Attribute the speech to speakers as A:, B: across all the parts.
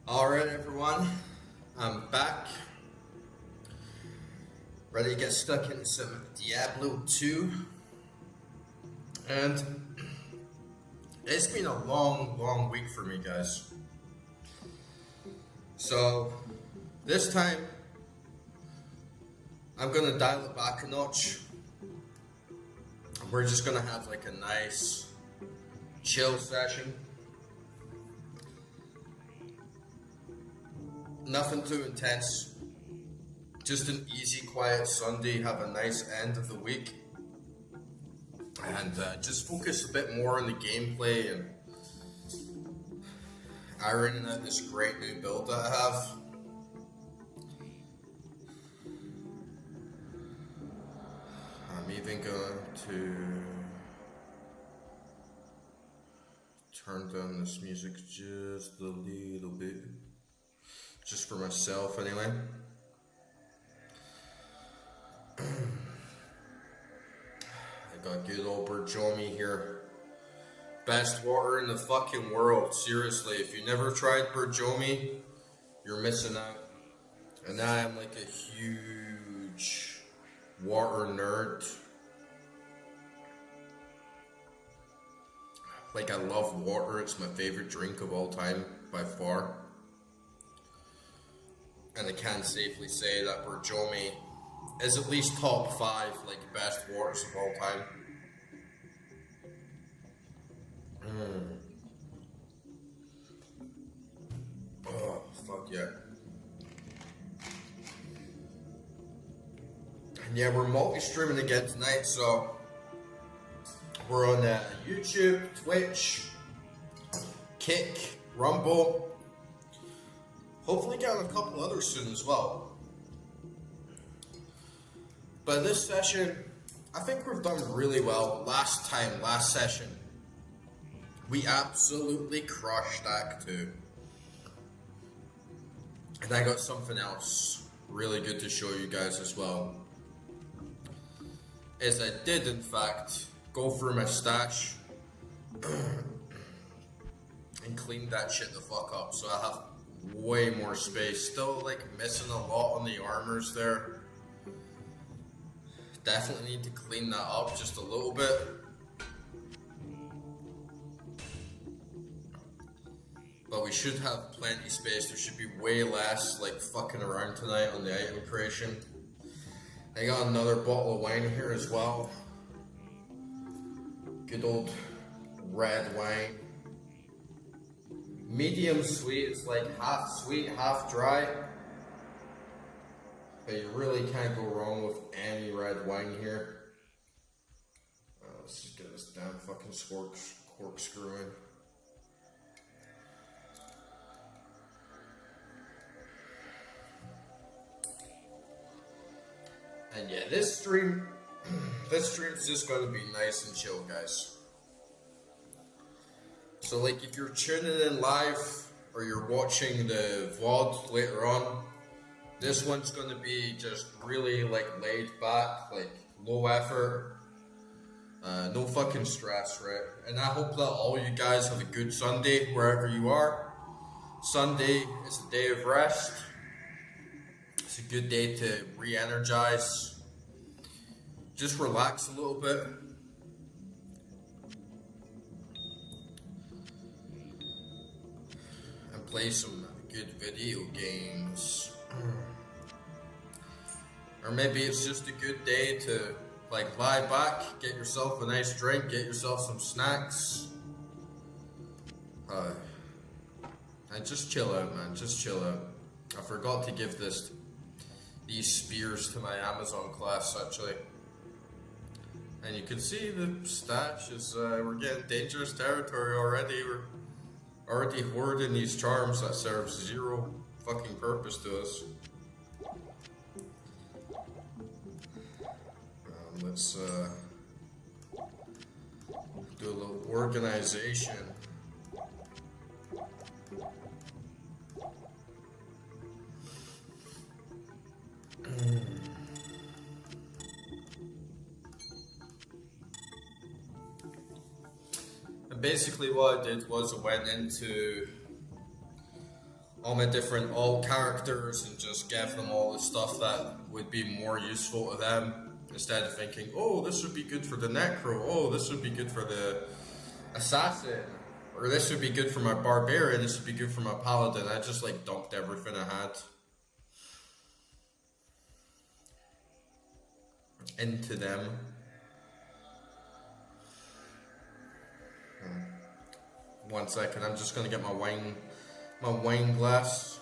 A: Alright everyone, I'm back, ready to get stuck into some Diablo 2, and it's been a long week for me, guys. So this time I'm gonna dial it back a notch. We're just gonna have like a nice chill session. Nothing too intense, just an easy, quiet Sunday, have a nice end of the week, and just focus a bit more on the gameplay and ironing out this great new build that I have. I'm even going to turn down this music just a little bit. Just for myself, anyway. I got good old Burjomi here. Best water in the fucking world. Seriously, if you never tried Burjomi, you're missing out. And I am like a huge water nerd. Like, I love water. It's my favorite drink of all time, by far. And I can safely say that Burjomi is at least top 5, like, best waters of all time. Oh, fuck yeah. And yeah, we're multi-streaming again tonight, so we're on YouTube, Twitch, Kick, Rumble. Hopefully get on a couple others soon as well. But this session, I think we've done really well. Last session, we absolutely crushed Act 2. And I got something else really good to show you guys as well. Is I did, in fact, go through my stash and clean that shit the fuck up. So I have way more space. Still like missing a lot on the armors there. Definitely need to clean that up just a little bit. But we should have plenty space. There should be way less like fucking around tonight on the item creation. I got another bottle of wine here as well. Good old red wine. Medium sweet, it's like half sweet, half dry. But you really can't go wrong with any red wine here. Let's just get this damn fucking corkscrew in. And yeah, this stream's just gonna be nice and chill, guys. So like if you're tuning in live or you're watching the VOD later on, this one's gonna be just really like laid back, like low effort, no fucking stress, right? And I hope that all you guys have a good Sunday wherever you are. Sunday is a day of rest. It's a good day to re-energize, just relax a little bit. Play some good video games. Or maybe it's just a good day to like lie back, get yourself a nice drink, get yourself some snacks. And just chill out, man, just chill out. I forgot to give these spears to my Amazon class, actually. And you can see the stash is, we're getting dangerous territory already. We're already hoarding these charms that serve zero fucking purpose to us. Let's do a little organization. And basically what I did was I went into all my different alt characters and just gave them all the stuff that would be more useful to them, instead of thinking, oh, this would be good for the Necro, oh, this would be good for the Assassin, or this would be good for my Barbarian, this would be good for my Paladin. I just like dumped everything I had into them. One second, I'm just gonna get my wine glass.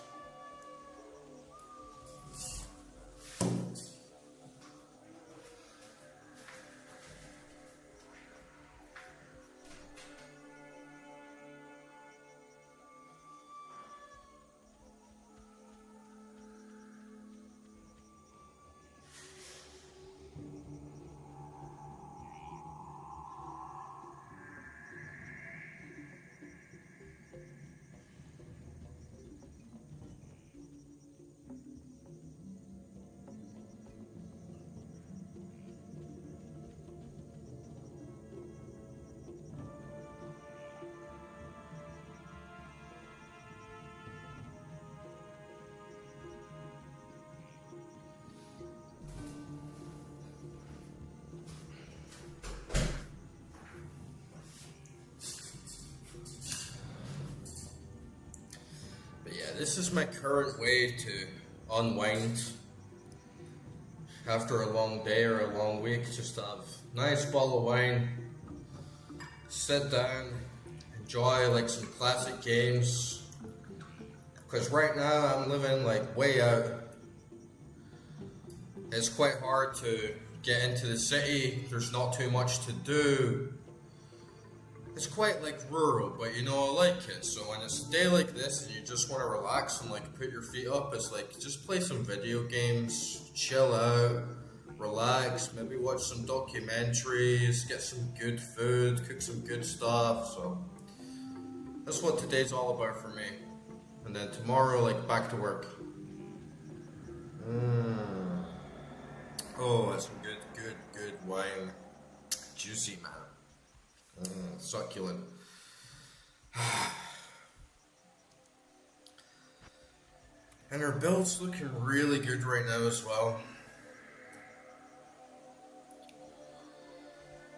A: This is my current way to unwind after a long day or a long week. Just have a nice bottle of wine, sit down, enjoy like some classic games. Because right now I'm living like way out. It's quite hard to get into the city. There's not too much to do. It's quite like rural, but you know, I like it. So when it's a day like this and you just want to relax and like put your feet up, it's like just play some video games, chill out, relax, maybe watch some documentaries, get some good food, cook some good stuff. So that's what today's all about for me. And then tomorrow, like, back to work. Oh, that's some good wine. Juicy, man. Succulent. And our build's looking really good right now as well.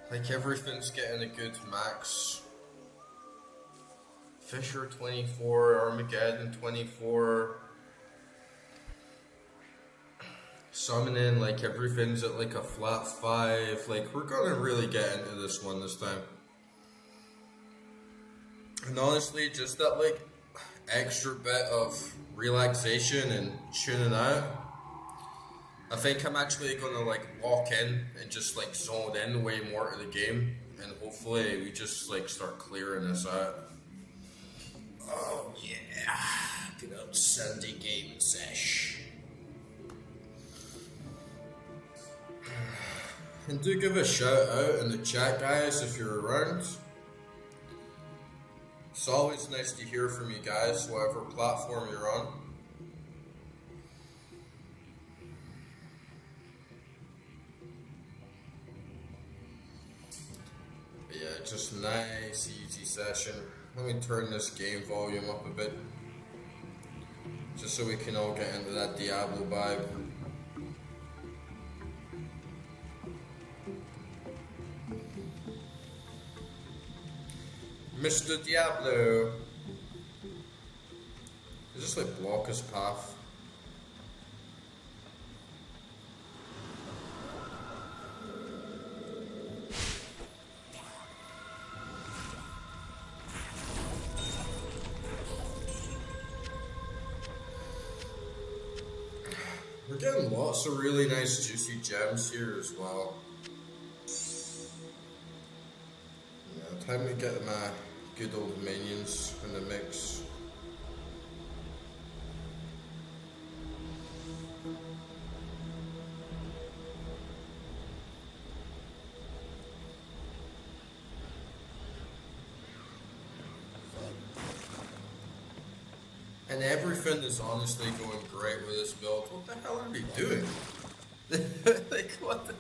A: Like everything's getting a good max. Fisher 24, Armageddon 24. Summoning, like everything's at like a flat 5. Like we're gonna really get into this one this time. And honestly, just that like extra bit of relaxation and tuning out, I think I'm actually gonna like walk in and just like zone in way more to the game, and hopefully we just like start clearing this out. Oh yeah, good old Sunday game sesh. And do give a shout out in the chat, guys, if you're around. It's always nice to hear from you guys, whatever platform you're on. But yeah, just nice, easy session. Let me turn this game volume up a bit, just so we can all get into that Diablo vibe. Mr. Diablo. Just like block his path. We're getting lots of really nice juicy gems here as well. Time to get my good old minions in the mix. And everything is honestly going great with this build. What the hell are they doing? Like, what the...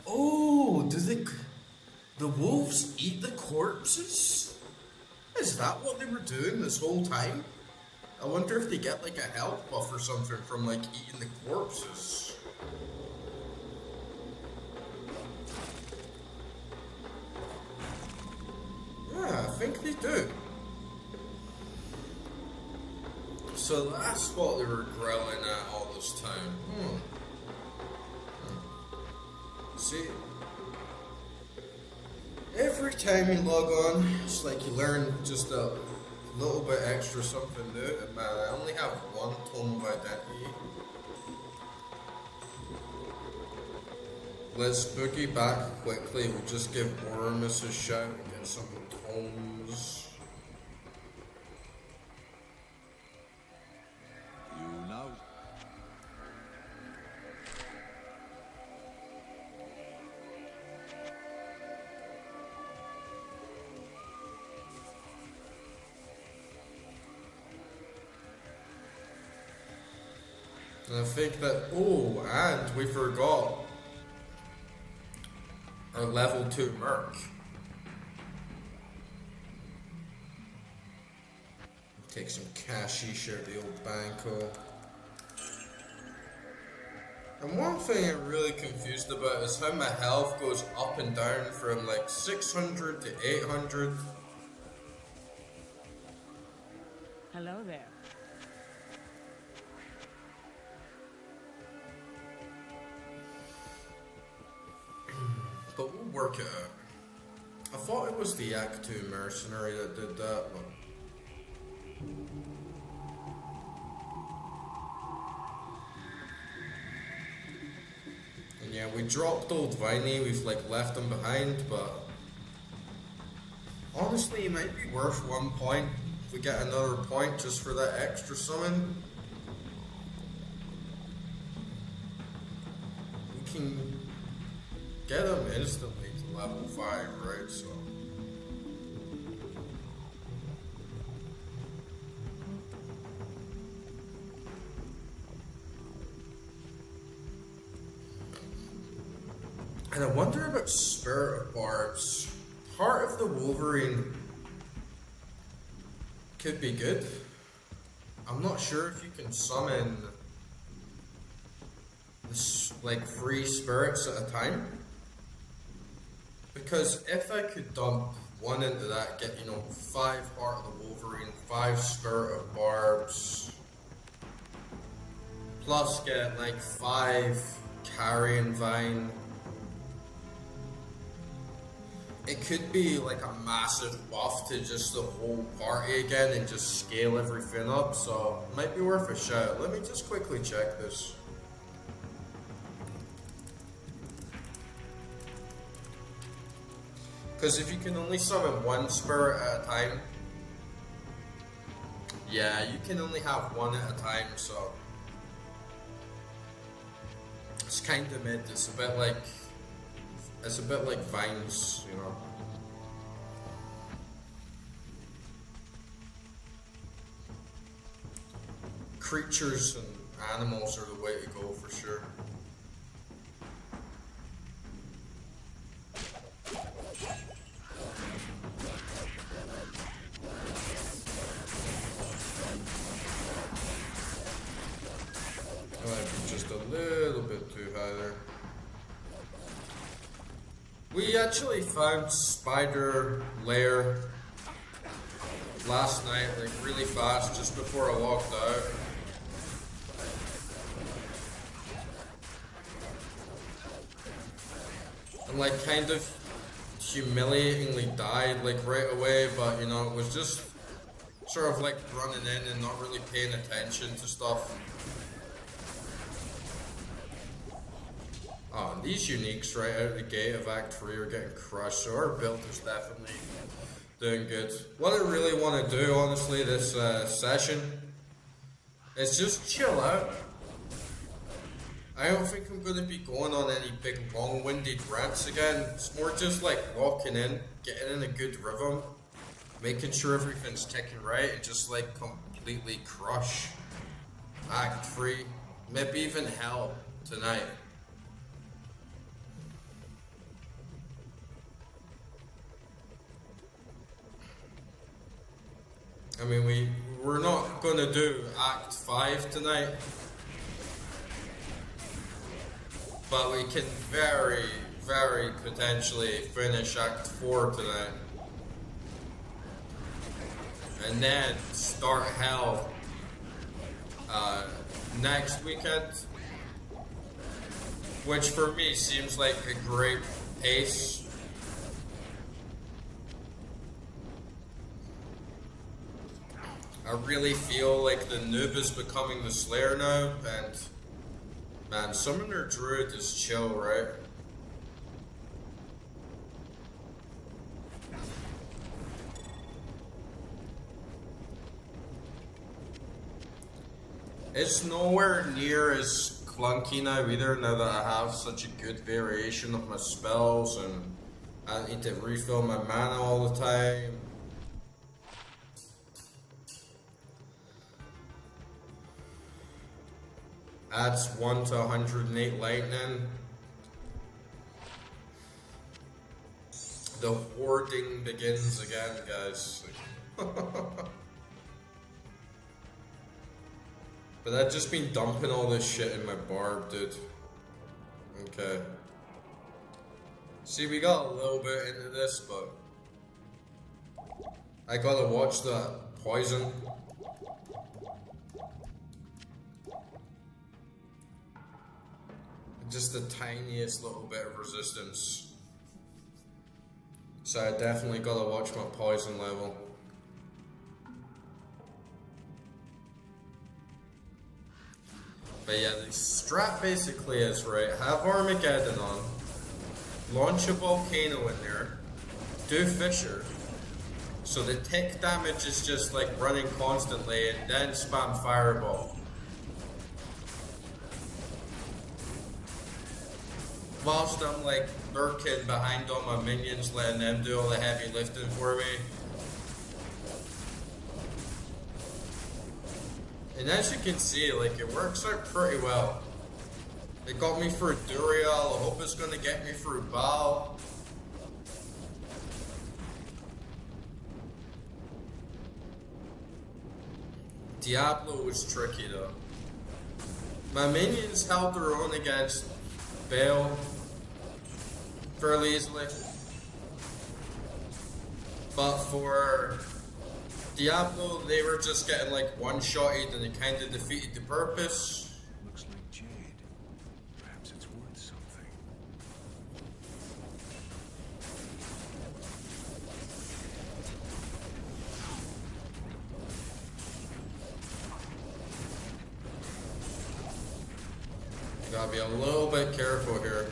A: Oh, the wolves eat the corpses? Is that what they were doing this whole time? I wonder if they get like a health buff or something from like eating the corpses. Yeah, I think they do. So that's what they were growling at all this time. See, every time you log on, it's like you learn just a little bit extra something new. And man, I only have one tome of identity. Let's boogie back quickly. We'll just give Oramus a shout and get some tomes. And I think that, oh, and we forgot our level 2 merc. Take some cashish out of the old banco. And one thing I'm really confused about is how my health goes up and down from like 600 to 800.
B: Hello there.
A: But we'll work it out. I thought it was the Act 2 mercenary that did that, but... And yeah, we dropped old Viney, we've like left him behind, but... Honestly, it might be worth 1 point if we get another point just for that extra summon. We can get him instantly to level 5, right? So... And I wonder about Spirit of Barbs. Heart of the Wolverine could be good. I'm not sure if you can summon this, like 3 spirits at a time. Because if I could dump 1 into that, get, 5 Heart of the Wolverine, 5 Spirit of Barbs, plus get like 5 Carrion Vine. It could be like a massive buff to just the whole party again and just scale everything up, so it might be worth a shout. Let me just quickly check this. Because if you can only summon 1 spirit at a time, yeah, you can only have 1 at a time, so it's kind of mid. It's a bit like vines, Creatures and animals are the way to go for sure. I might be just a little bit too high there. We actually found Spider Lair last night, like really fast, just before I walked out. And like kind of humiliatingly died like right away, but it was just sort of like running in and not really paying attention to stuff. Oh These uniques right out of the gate of Act 3 are getting crushed, so our build is definitely doing good. What I really want to do, honestly, this session is just chill out. I don't think I'm going to be going on any big long-winded rants again. It's more just like walking in, getting in a good rhythm, making sure everything's ticking right, and just like completely crush Act 3, maybe even Hell tonight. I mean, we're not going to do Act 5 tonight, but we can very, very potentially finish Act 4 tonight. And then start Hell next weekend, which for me seems like a great pace. I really feel like the noob is becoming the slayer now, and man, Summoner Druid is chill, right? It's nowhere near as clunky now either, now that I have such a good variation of my spells and I need to refill my mana all the time. Adds 1 to 108 lightning. The hoarding begins again, guys. But I've just been dumping all this shit in my barb, dude. Okay. See, we got a little bit into this, but I gotta watch that poison. Just the tiniest little bit of resistance. So I definitely gotta watch my poison level. But yeah, the strat basically is, right, have Armageddon on, launch a volcano in there, do Fissure, so the tick damage is just like running constantly, and then spam Fireball. Whilst I'm like lurking behind all my minions, letting them do all the heavy lifting for me. And as you can see, like, it works out pretty well. It got me through Duriel, I hope it's gonna get me through Baal. Diablo was tricky though. My minions held their own against Baal fairly easily. But for Diablo, they were just getting like one-shotted and it kind of defeated the purpose.
C: Looks like jade. Perhaps it's worth something.
A: You gotta be a little bit careful here.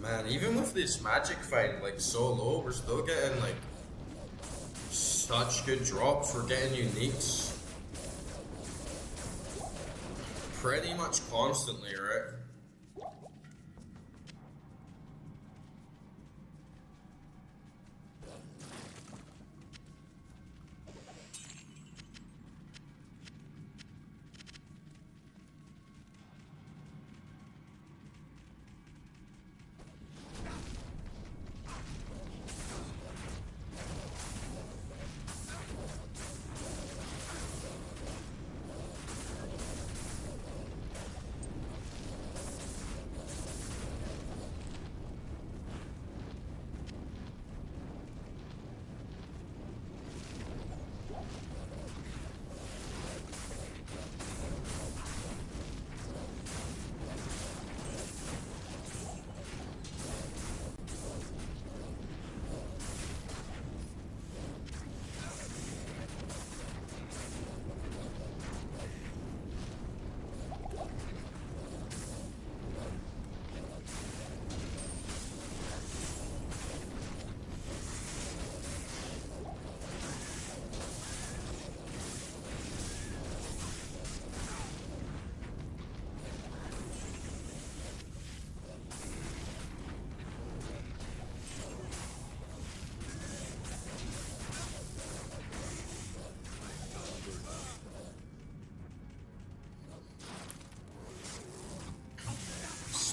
A: Man, even with this magic fight like so low, we're still getting like such good drops. We're getting uniques pretty much constantly, right?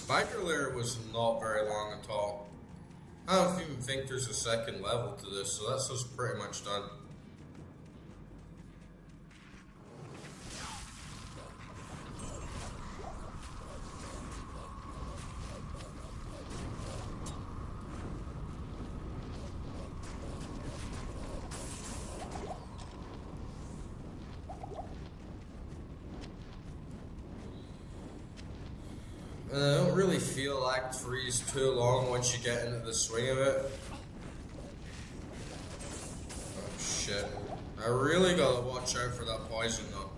A: Spider Lair was not very long at all. I don't even think there's a second level to this, so that's just pretty much done. And I don't really feel Act 3 is too long once you get into the swing of it. Oh shit. I really gotta watch out for that poison though.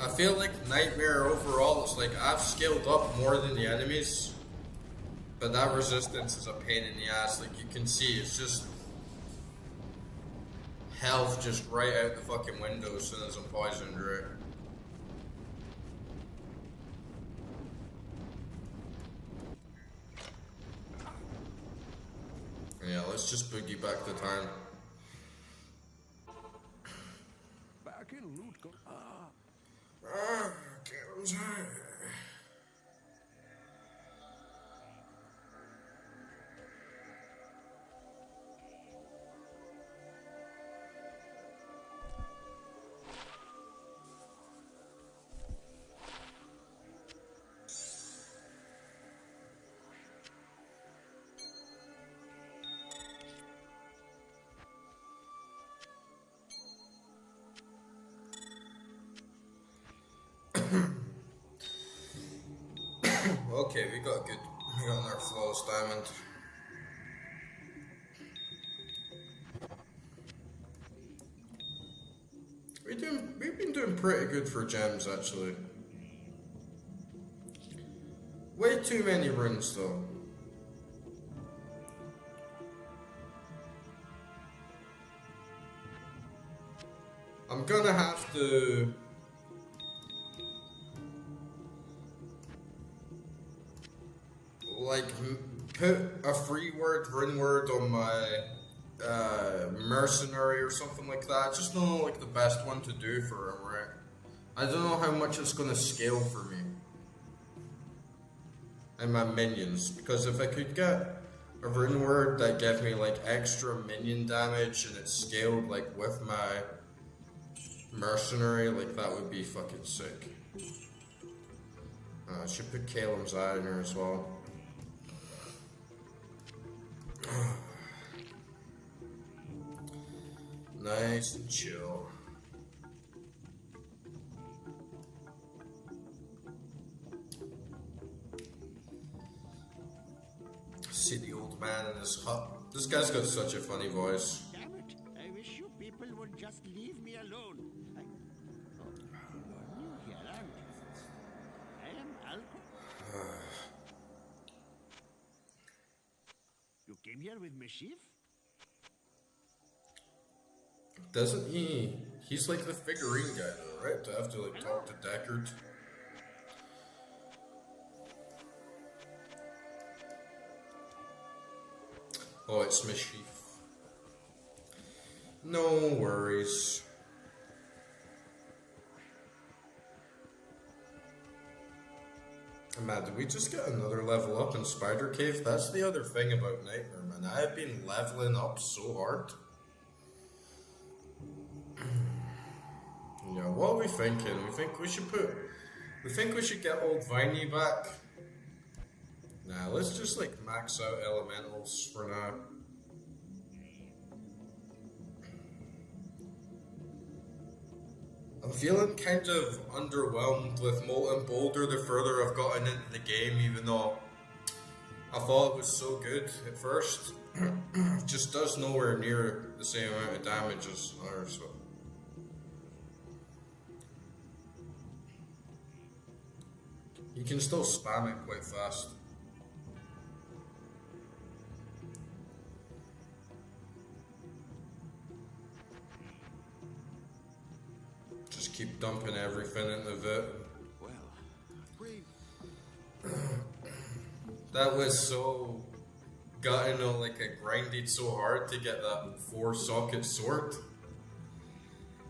A: I feel like Nightmare overall is like I've scaled up more than the enemies. But that resistance is a pain in the ass. Like you can see, it's just health just right out the fucking window as soon as I'm poisoned, right? Yeah, let's just boogie back to time.
C: Back in loot.
A: Caleb's high. Okay, we got our flawless diamond. We've been doing pretty good for gems actually. Way too many runes though. I'm gonna have to like put a free word, rune word on my mercenary or something like that. I just don't know like the best one to do for him, right? I don't know how much it's gonna scale for me and my minions, because if I could get a rune word that gave me like extra minion damage and it's scaled like with my mercenary, like that would be fucking sick. I should put Caleb's eye in here as well. Nice and chill. See the old man in his hut. This guy's got such a funny voice.
D: Damn it! I wish you people would just leave me alone. You're new here, aren't you? I am Alco. You came here with mischief?
A: Doesn't he? He's like the figurine guy though, right? To have to like talk to Deckard. Oh, it's mischief. No worries. Man, did we just get another level up in Spider Cave? That's the other thing about Nightmare, man. I have been leveling up so hard. Yeah, what are we thinking? We think we should get old Viney back. Nah, let's just like max out elementals for now. I'm feeling kind of underwhelmed with Molten Boulder the further I've gotten into the game, even though I thought it was so good at first. It just does nowhere near the same amount of damage as ours, so. You can still spam it quite fast. Just keep dumping everything into it.
C: Well, brave.
A: That was so gutting, like I grinded so hard to get that 4-socket sword.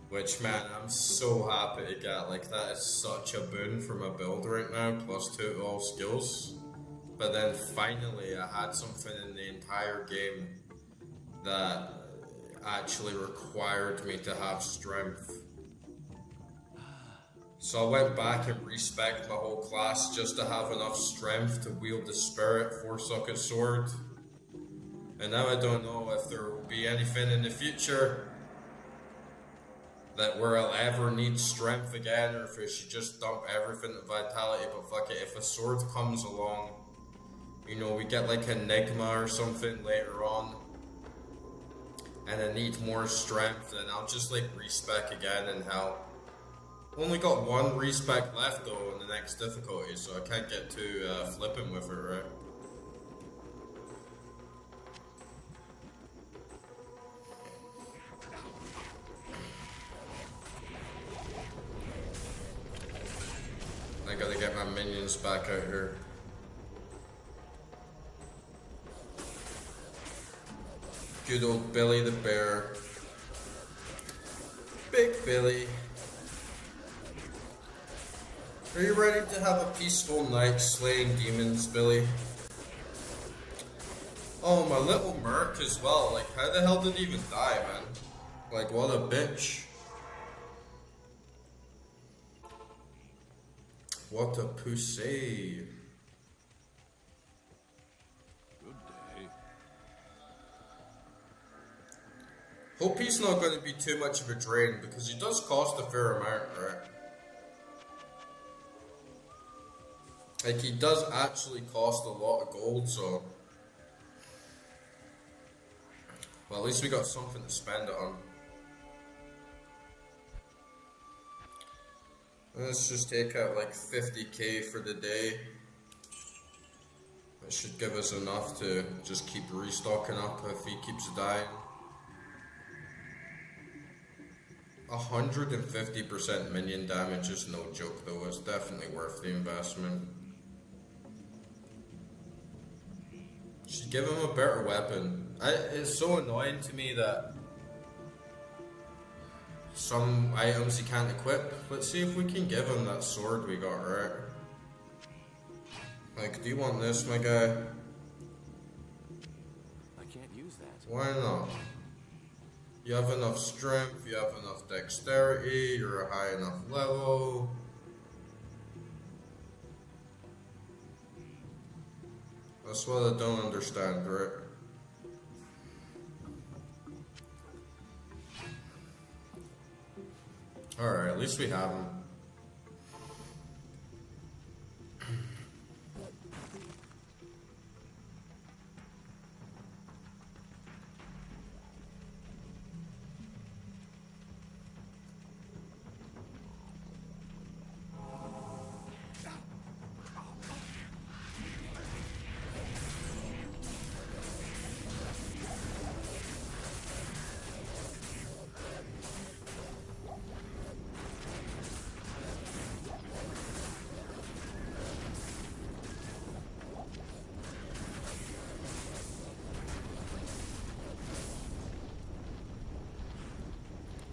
A: Which, man, I'm so happy to get. Like, that is such a boon for my build right now, +2 to all skills. But then finally I had something in the entire game that actually required me to have strength. So I went back and respec'd my whole class just to have enough strength to wield the Spirit 4-socket sword. And now I don't know if there will be anything in the future that where I'll ever need strength again, or if I should just dump everything to vitality. But fuck it, if a sword comes along, you know, we get like Enigma or something later on, and I need more strength, then I'll just like respec again in hell. Only got one respec left though in the next difficulty, so I can't get too flippant with it, right? I gotta get my minions back out here. Good old Billy the Bear. Big Billy. Are you ready to have a peaceful night slaying demons, Billy? Oh, my little Merc as well. Like, how the hell did he even die, man? Like, what a bitch. What a pussy.
C: Good day.
A: Hope he's not going to be too much of a drain, because he does cost a fair amount, right? Like, he does actually cost a lot of gold, so... Well, at least we got something to spend it on. Let's just take out like 50k for the day. That should give us enough to just keep restocking up if he keeps dying. 150% minion damage is no joke though, it's definitely worth the investment. Should give him a better weapon. It's so annoying to me that some items he can't equip. Let's see if we can give him that sword we got, right? Like, do you want this, my guy?
C: I can't use that.
A: Why not? You have enough strength, you have enough dexterity, you're a high enough level. That's what I don't understand, right? Alright, at least we have him.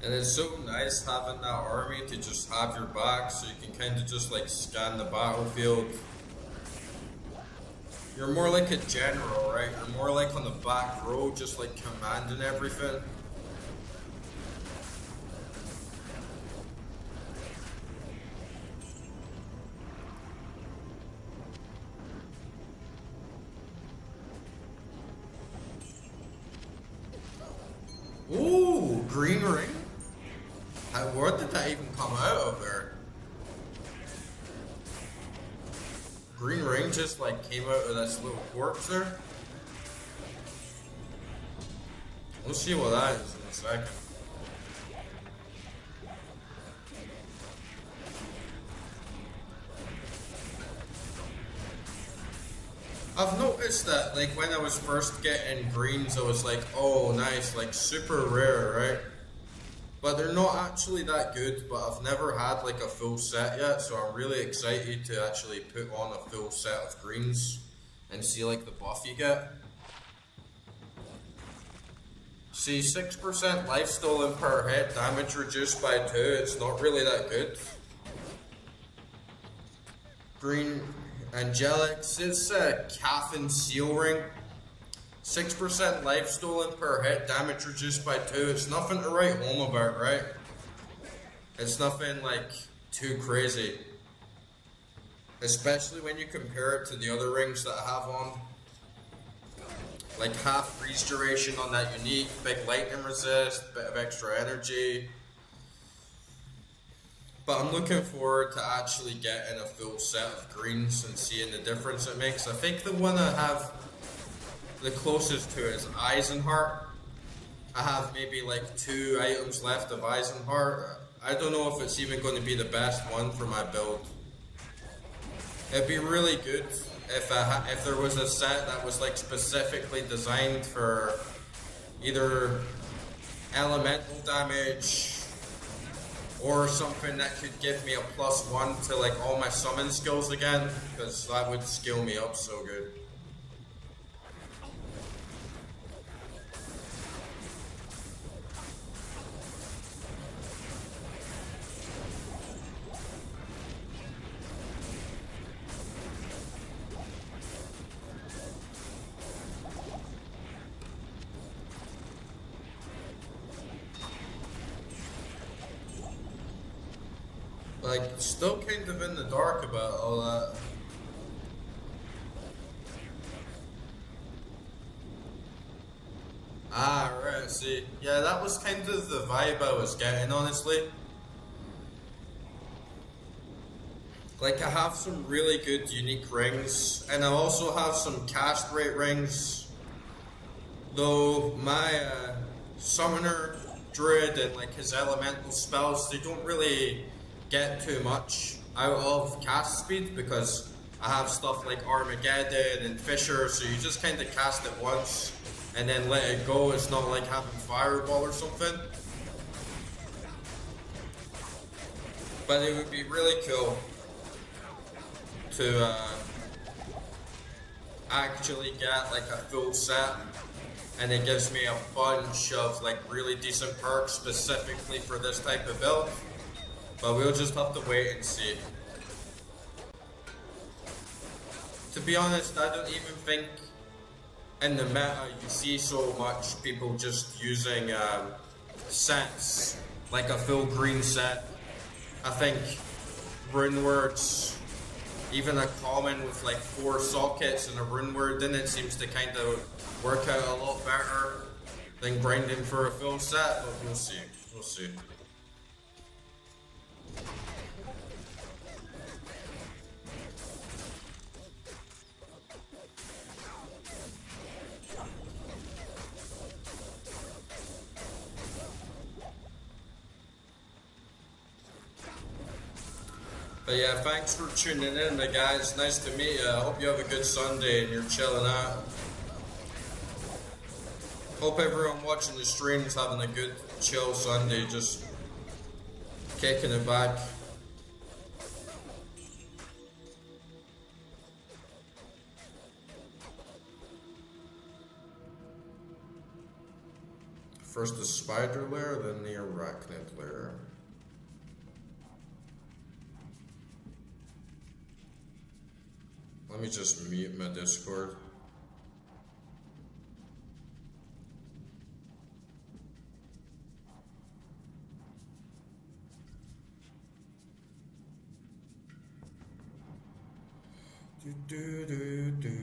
A: And it's so nice having that army to just have your back, so you can kind of just like scan the battlefield. You're more like a general, right? You're more like on the back row, just like commanding everything. Ooh, green ring? Where did that even come out of there? Green ring just like came out of this little corpse there. We'll see what that is in a second. I've noticed that like when I was first getting greens I was like, oh nice, like super rare, right? But they're not actually that good, but I've never had like a full set yet, so I'm really excited to actually put on a full set of greens and see like the buff you get. See, 6% life stolen per hit, damage reduced by 2, it's not really that good. Green Angelics, it's a Cathin Seal Ring. 6% life stolen per hit, damage reduced by 2, it's nothing to write home about, right? It's nothing like too crazy. Especially when you compare it to the other rings that I have on. Like half freeze duration on that unique, big lightning resist, bit of extra energy. But I'm looking forward to actually getting a full set of greens and seeing the difference it makes. I think the one I have the closest to it is Eisenheart. I have maybe like 2 items left of Eisenheart. I don't know if it's even going to be the best one for my build. It'd be really good if there was a set that was like specifically designed for either elemental damage or something that could give me a +1 to like all my summon skills again, because that would skill me up so good. Like, still kind of in the dark about all that. Ah, right, see. Yeah, that was kind of the vibe I was getting, honestly. Like, I have some really good unique rings, and I also have some cast rate rings. Though my summoner, Druid, and like his elemental spells, they don't really get too much out of cast speed because I have stuff like Armageddon and Fisher, so you just kind of cast it once and then let it go. It's not like having Fireball or something. But it would be really cool to actually get like a full set, and it gives me a bunch of like really decent perks specifically for this type of build. But we'll just have to wait and see. To be honest, I don't even think in the meta you see so much people just using sets, like a full green set. I think rune words, even a common with like 4 sockets and a rune word in it, seems to kind of work out a lot better than grinding for a full set, but we'll see. We'll see. But yeah, thanks for tuning in, guys. Nice to meet you. I hope you have a good Sunday and you're chilling out. Hope everyone watching the stream is having a good, chill Sunday, just kicking it back. First the spider lair, then the arachnid lair. Let me just mute my Discord. Do do do do.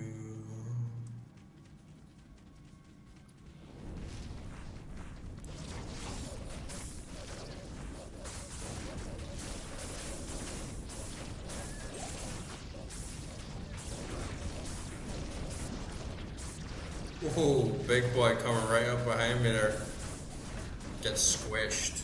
A: Whoa, big boy coming right up behind me there. Gets squished.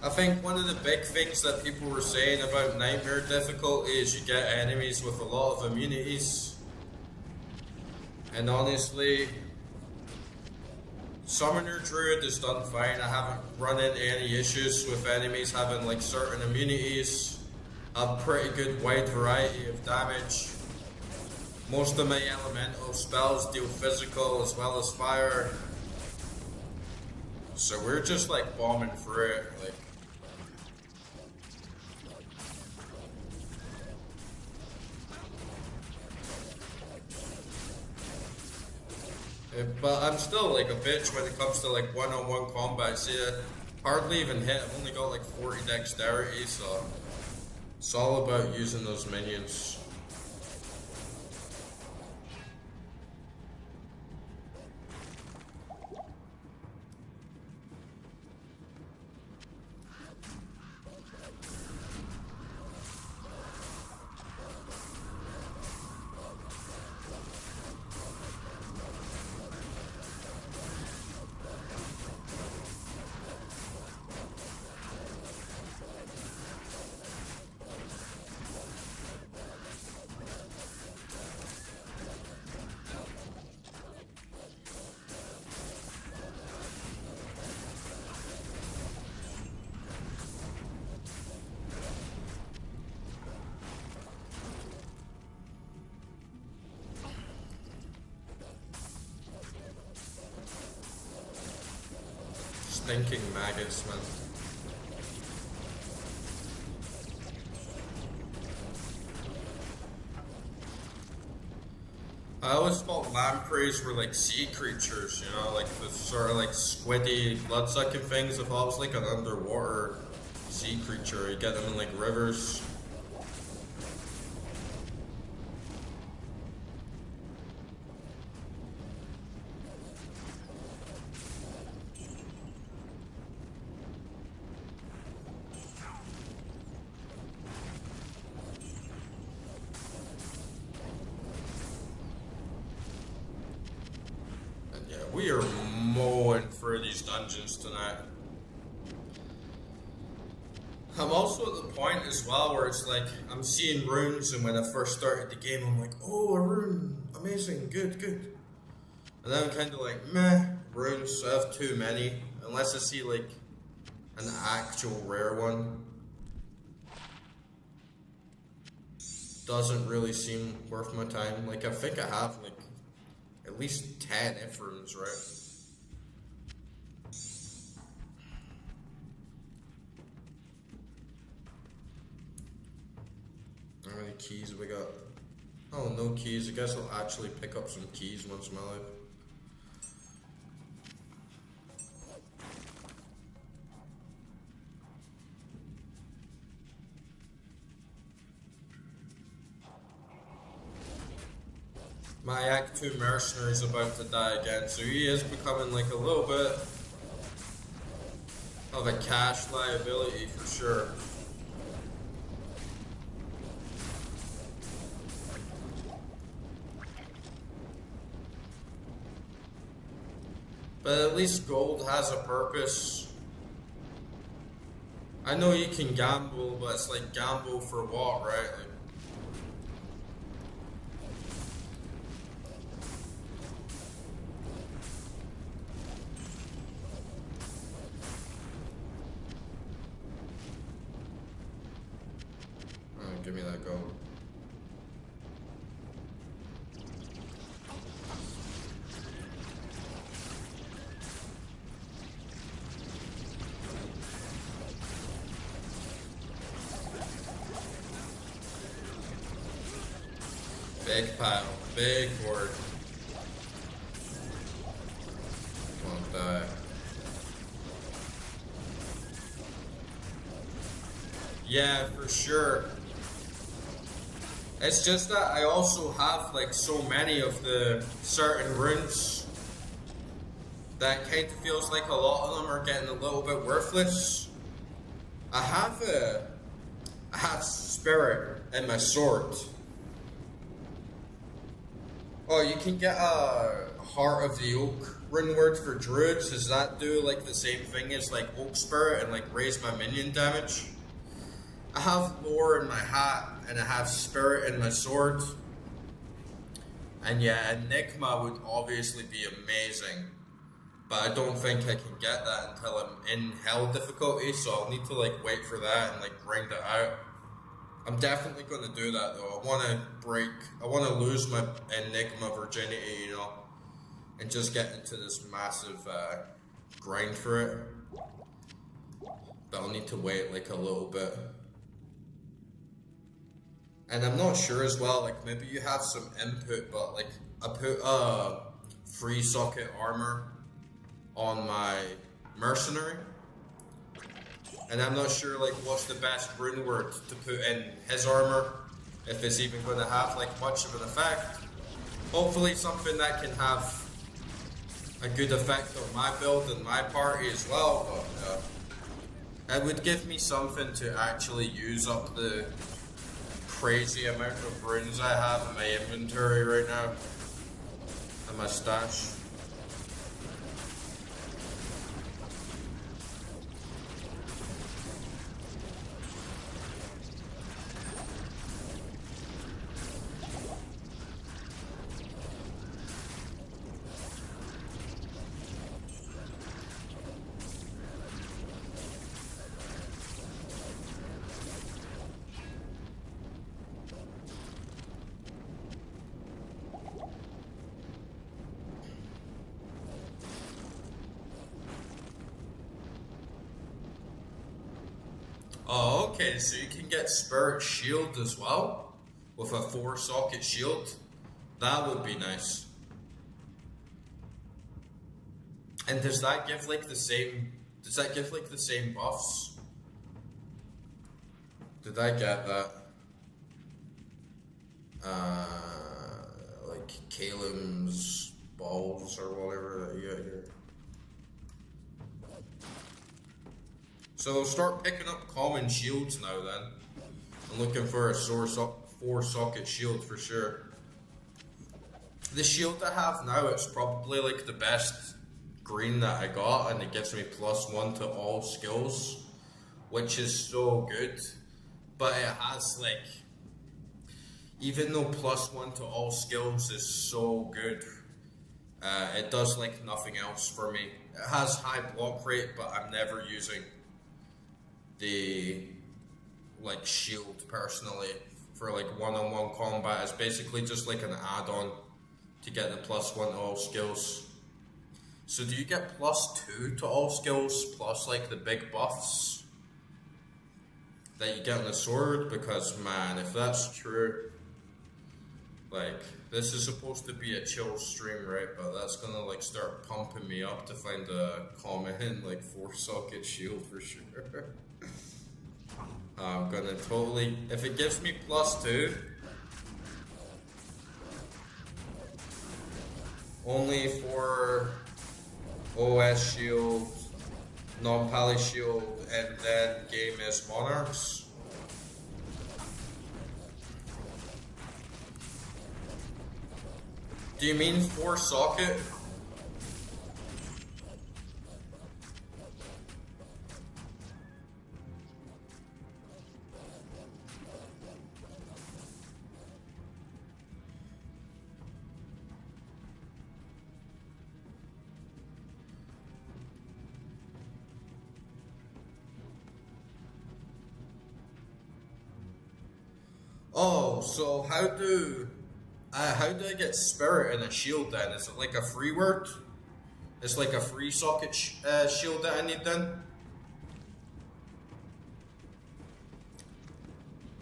A: I think one of the big things that people were saying about Nightmare difficulty is you get enemies with a lot of immunities. And honestly, Summoner Druid is done fine. I haven't run into any issues with enemies having like certain immunities. I have pretty good wide variety of damage. Most of my elemental spells deal physical as well as fire. So we're just like bombing through it, like. But I'm still like a bitch when it comes to like one-on-one combat. See, I hardly even hit. I've only got like 40 dexterity, so it's all about using those minions. Stinking maggots, man. I always thought lampreys were like sea creatures, you know, like the sort of like squiddy, blood-sucking things. I thought it was like an underwater sea creature. You get them in like rivers. We are mowing through these dungeons tonight. I'm also at the point as well where it's like I'm seeing runes, and when I first started the game I'm like, oh, a rune, amazing, good. And then I'm kind of like, meh, runes, I have too many. Unless I see like an actual rare one. Doesn't really seem worth my time. Like I think I have like at least 10 F-runes, right? How many keys have we got? Oh, no keys. I guess I'll actually pick up some keys once in my life. My Act 2 mercenary is about to die again, so he is becoming like a little bit of a cash liability for sure. But at least gold has a purpose. I know you can gamble, but it's like gamble for what, right? Like, give me that gold. Big pile, big horde. Won't die. Yeah, for sure. It's just that I also have like so many of the certain runes that kind of feels like a lot of them are getting a little bit worthless. I have spirit in my sword. Oh, you can get a Heart of the Oak rune word for druids. Does that do like the same thing as like Oak Spirit and like raise my minion damage? I have lore in my hat, and I have spirit in my sword. And yeah, Enigma would obviously be amazing. but I don't think I can get that until I'm in hell difficulty, so I'll need to like wait for that and like grind it out. I'm definitely gonna do that though. I wanna lose my Enigma virginity, you know, and just get into this massive grind for it. But I'll need to wait like a little bit. And I'm not sure as well, like maybe you have some input, but like I put free socket armor on my mercenary, and I'm not sure like what's the best rune word to put in his armor, if it's even going to have like much of an effect. Hopefully something that can have a good effect on my build and my party as well, but it would give me something to actually use up the crazy amount of runes I have in my inventory right now and my stash. Oh, okay, so you can get Spirit Shield as well, with a 4-socket shield. That would be nice. And does that give like the same, buffs? Did I get that? Like Calem's balls or whatever that you got here. So I'll start picking up common shields now then. I'm looking for a 4-socket shield for sure. The shield I have now, it's probably like the best green that I got, and it gives me +1 to all skills, which is so good. But it has like, even though +1 to all skills is so good, it does like nothing else for me. It has high block rate, but I'm never using the like shield personally for like one-on-one combat. It's basically just like an add-on to get the +1 to all skills. So do you get +2 to all skills plus like the big buffs that you get on the sword? Because man, if that's true, like this is supposed to be a chill stream, right? But that's gonna like start pumping me up to find a common like 4-socket shield for sure. I'm gonna totally, if it gives me +2, only for OS shield, non-pally shield, and then game is monarchs. Do you mean 4-socket? Oh, so how do I get spirit and a shield then? Is it like a free word? It's like a free socket shield that I need then?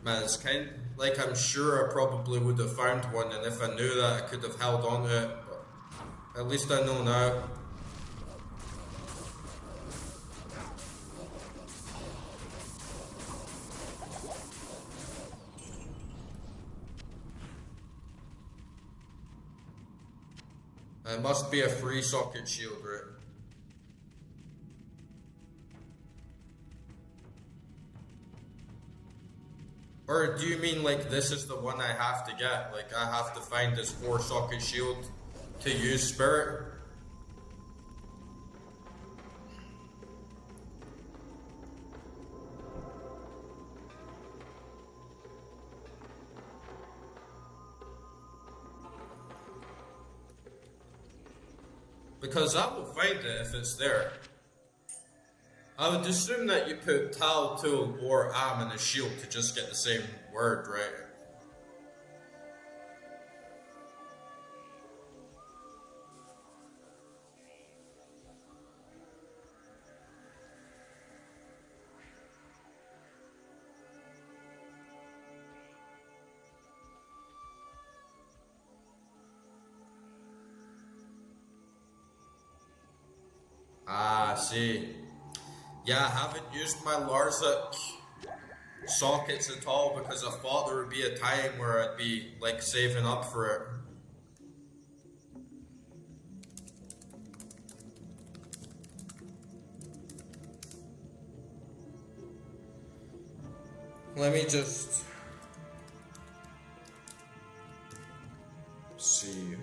A: Man, it's kind like I'm sure I probably would have found one, and if I knew that I could have held on to it, but at least I know now. It must be a free socket shield, right? Or do you mean like this is the one I have to get? Like I have to find this 4-socket shield to use spirit? Because I will find it if it's there. I would assume that you put Tal, Tool, or Am in a shield to just get the same word, right? Ah, see. Yeah, I haven't used my Larzik sockets at all because I thought there would be a time where I'd be like saving up for it. Let me just see.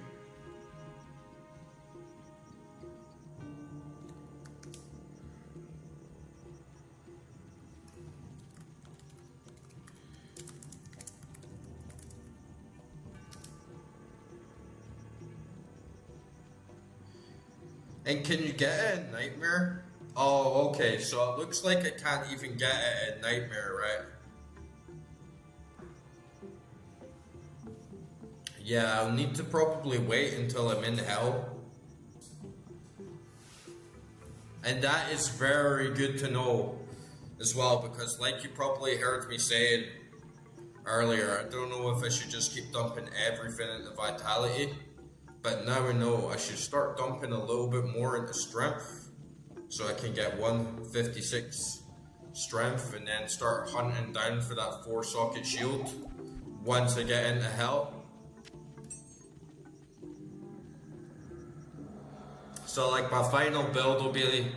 A: And can you get it in Nightmare? Oh, okay, so it looks like I can't even get it in Nightmare, right? Yeah, I'll need to probably wait until I'm in Hell. And that is very good to know as well, because like you probably heard me saying earlier, I don't know if I should just keep dumping everything into Vitality. But now I know I should start dumping a little bit more into strength so I can get 156 strength and then start hunting down for that 4-socket shield once I get into Hell. So like my final build will be,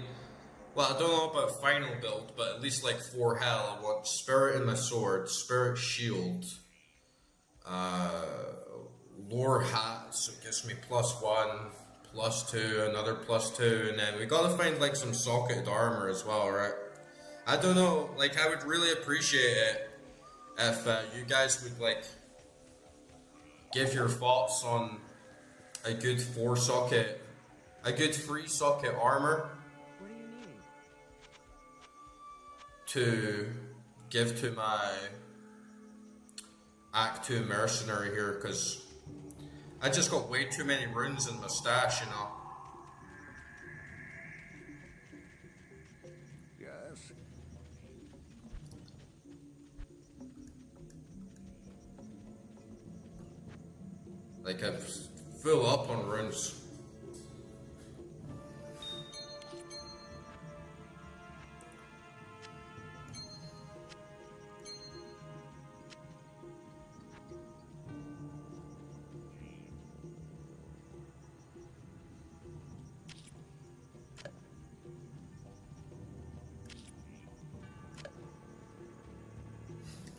A: well, I don't know about final build, but at least like for Hell I want Spirit in my sword, Spirit shield, Lore hat, so it gives me +1, +2, another +2, and then we gotta find like some socketed armor as well, right? I don't know, like I would really appreciate it if you guys would like give your thoughts on a good 4-socket, a good 3-socket armor
B: What do you need?
A: to give to my Act 2 mercenary here, because I just got way too many runes in my stash, you know.
C: Yes.
A: Like I'm full up on runes.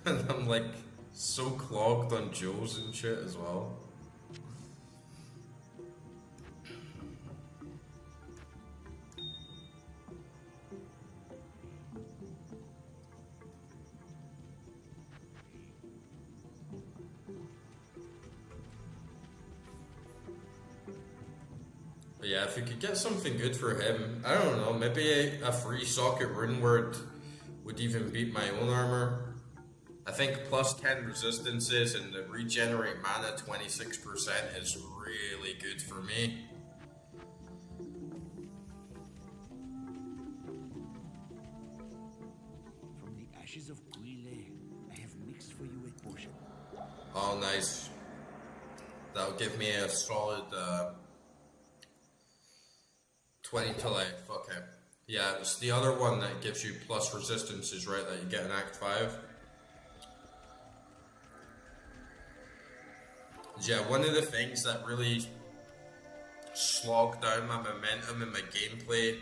A: And I'm like so clogged on Joes and shit as well. But yeah, if we could get something good for him, I don't know, maybe a 3-socket rune word would even beat my own armor. I think +10 resistances and the regenerate mana 26% is really good for me.
D: From the ashes of Guile, I have mixed for you a potion.
A: Oh, nice. That'll give me a solid 20 to life. Okay. Yeah, it's the other one that gives you plus resistances, right, that you get in Act 5. Yeah, one of the things that really slogged down my momentum in my gameplay,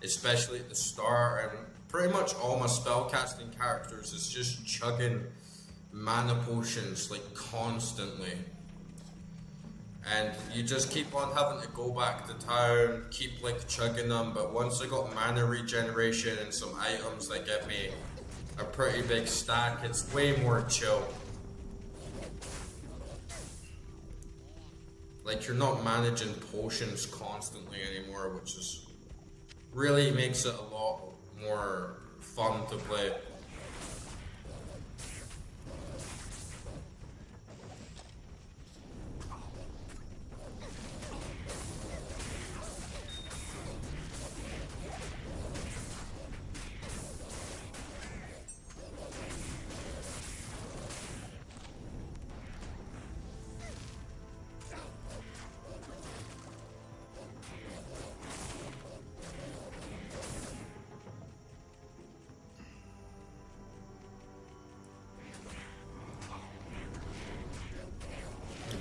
A: especially at the start, and pretty much all my spellcasting characters, is just chugging mana potions like constantly. And you just keep on having to go back to town, keep like chugging them, but once I got mana regeneration and some items that get me a pretty big stack, it's way more chill. Like you're not managing potions constantly anymore, which is really makes it a lot more fun to play.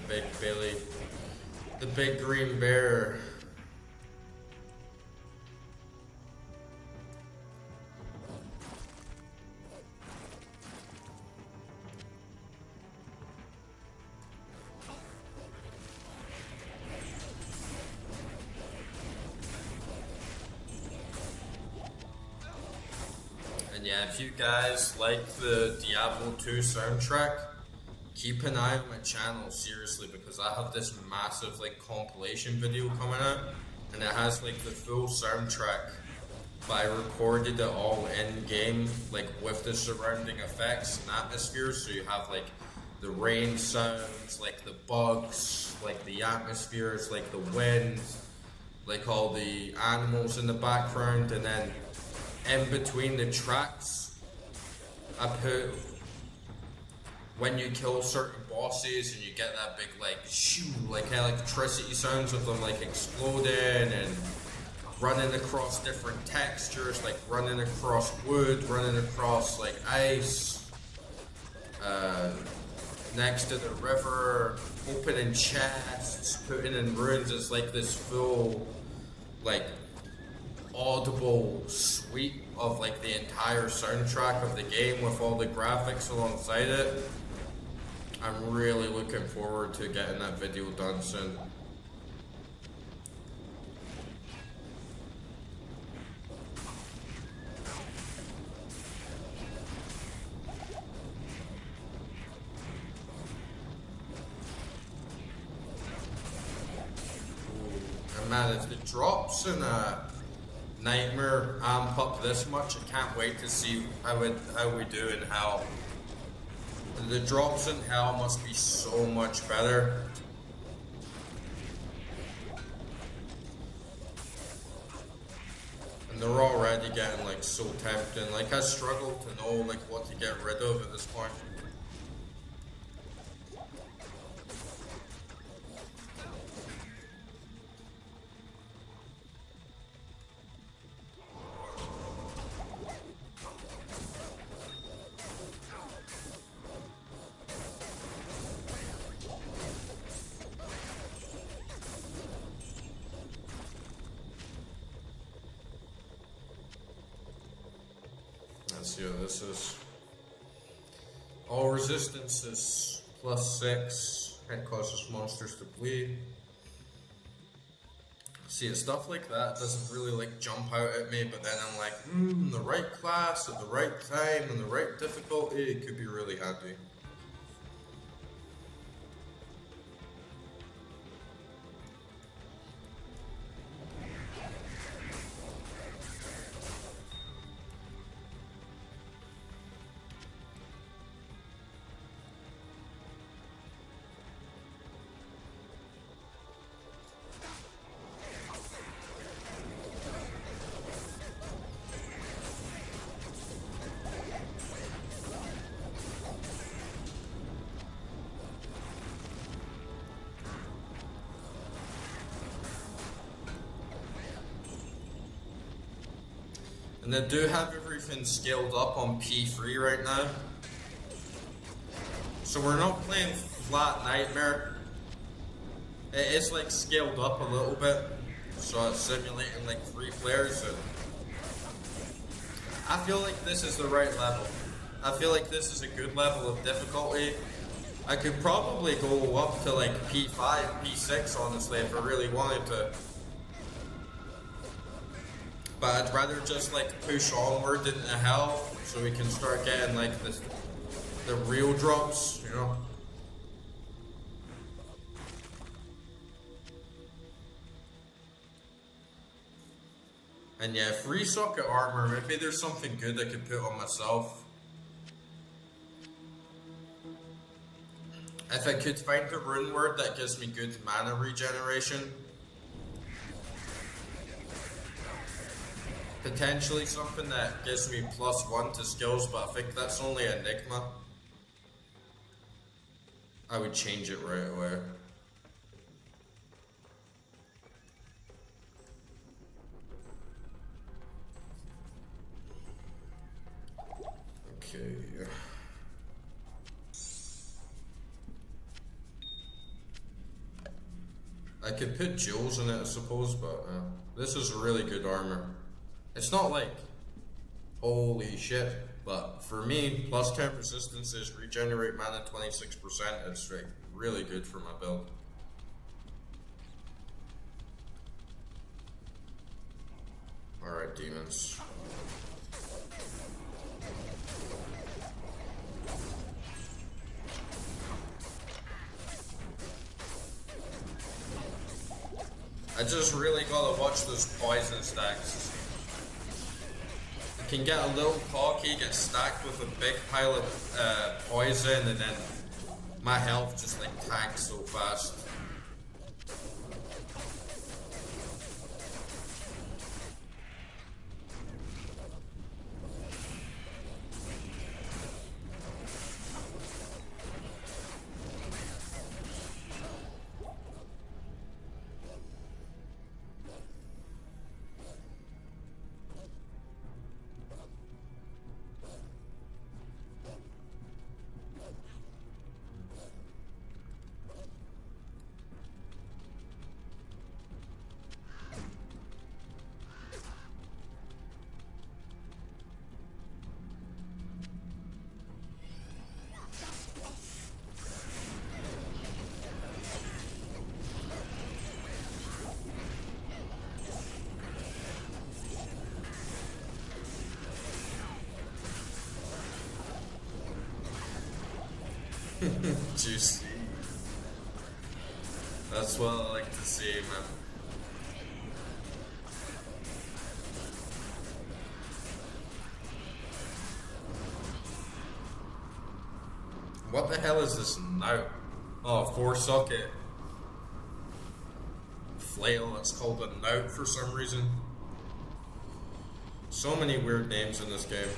A: Big Billy, the big green bear. And yeah, if you guys like the Diablo 2 soundtrack, keep an eye on my channel, seriously, because I have this massive like compilation video coming out, and it has like the full soundtrack, but I recorded it all in game, like with the surrounding effects and atmospheres. So you have like the rain sounds, like the bugs, like the atmospheres, like the wind, like all the animals in the background, and then in between the tracks I put when you kill certain bosses and you get that big like shoo, like electricity sounds of them like exploding and running across different textures, like running across wood, running across like ice, next to the river, opening chests, putting in ruins. It's like this full like audible suite of like the entire soundtrack of the game with all the graphics alongside it. I'm really looking forward to getting that video done soon. And man, if the drops in a Nightmare amp up this much, I can't wait to see how we do in Hell. The drops in Hell must be so much better. And they're already getting like so tempting. Like I struggle to know like what to get rid of at this point. Let's see what this is. All resistances +6. It causes monsters to bleed. See, stuff like that doesn't really like jump out at me, but then I'm like, the right class at the right time and the right difficulty, it could be really handy. And they do have everything scaled up on P3 right now. So we're not playing flat Nightmare. It is like scaled up a little bit. So it's simulating like 3 players. And I feel like this is the right level. I feel like this is a good level of difficulty. I could probably go up to like P5, P6 honestly if I really wanted to. But I'd rather just like push onward into Hell so we can start getting like the real drops, you know. And yeah, free socket armor, maybe there's something good I could put on myself. If I could find a rune word that gives me good mana regeneration. Potentially something that gives me +1 to skills, but I think that's only Enigma. I would change it right away. Okay. I could put jewels in it, I suppose, but this is really good armor. It's not like holy shit, but for me, +10 resistances, regenerate mana 26%. It's like really good for my build. Alright, demons. I just really gotta watch those poison stacks. You can get a little cocky, get stacked with a big pile of poison, and then my health just like tanks so fast. Juicy. That's what I like to see, man. What the hell is this now? Oh, 4-socket flail. It's called a knout for some reason. So many weird names in this game.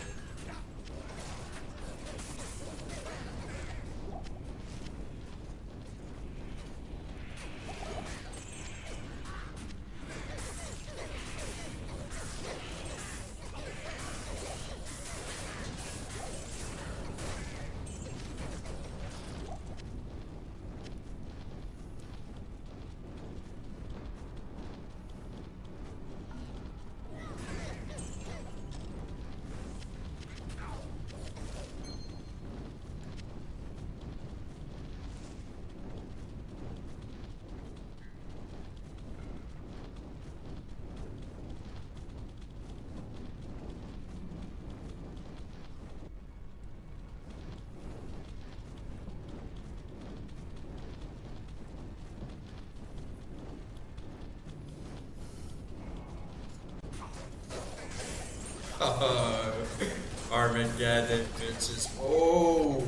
A: Armageddon bitches. Oh.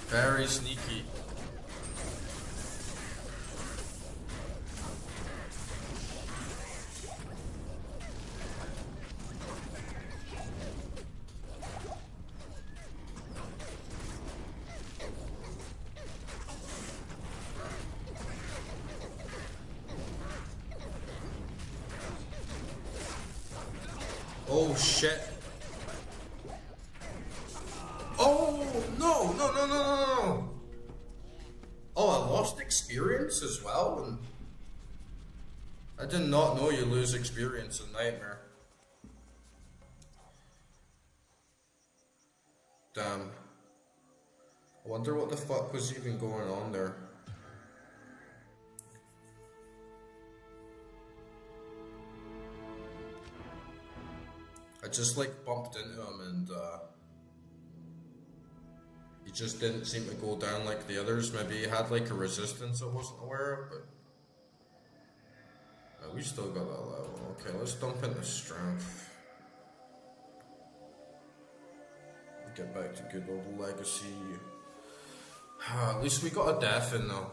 A: Very sneaky. Oh shit. Oh no. Oh, I lost experience as well, and I did not know you lose experience in Nightmare. Damn. I wonder what the fuck was even going on there. I just like bumped into him and he just didn't seem to go down like the others. Maybe he had like a resistance I wasn't aware of, but we still got that level. Okay, let's dump into strength. Get back to good old legacy. At least we got a death in though.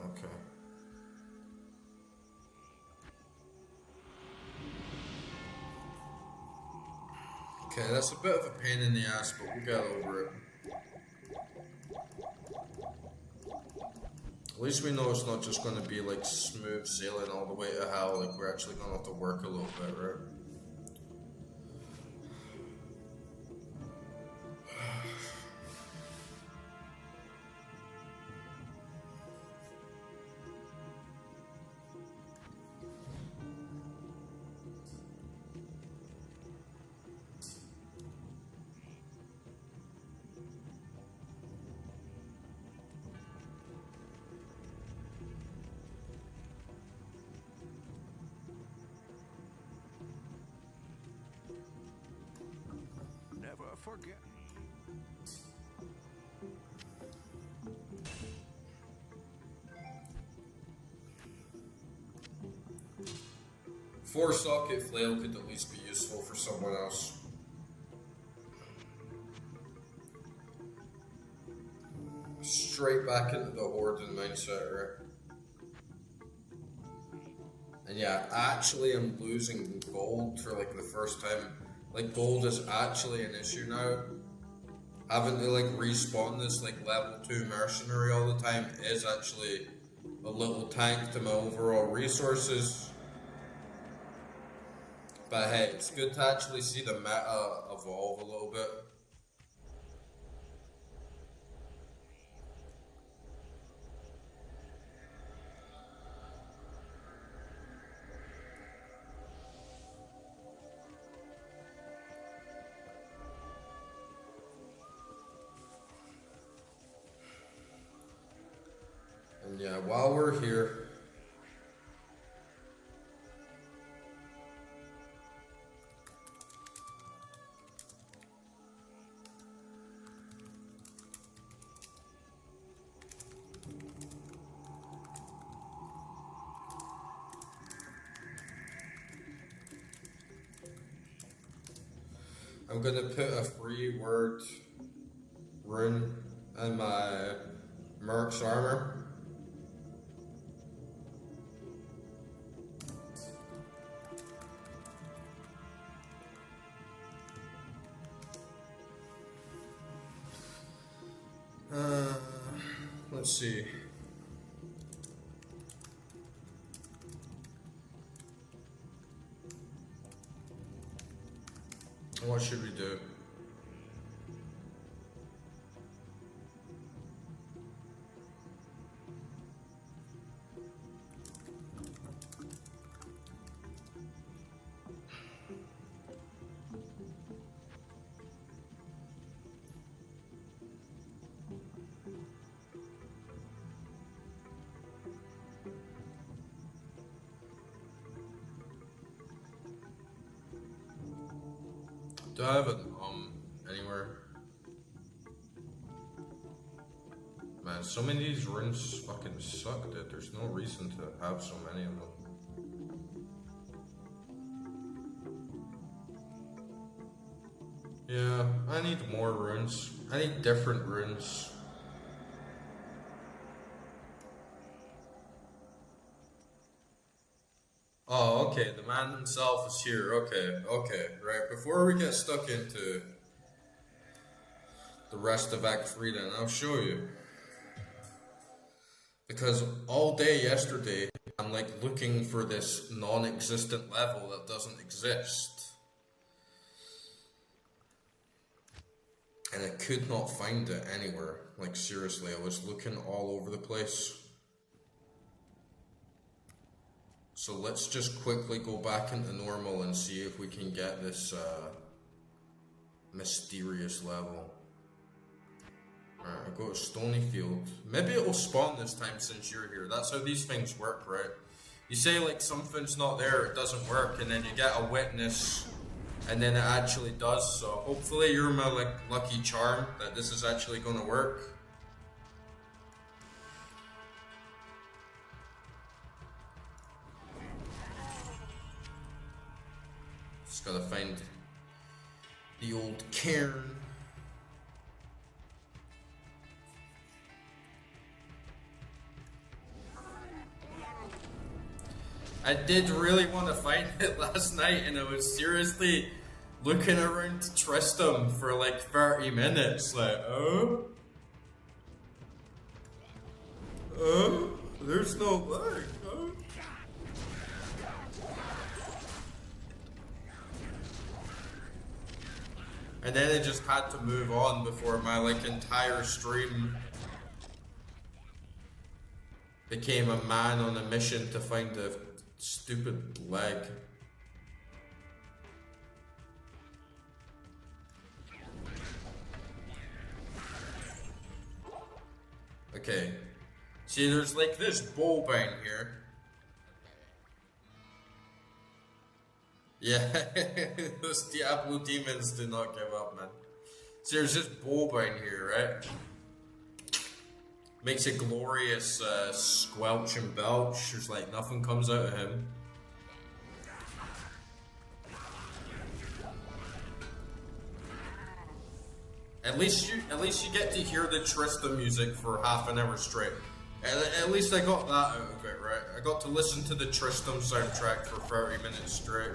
A: Okay. Okay, that's a bit of a pain in the ass, but we'll get over it. At least we know it's not just going to be like smooth sailing all the way to hell, like we're actually going to have to work a little bit, right?
C: Never forget.
A: Four socket flail could at least be useful for someone else. Straight back into the hoarding mindset, right? And yeah, actually I'm losing gold for like the first time. Like gold is actually an issue now. Having to like respawn this like level 2 mercenary all the time is actually a little tank to my overall resources. But hey, it's good to actually see the meta evolve a little bit. And yeah, while we're here, I'm gonna put a free word rune in my Merc's armor. Let's see. What should we do? Do I have an anywhere? Man, so many of these runes fucking suck, dude. There's no reason to have so many of them. Yeah, I need more runes. I need different runes. Oh, okay, the man himself is here. Okay, right. Before we get stuck into the rest of Act 3 then, I'll show you. Because all day yesterday, I'm like looking for this non-existent level that doesn't exist. And I could not find it anywhere. Like seriously, I was looking all over the place. So let's just quickly go back into normal and see if we can get this mysterious level. Alright, I'll go to Stonyfield. Maybe it'll spawn this time since you're here. That's how these things work, right? You say like something's not there, it doesn't work, and then you get a witness, and then it actually does. So hopefully you're my like lucky charm that this is actually going to work. Just gotta find the old cairn. I did really want to find it last night, and I was seriously looking around Tristram for like 30 minutes, like, there's no leg, And then I just had to move on before my like entire stream became a man on a mission to find a stupid leg. Okay. See, there's like this bowbine here. Yeah, those Diablo demons do not give up, man. So there's this bowbine here, right? Makes a glorious squelch and belch. There's like nothing comes out of him. At least you get to hear the Trista music for half an hour straight. At least I got that out of it, right? I got to listen to the Tristram soundtrack for 30 minutes straight.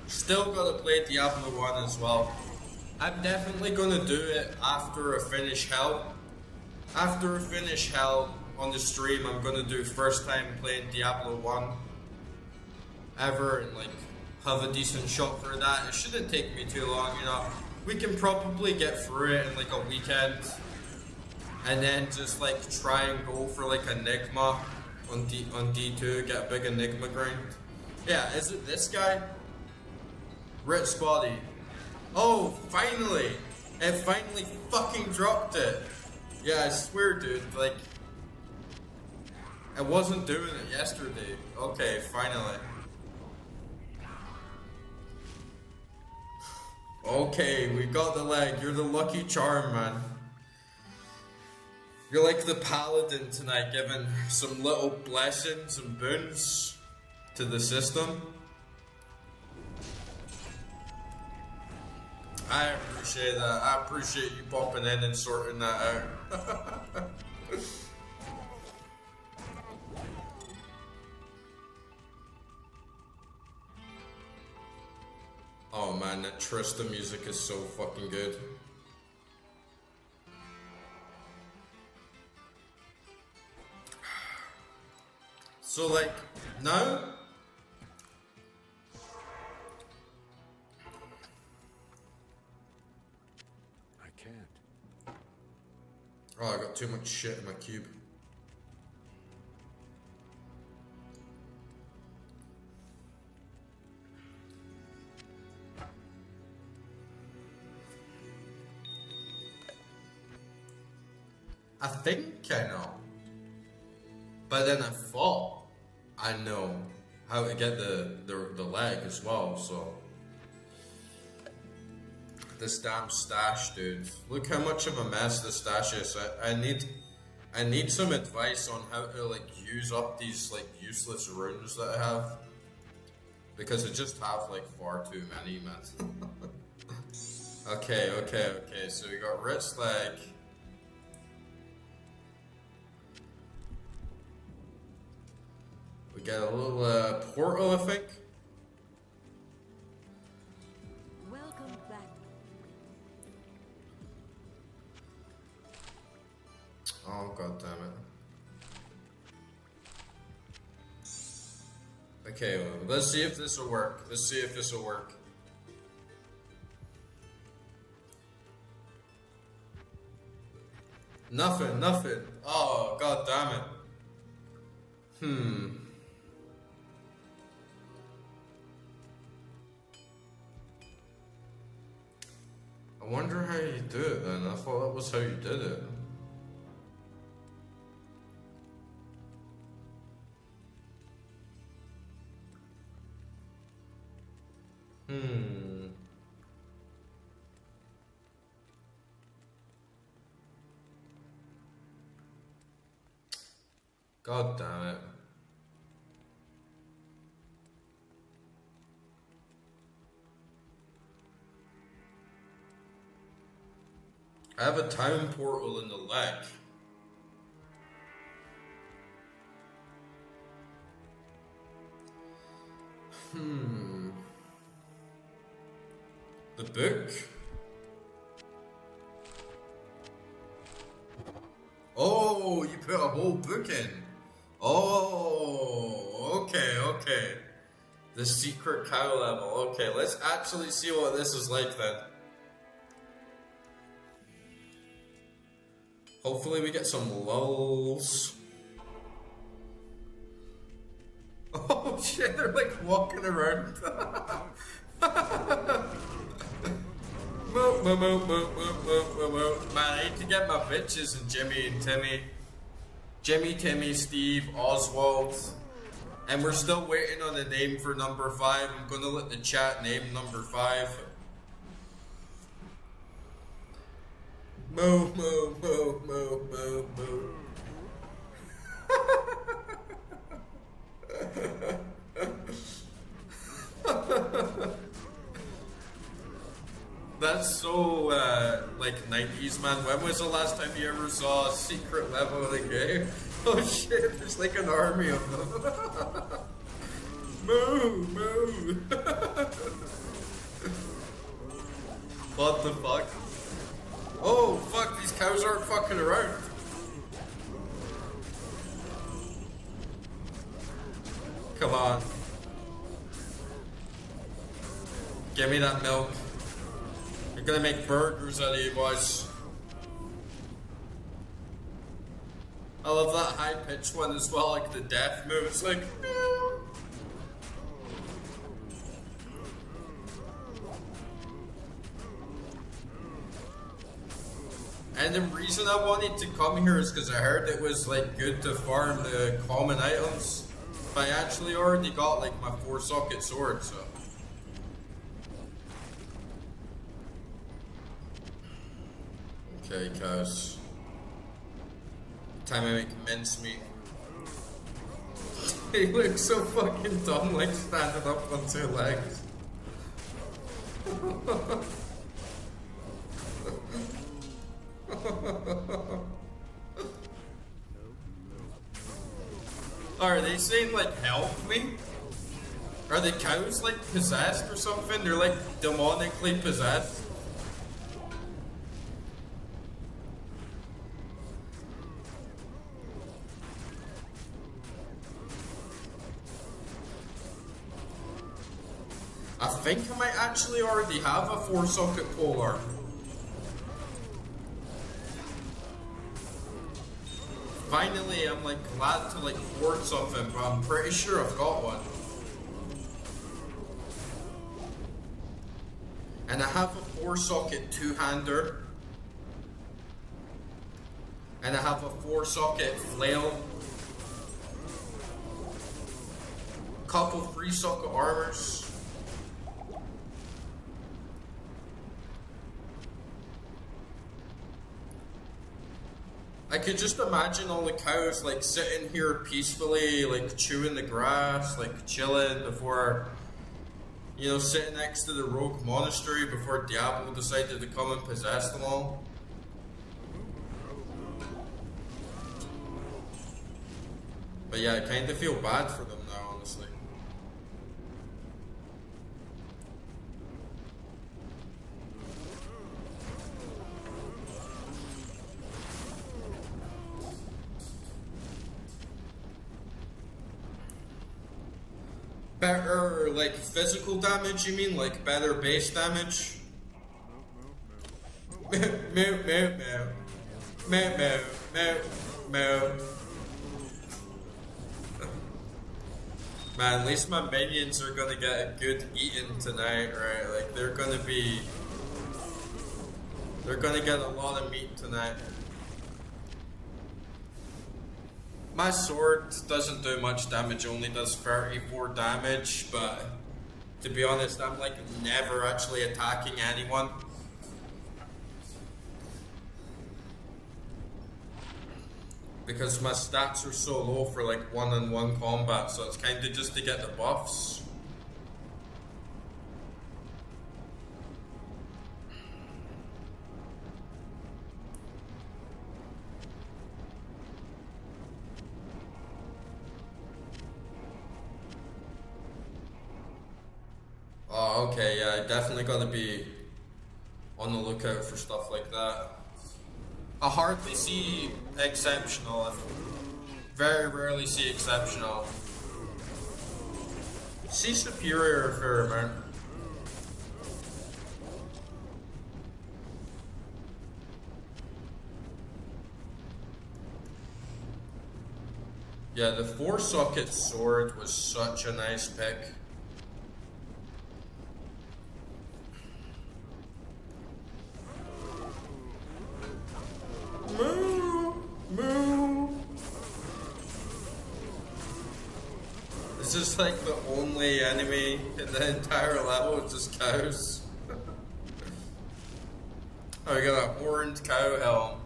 A: Still gotta play Diablo 1 as well. I'm definitely gonna do it after I finish Hell. After I finish Hell on the stream, I'm gonna do first time playing Diablo 1 ever and like have a decent shot for that. It shouldn't take me too long, you know. We can probably get through it in like a weekend and then just like try and go for like Enigma on D2, get a big Enigma grind. Yeah, is it this guy? Rit's body. Oh, finally! It finally fucking dropped it! Yeah, I swear, dude, like... I wasn't doing it yesterday. Okay, finally. Okay, we got the leg. You're the lucky charm, man. You're like the paladin tonight, giving some little blessings and boons to the system. I appreciate that. I appreciate you popping in and sorting that out. Oh man, that Trista music is so fucking good. So like, now oh, I got too much shit in my cube. I think I know. But then I thought I know how to get the leg as well, so. This damn stash, dude. Look how much of a mess the stash is. I need some advice on how to like use up these like useless runes that I have. Because I just have like far too many, man. Okay, so we got Rit's leg. We got a little portal, I think.
B: Welcome back.
A: Oh, god damn it. Okay, well, let's see if this will work. Nothing, nothing. Oh, god damn it. I wonder how you do it then. I thought that was how you did it. God damn it. I have a town portal in the leg. The book? Oh, you put a whole book in. Oh, okay. The secret cow level. Okay, let's actually see what this is like then. Hopefully we get some lulls. Oh shit, they're like walking around. Man, I need to get my bitches and Jimmy and Timmy. Jimmy, Timmy, Steve, Oswald. And we're still waiting on a name for number 5. I'm gonna let the chat name number 5. Moo. That's so, like 90s, man. When was the last time you ever saw a secret level of the game? Oh shit, there's like an army of them. Moo. What the fuck? Oh fuck, these cows aren't fucking around. Come on. Give me that milk. We're gonna make burgers out of you boys. I love that high pitched one as well, like the death move. It's like meow. And the reason I wanted to come here is because I heard it was like good to farm the common items. But I actually already got like my 4-socket sword, so. Okay, cows. Time I make mincemeat. He looks so fucking dumb, like standing up on 2 legs. Are they saying like help me? Are the cows like possessed or something? They're like demonically possessed. I think I might actually already have a 4-socket polearm. Finally, I'm like glad to like forge something, but I'm pretty sure I've got one. And I have a 4-socket 2-hander. And I have a 4-socket flail. Couple 3-socket armors. I could just imagine all the cows like sitting here peacefully, like chewing the grass, like chilling before, you know, sitting next to the rogue monastery before Diablo decided to come and possess them all. But yeah, I kind of feel bad for them now, honestly. Better, like, physical damage, you mean? Like, better base damage? Meow, meow, meow. Meow, meow, meow, meow. Man, at least my minions are gonna get a good eating tonight, right? Like, they're gonna get a lot of meat tonight. My sword doesn't do much damage, only does 34 damage, but to be honest, I'm like never actually attacking anyone. Because my stats are so low for like one-on-one combat, so it's kind of just to get the buffs. Oh, okay, yeah, definitely gotta be on the lookout for stuff like that. I hardly see exceptional. I very rarely see exceptional. See superior a fair amount. Yeah, the 4-socket sword was such a nice pick. Moo! Moo! This is like the only enemy in the entire level, it's just cows. Oh, we got a horned cow helm.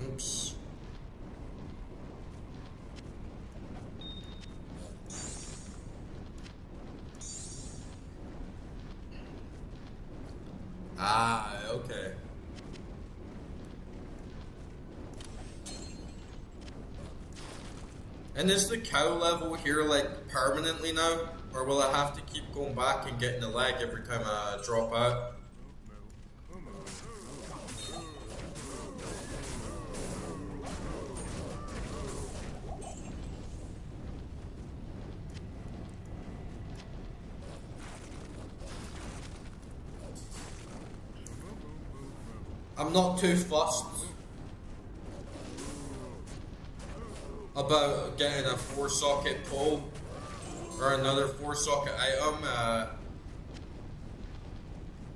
A: Oops. Ah, okay. And is the cow level here like permanently now? Or will I have to keep going back and getting the leg every time I drop out? I'm not too fussed about getting a 4-socket pole or another 4-socket item.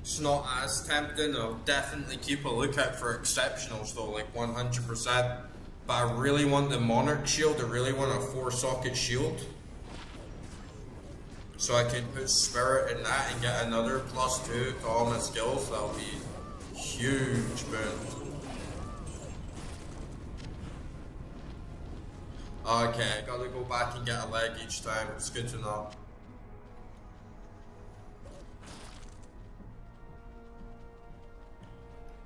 A: It's not as tempting. I'll definitely keep a lookout for exceptionals though, like 100%. But I really want the Monarch shield. I really want a 4-socket shield. So I can put Spirit in that and get another +2 to all my skills. That'll be huge boon. Okay, I gotta go back and get a leg each time. It's good to know.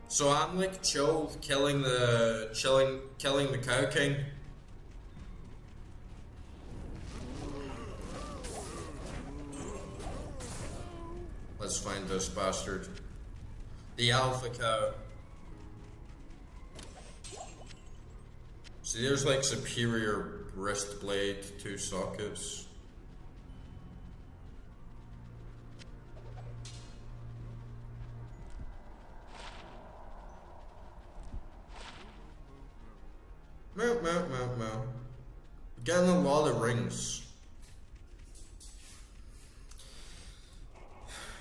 A: So I'm like chill killing the Cow King. Let's find this bastard. The Alpha Cow. See, there's like superior wrist blade, 2 sockets. Meow, meow, meow, meow. Getting a lot of rings.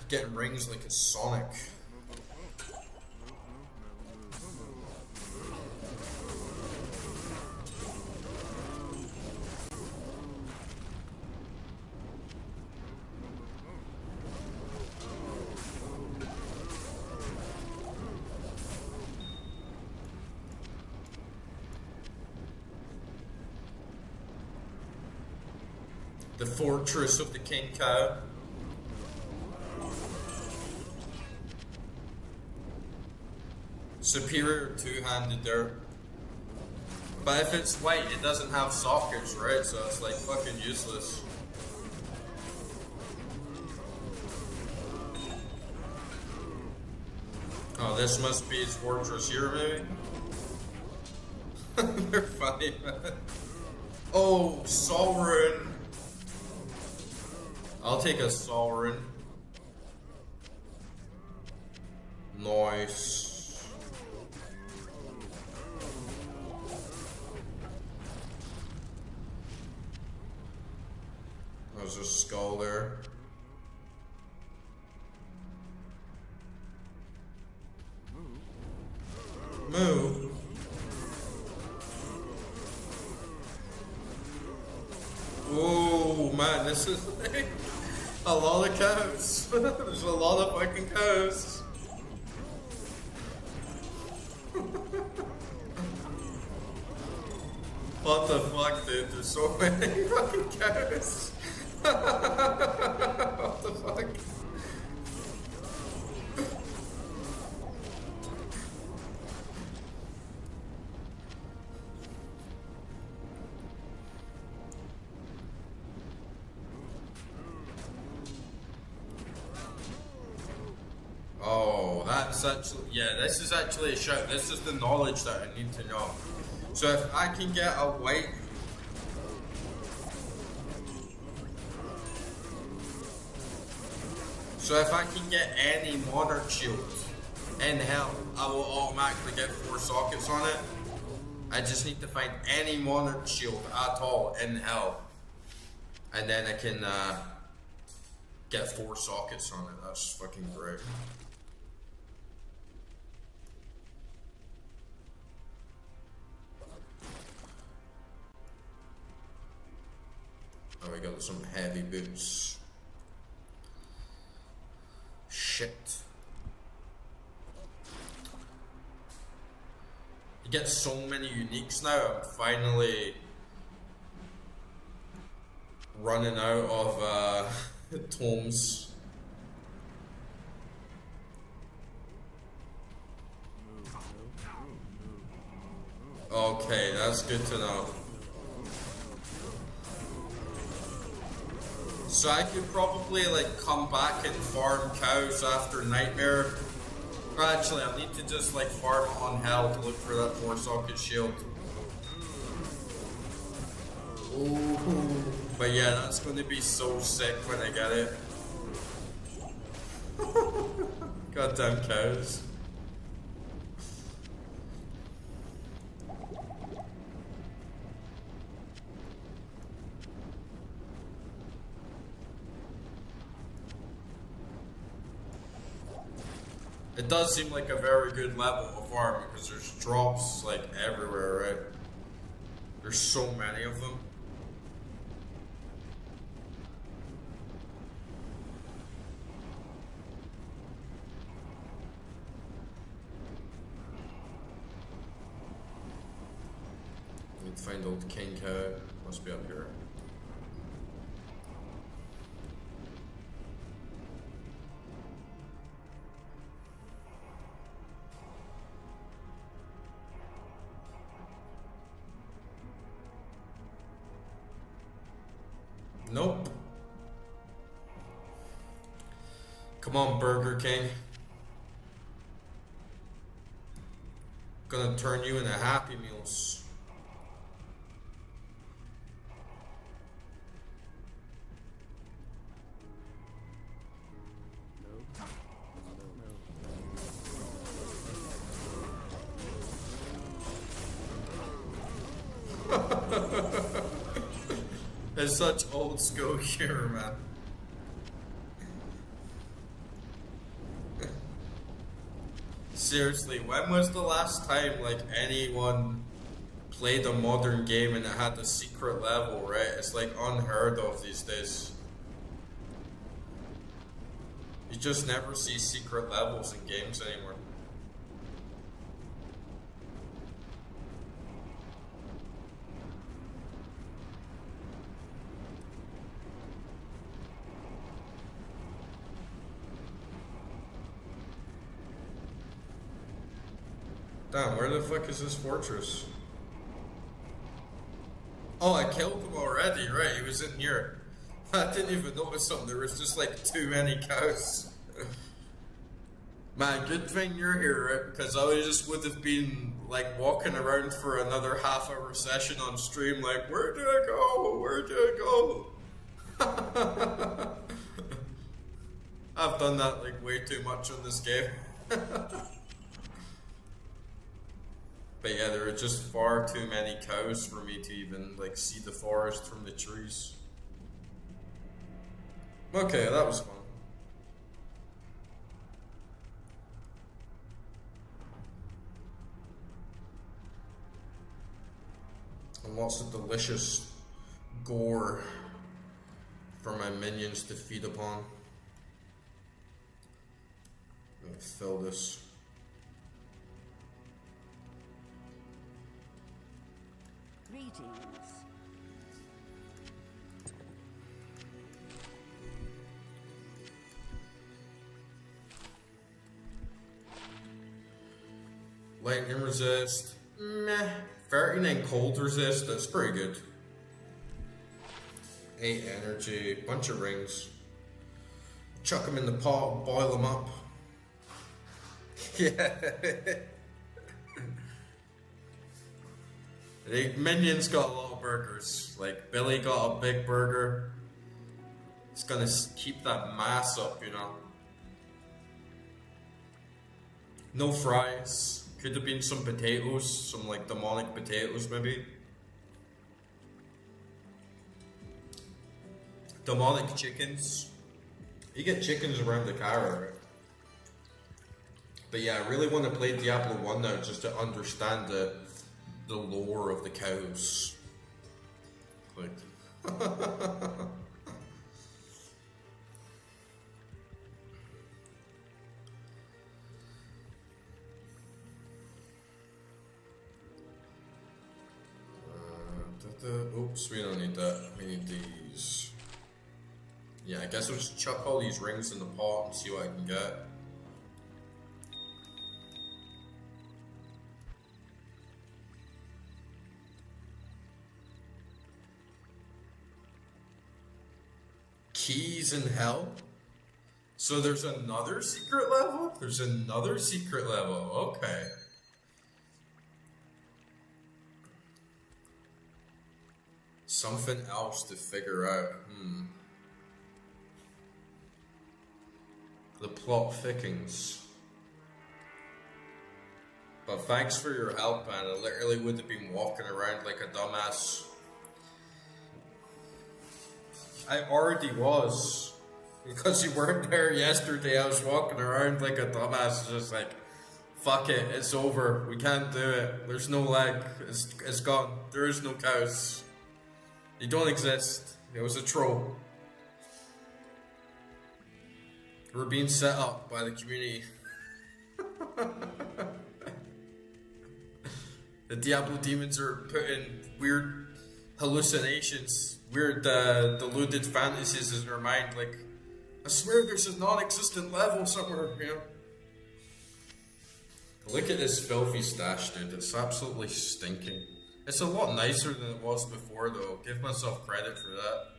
A: Getting rings like a Sonic. The Fortress of the King Cow. Superior 2-handed there. But if it's white, it doesn't have sockets, right? So it's like fucking useless. Oh, this must be his fortress here, maybe? They're funny, man. Oh, Sovereign. I'll take a Sovereign. Nice. There's a skull there. Move. Oh man, this is like a lot of cows. There's a lot of fucking cows. What the fuck, dude? There's so many fucking cows. What the fuck? Oh, that's actually, yeah, this is actually a shout. This is the knowledge that I need to know. So if I can get a white... So if I can get any Monarch shield in hell, I will automatically get 4 sockets on it. I just need to find any Monarch shield at all in hell. And then I can get 4 sockets on it. That's fucking great. Oh, we got some heavy boots. Shit. You get so many uniques now, I'm finally running out of tomes. Okay, that's good to know. So I could probably like come back and farm cows after Nightmare. Or actually, I need to just like farm on hell to look for that 4 socket shield. Ooh. But yeah, that's going to be so sick when I get it. Goddamn cows. It does seem like a very good level of farm because there's drops like everywhere, right? There's so many of them. Need to find old king cow. Must be up here. Nope. Come on, Burger King. Gonna turn you into Happy Meals. It's such old school humor, man. Seriously, when was the last time like anyone played a modern game and it had a secret level, right? It's like unheard of these days. You just never see secret levels in games anymore. Damn, where the fuck is this fortress? Oh, I killed him already, right? He was in here. I didn't even notice him. There was just like too many cows. Man, good thing you're here, right? Because I just would have been like walking around for another half-hour session on stream, like, where do I go? Where do I go? I've done that like way too much on this game. But yeah, there are just far too many cows for me to even like see the forest from the trees. Okay, that was fun. And lots of delicious gore for my minions to feed upon. I'm gonna fill this.
B: Greetings.
A: Lightning resist. Meh. 39 cold resist, that's pretty good. 8 energy, bunch of rings. Chuck them in the pot, boil them up. Yeah. The minions got a lot of burgers. Like, Billy got a big burger. It's gonna keep that mass up, you know. No fries. Could have been some potatoes, some like demonic potatoes maybe. Demonic chickens. You get chickens around the car, right? But yeah, I really want to play Diablo 1 now just to understand the lore of the cows. Like oops, we don't need that. We need these. Yeah, I guess I'll just chuck all these rings in the pot and see what I can get. Keys in hell? So there's another secret level? There's another secret level, okay. Something else to figure out. The plot thickens. But thanks for your help, man. I literally would have been walking around like a dumbass. I already was. Because you weren't there yesterday, I was walking around like a dumbass, just like, fuck it, it's over. We can't do it. There's no leg. It's gone. There is no cows. You don't exist. It was a troll. We're being set up by the community. The Diablo demons are putting weird hallucinations, weird deluded fantasies in their mind. Like, I swear there's a non-existent level somewhere, you know? Look at this filthy stash, dude. It's absolutely stinking. It's a lot nicer than it was before, though. Give myself credit for that.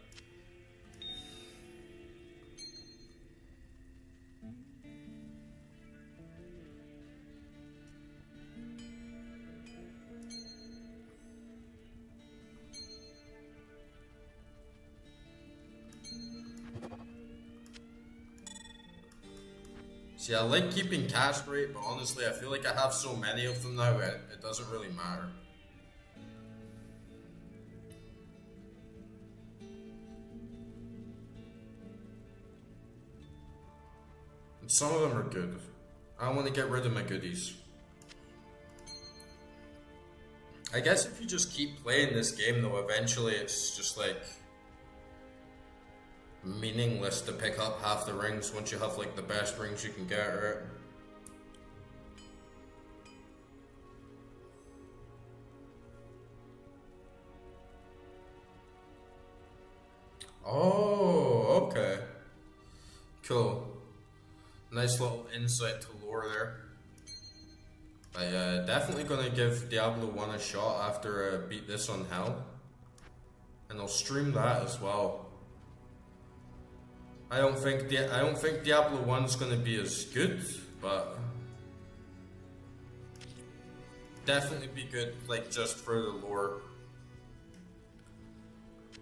A: See, I like keeping cast rate, but honestly, I feel like I have so many of them now, it doesn't really matter. And some of them are good. I want to get rid of my goodies. I guess if you just keep playing this game, though, eventually it's just like meaningless to pick up half the rings once you have like the best rings you can get, right? Oh, okay. Cool. Nice little insight to lore there. I definitely gonna give Diablo 1 a shot after I beat this on Hell. And I'll stream that as well. I don't think Diablo 1's gonna be as good, but definitely be good, like, just for the lore.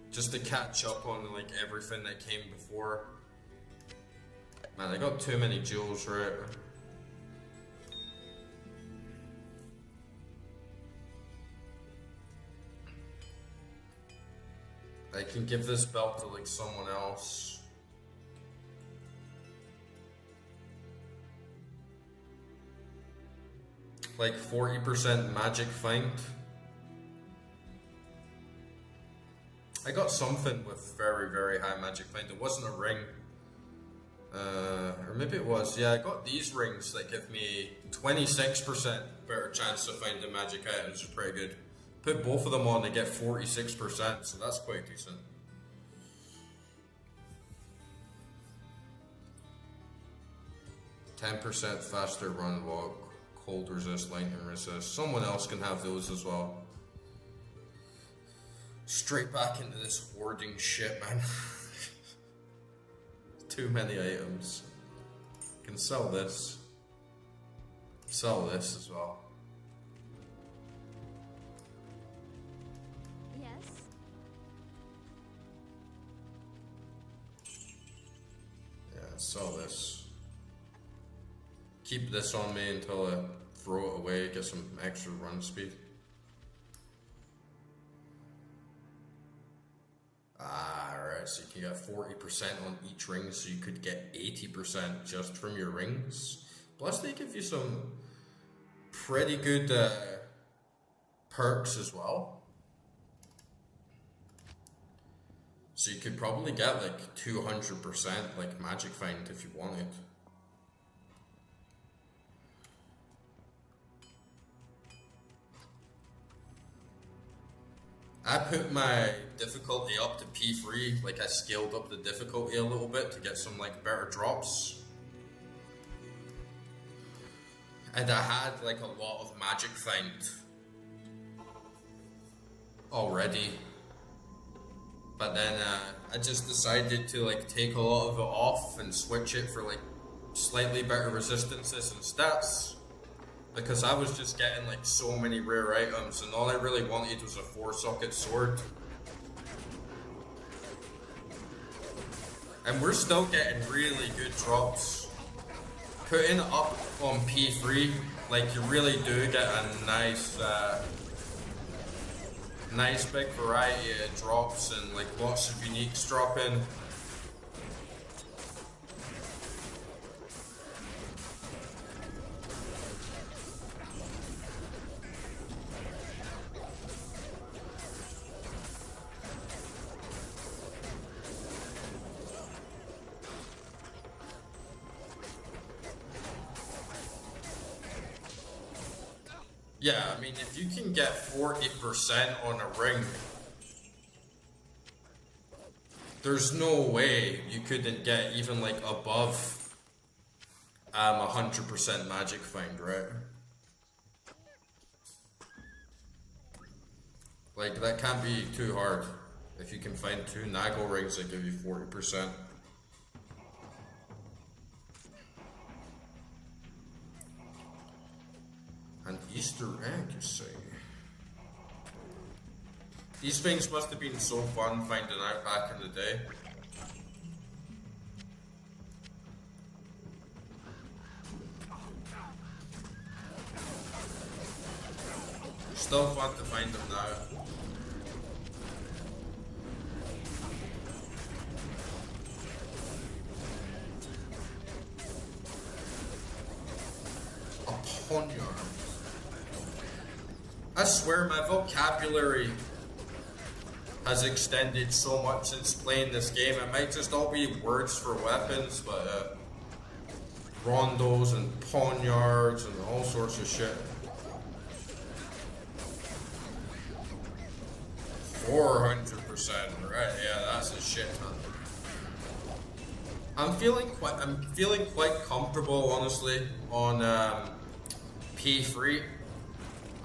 A: Just to catch up on, like, everything that came before. Man, I got too many jewels, right? I can give this belt to, like, someone else. Like 40% magic find. I got something with very, very high magic find. It wasn't a ring. Or maybe it was. Yeah, I got these rings that give me 26% better chance of finding magic items, which is pretty good. Put both of them on, they get 46%, so that's quite decent. %, faster run, walk, cold resist, lightning resist. Someone else can have those as well. Straight back into this hoarding shit, man. Too many items. Can sell this. Sell this as well.
B: Yes.
A: Yeah, sell this. Keep this on me until I throw it away, get some extra run speed. Alright, so you can get 40% on each ring, so you could get 80% just from your rings. Plus they give you some pretty good perks as well. So you could probably get like 200% like magic find if you wanted. I put my difficulty up to P3, like I scaled up the difficulty a little bit to get some like better drops. And I had like a lot of magic find already. But then I just decided to like take a lot of it off and switch it for like slightly better resistances and stats. Because I was just getting like so many rare items and all I really wanted was a 4-socket sword. And we're still getting really good drops. Putting it up on P3, like you really do get a nice nice big variety of drops and like lots of uniques dropping. Yeah, I mean, if you can get 40% on a ring, there's no way you couldn't get even like above 100% magic find, right? Like, that can't be too hard. If you can find 2 Nagel rings that give you 40%. An Easter egg, you say? These things must have been so fun finding out back in the day. Still fun to find them now. A poniard. I swear my vocabulary has extended so much since playing this game. It might just all be words for weapons, but rondos and poniards and all sorts of shit. 400%, right? Yeah, that's a shit ton. I'm feeling quite comfortable, honestly, on P3.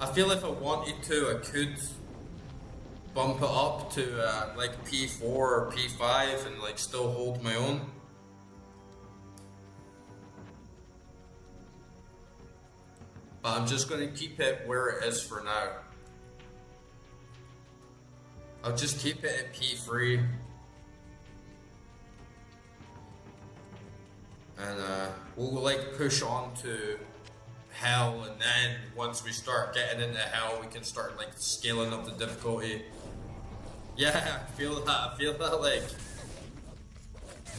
A: I feel if I wanted to, I could bump it up to like P4 or P5 and like still hold my own. But I'm just going to keep it where it is for now. I'll just keep it at P3. And we'll like push on to hell, and then once we start getting into hell, we can start like scaling up the difficulty. Yeah, I feel that like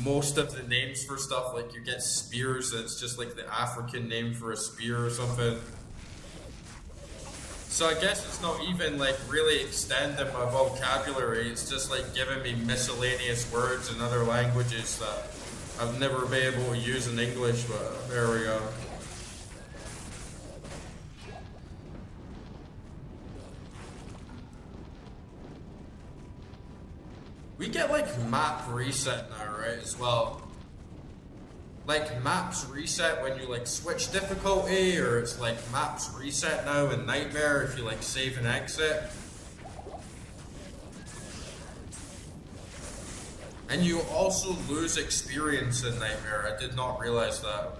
A: most of the names for stuff, like you get spears, it's just like the African name for a spear or something. So I guess it's not even like really extending my vocabulary, it's just like giving me miscellaneous words in other languages that I've never been able to use in English, but there we go. We get like map reset now, right, as well. Like maps reset when you like switch difficulty, or it's like maps reset now in Nightmare if you like save and exit. And you also lose experience in Nightmare. I did not realize that.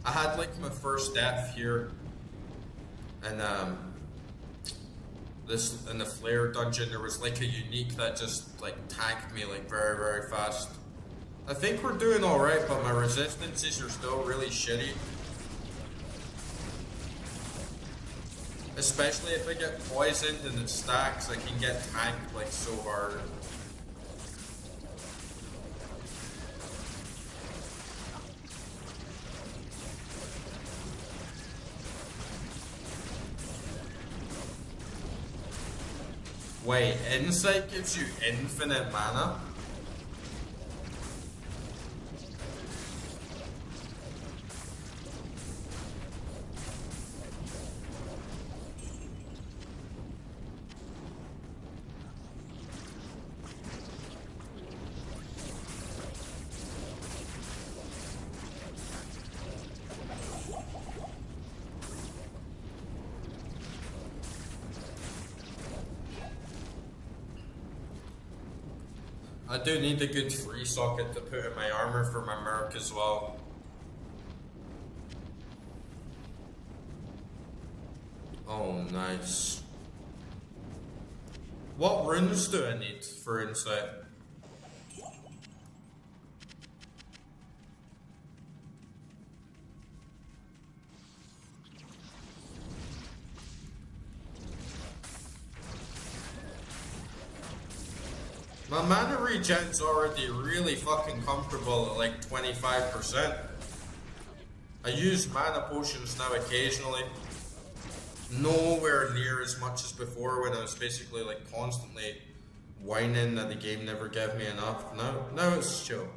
A: I had like my first death here, and this in the Flare dungeon there was like a unique that just like tanked me like very, very fast. I think we're doing alright, but my resistances are still really shitty. Especially if I get poisoned and it stacks, I can get tanked like so hard. Wait, Insight gives you infinite mana? I do need a good free socket to put in my armor for my merc as well. Oh, nice. What runes do I need for Insight? My mana regen's already really fucking comfortable at like 25%. I use mana potions now occasionally. Nowhere near as much as before when I was basically like constantly whining that the game never gave me enough. Now it's chill.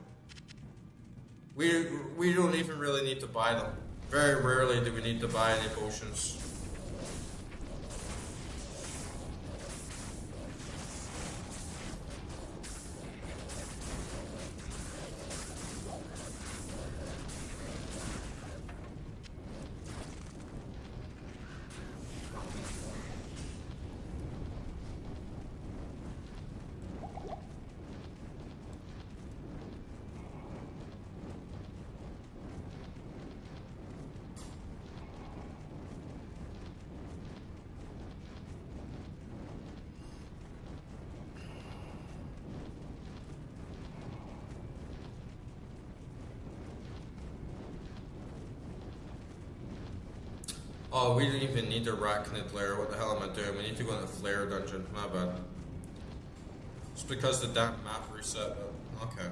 A: We don't even really need to buy them. Very rarely do we need to buy any potions. Oh, we didn't even need a Arachnid lair. What the hell am I doing? We need to go in the Flare dungeon. My bad. It's because the damn map reset. Okay.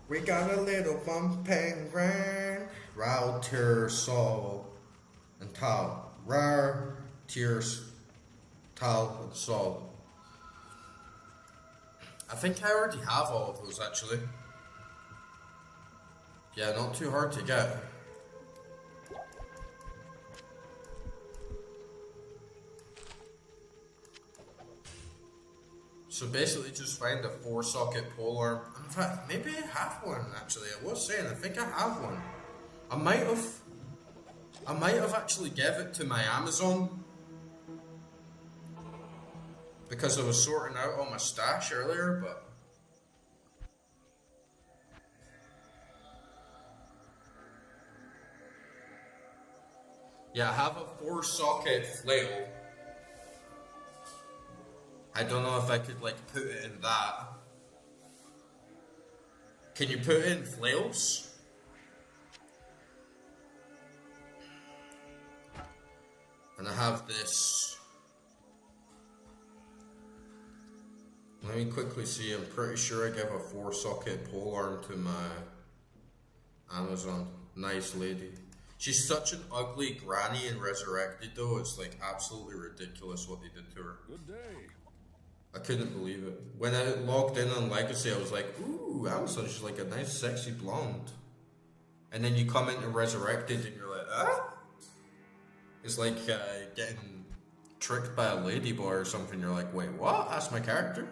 A: We got a little bumping grand. Rao, Tier, Sol, and Tal. Rar, Tears, Tal, and Sol. I think I already have all of those actually. Yeah, not too hard to get. So basically just find a 4-socket polearm. In fact, maybe I have one actually. I was saying, I think I have one. I might have actually gave it to my Amazon. Because I was sorting out all my stash earlier, but Yeah, I have a 4-socket flail. I don't know if I could like put it in that. Can you put it in flails? And I have this. Let me quickly see. I'm pretty sure I gave a 4-socket polearm to my Amazon. Nice lady. She's such an ugly granny in Resurrected though. It's like absolutely ridiculous what they did to her.
C: Good day.
A: I couldn't believe it. When I logged in on Legacy, I was like, ooh, Amazon, she's like a nice sexy blonde. And then you come into Resurrected and you're like, ah? It's like getting tricked by a ladyboy or something. You're like, wait, what? That's my character?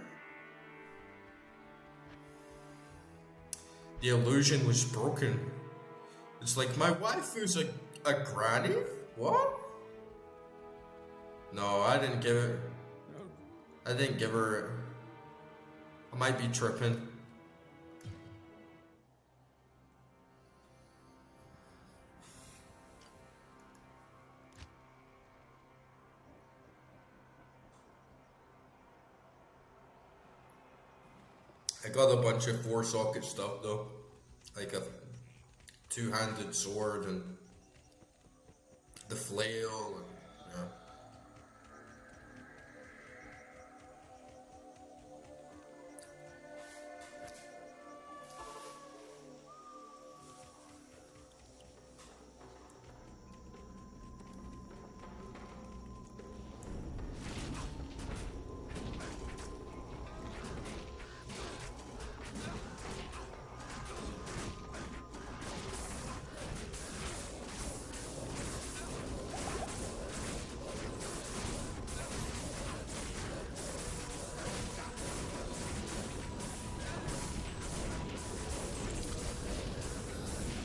A: The illusion was broken. It's like, my waifu's a granny? What? No, I didn't give it. I didn't give her. I might be tripping. I got a bunch of 4-socket stuff though, like a 2-handed sword and the flail. And, yeah.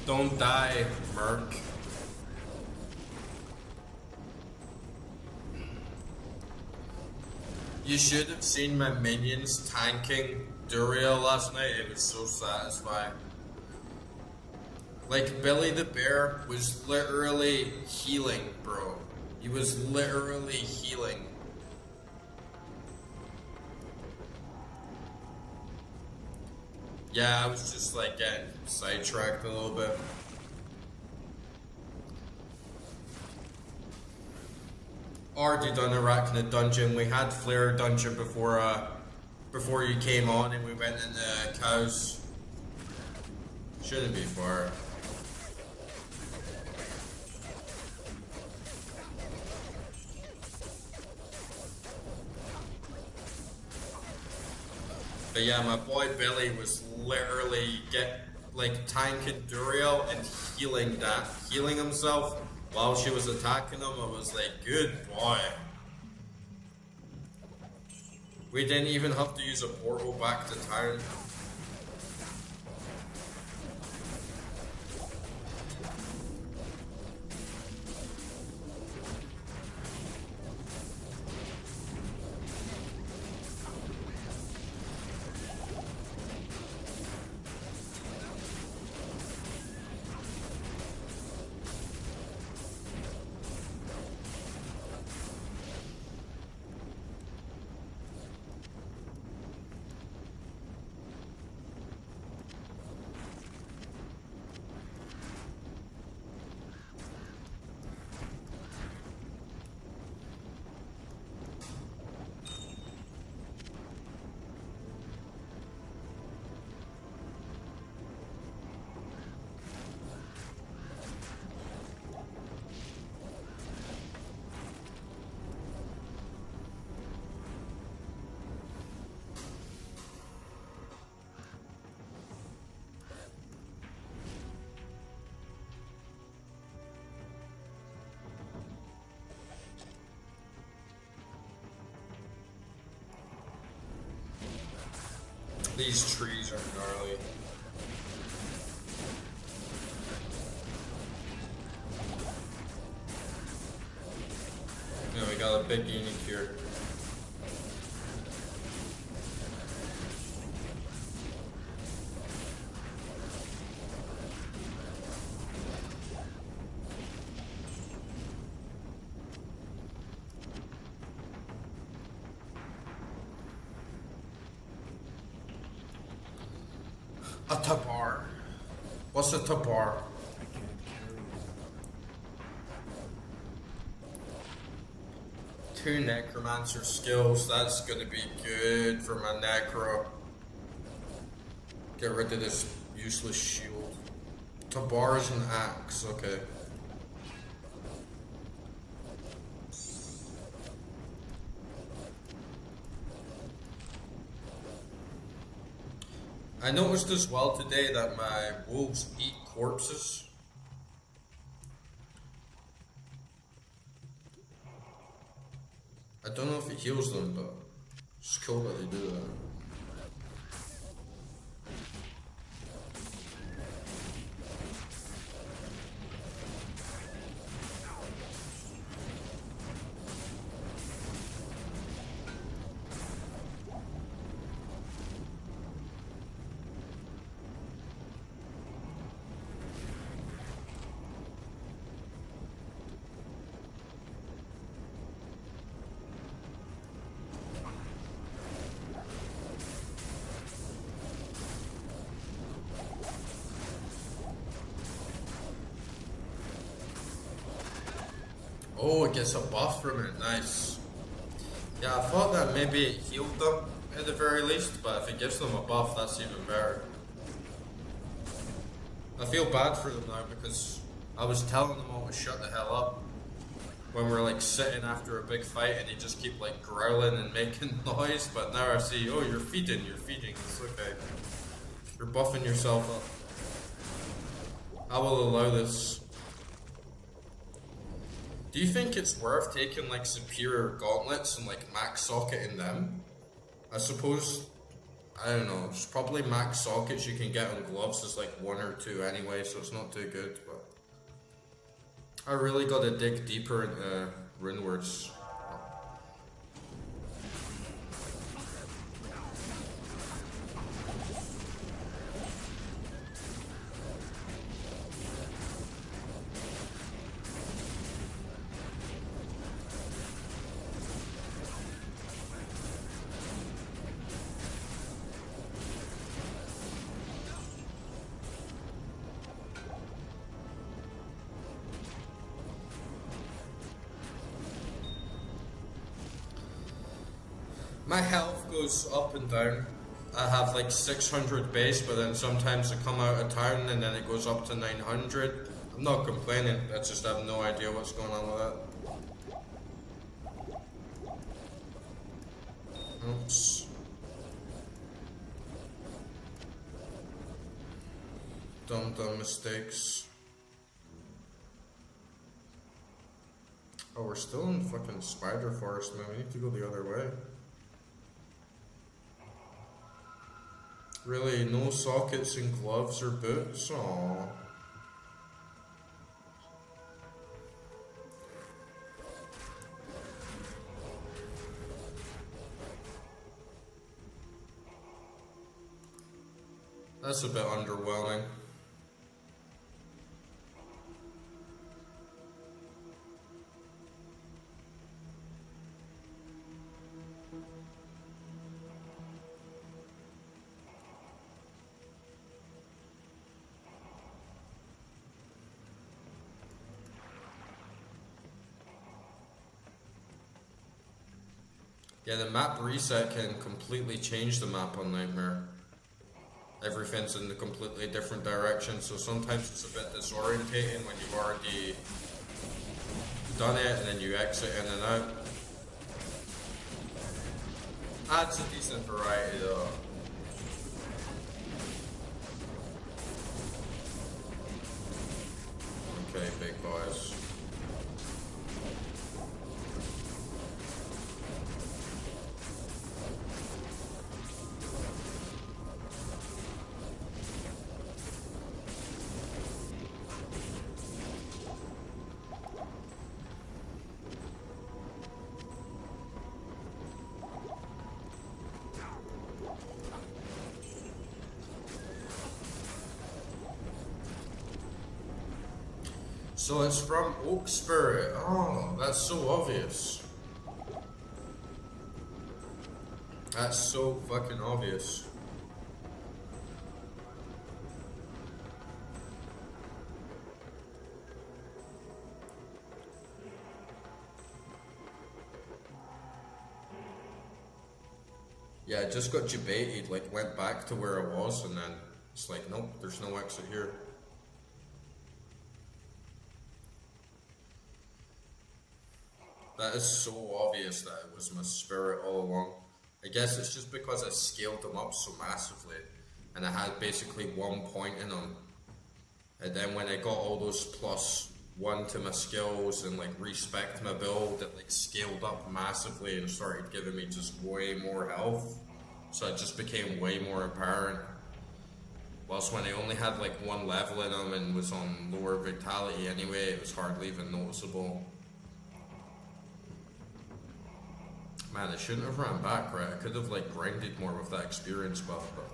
A: Don't die, Merc. You should have seen my minions tanking Duriel last night. It was so satisfying. Like, Billy the Bear was literally healing, bro. He was literally healing. Yeah, I was just like getting sidetracked a little bit. Already done Arachnid Dungeon. We had Flare Dungeon before you came on, and we went into Cows. Shouldn't be far. But yeah, my boy Billy was literally tanking Duriel and healing himself while she was attacking him. I was like, good boy. We didn't even have to use a portal back to town. These trees are gnarly. Yeah, we got a big unique here. A tabar. What's a tabar?
C: I can't carry it.
A: 2 necromancer skills. That's gonna be good for my necro. Get rid of this useless shield. Tabar is an axe. Okay. I noticed as well today that my wolves eat corpses. I don't know if it heals them, but it's cool that they do that. Oh, it gets a buff from it, nice. Yeah, I thought that maybe it healed them at the very least, but if it gives them a buff, that's even better. I feel bad for them now because I was telling them all to shut the hell up when we're like sitting after a big fight and they just keep like growling and making noise, but now I see, oh, you're feeding, it's okay. You're buffing yourself up. I will allow this. Do you think it's worth taking like superior gauntlets and like max socketing them? I suppose, I don't know, there's probably max sockets you can get on gloves, there's like 1 or 2 anyway, so it's not too good, but I really gotta dig deeper into runewords. My health goes up and down. I have like 600 base, but then sometimes I come out of town and then it goes up to 900. I'm not complaining, I just have no idea what's going on with that. Oops. Dumb mistakes. Oh, we're still in fucking spider forest, man. We need to go the other way. Really, no sockets in gloves or boots? Aww. That's a bit underwhelming. Yeah, the map reset can completely change the map on Nightmare. Everything's in a completely different direction, so sometimes it's a bit disorientating when you've already done it and then you exit in and out. Adds a decent variety though. Okay, big boys. So it's from Oak Spirit. Oh, that's so obvious. That's so fucking obvious. Yeah, I just got debated, like went back to where I was, and then it's like, nope, there's no exit here. That is so obvious that it was my spirit all along. I guess it's just because I scaled them up so massively, and I had basically 1 point in them. And then when I got all those +1 to my skills and like respect my build, it like scaled up massively and started giving me just way more health. So it just became way more apparent. Whilst when I only had like 1 level in them and was on lower vitality anyway, it was hardly even noticeable. Man, I shouldn't have ran back, right? I could have like grinded more with that experience buff, but...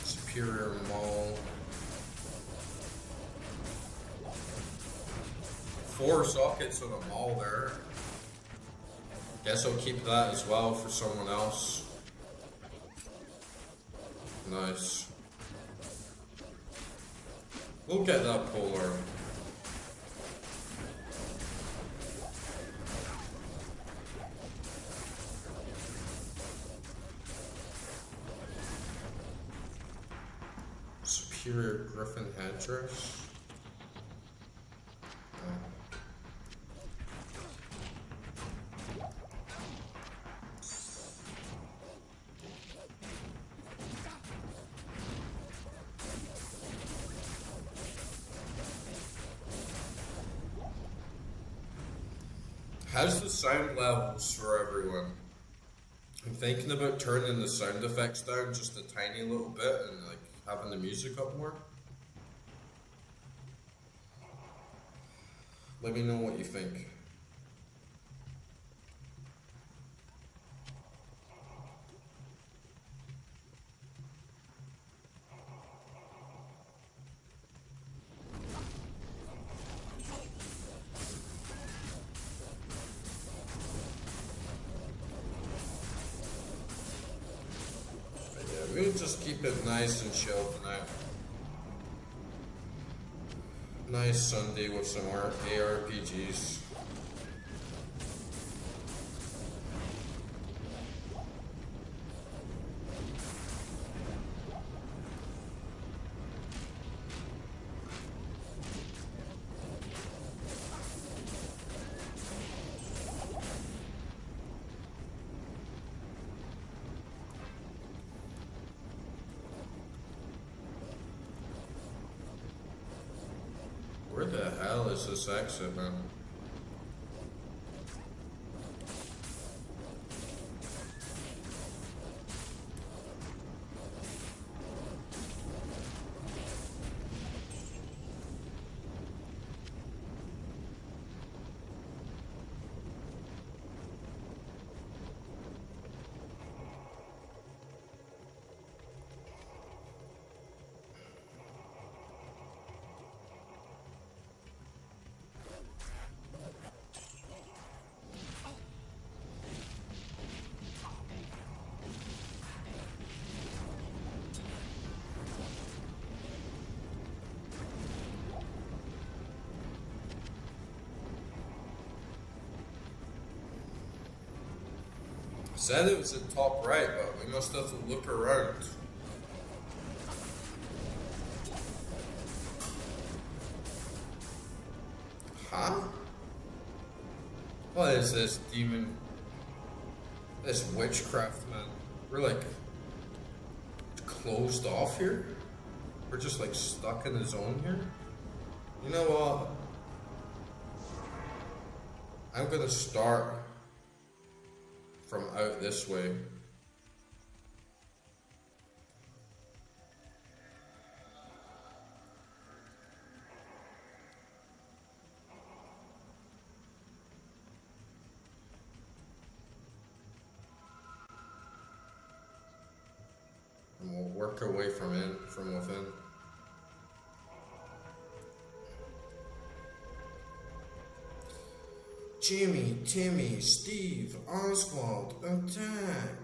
A: Superior Mall. 4 sockets on a mall there. Guess I'll keep that as well for someone else. Nice. We'll get that polar. Superior Griffin headdress. How's the sound levels for everyone? I'm thinking about turning the sound effects down just a tiny little bit and like having the music up more. Let me know what you think. We'll just keep it nice and chill tonight. Nice Sunday with some ARPGs. Where the hell is this exit, man? Said it was in top right, but we must have to look around. Huh? What is this demon? This witchcraft, man. We're like closed off here? We're just like stuck in the zone here? You know what? I'm gonna start from out this way. And we'll work our way from within. Jimmy, Timmy, Steve, Oswald, attack!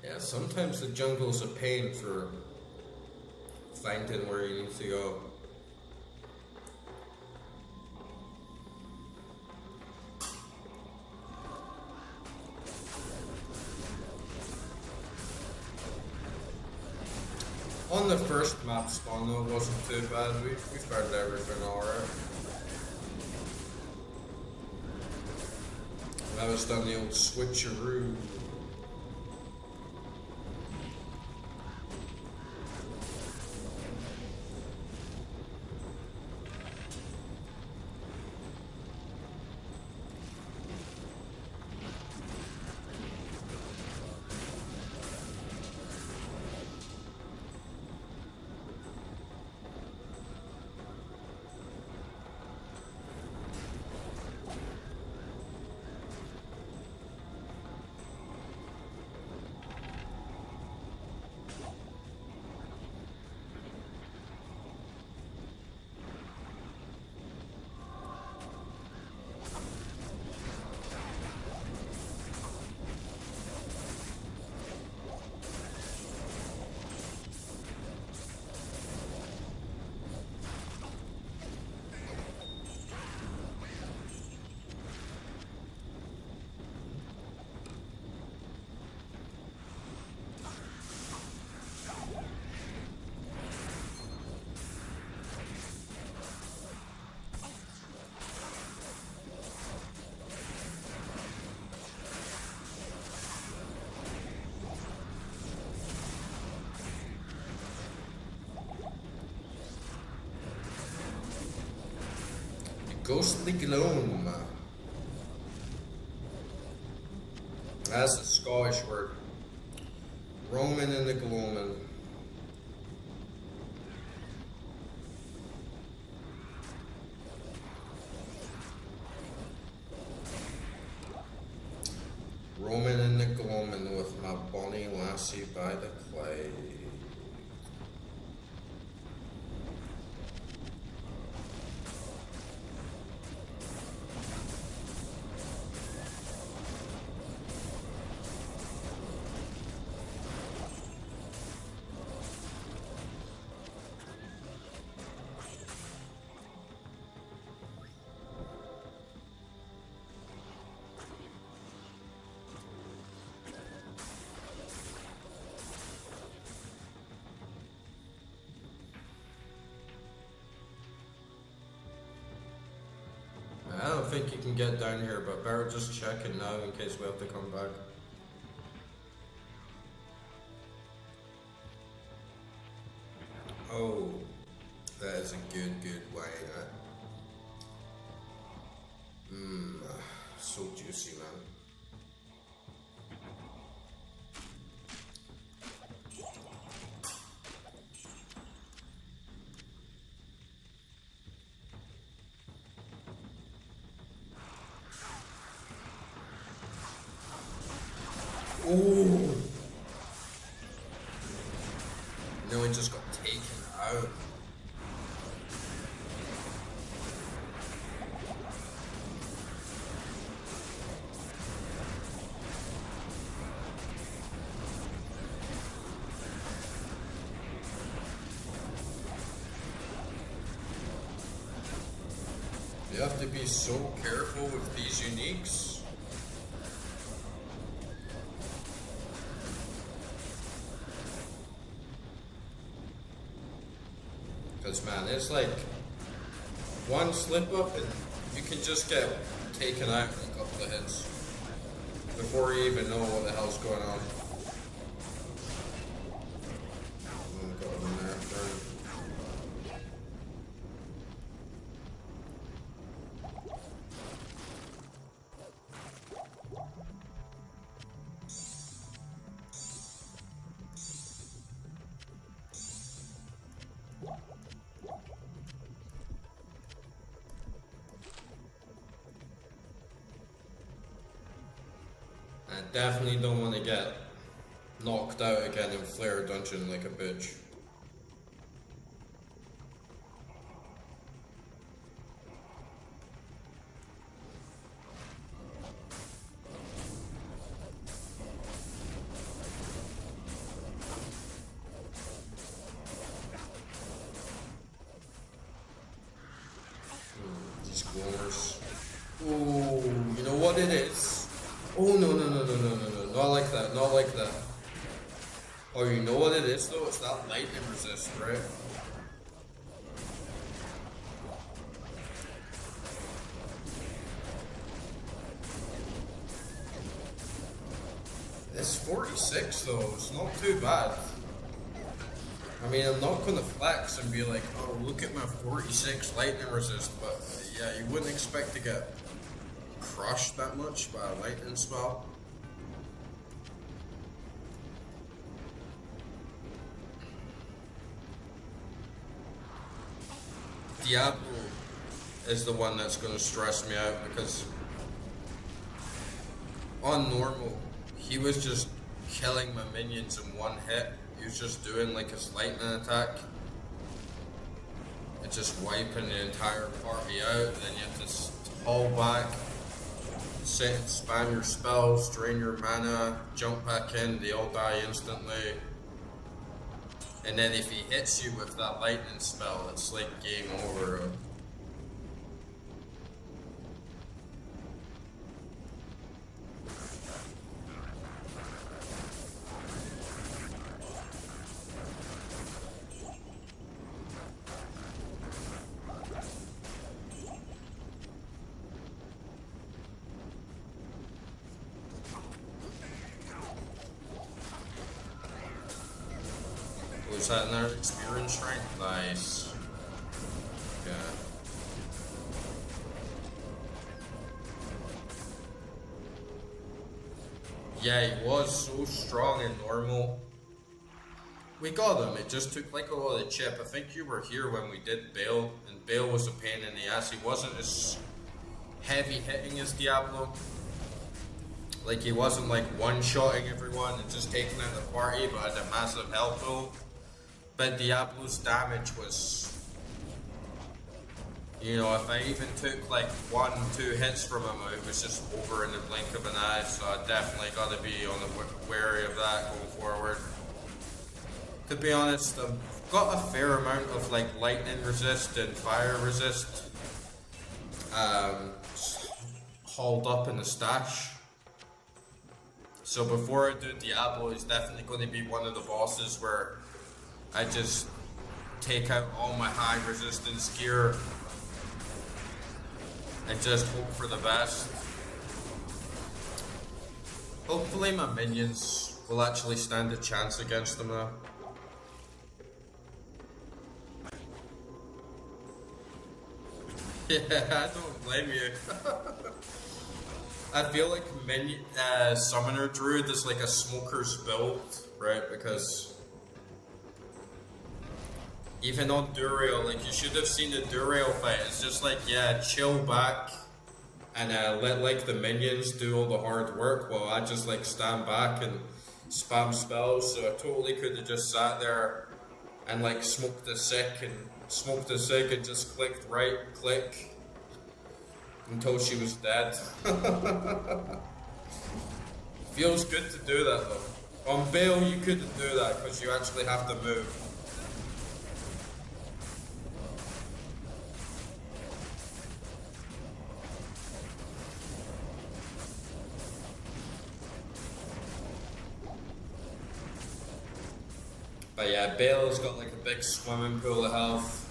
A: Yeah, sometimes the jungle's a pain for finding where you need to go. On the first map spawn though, it wasn't too bad. We found everything alright. Now it's done the old switcheroo. Ghostly gloam. That's a Scottish word. Roaming in the gloaming. Roaming in the gloaming with my bonny lassie by the clay. I don't think you can get down here, but better just check it now in case we have to come back. Oh, that is a good way. So juicy, man. Ooh. No, he just got taken out. You have to be so careful with these uniques. Because man, it's like one slip up and you can just get taken out in a couple of hits before you even know what the hell's going on. Got him in there for I definitely don't want to get knocked out again in Flare Dungeon like a bitch. These glowers. Oh, you know what it is? Oh, no, not like that, not like that. Oh, you know what it is though? It's that lightning resist, right? It's 46 though, it's not too bad. I mean, I'm not gonna flex and be like, oh, look at my 46 lightning resist, but yeah, you wouldn't expect to get crushed that much by a lightning spell. Diablo is the one that's going to stress me out because on normal, he was just killing my minions in one hit. He was just doing like his lightning attack and just wiping the entire party out. Then you have to haul back, sit and spam your spells, drain your mana, jump back in, they all die instantly. And then if he hits you with that lightning spell, it's like game over. Was that another experience strength? Nice. Yeah. Yeah, he was so strong and normal. We got him, it just took like a lot of chip. I think you were here when we did Bale, and Bale was a pain in the ass. He wasn't as heavy hitting as Diablo. Like he wasn't like one-shotting everyone and just taking out the party, but had a massive health pool. But Diablo's damage was, you know, if I even took like 1-2 hits from him, it was just over in the blink of an eye. So I definitely got to be on the wary of that going forward. To be honest, I've got a fair amount of like lightning resist and fire resist hauled up in the stash. So before I do Diablo, it's definitely going to be one of the bosses where I just take out all my high resistance gear and just hope for the best. Hopefully my minions will actually stand a chance against them now. Yeah, I don't blame you. I feel like Summoner Druid is like a smoker's build, right? Because even on Duriel, like you should have seen the Duriel fight. It's just like, yeah, chill back and let like the minions do all the hard work while I just like stand back and spam spells. So I totally could have just sat there and like smoked a cig and just clicked right click until she was dead. Feels good to do that though. On Bale you couldn't do that because you actually have to move. But yeah, Bale's got like a big swimming pool of health.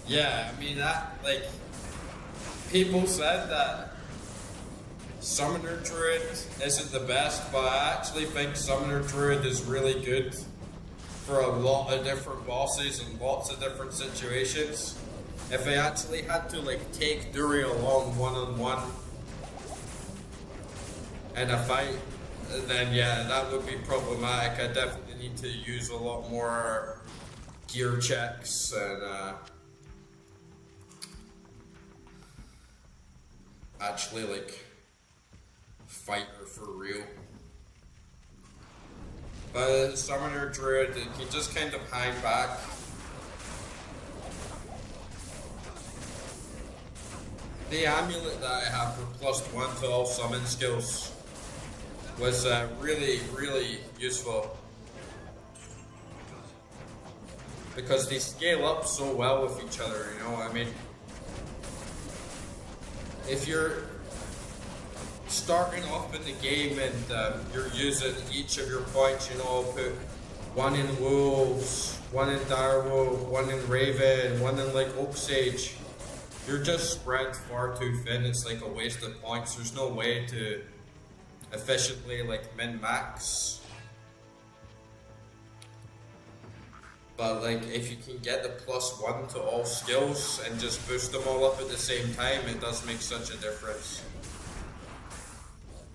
A: Yeah, I mean that, like, people said that Summoner Druid isn't the best, but I actually think Summoner Druid is really good for a lot of different bosses and lots of different situations. If I actually had to like take Duri along one-on-one in a fight, then yeah, that would be problematic. I definitely need to use a lot more gear checks and actually like fight her for real. But Summoner Druid, you just kind of hang back. The amulet that I have for +1 to all summon skills was really useful. Because they scale up so well with each other, you know, I mean, if you're starting off in the game and you're using each of your points, you know, put one in Wolves, one in Direwolf, one in Raven, one in like Oak Sage, you're just spread far too thin. It's like a waste of points. There's no way to efficiently like min-max. But like if you can get the +1 to all skills and just boost them all up at the same time, it does make such a difference.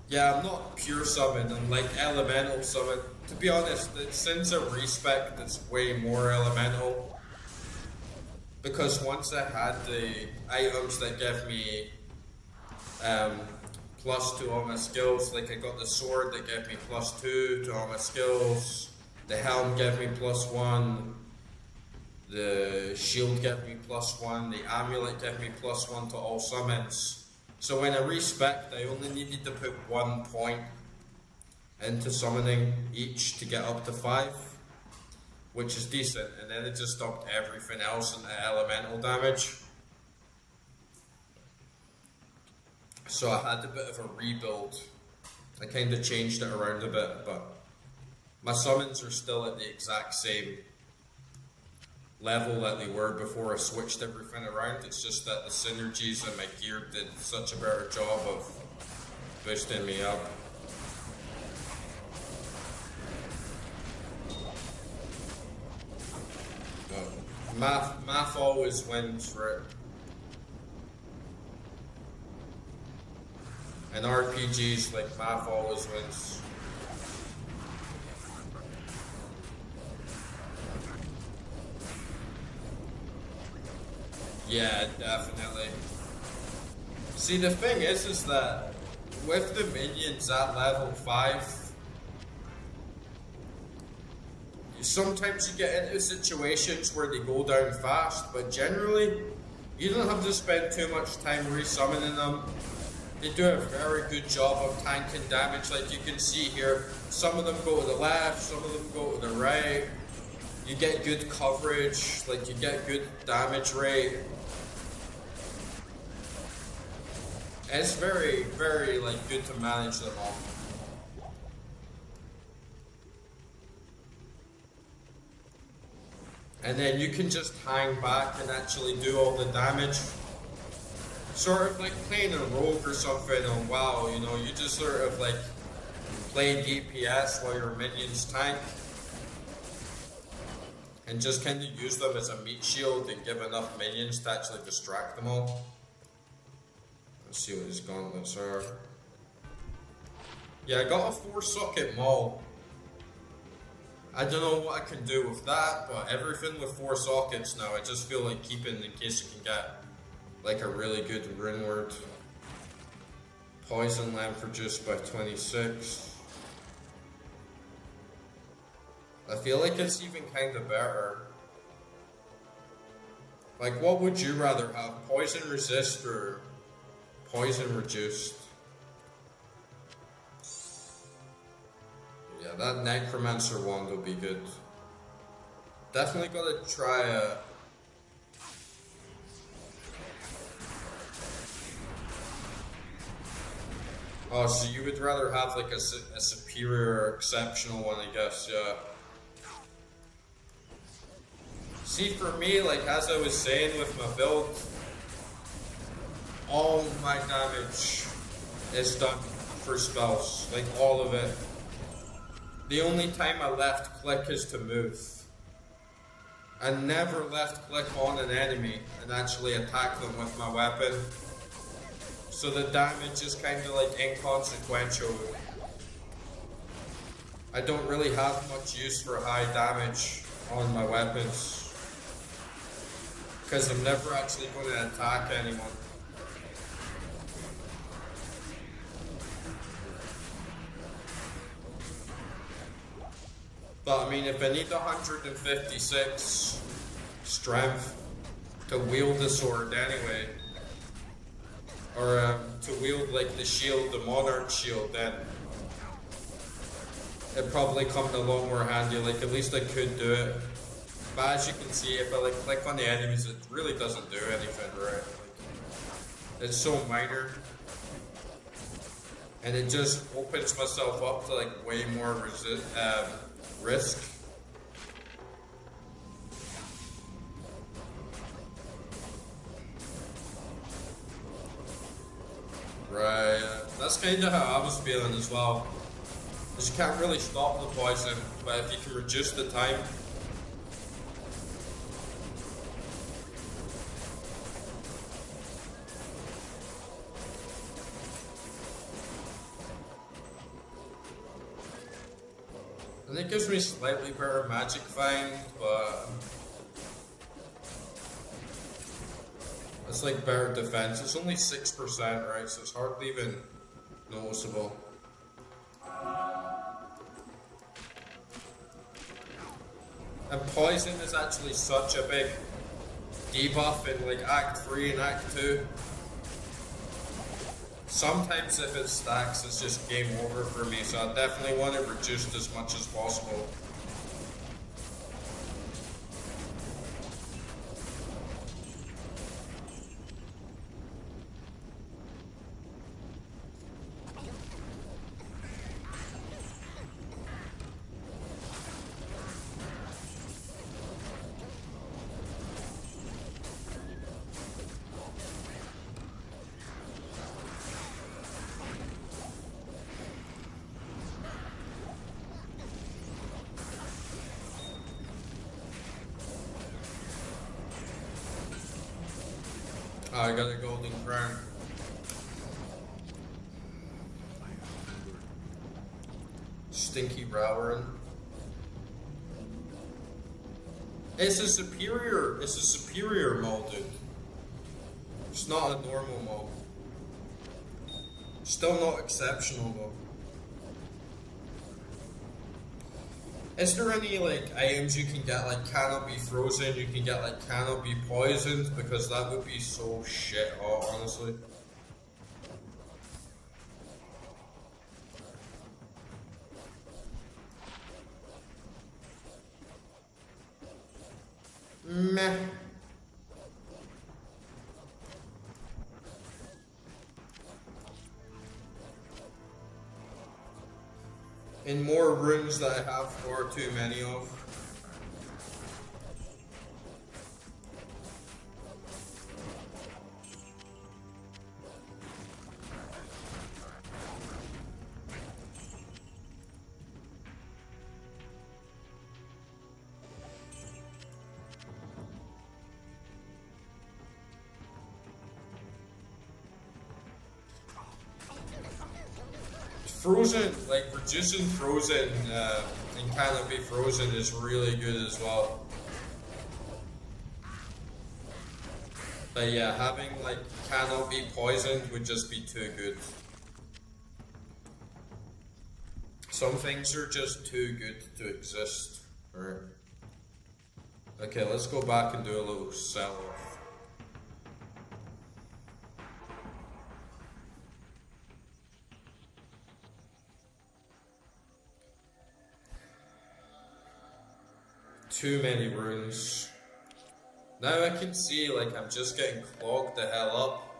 A: Yeah, I'm not pure summon, I'm like elemental summon. To be honest, since a respec, it's way more elemental. Because once I had the items that give me +2 all my skills, like I got the sword that gave me +2 to all my skills, the helm gave me +1, the shield gave me +1, the amulet gave me +1 to all summons. So when I respec, I only needed to put 1 point into summoning each to get up to 5, which is decent, and then it just stopped everything else into elemental damage. So I had a bit of a rebuild. I kind of changed it around a bit, but my summons are still at the exact same level that they were before I switched everything around. It's just that the synergies and my gear did such a better job of boosting me up. Math always wins, right? In RPGs, like, math always wins. Yeah, definitely. See, the thing is that with the minions at level 5, sometimes you get into situations where they go down fast, but generally, you don't have to spend too much time resummoning them. They do a very good job of tanking damage, like you can see here. Some of them go to the left, some of them go to the right. You get good coverage, like you get good damage rate. It's very, very like good to manage them all. And then you can just hang back and actually do all the damage. Sort of like playing a rogue or something on WoW, you know, you just sort of like play DPS while your minions tank. And just kind of use them as a meat shield and give enough minions to actually distract them all. Let's see what his gauntlets are. Yeah, I got a 4-socket maul. I don't know what I can do with that, but everything with 4 sockets now, I just feel like keeping in case I can get like a really good rune word. Poison lamp reduced by 26. I feel like it's even kind of better. Like, what would you rather have? Poison resist or poison reduced? Yeah, that necromancer wand will be good. Definitely gotta try a... Oh, so you would rather have like a superior or exceptional one, I guess, yeah. See, for me, like as I was saying with my build, all my damage is done for spells, like all of it. The only time I left click is to move. I never left click on an enemy and actually attack them with my weapon. So the damage is kind of like inconsequential. I don't really have much use for high damage on my weapons. Because I'm never actually going to attack anyone. But I mean, if I need 156 strength to wield the sword anyway, or to wield like the shield, the monarch shield, then it probably come a lot more handy. Like at least I could do it. But as you can see, if I like click on the enemies, it really doesn't do anything, right? Like, it's so minor, and it just opens myself up to like way more risk. Right, that's kind of how I was feeling as well. Because you can't really stop the poison, but if you can reduce the time. And it gives me slightly better magic find, but it's like better defense. It's only 6%, right? So it's hardly even noticeable. And poison is actually such a big debuff in like Act 3 and Act 2. Sometimes if it stacks, it's just game over for me, so I definitely want it reduced as much as possible. I got a golden crown. Stinky Rowerin. It's a superior mode, dude. It's not a normal mode. Still not exceptional though. Is there any like items you can get like cannot be frozen, you can get like cannot be poisoned? Because that would be so shit hot, honestly. Meh. In more runes that I have far too many of. Frozen, like reducing frozen and canopy frozen is really good as well. But yeah, having like cannot be poisoned would just be too good. Some things are just too good to exist. Alright. Okay, let's go back and do a little sell off. Too many runes. Now I can see like I'm just getting clogged the hell up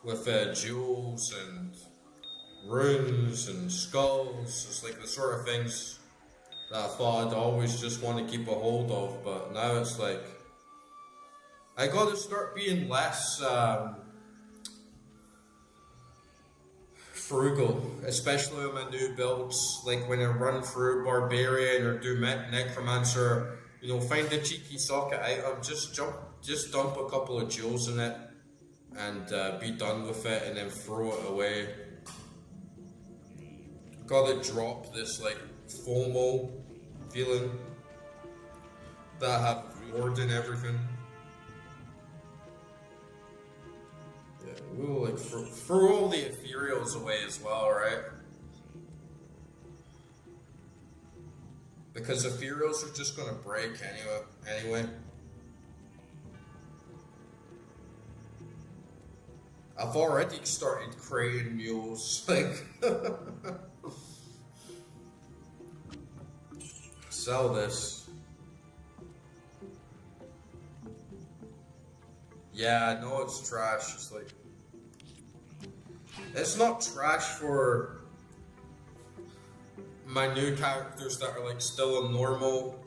A: with jewels and runes and skulls. It's like the sort of things that I thought I'd always just want to keep a hold of, but now it's like I gotta start being less frugal, especially with my new builds. Like when I run through Barbarian or do Necromancer, you know, find a cheeky socket item, just dump a couple of jewels in it and be done with it, and then throw it away. Gotta drop this like FOMO feeling that I have more in everything. Yeah, we'll like throw all the ethereals away as well, right? Because ethereals are just gonna break anyway. I've already started creating mules, like sell this. Yeah, I know it's trash. It's like it's not trash for my new characters that are like still a normal,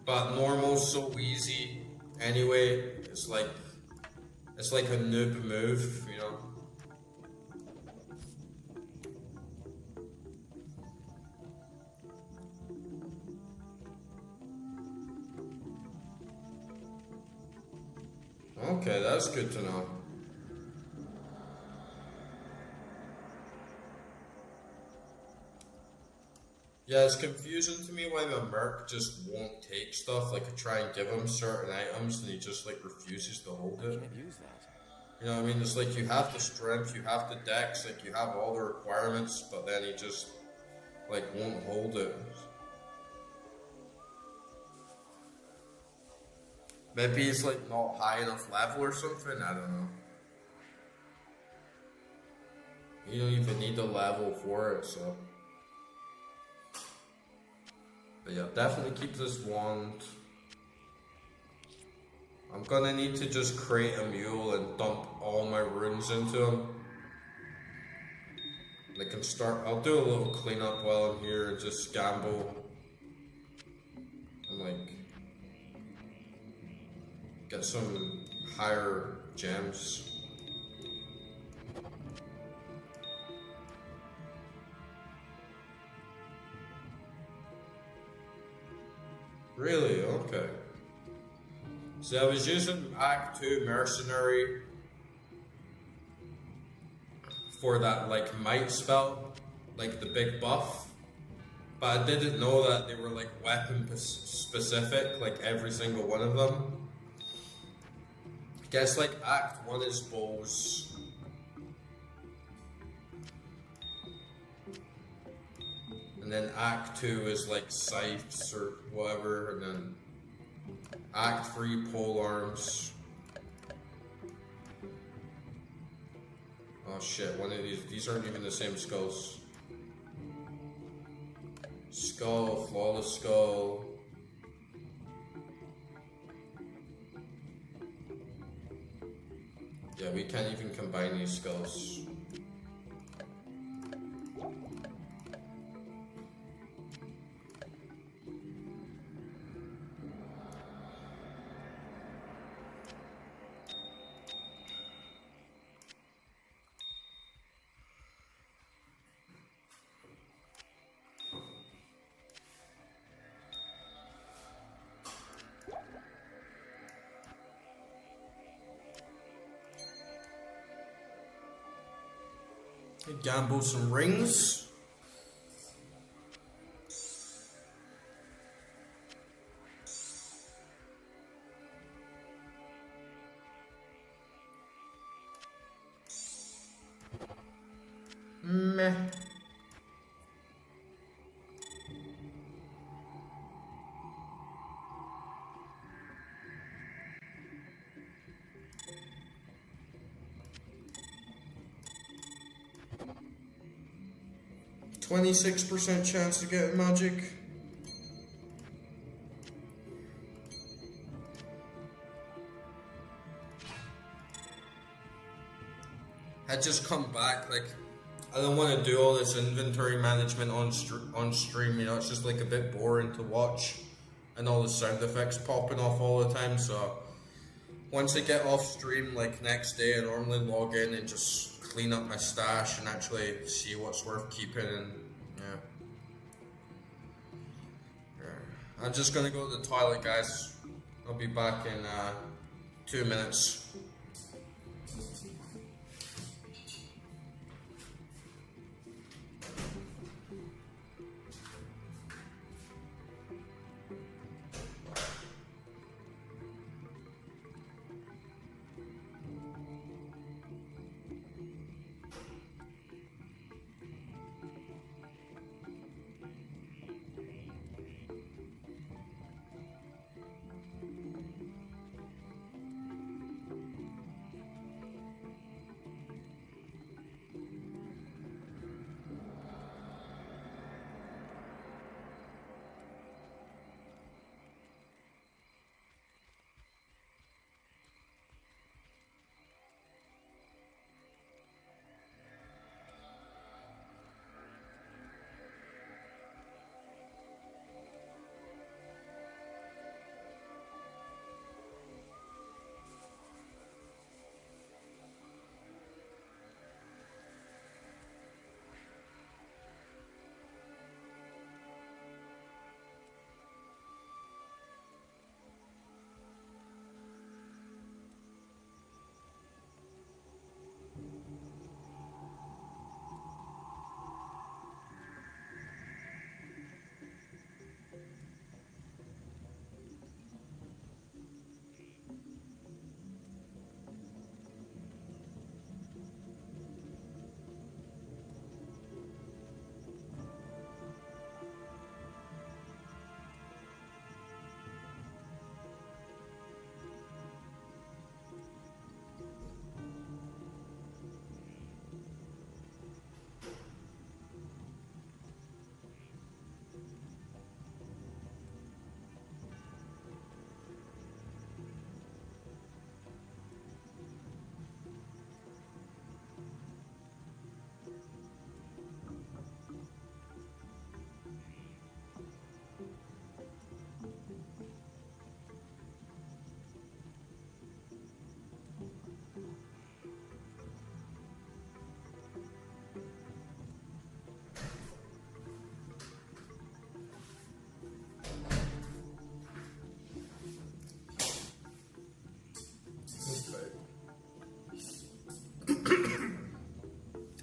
A: but normal's so easy anyway. It's like a noob move, you know. Okay, that's good to know. Yeah, it's confusing to me why the merc just won't take stuff. Like I try and give him certain items and he just like refuses to hold it. You know what I mean? It's like you have the strength, you have the dex, like you have all the requirements, but then he just like won't hold it. Maybe he's like not high enough level or something, I don't know. You don't even need a level for it, so. But yeah, definitely keep this wand. I'm gonna need to just create a mule and dump all my runes into him. And I can start, I'll do a little cleanup while I'm here and just gamble. And like, get some higher gems. Really? Okay. So I was using Act 2 Mercenary for that like might spell, like the big buff. But I didn't know that they were like weapon specific, like every single one of them. I guess like Act 1 is bows. And then Act 2 is like scythes or whatever, and then Act 3 pole arms. Oh shit, one of these aren't even the same skulls. Skull, flawless skull. Yeah, we can't even combine these skulls. Gamble some rings. Meh. %26 chance of getting magic. I just come back, like, I don't want to do all this inventory management on stream, you know, it's just like a bit boring to watch, and all the sound effects popping off all the time, so once I get off stream, like next day, I normally log in and just clean up my stash and actually see what's worth keeping, and yeah. I'm just gonna go to the toilet, guys. I'll be back in 2 minutes.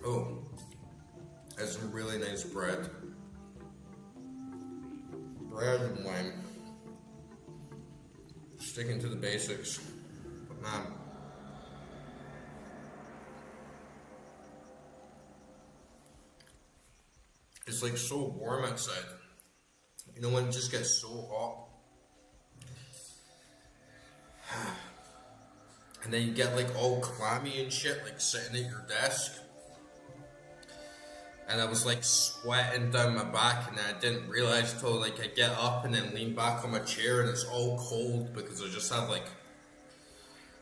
A: Oh, that's some really nice bread. Bread and wine. Sticking to the basics. But man, it's like so warm outside. You know when it just gets so hot? And then you get like all clammy and shit, like sitting at your desk. And I was like sweating down my back, and I didn't realize till like I get up and then lean back on my chair, and it's all cold because I just have like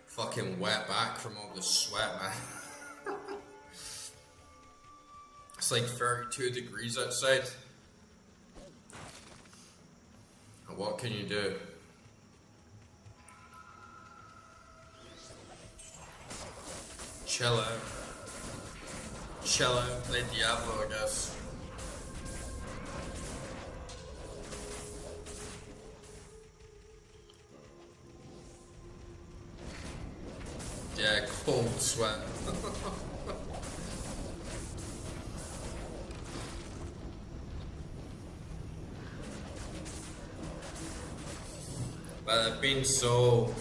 A: fucking wet back from all the sweat, man. It's like 32 degrees outside. And what can you do? Chill out. Chill out, play Diablo, I guess. Yeah, cold sweat. But I've been so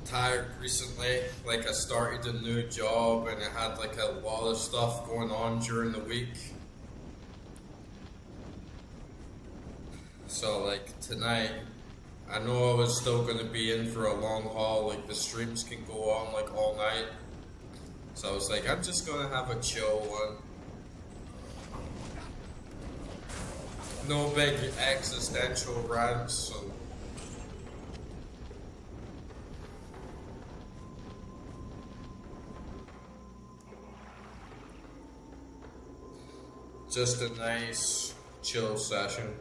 A: tired recently. Like I started a new job and I had like a lot of stuff going on during the week. So like tonight, I know I was still gonna be in for a long haul. Like the streams can go on like all night. So I was like, I'm just gonna have a chill one. No big existential rants. And just a nice chill session.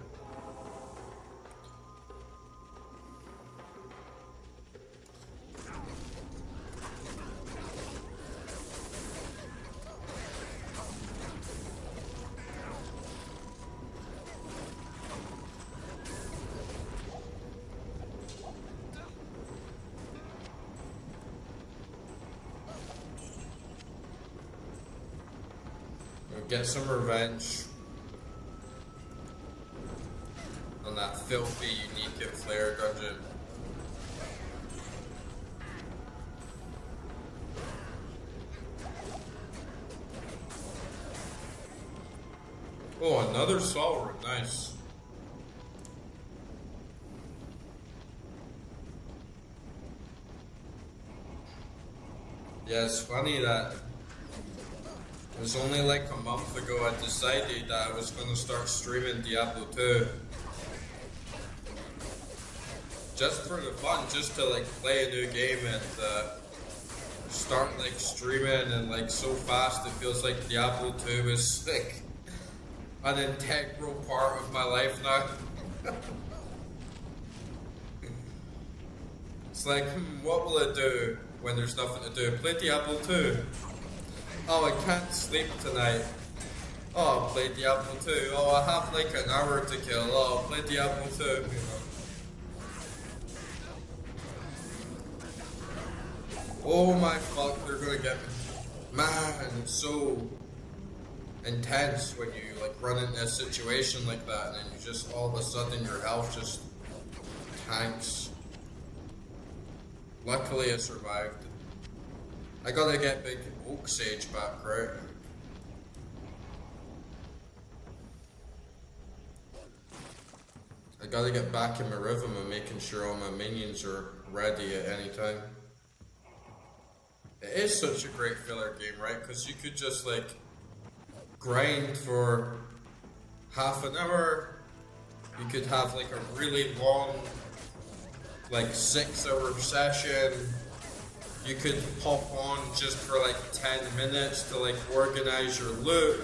A: Get some revenge on that filthy, unique and flare dungeon. Oh, another soul room, nice. Yeah, it's funny that it was only like a month ago I decided that I was going to start streaming Diablo 2. Just for the fun, just to like play a new game and start like streaming, and like so fast it feels like Diablo 2 is like an integral part of my life now. It's like, what will it do when there's nothing to do? Play Diablo 2. Oh, I can't sleep tonight. Oh, I'll play Diablo 2. Oh, I have like an hour to kill. Oh, I'll play Diablo 2. You know. Oh my fuck, they're gonna get me. Man, it's so intense when you like run into a situation like that and then you just all of a sudden your health just tanks. Luckily I survived. I gotta get big oak sage back, right? I gotta get back in my rhythm and making sure all my minions are ready at any time. It is such a great filler game, right? Because you could just like grind for half an hour. You could have like a really long, like 6-hour session. You could pop on just for like 10 minutes to like organize your loot,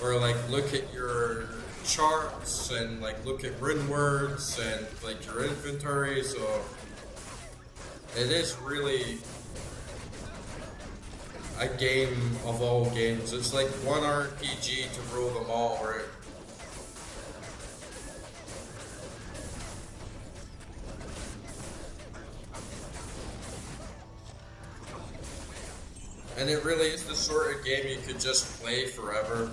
A: or like look at your charts and like look at rune words and like your inventory. So it is really a game of all games. It's like one RPG to rule them all, right? And it really is the sort of game you could just play forever.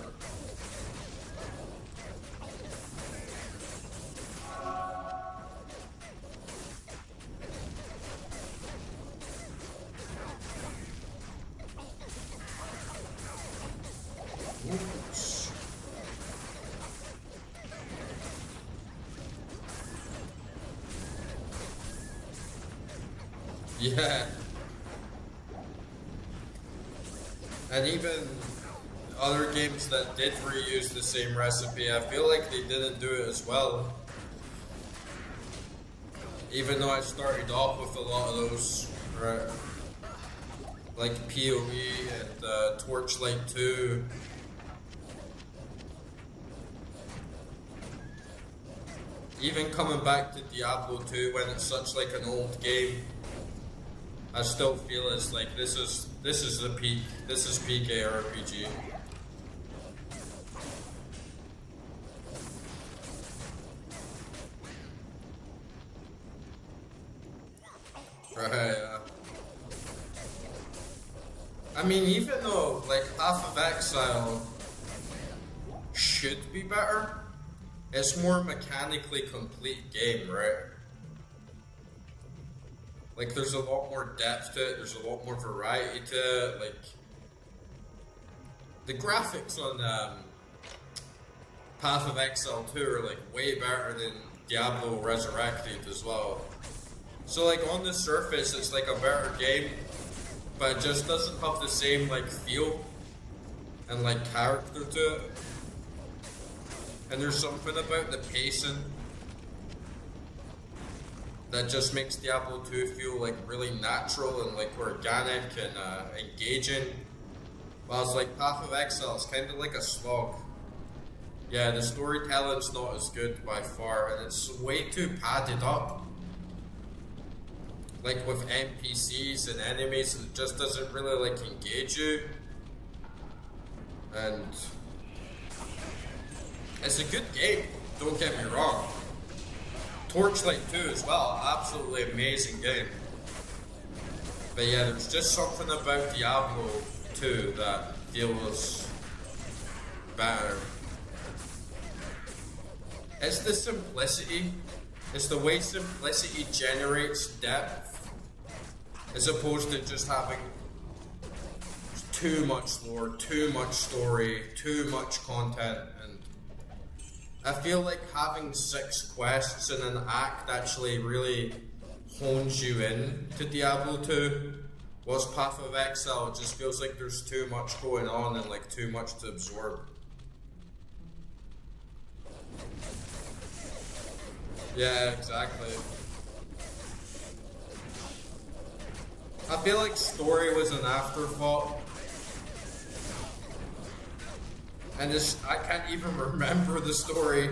A: Oops. Yeah. And even other games that did reuse the same recipe, I feel like they didn't do it as well. Even though I started off with a lot of those, right? Like PoE and Torchlight 2. Even coming back to Diablo 2 when it's such like an old game, I still feel it's like this is the peak. This is peak ARPG. Right. I mean, even though like half of Exile should be better, it's more mechanically complete game, right? Like, there's a lot more depth to it, there's a lot more variety to it, like... The graphics on Path of Exile 2 are, like, way better than Diablo Resurrected as well. So, like, on the surface, it's, like, a better game, but it just doesn't have the same, like, feel and, like, character to it. And there's something about the pacing that just makes Diablo 2 feel like really natural and like organic and engaging. Whilst like Path of Exile is kind of like a slog. Yeah, the storytelling's not as good by far, and it's way too padded up. Like with NPCs and enemies, it just doesn't really like engage you. And it's a good game, don't get me wrong. Torchlight 2 as well, absolutely amazing game. But yeah, there's just something about Diablo 2 that feels better. It's the simplicity. It's the way simplicity generates depth, as opposed to just having too much lore, too much story, too much content. And I feel like having 6 quests in an act actually really hones you in to Diablo 2. Whilst Path of Exile just feels like there's too much going on and like too much to absorb. Yeah, exactly. I feel like story was an afterthought. And I can't even remember the story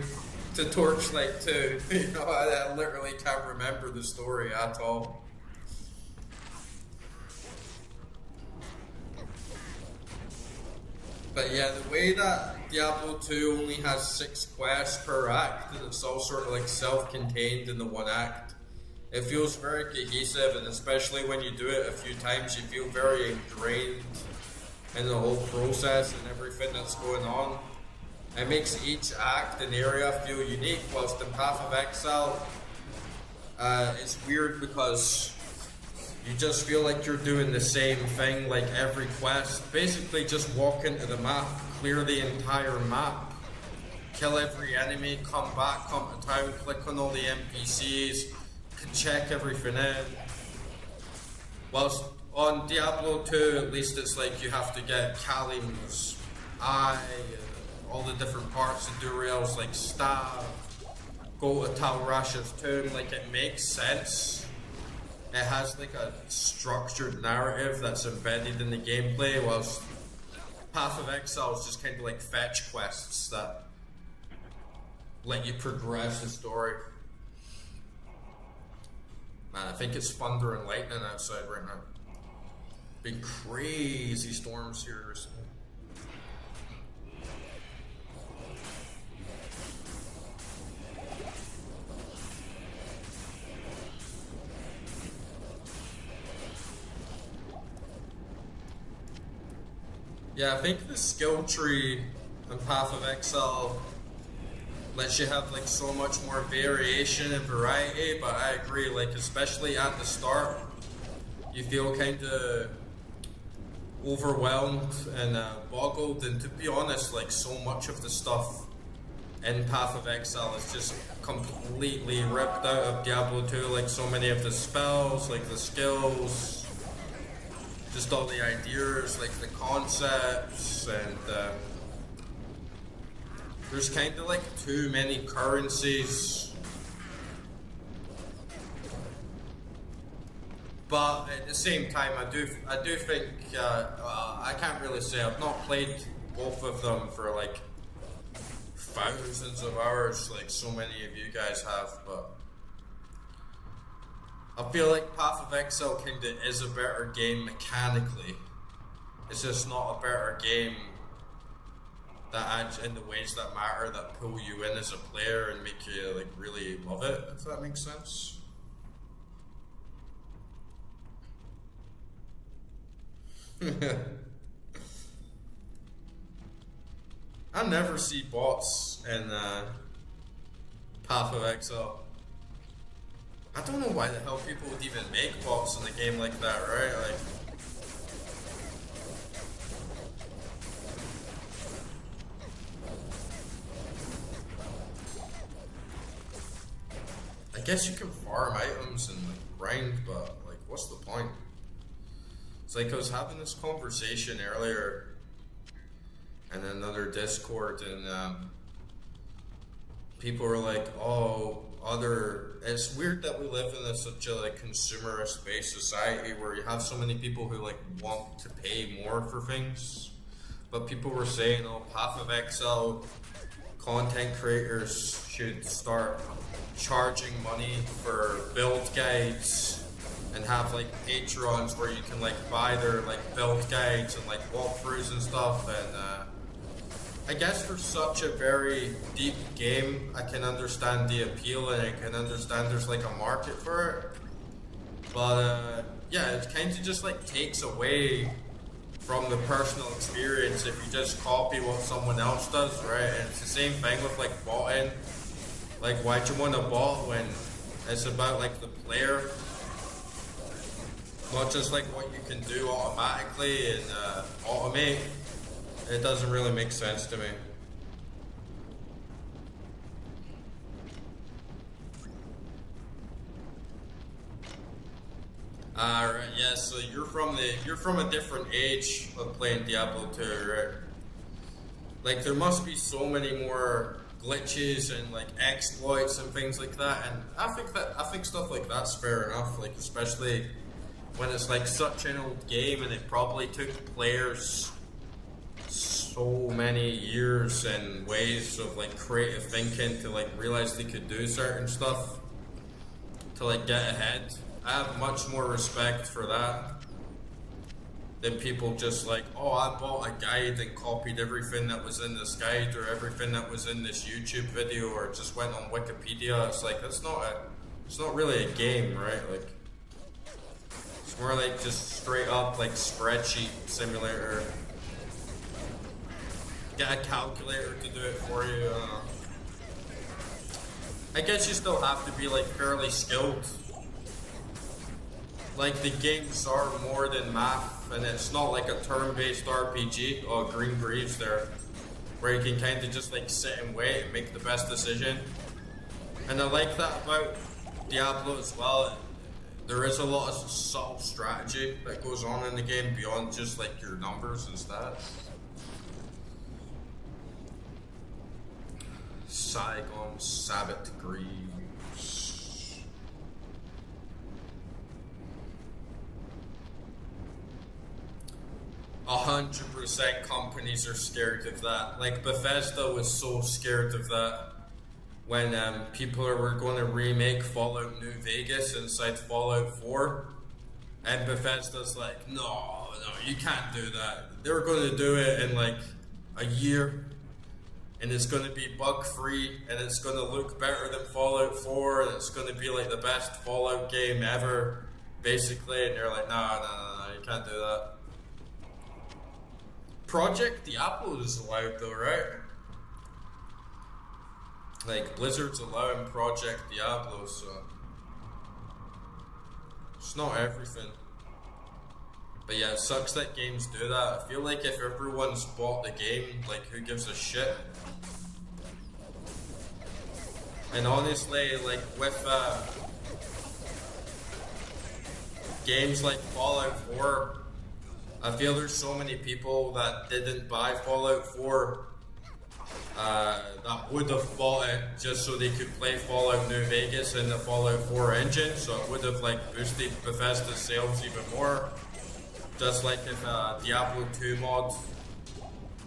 A: to Torchlight 2. You know, I literally can't remember the story at all. But yeah, the way that Diablo 2 only has 6 quests per act, and it's all sort of like self-contained in the one act, it feels very cohesive, and especially when you do it a few times, you feel very ingrained in the whole process and everything that's going on. It makes each act and area feel unique, whilst in Path of Exile, it's weird because you just feel like you're doing the same thing like every quest. Basically just walk into the map, clear the entire map, kill every enemy, come back, come to town, click on all the NPCs, check everything in. Whilst on Diablo 2, at least it's like you have to get Kalim's eye, and all the different parts of Duriel's like staff, go to Tal Rasha's tomb, like it makes sense. It has like a structured narrative that's embedded in the gameplay, whilst Path of Exile is just kind of like fetch quests that let you progress the story. Man, I think it's thunder and lightning outside right now. Been crazy storms here recently. Yeah, I think the skill tree in Path of Exile lets you have like so much more variation and variety, but I agree, like especially at the start, you feel kind of overwhelmed and boggled, and to be honest, like so much of the stuff in Path of Exile is just completely ripped out of Diablo 2, like so many of the spells, like the skills, just all the ideas, like the concepts, and there's kind of like too many currencies. But at the same time, I do think I can't really say I've not played both of them for like thousands of hours, like so many of you guys have, but I feel like Path of Exile kinda is a better game mechanically. It's just not a better game that adds in the ways that matter, that pull you in as a player and make you like really love it, if that makes sense. I never see bots in Path of Exile. I don't know why the hell people would even make bots in a game like that, right? Like, I guess you can farm items and like grind, but like, what's the point? It's like I was having this conversation earlier in another Discord, and people were like, "Oh, it's weird that we live in such a like consumerist-based society where you have so many people who like want to pay more for things." But people were saying, "Oh, Path of Exile content creators should start charging money for build guides and have like Patrons where you can like buy their like build guides and like walkthroughs and stuff." And I guess for such a very deep game, I can understand the appeal and I can understand there's like a market for it. But yeah, it kind of just like takes away from the personal experience if you just copy what someone else does, right? And it's the same thing with like botting. Like, why'd you want to bot when it's about like the player, not just like what you can do automatically and automate? It doesn't really make sense to me. Right, yeah, so you're from a different age of playing Diablo 2, right? Like, there must be so many more glitches and like exploits and things like that, and I think stuff like that's fair enough, like especially when it's like such an old game and it probably took players so many years and ways of like creative thinking to like realize they could do certain stuff to like get ahead. I have much more respect for that than people just like, oh, I bought a guide and copied everything that was in this guide or everything that was in this YouTube video or just went on Wikipedia. It's like, it's not really a game, right? Like, it's more like just straight up like spreadsheet simulator. Get a calculator to do it for you. I guess you still have to be like fairly skilled. Like, the games are more than math, and it's not like a turn-based RPG. Oh, Green Greaves there, where you can kind of just like sit and wait and make the best decision. And I like that about Diablo as well. There is a lot of subtle strategy that goes on in the game beyond just like your numbers and stats. Saigon Sabbath Greaves. 100% companies are scared of that. Like, Bethesda was so scared of that when people were going to remake Fallout New Vegas inside Fallout 4. And Bethesda's like, no, you can't do that. They were going to do it in like a year. And it's going to be bug free, and it's going to look better than Fallout 4, and it's going to be like the best Fallout game ever, basically. And they're like, no, you can't do that. Project Diablo is allowed though, right? Like, Blizzard's allowing Project Diablo, so it's not everything. But yeah, it sucks that games do that. I feel like if everyone's bought the game, like, who gives a shit? And honestly, like, with games like Fallout 4, I feel there's so many people that didn't buy Fallout 4 that would have bought it just so they could play Fallout New Vegas in the Fallout 4 engine, so it would have like boosted Bethesda's sales even more. Just like if Diablo 2 mod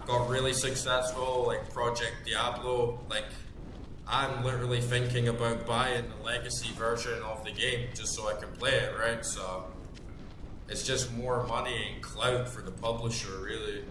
A: got really successful, like Project Diablo, like, I'm literally thinking about buying the legacy version of the game just so I can play it, right? So it's just more money and clout for the publisher, really.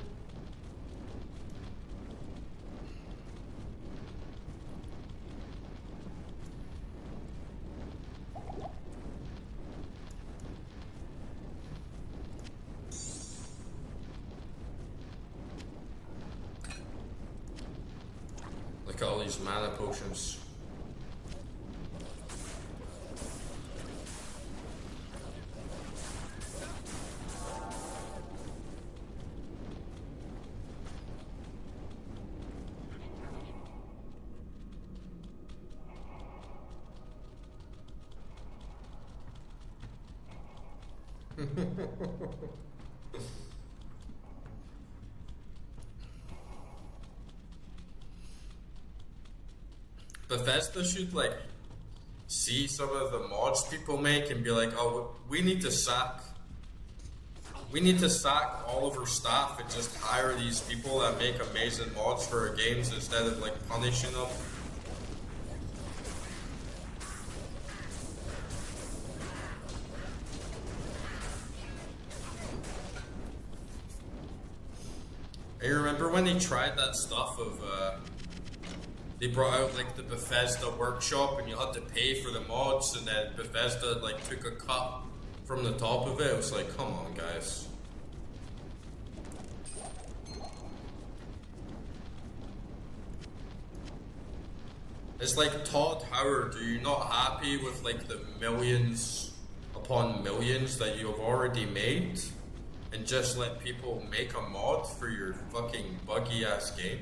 A: Look at all these mana potions. Bethesda should like see some of the mods people make and be like, oh, we need to sack all of our staff and just hire these people that make amazing mods for our games instead of like punishing them. I remember when they tried that stuff of they brought out like the Bethesda workshop and you had to pay for the mods, and then Bethesda like took a cut from the top of it. It was like, come on guys. It's like, Todd Howard, are you not happy with like the millions upon millions that you have already made? And just let people make a mod for your fucking buggy ass game?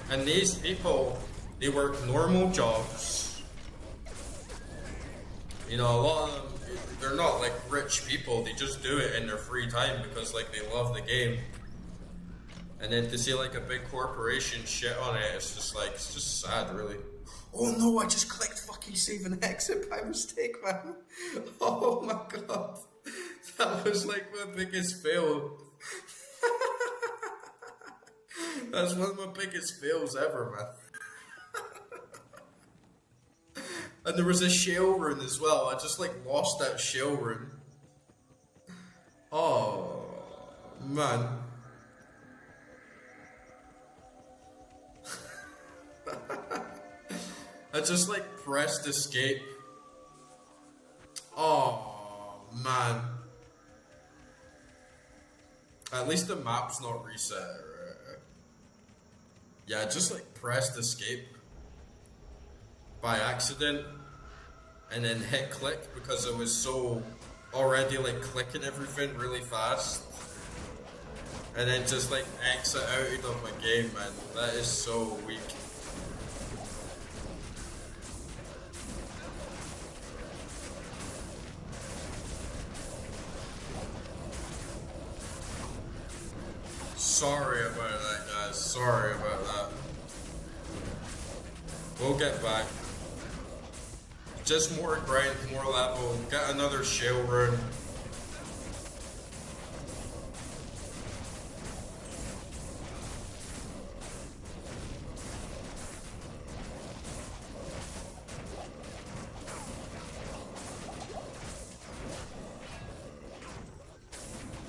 A: And these people, they work normal jobs. You know, a lot of them, they're not like rich people, they just do it in their free time because like they love the game. And then to see like a big corporation shit on it, it's just sad really. Oh no, I just clicked fucking save and exit by mistake, man. Oh my god. That was like my biggest fail. That's one of my biggest fails ever, man. And there was a shell rune as well. I just like lost that shell rune. Oh, man. I just like pressed escape. Oh, man. At least the map's not reset. Yeah, I just like pressed escape by accident and then hit click because it was so already like clicking everything really fast. And then just like exit out of my game, man. That is so weak. Sorry about that, guys. Sorry about that. We'll get back. Just more grind, more level. Get another shell rune.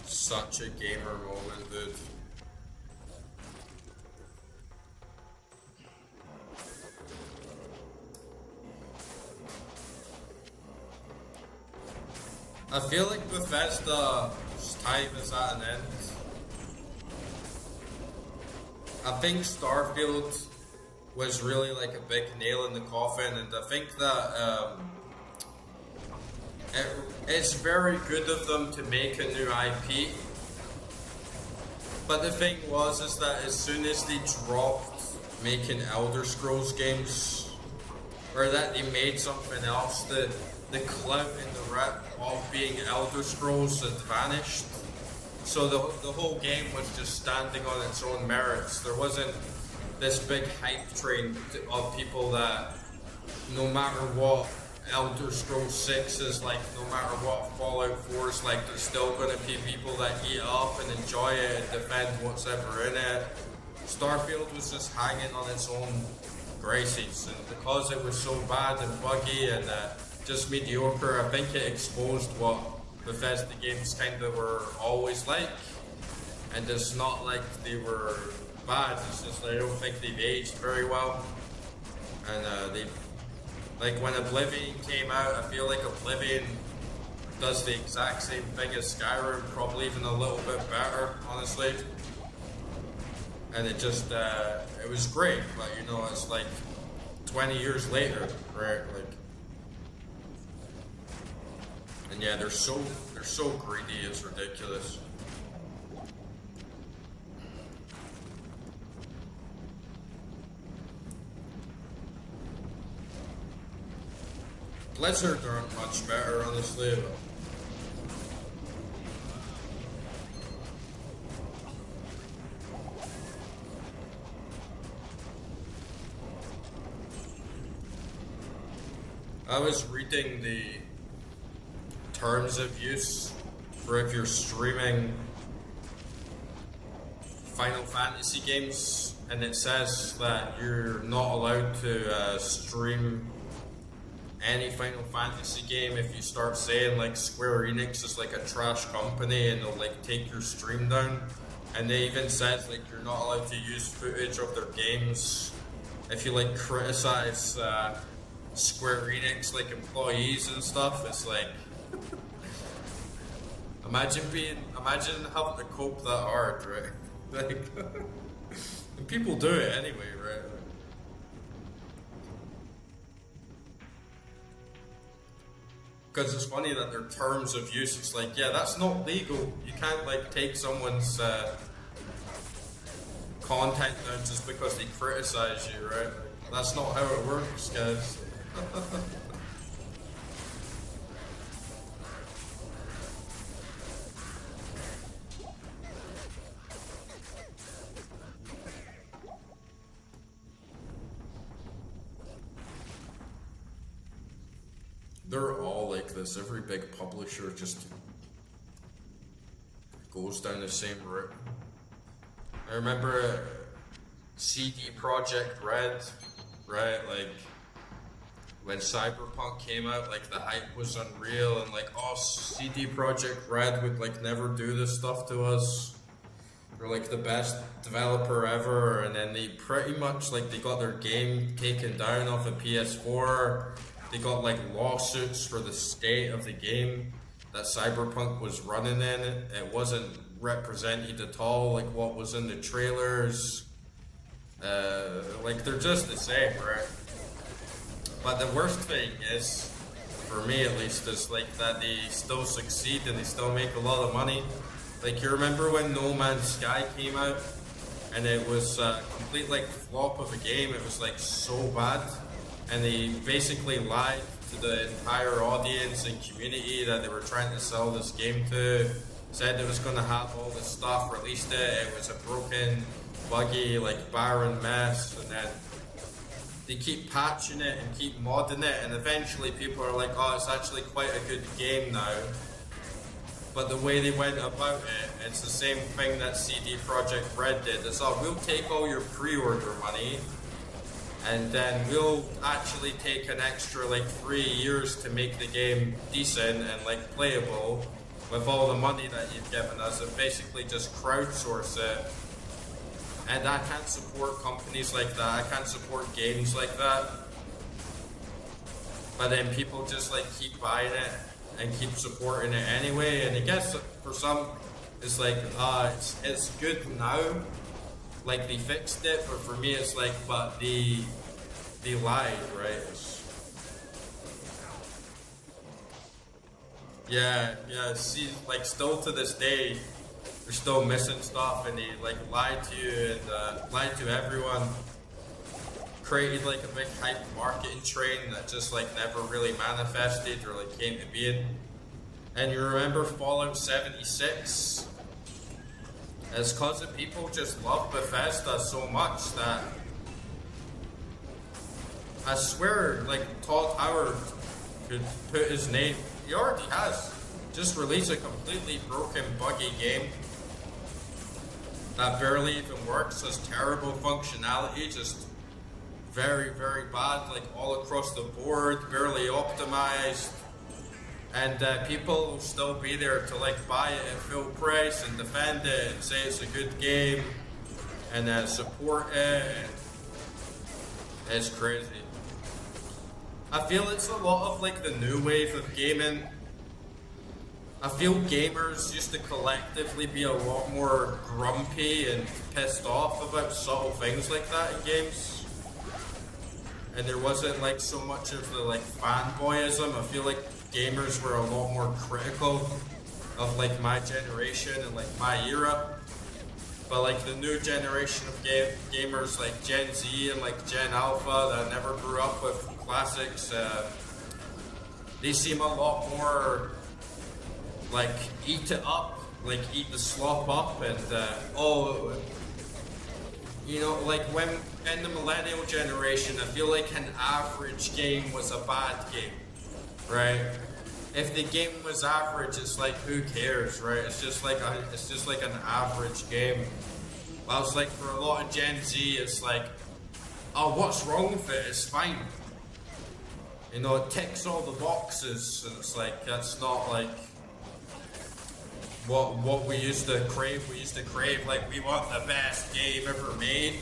A: Such a gamer moment, dude. I feel like Bethesda's time is at an end. I think Starfield was really like a big nail in the coffin, and I think that it's very good of them to make a new IP. But the thing is that as soon as they dropped making Elder Scrolls games, or that they made something else, the clout and the rep of being Elder Scrolls had vanished. So the whole game was just standing on its own merits. There wasn't this big hype train of people that no matter what Elder Scrolls 6 is like, no matter what Fallout 4 is like, there's still going to be people that eat up and enjoy it and defend what's ever in it. Starfield was just hanging on its own graces, and because it was so bad and buggy and just mediocre, I think it exposed what Bethesda games kind of were always like. And it's not like they were bad, it's just I don't think they've aged very well. And they've, like when Oblivion came out, I feel like Oblivion does the exact same thing as Skyrim, probably even a little bit better, honestly. And it just, it was great, but you know, it's like 20 years later, right? Like, and yeah, they're so greedy, it's ridiculous. Blizzard aren't much better, honestly. But I was reading the terms of use for if you're streaming Final Fantasy games, and it says that you're not allowed to stream any Final Fantasy game if you start saying like Square Enix is like a trash company and they'll like take your stream down. And they even says like you're not allowed to use footage of their games if you like criticize Square Enix like employees and stuff. It's like imagine having to cope that hard, right? Like, and people do it anyway, right? Because it's funny that their terms of use, it's like, yeah, that's not legal. You can't like take someone's content down just because they criticize you, right? Like, that's not how it works, guys. They're all like this. Every big publisher just goes down the same route. I remember CD Projekt Red, right? Like when Cyberpunk came out, like the hype was unreal, and like, oh, CD Projekt Red would like never do this stuff to us. They're like the best developer ever, and then they pretty much like they got their game taken down off of PS4. They got like lawsuits for the state of the game that Cyberpunk was running in. It wasn't represented at all, like what was in the trailers. Like they're just the same, right? But the worst thing is, for me at least, is like that they still succeed and they still make a lot of money. Like you remember when No Man's Sky came out and it was a complete like flop of a game. It was like so bad. And they basically lied to the entire audience and community that they were trying to sell this game to. Said it was going to have all this stuff, released it. It was a broken, buggy, like barren mess. And then they keep patching it and keep modding it. And eventually people are like, oh, it's actually quite a good game now. But the way they went about it, it's the same thing that CD Projekt Red did. It's all, we'll take all your pre-order money. And then we'll actually take an extra like 3 years to make the game decent and like playable with all the money that you've given us, and basically just crowdsource it. And I can't support companies like that. I can't support games like that. But then people just like keep buying it and keep supporting it anyway. And I guess for some, it's like, it's good now. Like they fixed it, but for me it's like, but they lied, right? Yeah, see, like still to this day, they're still missing stuff, and they like lied to you and lied to everyone. Created like a big hype marketing train that just like never really manifested or like came to being. And you remember Fallout 76? It's because the people just love Bethesda so much that I swear, like Todd Howard could put his name. He already has. Just released a completely broken, buggy game that barely even works. Has terrible functionality, just very, very bad, like all across the board, barely optimized. And people will still be there to like buy it at full price and defend it and say it's a good game and support it. It's crazy. I feel it's a lot of like the new wave of gaming. I feel gamers used to collectively be a lot more grumpy and pissed off about subtle things like that in games. And there wasn't like so much of the like fanboyism. I feel like gamers were a lot more critical of like my generation and like my era. But like the new generation of gamers like Gen Z and like Gen Alpha that never grew up with classics, they seem a lot more like eat it up, like eat the slop up, and you know, like when in the millennial generation, I feel like an average game was a bad game, right? If the game was average, it's like who cares, right? It's just like an average game. Whilst like for a lot of Gen Z, it's like, oh, what's wrong with it? It's fine. You know, it ticks all the boxes, and it's like that's not like what we used to crave. We used to crave like we want the best game ever made.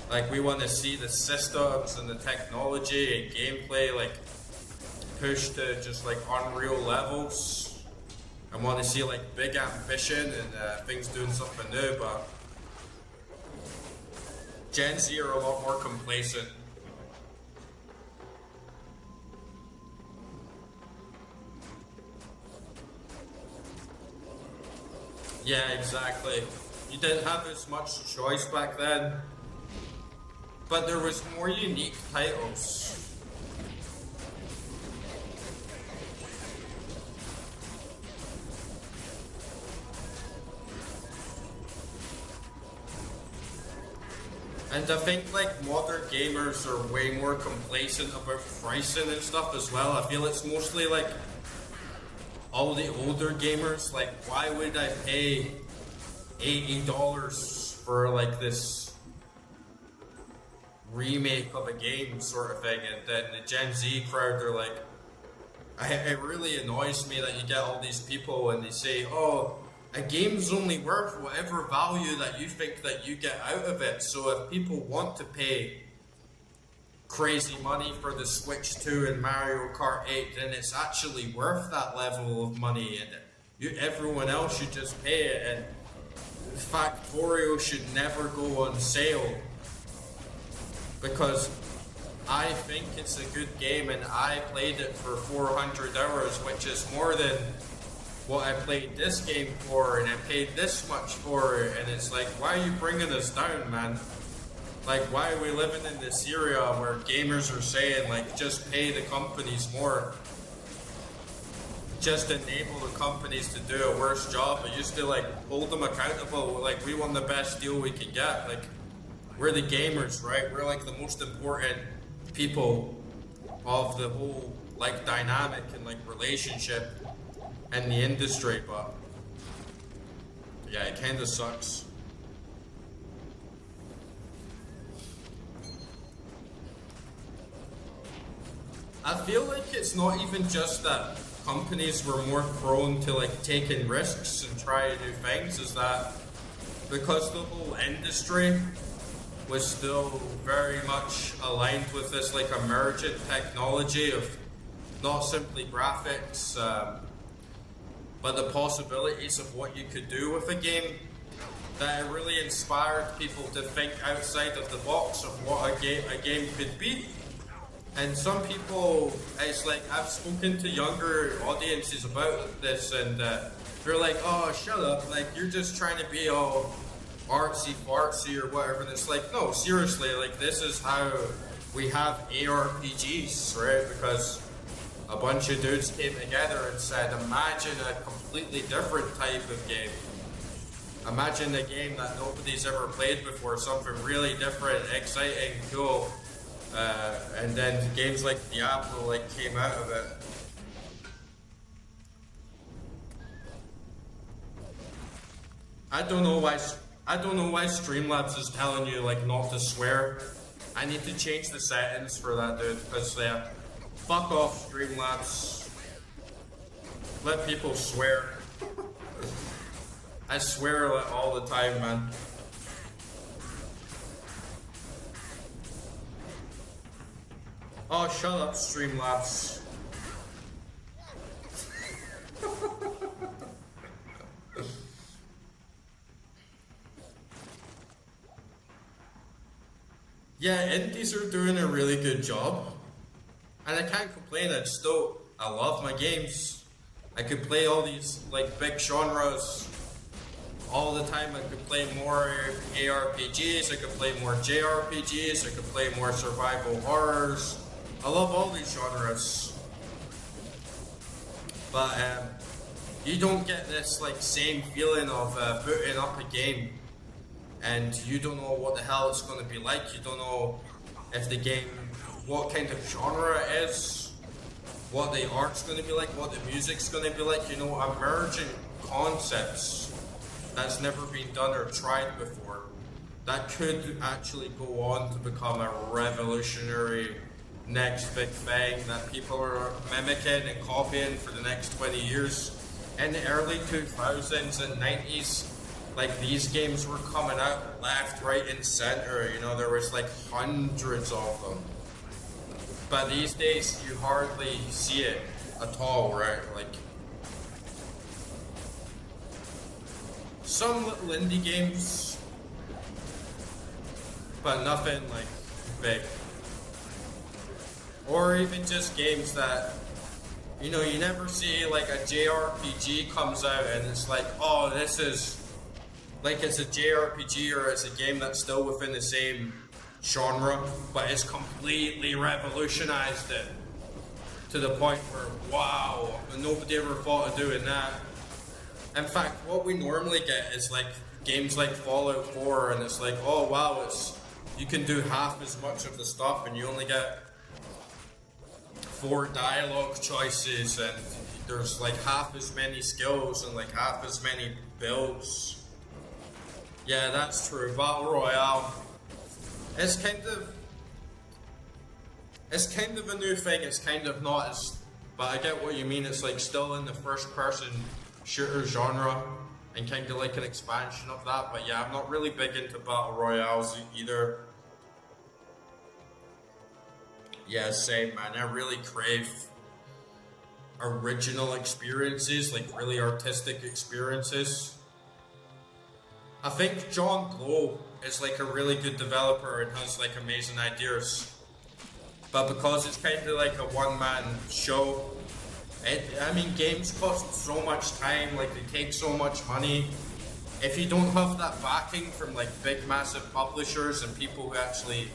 A: Like we want to see the systems and the technology and gameplay like pushed to just like unreal levels. I want to see like big ambition and things doing something new, but Gen Z are a lot more complacent. Yeah, exactly. You didn't have as much choice back then, but there was more unique titles. And I think like modern gamers are way more complacent about pricing and stuff as well. I feel it's mostly like all the older gamers, like why would I pay $80 for like this remake of a game sort of thing? And then the Gen Z crowd, they're like, it really annoys me that you get all these people and they say, oh, a game's only worth whatever value that you think that you get out of it. So if people want to pay crazy money for the Switch 2 and Mario Kart 8, then it's actually worth that level of money, and everyone else should just pay it, and Factorio should never go on sale because I think it's a good game and I played it for 400 hours, which is more than what I played this game for, and I paid this much for it, and it's like, why are you bringing us down, man? Like, why are we living in this era where gamers are saying, like, just pay the companies more? Just enable the companies to do a worse job. I used to, like, hold them accountable. Like, we want the best deal we can get. Like, we're the gamers, right? We're, like, the most important people of the whole, like, dynamic and, like, relationship in the industry. But, yeah, it kind of sucks. I feel like it's not even just that companies were more prone to like taking risks and trying new things, is that because the whole industry was still very much aligned with this like emergent technology of not simply graphics, but the possibilities of what you could do with a game, that it really inspired people to think outside of the box of what a game could be. And some people, it's like, I've spoken to younger audiences about this, and they're like, oh, shut up, like, you're just trying to be all artsy-fartsy or whatever. And it's like, no, seriously, like, this is how we have ARPGs, right? Because a bunch of dudes came together and said, imagine a completely different type of game. Imagine a game that nobody's ever played before, something really different, exciting, cool. And then games like Diablo like came out of it. I don't know why Streamlabs is telling you like not to swear. I need to change the settings for that, dude, because fuck off, Streamlabs. Let people swear. I swear all the time, man. Oh, shut up, Streamlabs. Yeah, indies are doing a really good job. And I can't complain, I love my games. I could play all these, like, big genres all the time. I could play more ARPGs, I could play more JRPGs, I could play more survival horrors. I love all these genres. but you don't get this like same feeling of booting up a game and you don't know what the hell it's going to be like. You don't know if the game, what kind of genre it is, what the art's going to be like, what the music's going to be like. You know, emerging concepts that's never been done or tried before that could actually go on to become a revolutionary next big thing that people are mimicking and copying for the next 20 years. In the early 2000s and 90s, like these games were coming out left, right, and center. You know, there was like hundreds of them. But these days, you hardly see it at all, right? Like some little indie games, but nothing like big. Or even just games that, you know, you never see like a JRPG comes out and it's like, oh, this is like it's a JRPG or it's a game that's still within the same genre, but it's completely revolutionized it to the point where, wow, nobody ever thought of doing that. In fact, what we normally get is like games like Fallout 4 and it's like, oh wow, it's you can do half as much of the stuff and you only get 4 dialogue choices and there's like half as many skills and like half as many builds. Yeah, that's true. Battle Royale. It's kind of a new thing. It's kind of not as, but I get what you mean. It's like still in the first-person shooter genre and kind of like an expansion of that. But yeah, I'm not really big into battle royales either. Yeah, same man. I really crave original experiences, like really artistic experiences. I think John Glow is like a really good developer and has like amazing ideas. But because it's kind of like a one-man show, I mean, games cost so much time, like they take so much money. If you don't have that backing from like big massive publishers and people who actually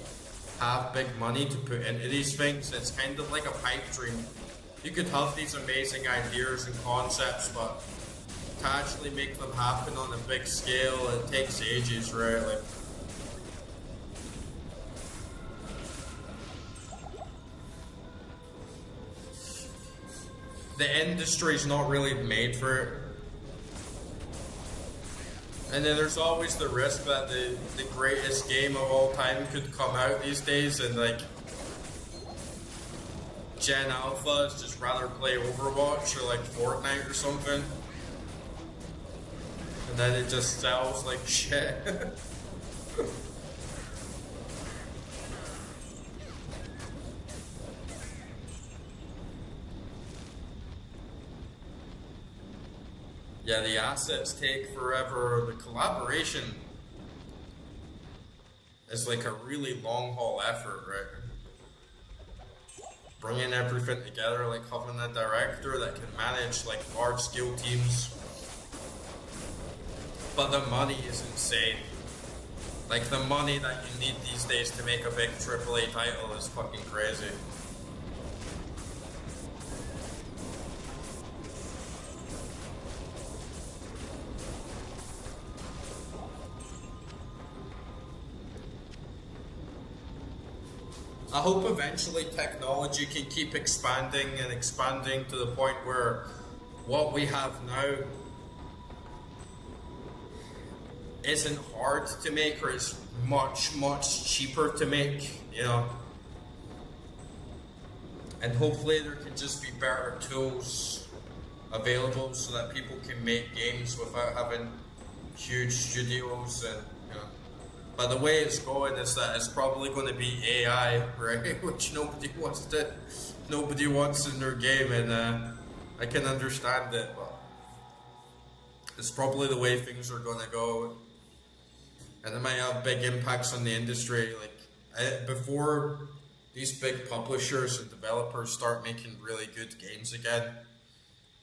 A: have big money to put into these things, it's kind of like a pipe dream. You could have these amazing ideas and concepts, but to actually make them happen on a big scale, it takes ages, right? Like, the industry's not really made for it. And then there's always the risk that the greatest game of all time could come out these days and like Gen Alphas just rather play Overwatch or like Fortnite or something. And then it just sells like shit. Yeah, the assets take forever. The collaboration is like a really long haul effort, right? Bringing everything together, like having a director that can manage like large scale teams. But the money is insane. Like the money that you need these days to make a big AAA title is fucking crazy. I hope eventually technology can keep expanding and expanding to the point where what we have now isn't hard to make or is much, much cheaper to make, you know. And hopefully there can just be better tools available so that people can make games without having huge studios and, you know. But the way it's going is that it's probably going to be AI, right? Which nobody wants in their game, and I can understand it, but it's probably the way things are going to go. And it might have big impacts on the industry. Like before these big publishers and developers start making really good games again,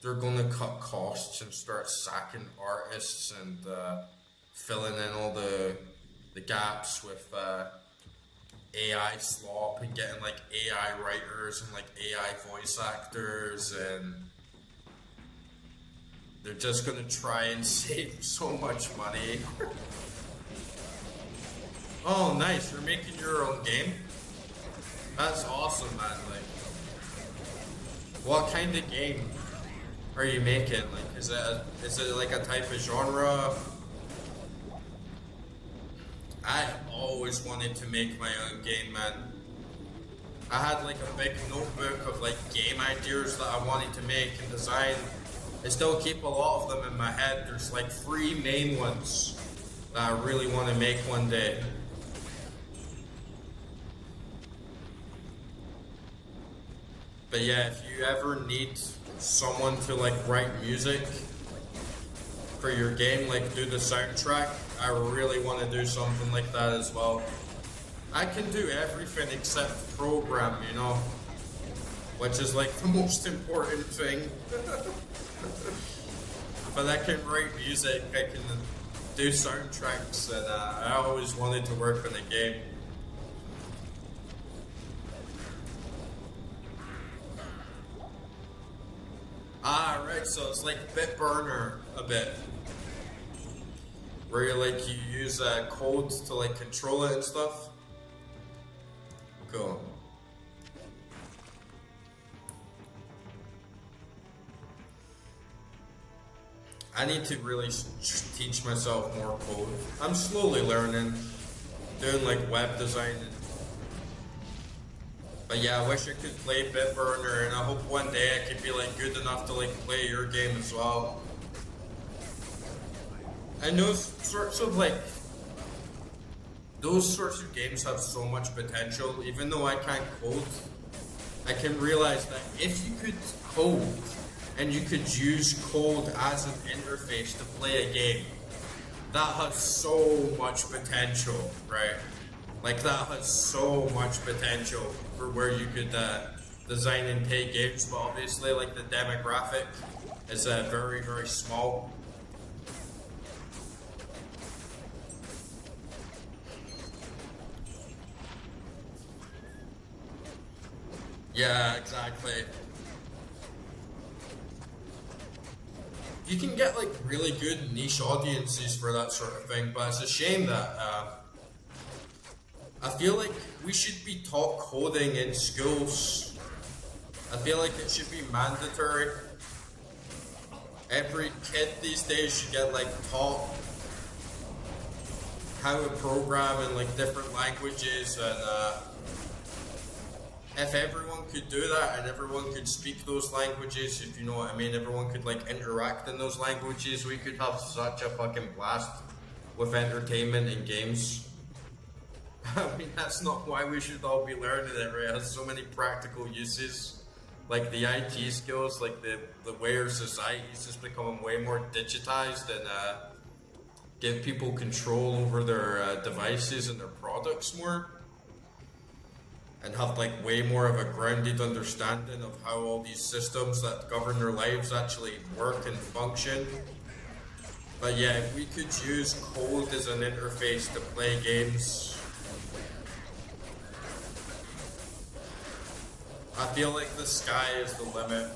A: they're going to cut costs and start sacking artists and filling in all the gaps with AI slop and getting like AI writers and like AI voice actors, and They're just gonna try and save so much money. Oh, nice! You're making your own game. That's awesome, man. Like, what kind of game are you making? Like, is it like a type of genre? I always wanted to make my own game, man. I had like a big notebook of like game ideas that I wanted to make and design. I still keep a lot of them in my head. There's like 3 main ones that I really want to make one day. But yeah, if you ever need someone to like write music for your game, like do the soundtrack, I really want to do something like that as well. I can do everything except program, you know, which is like the most important thing. But I can write music, I can do soundtracks, and I always wanted to work on a game. Ah, right, so it's like Bitburner a bit. Where you use code to like control it and stuff. Cool. I need to really teach myself more code. I'm slowly learning, doing like web design. But yeah, I wish I could play Bitburner, and I hope one day I could be like good enough to like play your game as well. And those sorts of games have so much potential. Even though I can't code, I can realize that if you could code and you could use code as an interface to play a game, that has so much potential, right? Like that has so much potential for where you could design and play games, but obviously like the demographic is very, very small. Yeah, exactly. You can get like really good niche audiences for that sort of thing, but it's a shame that I feel like we should be taught coding in schools. I feel like it should be mandatory. Every kid these days should get like taught how to program in like different languages, and if everyone could do that and everyone could speak those languages, if you know what I mean, everyone could like interact in those languages, we could have such a fucking blast with entertainment and games. I mean, that's not why we should all be learning it, right? It has so many practical uses. Like the IT skills, like the way our society is just becoming way more digitized, and give people control over their devices and their products more. And have like way more of a grounded understanding of how all these systems that govern their lives actually work and function. But yeah, if we could use code as an interface to play games, I feel like the sky is the limit.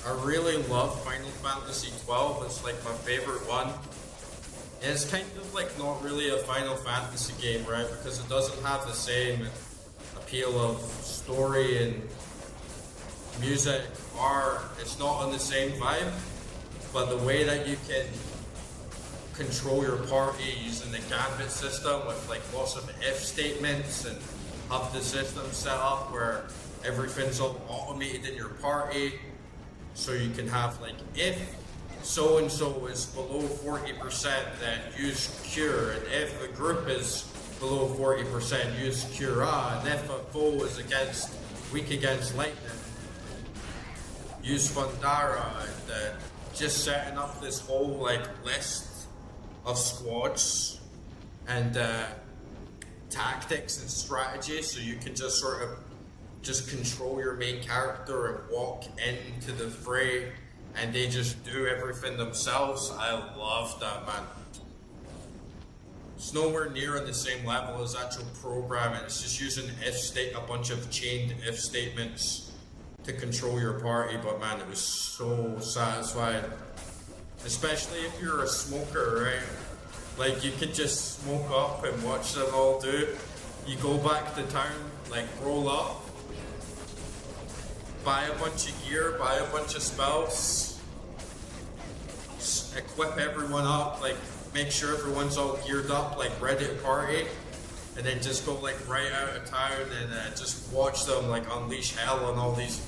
A: I really love Final Fantasy XII. It's like my favorite one. And it's kind of like not really a Final Fantasy game, right? Because it doesn't have the same appeal of story and music, art. It's not on the same vibe. But the way that you can control your party using the gambit system with like lots of if statements, and have the system set up where everything's all automated in your party. So you can have like, if so-and-so is below 40%, then use cure, and if a group is below 40%, use cure, and if a foe is weak against lightning, use Fundara, and just setting up this whole like list of squads and tactics and strategies, so you can just sort of just control your main character and walk into the fray and they just do everything themselves. I love that, man. It's nowhere near on the same level as actual programming. It's just using a bunch of chained if statements to control your party, but man, it was so satisfying. Especially if you're a smoker, right? Like, you could just smoke up and watch them all do it. You go back to town, like, roll up, buy a bunch of gear, buy a bunch of spells, equip everyone up, like, make sure everyone's all geared up, like, ready to party, and then just go, like, right out of town and just watch them, like, unleash hell on all these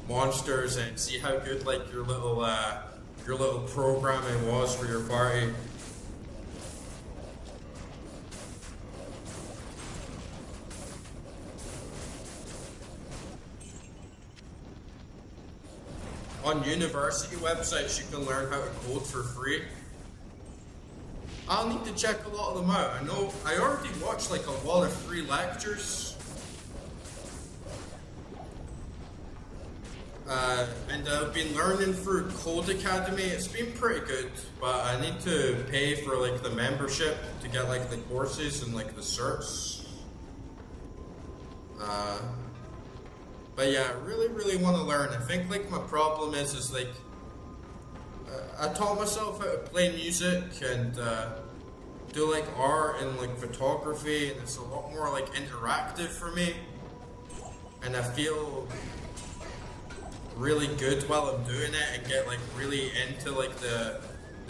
A: monsters and see how good, like, your little programming was for your party. On university websites, you can learn how to code for free. I'll need to check a lot of them out. I know I already watched like a lot of free lectures. And I've been learning through Code Academy. It's been pretty good, but I need to pay for like the membership to get like the courses and like the certs. But yeah, I really want to learn. I think like my problem is like I taught myself how to play music and do like art and like photography, and it's a lot more like interactive for me, and I feel really good while I'm doing it and get like really into like the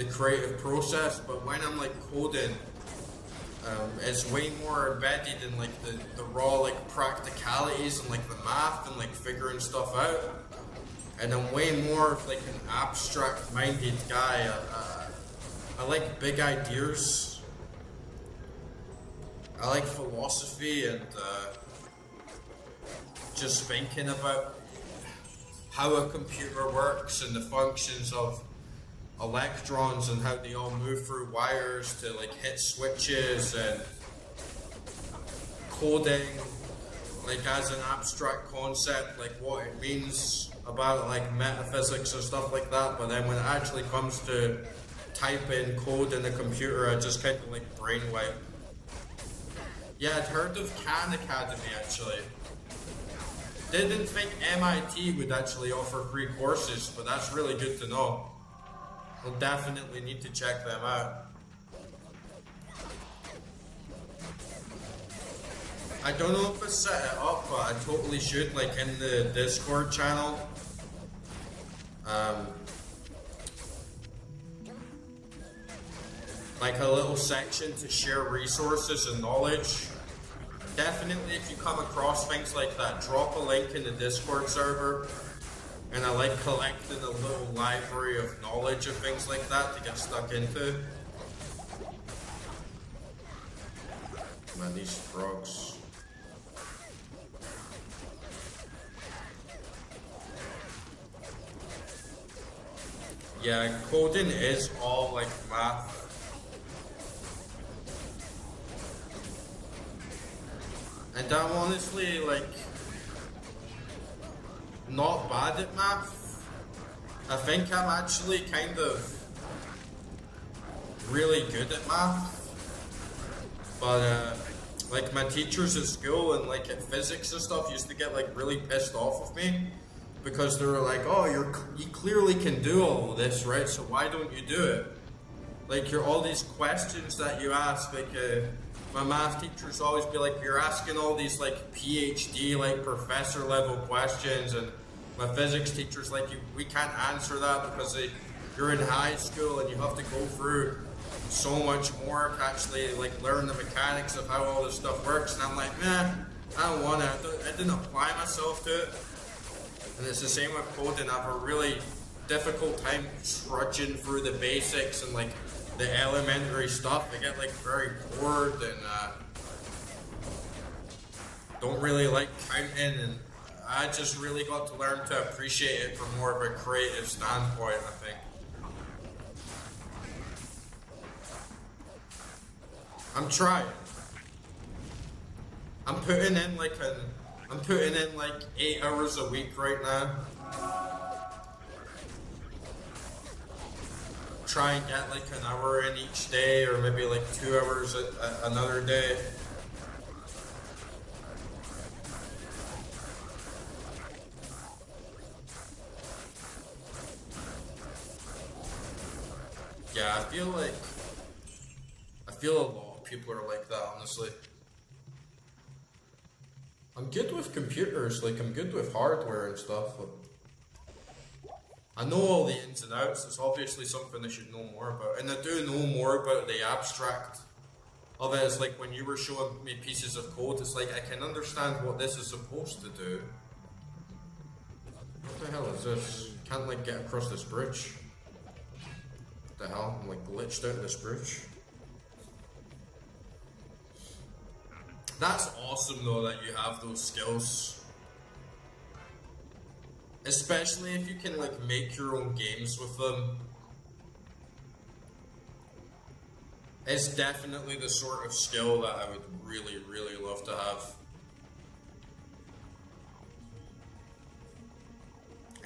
A: creative process. But when I'm like coding, it's way more embedded in like the raw like practicalities and like the math and like figuring stuff out. And I'm way more of like an abstract minded guy. I like big ideas. I like philosophy and just thinking about how a computer works and the functions of electrons and how they all move through wires to like hit switches, and coding like as an abstract concept, like what it means about like metaphysics and stuff like that. But then when it actually comes to type in code in a computer, I just kind of like brainwipe. Yeah, I'd heard of Khan Academy actually. Didn't think MIT would actually offer free courses, but that's really good to know. We'll definitely need to check them out. I don't know if I set it up, but I totally should, like in the Discord channel. Like a little section to share resources and knowledge. Definitely, if you come across things like that, drop a link in the Discord server. And I like collecting a little library of knowledge of things like that to get stuck into. Man, these frogs. Yeah, coding is all like math. And I'm honestly like not bad at math. I think I'm actually kind of really good at math. But like my teachers at school and like at physics and stuff used to get like really pissed off of me, because they were like, oh, you clearly can do all of this, right? So why don't you do it? Like all these questions that you ask, like my math teachers always be like, you're asking all these like PhD, like professor level questions, and my physics teacher's like, we can't answer that because you're in high school and you have to go through so much more to actually like learn the mechanics of how all this stuff works. And I'm like, man, I don't want to. I didn't apply myself to it. And it's the same with coding. I have a really difficult time trudging through the basics and like the elementary stuff. I get like very bored and don't really like counting, and I just really got to learn to appreciate it from more of a creative standpoint, I think. I'm trying. I'm putting in like I'm putting in like 8 hours a week right now. Try and get like an hour in each day, or maybe like 2 hours another day. Yeah, I feel a lot of people are like that, honestly. I'm good with computers, like I'm good with hardware and stuff, but I know all the ins and outs. It's obviously something I should know more about, and I do know more about the abstract of it. It's like when you were showing me pieces of code, it's like I can understand what this is supposed to do. What the hell is this? Can't like get across this bridge. What the hell? I'm like glitched out of this bridge. That's awesome though that you have those skills. Especially if you can like make your own games with them. It's definitely the sort of skill that I would really, really love to have.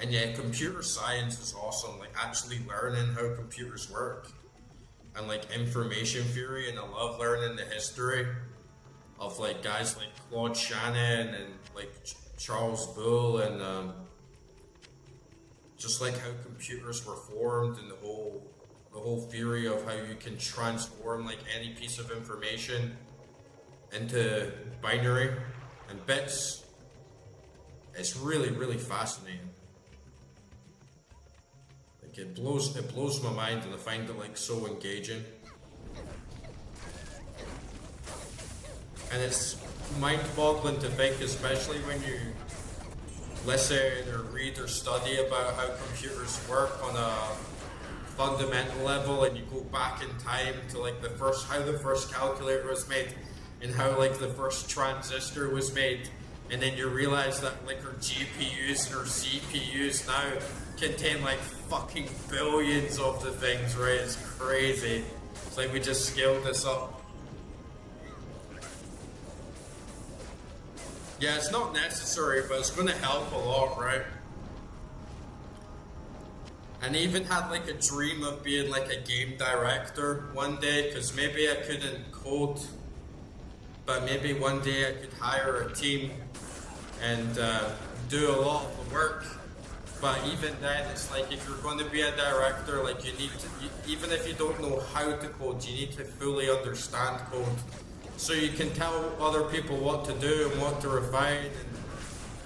A: And yeah, computer science is awesome. Like actually learning how computers work. And like information theory, and I love learning the history of like guys like Claude Shannon and like Charles Boole, and just like how computers were formed, and the whole theory of how you can transform like any piece of information into binary and bits. It's really, really fascinating. Like it blows my mind, and I find it like so engaging. And it's mind-boggling to think, especially when you listen or read or study about how computers work on a fundamental level, and you go back in time to like how the first calculator was made, and how like the first transistor was made, and then you realize that like our GPUs and our CPUs now contain like fucking billions of the things, right? It's crazy. It's like we just scaled this up. Yeah, it's not necessary, but it's going to help a lot, right? And I even had like a dream of being like a game director one day, because maybe I couldn't code, but maybe one day I could hire a team and do a lot of the work. But even then, it's like if you're going to be a director, like you need to, even if you don't know how to code, you need to fully understand code. So you can tell other people what to do and what to refine, and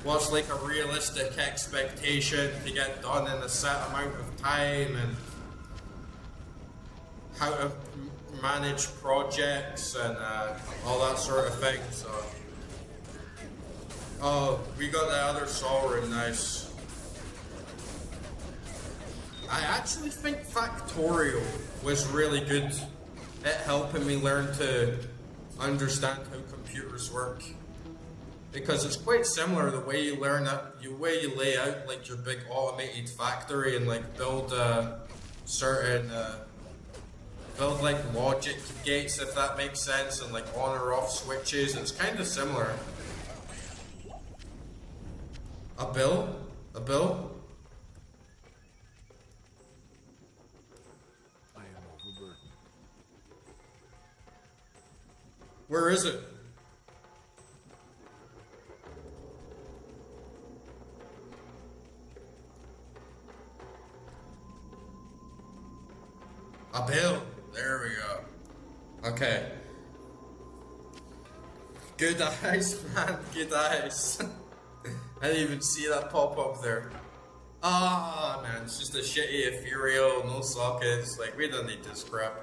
A: what's like a realistic expectation to get done in a set amount of time, and how to manage projects and all that sort of thing. So, oh, we got the other sovereign, nice. I actually think Factorial was really good at helping me learn to understand how computers work, because it's quite similar the way you learn that, the way you lay out like your big automated factory and like build certain build like logic gates, if that makes sense, and like on or off switches. It's kind of similar. A bill?
C: I am overburdened.
A: Where is it? A bill. There we go. Okay. Good eyes, man. Good eyes. I didn't even see that pop up there. Ah, man. It's just a shitty ethereal, no sockets. Like, we don't need this crap.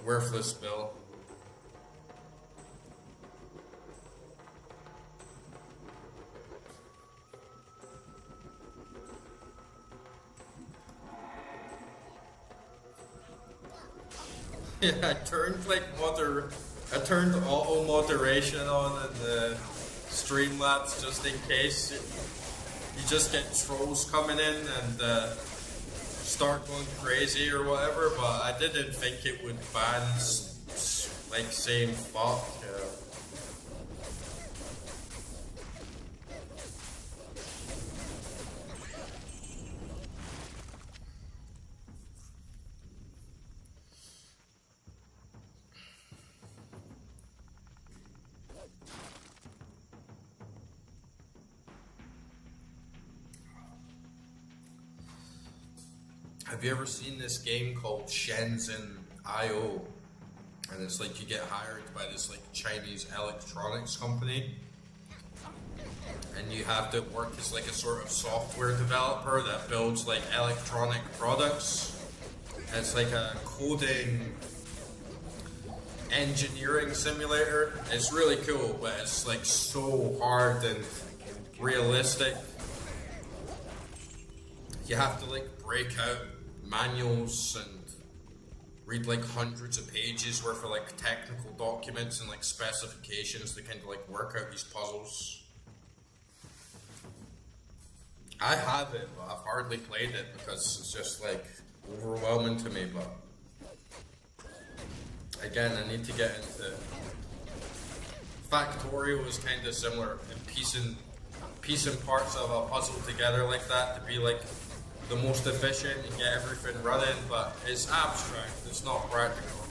A: Worthless bill. Yeah, I turned I turned auto moderation on in the Streamlabs just in case. you just get trolls coming in and start going crazy or whatever, but I didn't think it would ban like saying fuck. Have you ever seen this game called Shenzhen IO? And it's like you get hired by this like Chinese electronics company, and you have to work as like a sort of software developer that builds like electronic products. It's like a coding engineering simulator. It's really cool, but it's like so hard and realistic. You have to like break out manuals and read like hundreds of pages worth of like technical documents and like specifications to kind of like work out these puzzles. I have it, but I've hardly played it because it's just like overwhelming to me. But again, I need to get into Factorio was kind of similar in piecing parts of a puzzle together like that to be like the most efficient and get everything running, but it's abstract, it's not practical.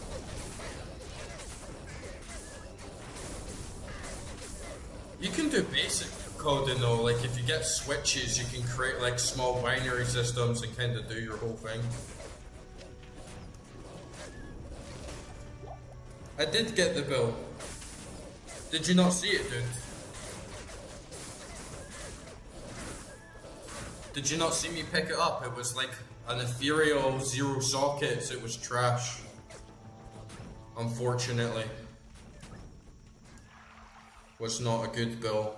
A: You can do basic coding though, like if you get switches, you can create like small binary systems and kind of do your whole thing. I did get the bill. Did you not see it, dude? Did you not see me pick it up? It was like an ethereal 0 sockets. It was trash. Unfortunately. Was not a good bill.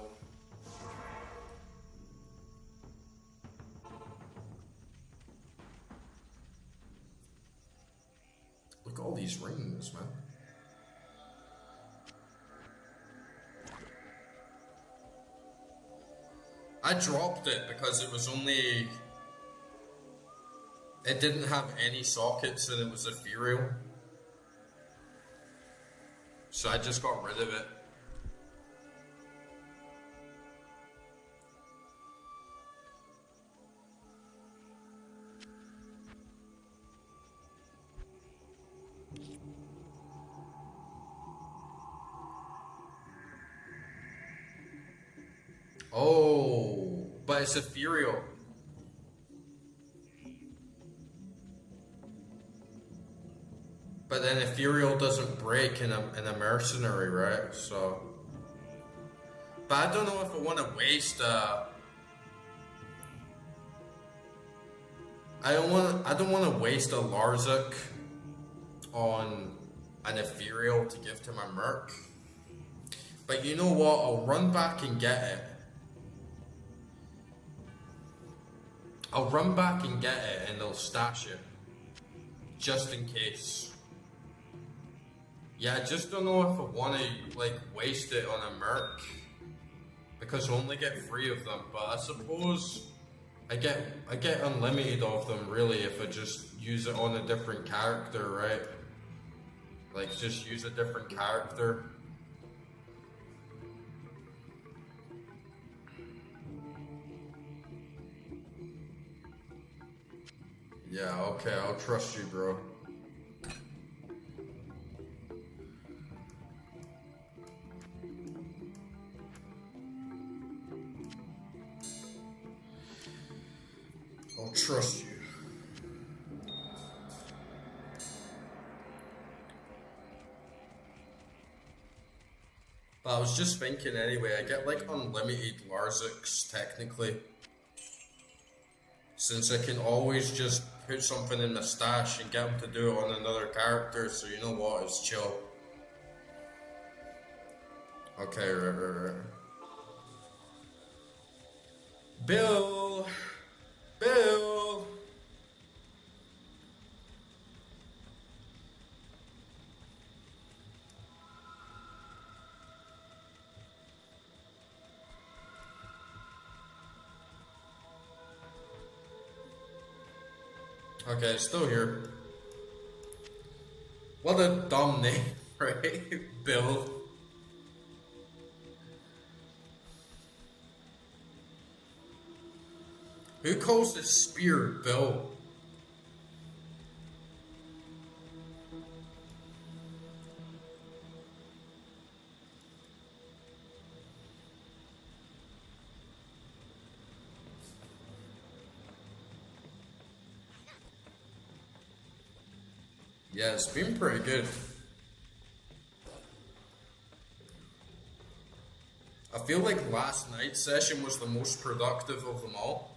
A: Look at all these rings, man. I dropped it because it was only... It didn't have any sockets and it was ethereal. So I just got rid of it. Oh, but it's ethereal. But then ethereal doesn't break in a mercenary, right? So, but I don't know if I want to waste. I don't want to waste a Larzik on an ethereal to give to my merc. But you know what? I'll run back and get it. I'll run back and get it and they'll stash it. Just in case. Yeah, I just don't know if I want to like waste it on a merc. Because I only get 3 of them. But I suppose I get unlimited of them really if I just use it on a different character, right? Like just use a different character. Yeah, okay, I'll trust you, bro. I'll trust you. But I was just thinking anyway, I get like unlimited Larziks technically. Since I can always just put something in my stash and get them to do it on another character, so you know what, it's chill. Okay, right. Bill! Okay, it's still here. What a dumb name, right? Bill. Who calls this spear Bill? Yeah, it's been pretty good. I feel like last night's session was the most productive of them all.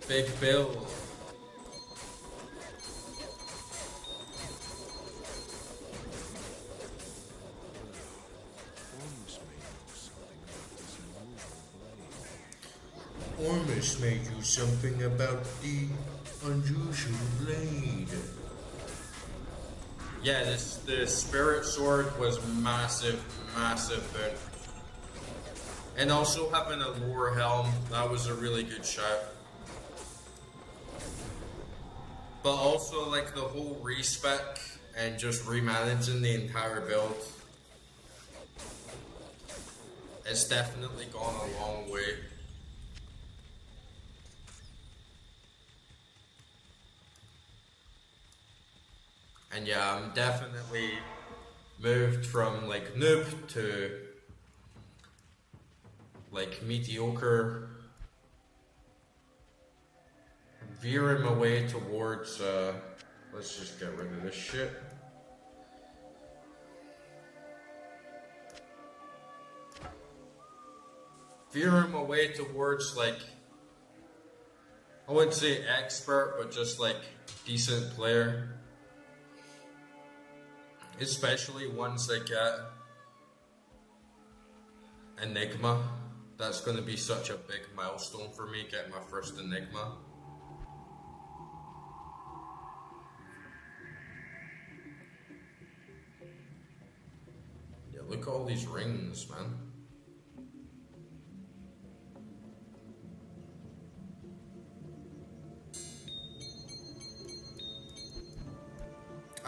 A: Big Bill.
C: Ormus may know something about the unusual blade.
A: Yeah, the spirit sword was massive boon. And also having a lower helm, that was a really good shout. But also like the whole respec and just remanaging the entire build. It's definitely gone a long way. And yeah, I'm definitely moved from like noob to like mediocre, veering my way towards let's just get rid of this shit. Veering my way towards like, I wouldn't say expert, but just like decent player. Especially once I get Enigma. That's going to be such a big milestone for me, getting my first Enigma. Yeah, look at all these rings, man.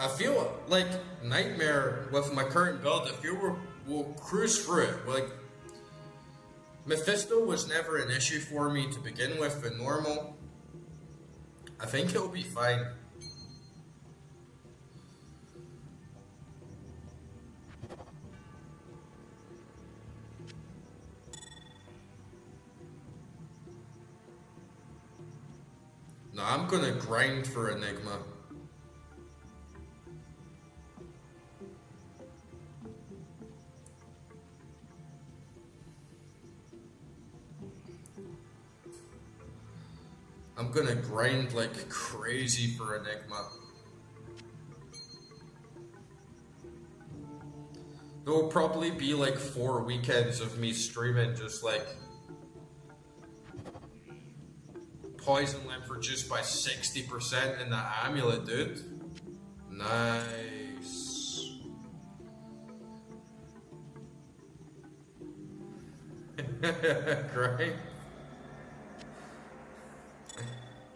A: I feel like Nightmare with my current build, I feel we'll cruise through it. Like, Mephisto was never an issue for me to begin with in normal. I think it'll be fine. No, I'm gonna grind for Enigma. I'm gonna grind like crazy for Enigma. There will probably be like 4 weekends of me streaming just like poison limb reduced by 60% in that amulet, dude. Nice. Great.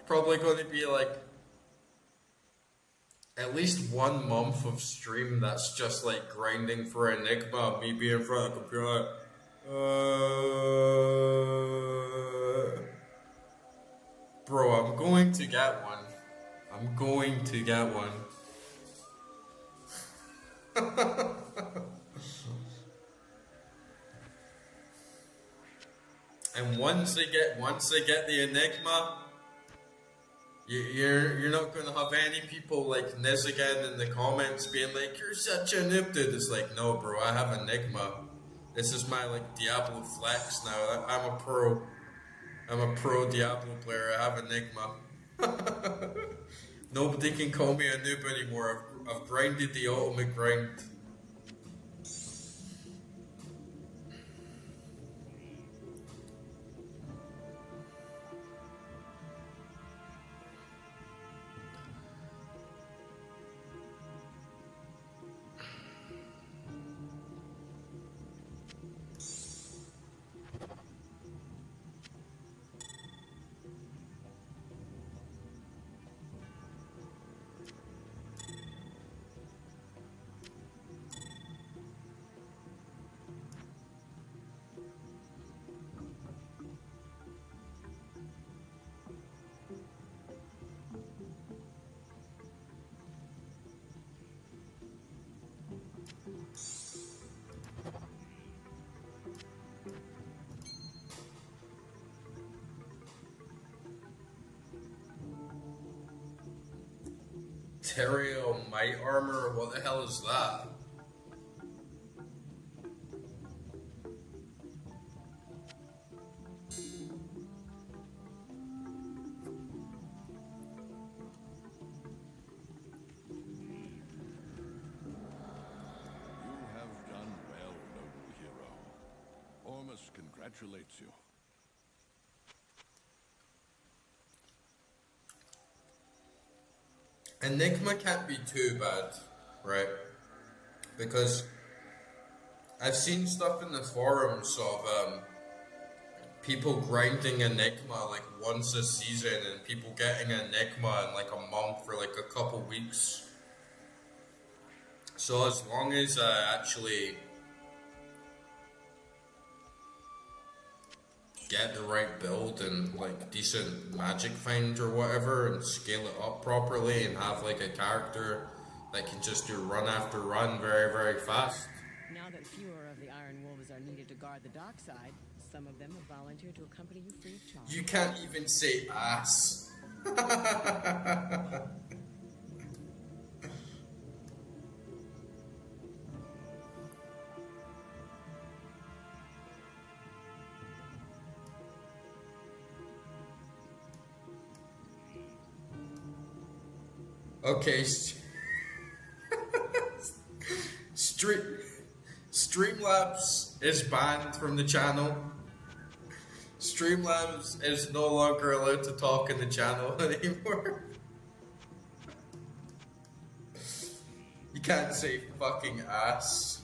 A: Probably going to be like at least 1 month of stream that's just like grinding for Enigma, me being in front of the computer. Bro, I'm going to get one. I'm going to get one. And once I get the Enigma, you're not gonna have any people like Niz again in the comments being like, "You're such a noob, dude." It's like, no, bro, I have Enigma. This is my like Diablo flex now. I'm a pro Diablo player. I have Enigma. Nobody can call me a noob anymore. I've grinded the ultimate grind. Terrio Might Armor? What the hell is that?
C: You have done well, noble hero. Ormus congratulates you.
A: Enigma can't be too bad, right? Because I've seen stuff in the forums of people grinding Enigma like once a season and people getting Enigma in like a month or like a couple weeks. So as long as I actually get the right build and like decent magic find or whatever and scale it up properly and have like a character that can just do run after run very, very fast.
B: Now that fewer of the Iron Wolves are needed to guard the dark side, some of them have volunteered to accompany you free of charge.
A: You can't even say ass. Okay, Streamlabs is banned from the channel. Streamlabs is no longer allowed to talk in the channel anymore. You can't say fucking ass.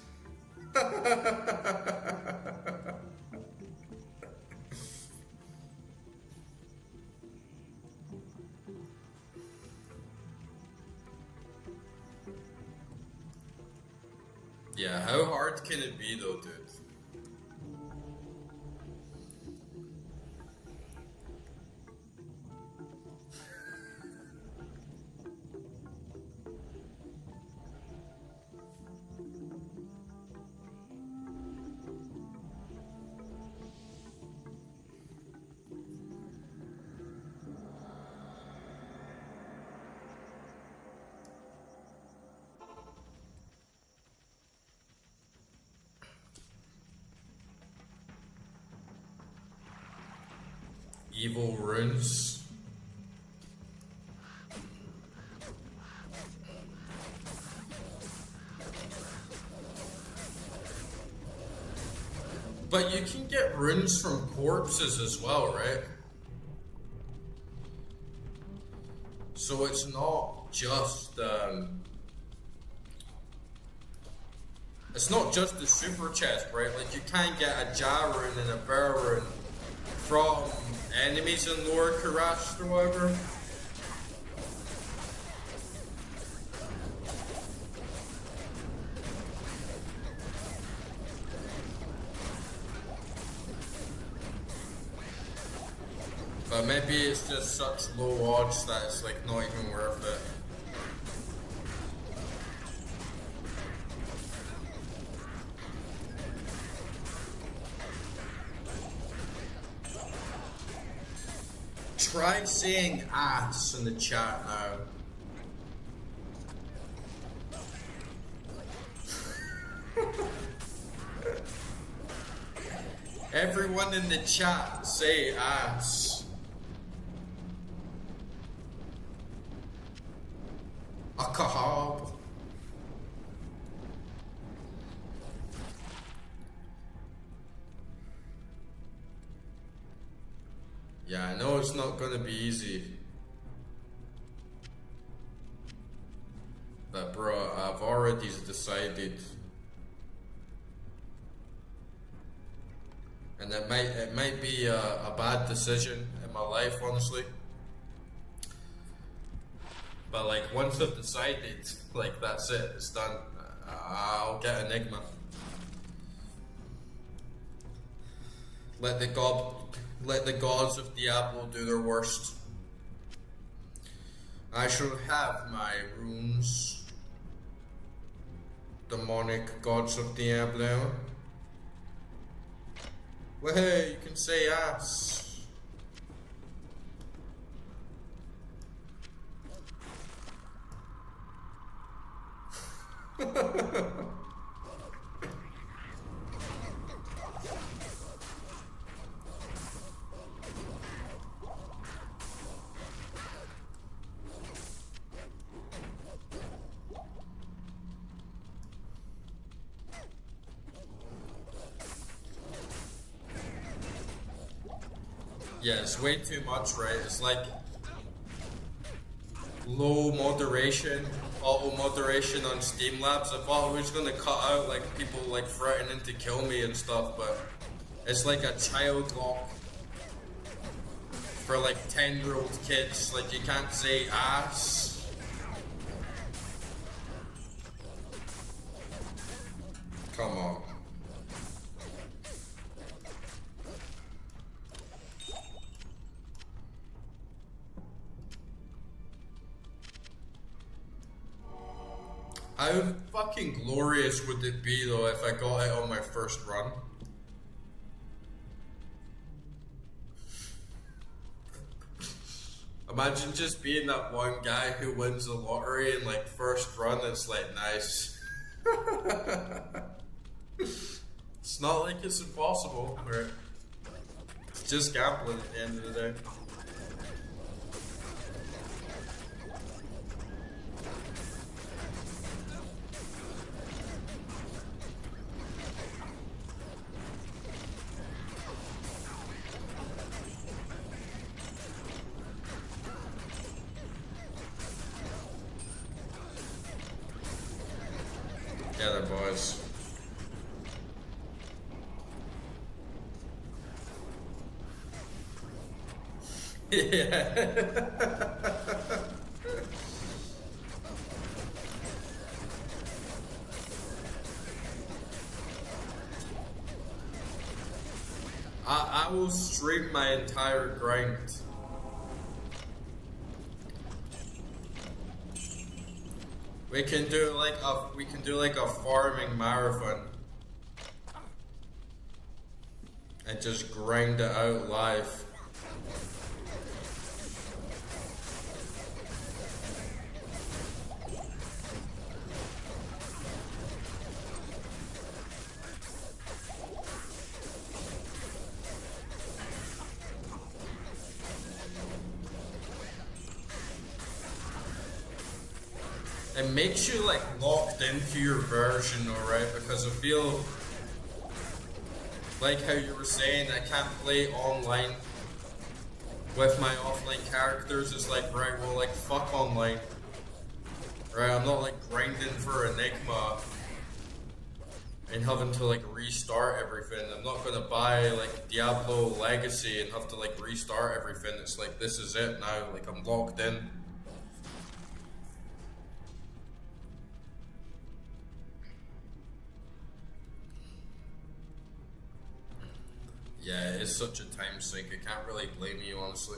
A: Yeah, how hard can it be though, dude? Evil runes. But you can get runes from corpses as well, right? So it's not just the super chest, right? Like you can get a jar rune and a bear rune from enemies in Lower Karash or whatever. But maybe it's just such low odds that it's like not even worth it. Try saying ass in the chat now. Everyone in the chat say ass. Alcohol. Yeah, I know it's not gonna be easy. But bro, I've already decided. And it might be a bad decision in my life, honestly. But like once I've decided, like that's it, it's done. I'll get Enigma. Let the gods of Diablo do their worst. I shall have my runes. Demonic gods of Diablo. Well, hey, you can say ass. Yeah, it's way too much, right? It's like low moderation, auto moderation on Steam Labs. I thought I was gonna cut out like people like threatening to kill me and stuff, but it's like a child lock for like 10-year-old kids. Like you can't say ass. Come on. How fucking glorious would it be though if I got it on my first run? Imagine just being that one guy who wins the lottery in like first run. It's like nice. It's not like it's impossible, right? It's just gambling at the end of the day. Together, boys. Yeah. I will stream my entire grind. We can do like a farming marathon and just grind it out live. It makes you like locked into your version, alright? Because I feel like how you were saying, I can't play online with my offline characters. It's like, right, well, like, fuck online. Right, I'm not like grinding for Enigma and having to like restart everything. I'm not gonna buy like Diablo Legacy and have to like restart everything. It's like, this is it now, like I'm locked in. Yeah, it's such a time sink. I can't really blame you, honestly.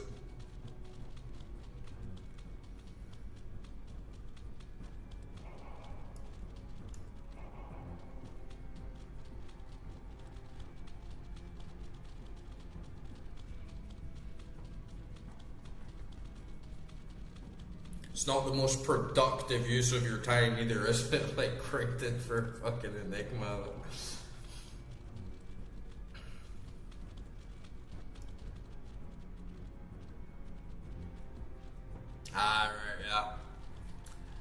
A: It's not the most productive use of your time either, is it? Like, grinding for fucking Enigma. Ah, right,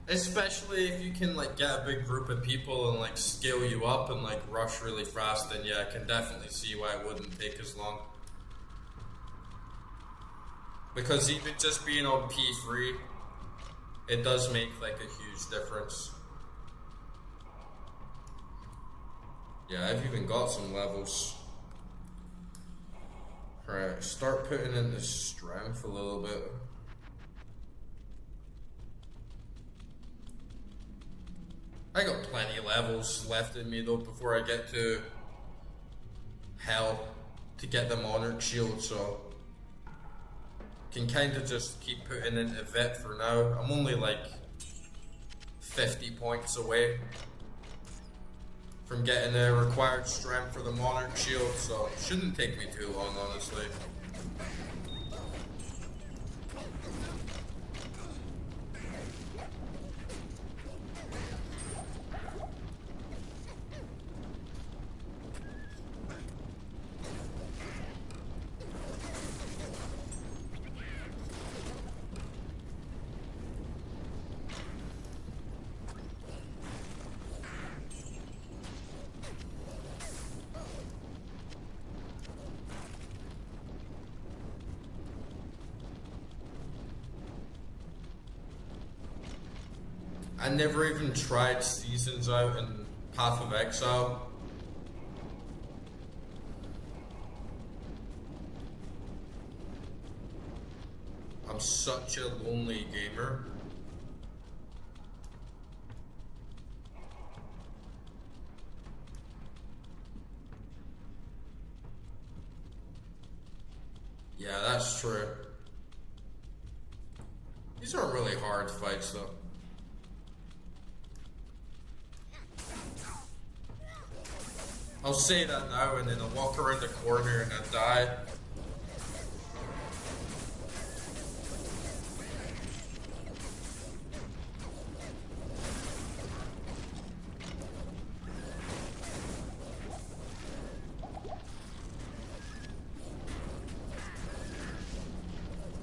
A: yeah. Especially if you can like get a big group of people and like scale you up and like rush really fast, then yeah, I can definitely see why it wouldn't take as long. Because even just being on P3, it does make like a huge difference. Yeah, I've even got some levels. Right, start putting in the strength a little bit. I got plenty of levels left in me though before I get to hell to get the monarch shield, so can kind of just keep putting into Vit for now. I'm only like 50 points away from getting the required strength for the monarch shield, so it shouldn't take me too long, honestly. I never even tried Seasons out in Path of Exile. I'm such a lonely gamer. Yeah, that's true. These aren't really hard fights though. I'll say that now and then I'll walk around the corner and I'll die.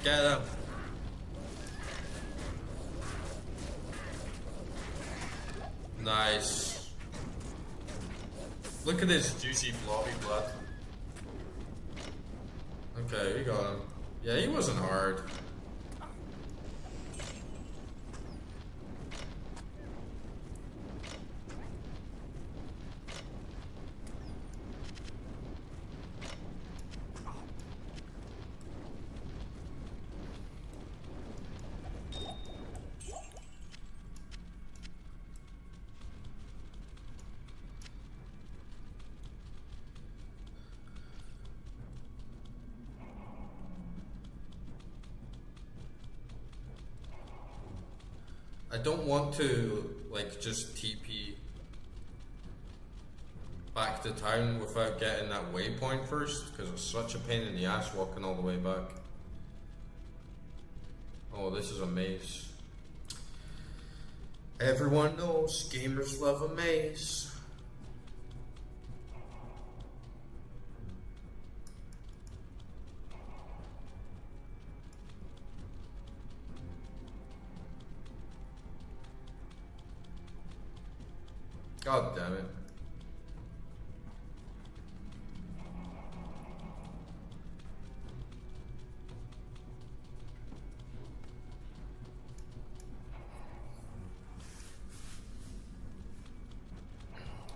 A: Get him. Nice. Look at this juicy blobby blood. Okay, we got him. Yeah, he wasn't hard. I don't want to like just TP back to town without getting that waypoint first, because it's such a pain in the ass walking all the way back. Oh, this is a maze. Everyone knows gamers love a maze. God damn it.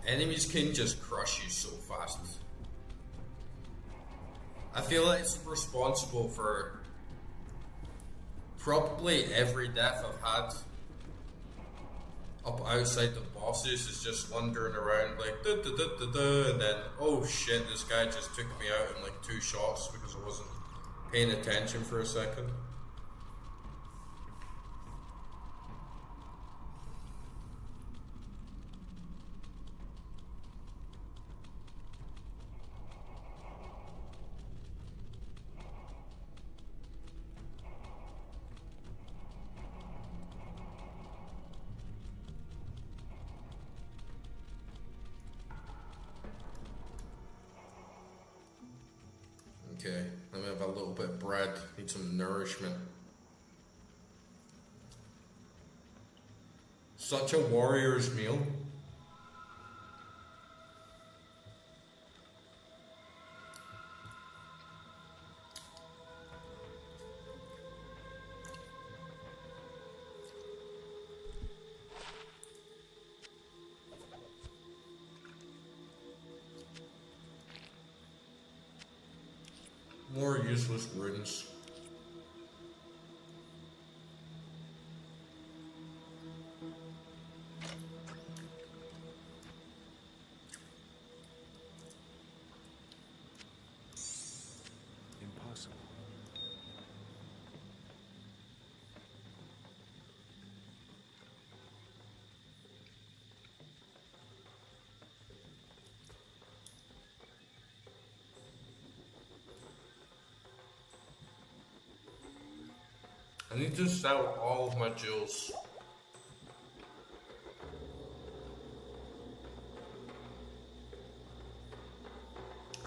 A: Enemies can just crush you so fast. I feel like it's responsible for probably every death I've had up outside the bosses. Is just wandering around like da da da da da, and then oh shit, this guy just took me out in like 2 shots because I wasn't paying attention for a second. Okay, let me have a little bit of bread. Need some nourishment. Such a warrior's meal. More useless runes.
C: Impossible.
A: I need to sell all of my jewels.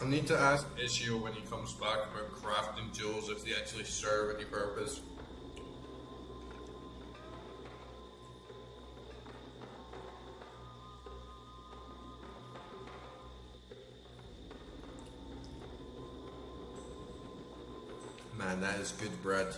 A: I need to ask Ishio when he comes back about crafting jewels if they actually serve any purpose. Man, that is good bread.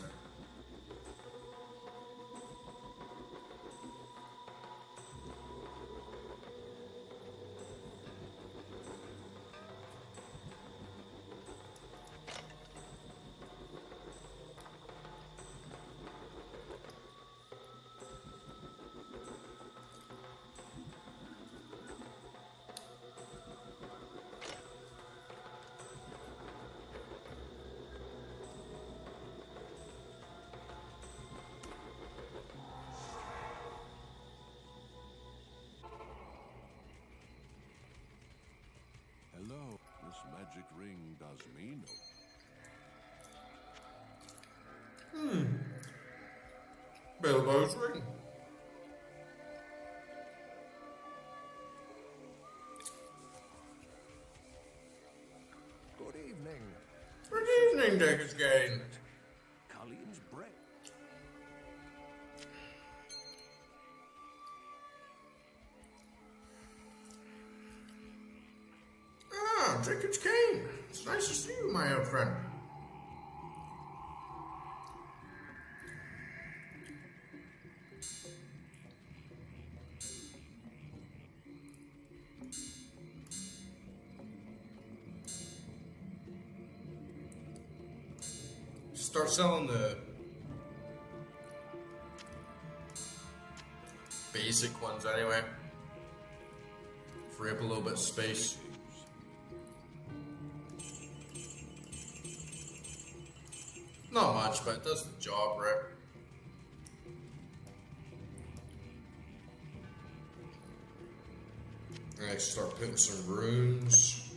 C: Hello. This magic ring does me no.
A: Bilbo's ring.
C: Good evening.
A: Good evening, Deckers Gain.
C: Colleen's bread.
A: Ah, Deckers Gain. It's nice to see you, my old friend. Start selling the basic ones anyway. Free up a little bit of space. Not much, but it does the job, right? And I start putting some runes.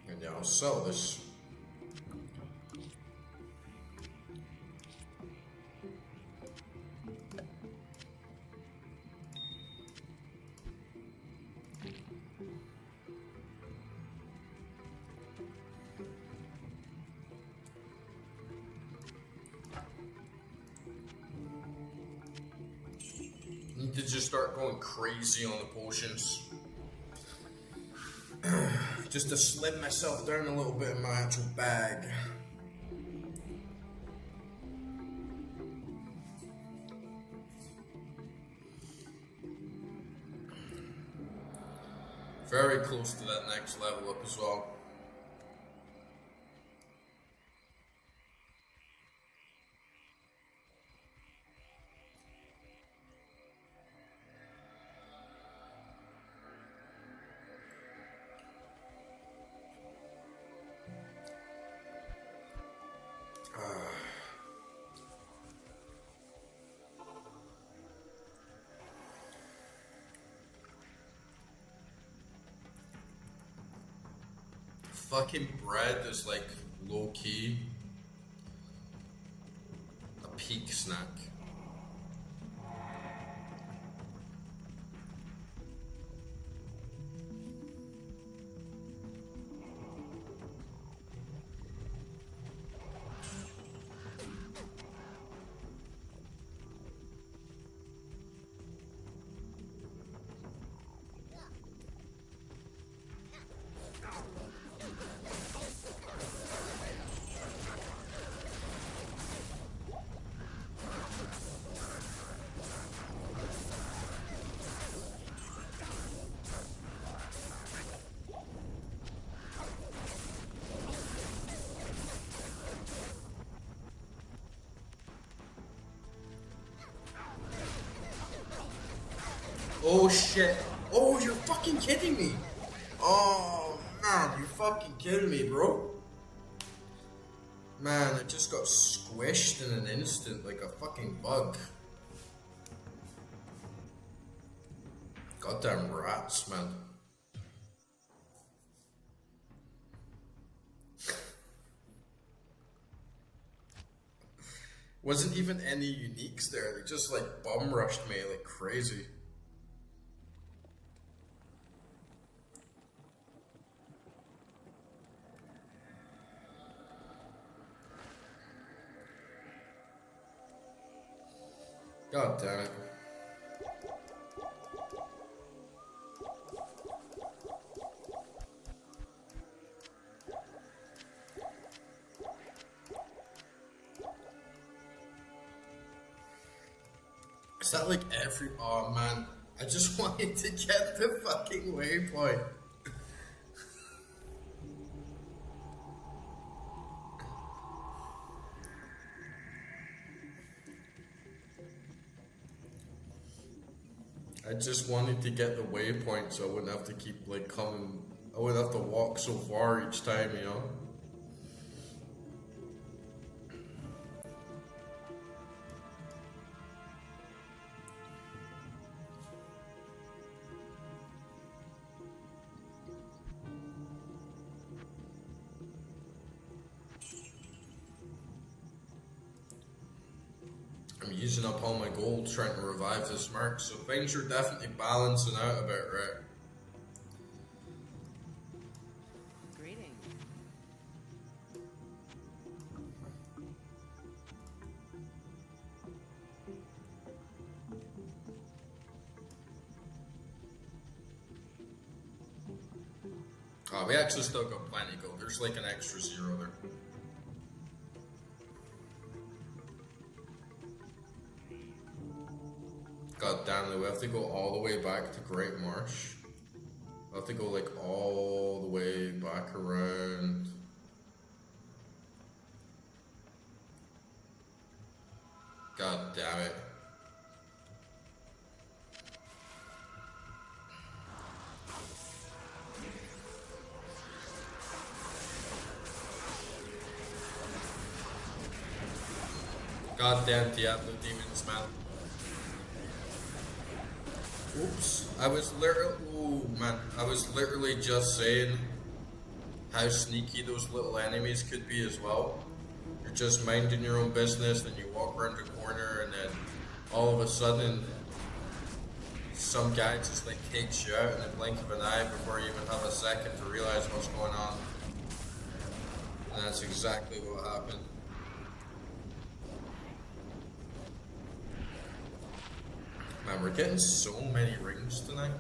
A: And yeah, I'll sell this. Need to just start going crazy on the potions. Just to slim myself down a little bit in my actual bag. Very close to that next level up as well. Fucking bread is like low key a peak snack. Oh shit. Oh, you're fucking kidding me. Oh man, you're fucking kidding me, bro. Man, it just got squished in an instant like a fucking bug. Goddamn rats, man. Wasn't even any uniques there. They just like bum rushed me like crazy. God damn it. Is that like every... Oh man, I just wanted to get the fucking waypoint. I just wanted to get the waypoint so I wouldn't have to keep like coming... I wouldn't have to walk so far each time, you know? I'm using up all my gold trying to revive this mark, so things are definitely balancing out a bit, right?
B: Greetings.
A: Oh, we actually still got plenty of gold. There's like an extra 0 there. God damn it, we have to go all the way back to Great Marsh. We have to go like all the way back around. God damn it. Goddamn Diablo demons, man. Oops. I was literally just saying how sneaky those little enemies could be as well. You're just minding your own business, then you walk around the corner, and then all of a sudden, some guy just like takes you out in the blink of an eye before you even have a second to realize what's going on. And that's exactly what happened. Man, we're getting so many rings tonight.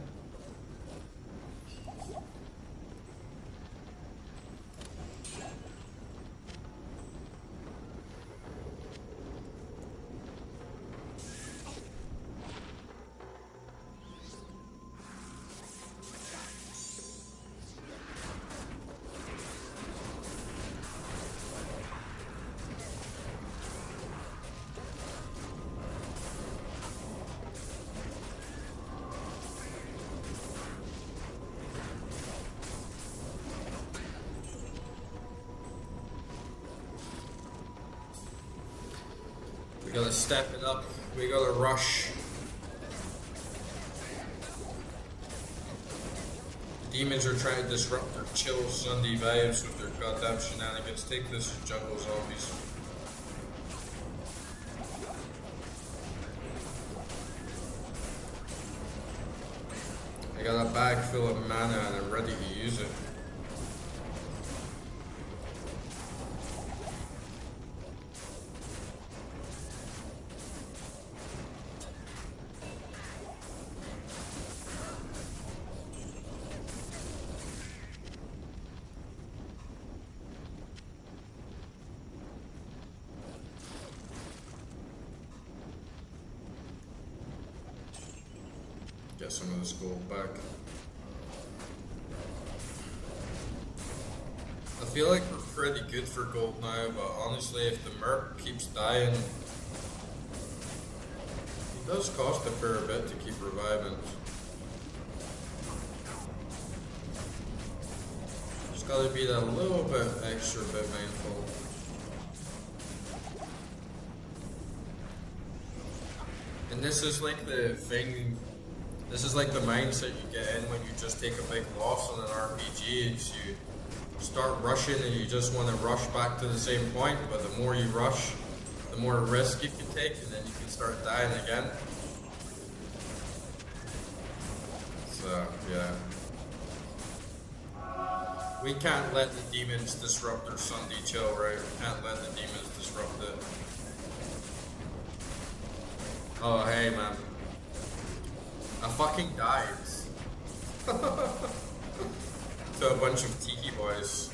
A: We gotta step it up. We gotta rush. Demons are trying to disrupt their chill Sunday vibes with their goddamn shenanigans. Take this, jungle zombies. I got a bag full of mana and I'm ready to use it. Get some of this gold back. I feel like we're pretty good for gold now, but honestly, if the merc keeps dying, it does cost a fair bit to keep reviving. Gotta be a little bit extra bit mindful. And this is like the thing, this is like the mindset you get in when you just take a big loss on an RPG. Is you start rushing and you just want to rush back to the same point, but the more you rush, the more risk you can take, and then you can start dying again. So, yeah. We can't let the demons disrupt our Sunday chill, right? We can't let the demons disrupt it. Oh, hey, man. I fucking died. To a bunch of tiki boys.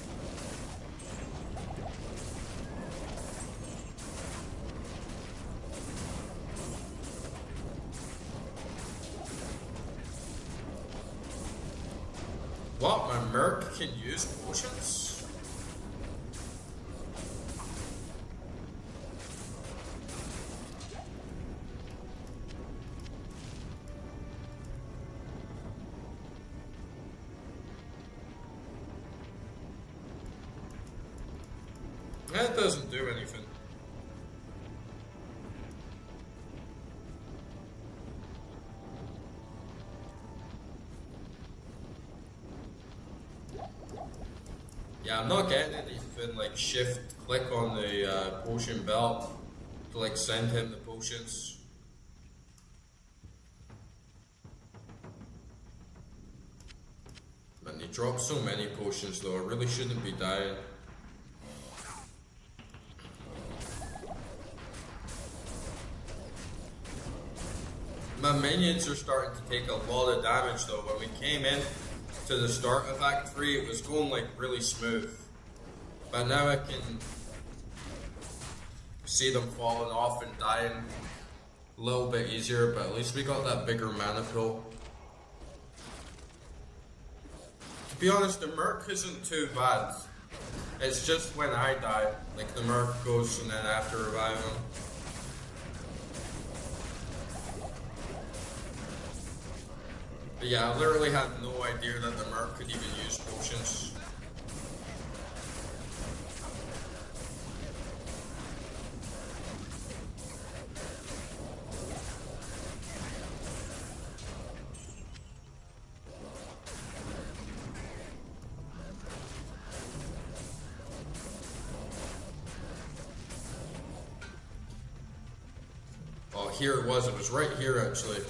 A: What? My merc can use potions? That doesn't do anything. Yeah, I'm not getting anything like shift click on the potion belt to like send him the potions. Man, he dropped so many potions though, I really shouldn't be dying. My minions are starting to take a lot of damage though. When we came in to the start of Act 3, it was going like really smooth. But now I can see them falling off and dying a little bit easier, but at least we got that bigger mana pool. To be honest, the Merc isn't too bad. It's just when I die, like the Merc goes and then I have to revive him. But yeah, I literally had no idea that the Merc could even use potions. Oh, here it was right here actually.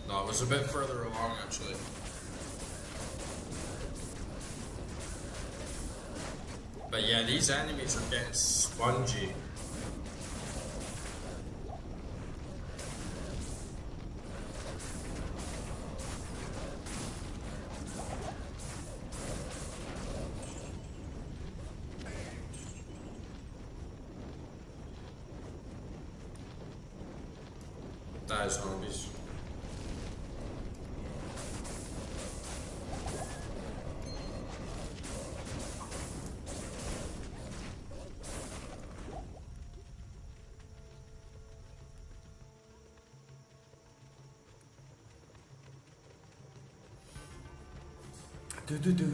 A: No, it was a bit further along actually. But yeah, these enemies are getting spongy. Die zombies. Do do do.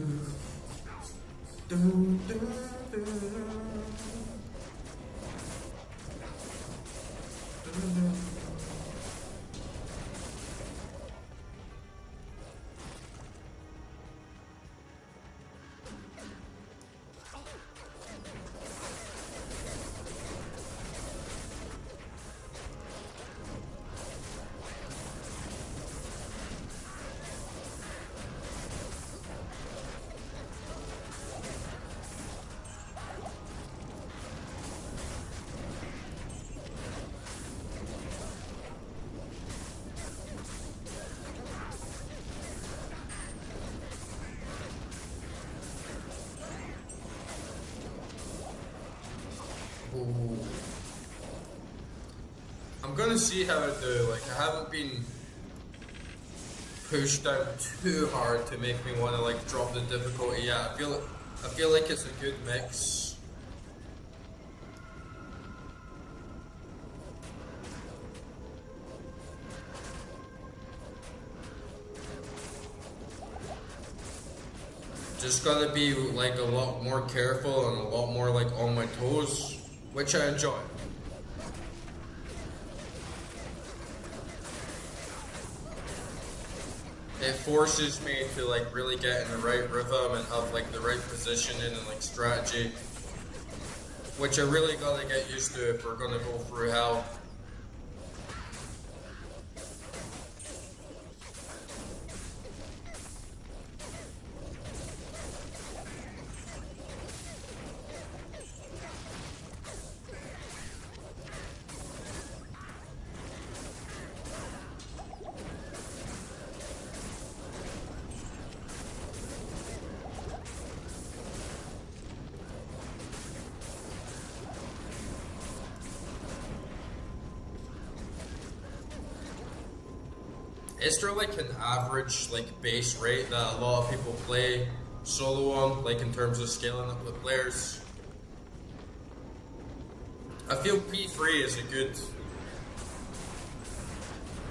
A: Do do do. Do. Ooh. I'm gonna see how I do. Like, I haven't been pushed down too hard to make me want to like drop the difficulty. Yeah, I feel like it's a good mix. Just gotta be like a lot more careful and a lot more like on my toes, which I enjoy. It forces me to like really get in the right rhythm and have like the right positioning and like strategy, which I really gotta get used to if we're gonna go through hell. Is there like an average like base rate that a lot of people play solo on, like in terms of scaling up the players? I feel P3 is a good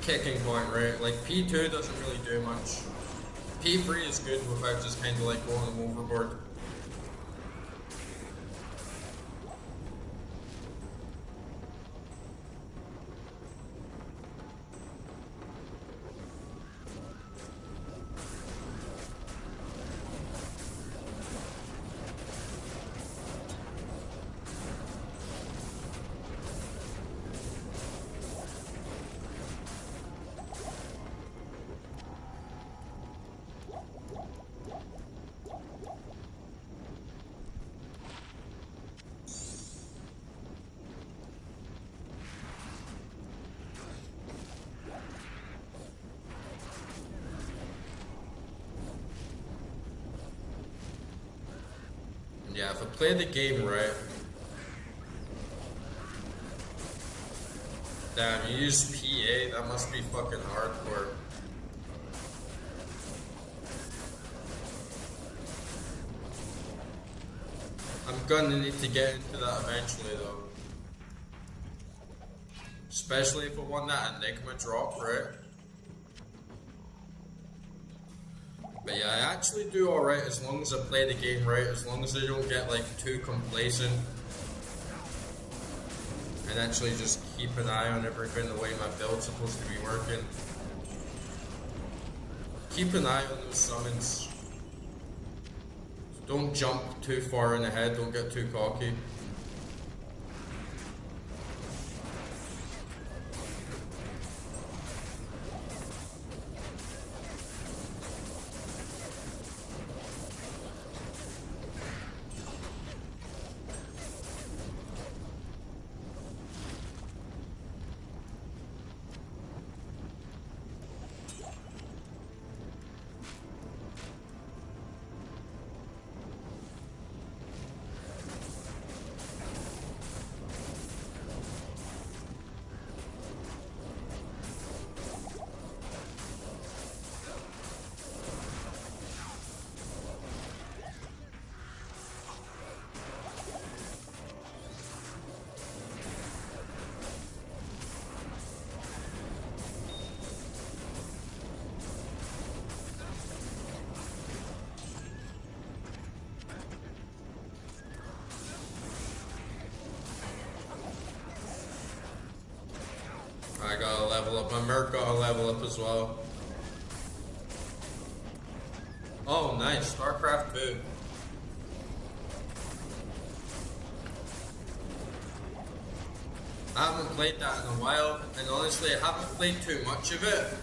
A: kicking point, right? Like P2 doesn't really do much. P3 is good without just kind of like going overboard. Yeah, if I play the game right. Damn, you use PA, that must be fucking hardcore. I'm gonna need to get into that eventually though. Especially if I want that Enigma drop, right? But yeah, I actually do alright as long as I play the game right, as long as I don't get like too complacent. And actually just keep an eye on everything the way my build's supposed to be working. Keep an eye on those summons. Don't jump too far in ahead, don't get too cocky. I gotta level up. My Merc gotta level up as well. Oh, nice. StarCraft 2. I haven't played that in a while, and honestly, I haven't played too much of it.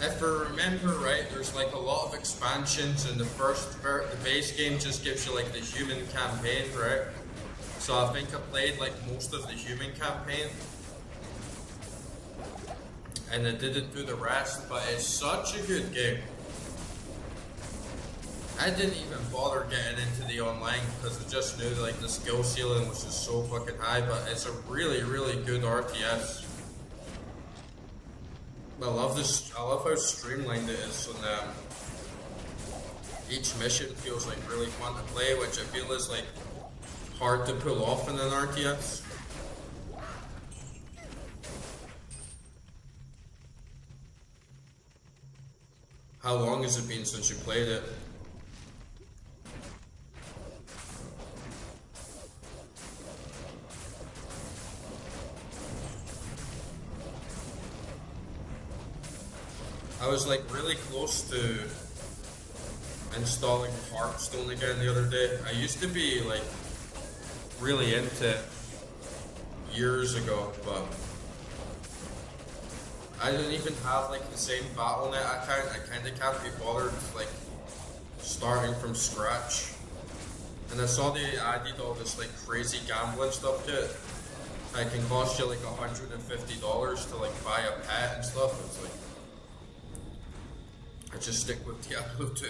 A: If I remember right, there's like a lot of expansions, and the base game just gives you like the human campaign, right? So I think I played like most of the human campaign. And I didn't do the rest, but it's such a good game. I didn't even bother getting into the online because I just knew like the skill ceiling was just so fucking high, but it's a really, really good RTS. I love this. I love how streamlined it is, and each mission feels like really fun to play, which I feel is like hard to pull off in an RTS. How long has it been since you played it? I was like really close to installing Hearthstone again the other day. I used to be like really into it years ago, but I don't even have like the same Battle.net account. I kind of can't be bothered like starting from scratch. And I saw they added all this like crazy gambling stuff to it. It can cost you like $150 to like buy a pet and stuff. It's like I just stick with Diablo 2.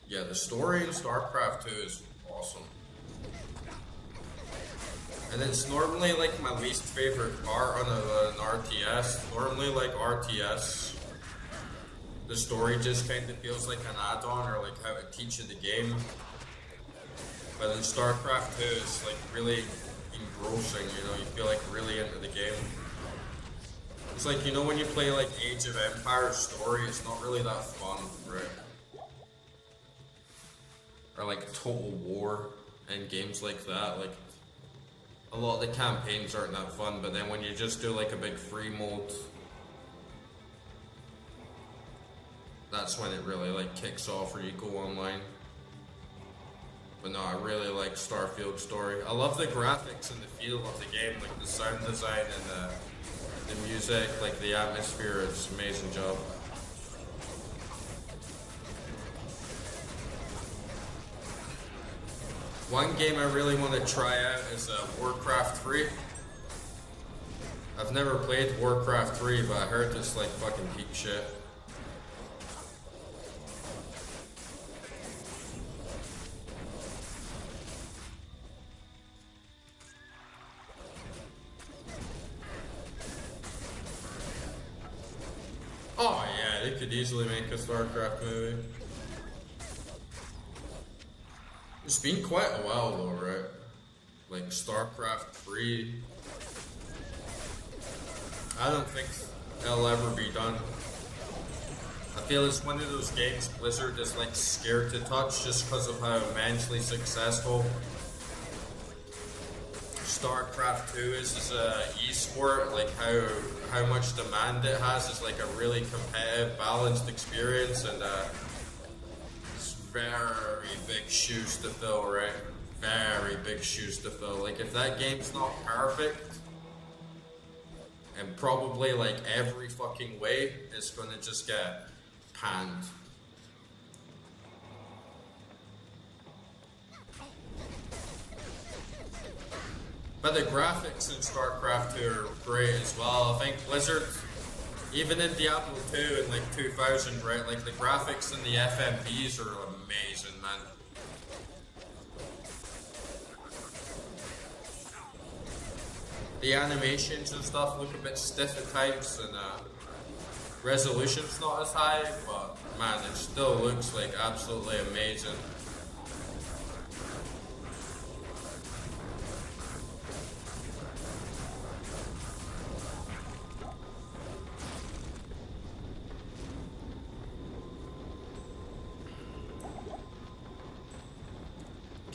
A: Yeah, the story in StarCraft 2 is awesome. And it's normally like my least favorite part on an RTS. Normally like RTS, the story just kind of feels like an add-on or like how it teaches the game. But in StarCraft 2 it's like really engrossing, you know, you feel like really into the game. It's like, you know, when you play like Age of Empires story, it's not really that fun, right? Or like Total War and games like that, like a lot of the campaigns aren't that fun, but then when you just do like a big free mode, that's when it really like kicks off or you go online. But no, I really like Starfield story. I love the graphics and the feel of the game, like the sound design and the music, like the atmosphere. It's an amazing job. One game I really want to try out is Warcraft 3. I've never played Warcraft 3, but I heard it's like fucking peak shit. Oh yeah, they could easily make a StarCraft movie. It's been quite a while though, right? Like StarCraft 3. I don't think it'll ever be done. I feel it's one of those games Blizzard is like scared to touch just because of how immensely successful StarCraft 2 is as a esport, like how much demand it has is like a really competitive, balanced experience, and it's very big shoes to fill, right? Very big shoes to fill. Like if that game's not perfect, and probably like every fucking way, it's gonna just get panned. But the graphics in StarCraft 2 are great as well. I think Blizzard, even in Diablo 2 in like 2000, right? Like the graphics in the FMVs are amazing, man. The animations and stuff look a bit stiff at times, and resolution's not as high, but man, it still looks like absolutely amazing.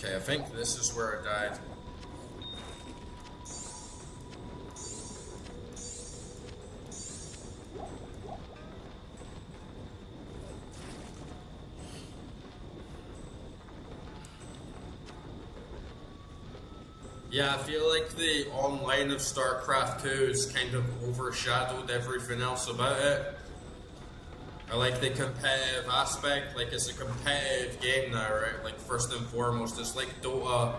A: Okay, I think this is where I died. Yeah, I feel like the online of StarCraft 2 is kind of overshadowed everything else about it. I like the competitive aspect, like it's a competitive game now, right? Like first and foremost, it's like Dota.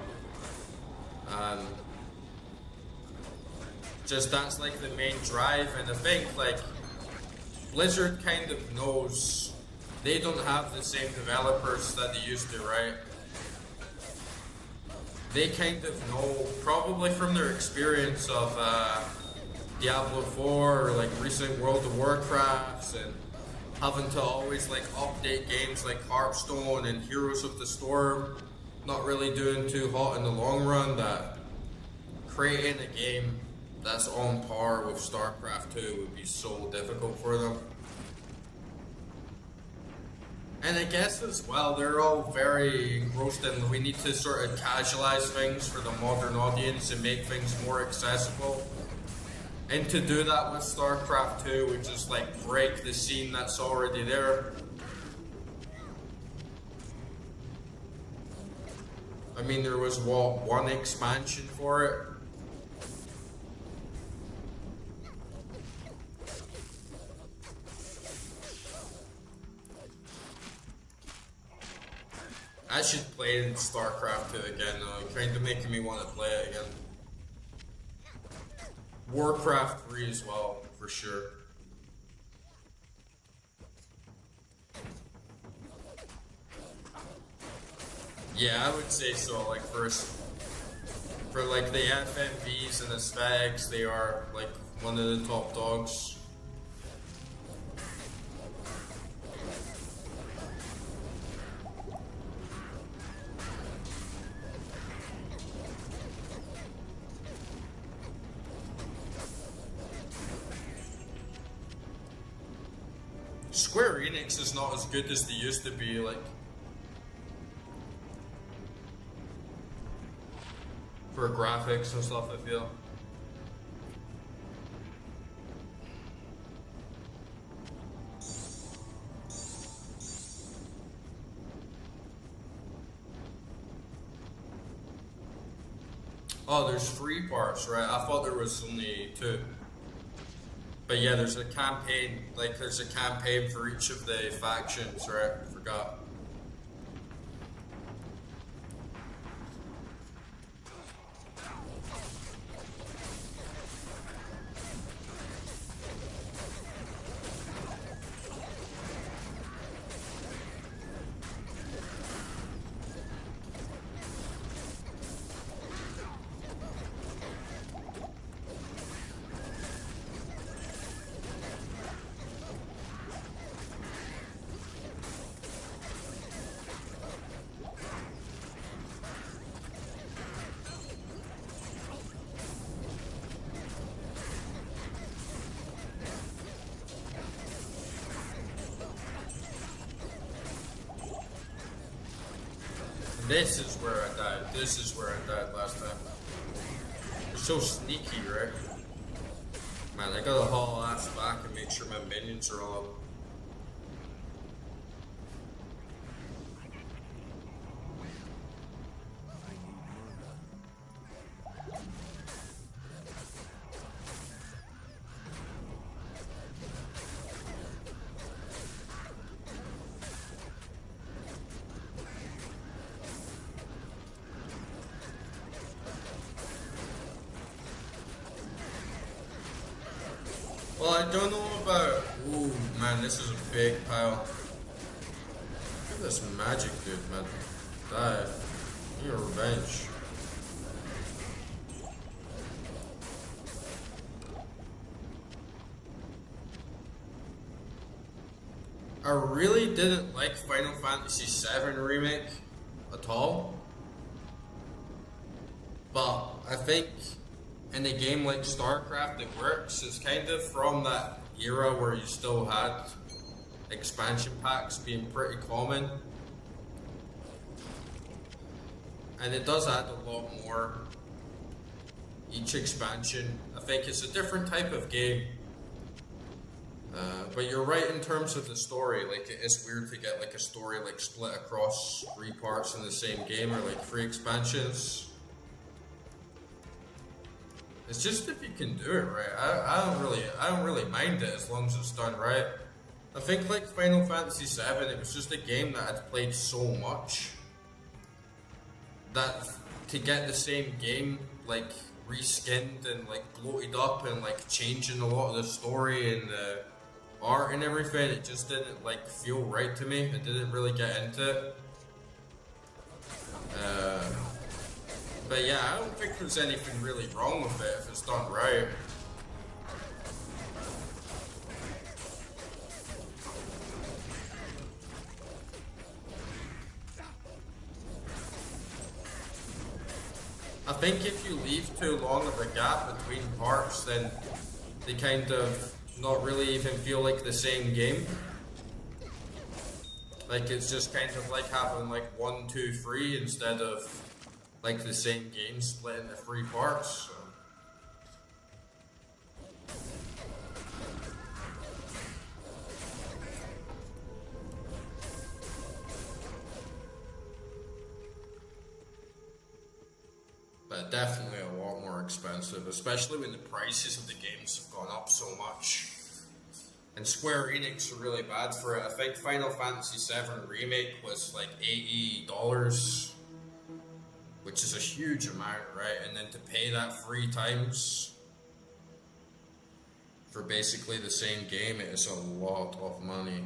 A: Just that's like the main drive, and I think like Blizzard kind of knows they don't have the same developers that they used to, right? they kind of know, probably from their experience of Diablo 4 or like recent World of Warcrafts and having to always like update games like Hearthstone and Heroes of the Storm, not really doing too hot in the long run, that creating a game that's on par with StarCraft 2 would be so difficult for them. And I guess as well, they're all very engrossed in, we need to sort of casualize things for the modern audience and make things more accessible. And to do that with StarCraft 2 would just like break the scene that's already there. I mean, there was what, one expansion for it? I should play StarCraft 2 again though, kind of making me want to play it again. Warcraft 3 as well, for sure. Yeah, I would say so, like for like the FMVs and aesthetics, they are like one of the top dogs. Square Enix is not as good as they used to be, like for graphics and stuff, I feel. Oh, there's 3 parts, right? I thought there was only 2. But yeah, there's a campaign, like there's a campaign for each of the factions, right? I forgot. This is where I died. This is where I died last time. They're so sneaky, right? Man, I gotta haul ass back and make sure my minions are all up. Well, I don't know about... Ooh, man, this is a big pile. Look at this magic dude, man. Die. Your revenge. I really didn't like Final Fantasy VII Remake at all. But I think in a game like StarCraft, it works. It's kind of from that era where you still had expansion packs being pretty common. And it does add a lot more each expansion. I think it's a different type of game. But you're right in terms of the story. Like, it is weird to get like a story like split across 3 parts in the same game, or like 3 expansions. It's just if you can do it right. I don't really mind it as long as it's done right. I think like Final Fantasy VII, it was just a game that I'd played so much that to get the same game like reskinned and like bloated up and like changing a lot of the story and the art and everything, it just didn't like feel right to me. I didn't really get into it. But yeah, I don't think there's anything really wrong with it if it's done right. I think if you leave too long of a gap between parts, then they kind of not really even feel like the same game. Like it's just kind of like having like 1, 2, 3 instead of like the same game split into 3 parts. So. But definitely a lot more expensive, especially when the prices of the games have gone up so much. And Square Enix are really bad for it. I think Final Fantasy VII Remake was like $80, which is a huge amount, right? And then to pay that 3 times for basically the same game, it is a lot of money.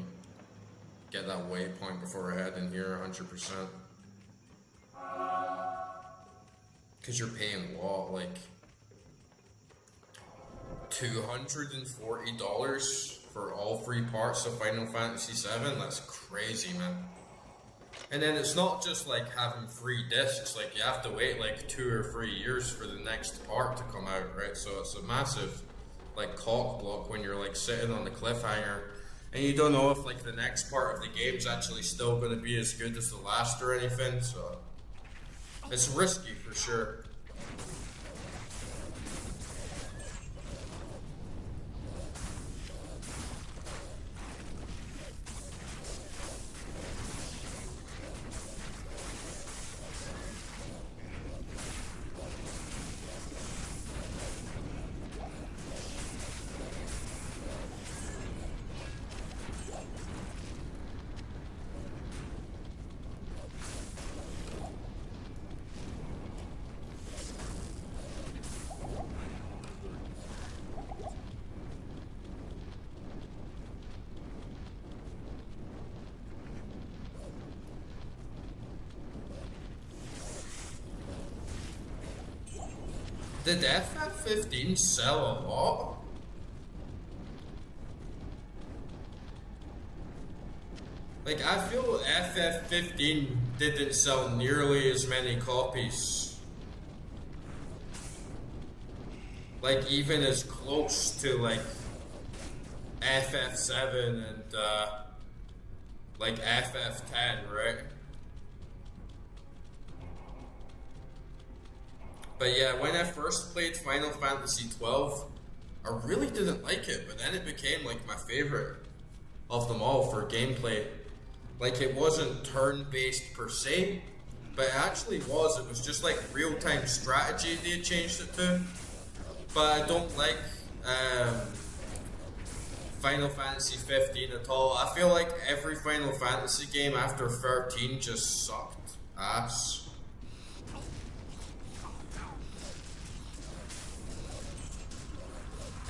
A: Get that waypoint before I head in here, 100%. Because you're paying what, like $240 for all 3 parts of Final Fantasy VII? That's crazy, man. And then it's not just like having 3 discs, it's like you have to wait like 2 or 3 years for the next part to come out, right? So it's a massive like cock block when you're like sitting on the cliffhanger and you don't know if like the next part of the game's actually still going to be as good as the last or anything, so it's risky for sure. Did FF15 sell a lot? Like, I feel FF15 didn't sell nearly as many copies. Like, even as close to, like, FF7 and, like, FF10, right? But yeah, when I first played Final Fantasy XII, I really didn't like it, but then it became like my favorite of them all for gameplay. Like it wasn't turn-based per se, but it actually was. It was just like real-time strategy they had changed it to. But I don't like Final Fantasy 15 at all. I feel like every Final Fantasy game after 13 just sucked ass.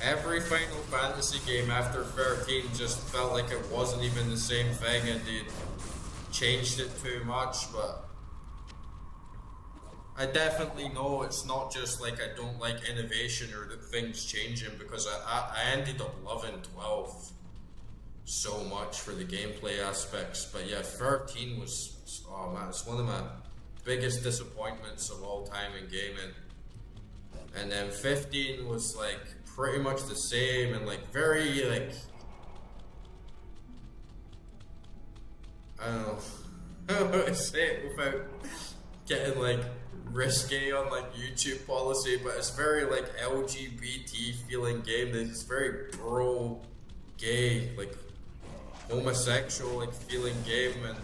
A: Every Final Fantasy game after 13 just felt like it wasn't even the same thing and they changed it too much, but I definitely know it's not just like I don't like innovation or that things changing, because I ended up loving 12 so much for the gameplay aspects. But yeah, 13 was, oh man, it's one of my biggest disappointments of all time in gaming. And then 15 was like pretty much the same and like very like, I don't know how to say it without getting like risque on like YouTube policy, but it's very like LGBT feeling game. It's very pro gay, like homosexual like feeling game, and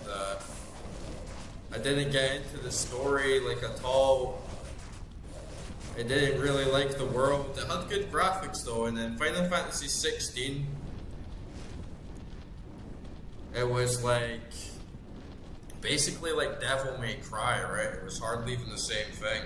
A: I didn't get into the story like at all. I didn't really like the world. It had good graphics though, and then Final Fantasy 16, it was like basically like Devil May Cry, right? It was hardly even the same thing.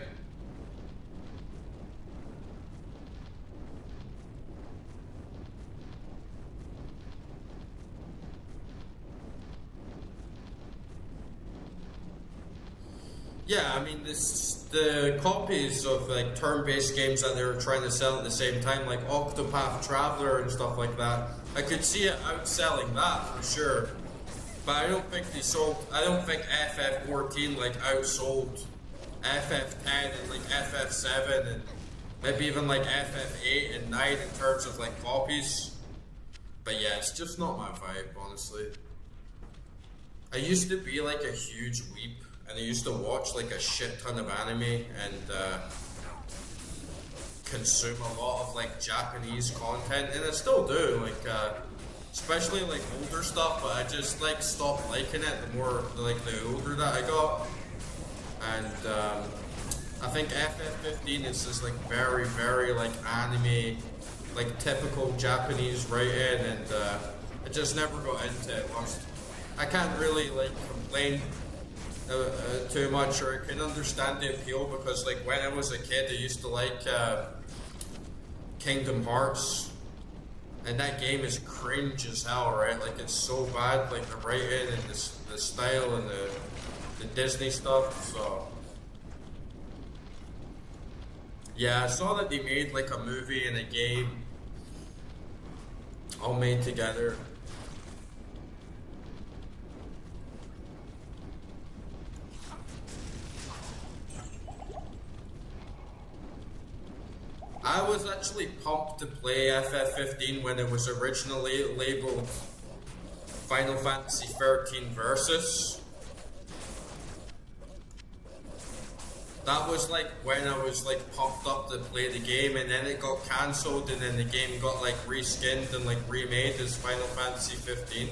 A: Yeah, I mean, the copies of like turn-based games that they were trying to sell at the same time, like Octopath Traveler and stuff like that, I could see it outselling that for sure. But I don't think I don't think FF14 like outsold FF10 and like FF7 and maybe even like FF8 and 9 in terms of like copies. But yeah, it's just not my vibe, honestly. I used to be like a huge weep, and I used to watch like a shit ton of anime and consume a lot of like Japanese content, and I still do, like especially like older stuff, but I just like stopped liking it the more like the older that I got. And I think FF15 is just like very, very like anime, like typical Japanese writing, and I just never got into it. I can't really like complain too much, or I can understand the appeal, because like when I was a kid I used to like Kingdom Hearts, and that game is cringe as hell, right? Like it's so bad, like the writing and the style and the Disney stuff. So yeah, I saw that they made like a movie and a game all made together. I was actually pumped to play FF15 when it was originally labeled Final Fantasy 13 Versus. That was like when I was like pumped up to play the game, and then it got cancelled, and then the game got like reskinned and like remade as Final Fantasy 15.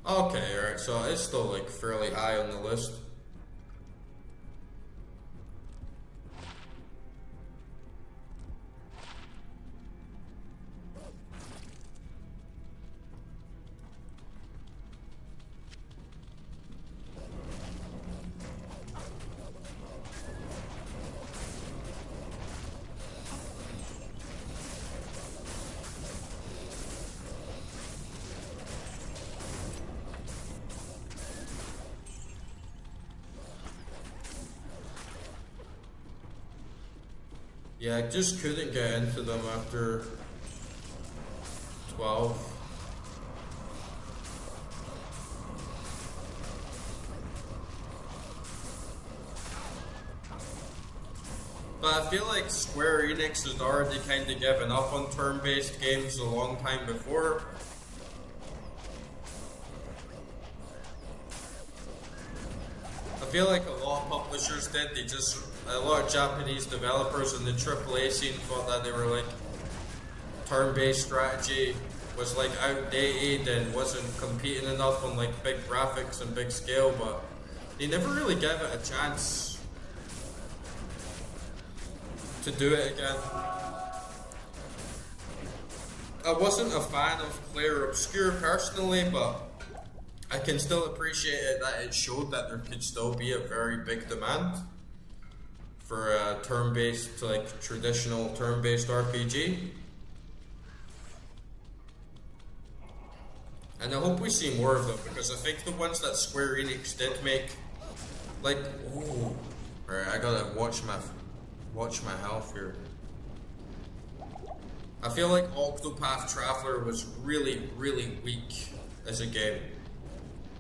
A: Okay, alright, so it's still like fairly high on the list. Yeah, I just couldn't get into them after 12. But I feel like Square Enix had already kind of given up on turn-based games a long time before. I feel like a lot of publishers did. A lot of Japanese developers in the AAA scene thought that they were like, turn-based strategy was like outdated and wasn't competing enough on like big graphics and big scale, but they never really gave it a chance to do it again. I wasn't a fan of Clair Obscur personally, but I can still appreciate it that it showed that there could still be a very big demand for a turn-based, like traditional turn-based RPG. And I hope we see more of them, because I think the ones that Square Enix did make, like, ooh, alright, I gotta watch my health here. I feel like Octopath Traveler was really, really weak as a game.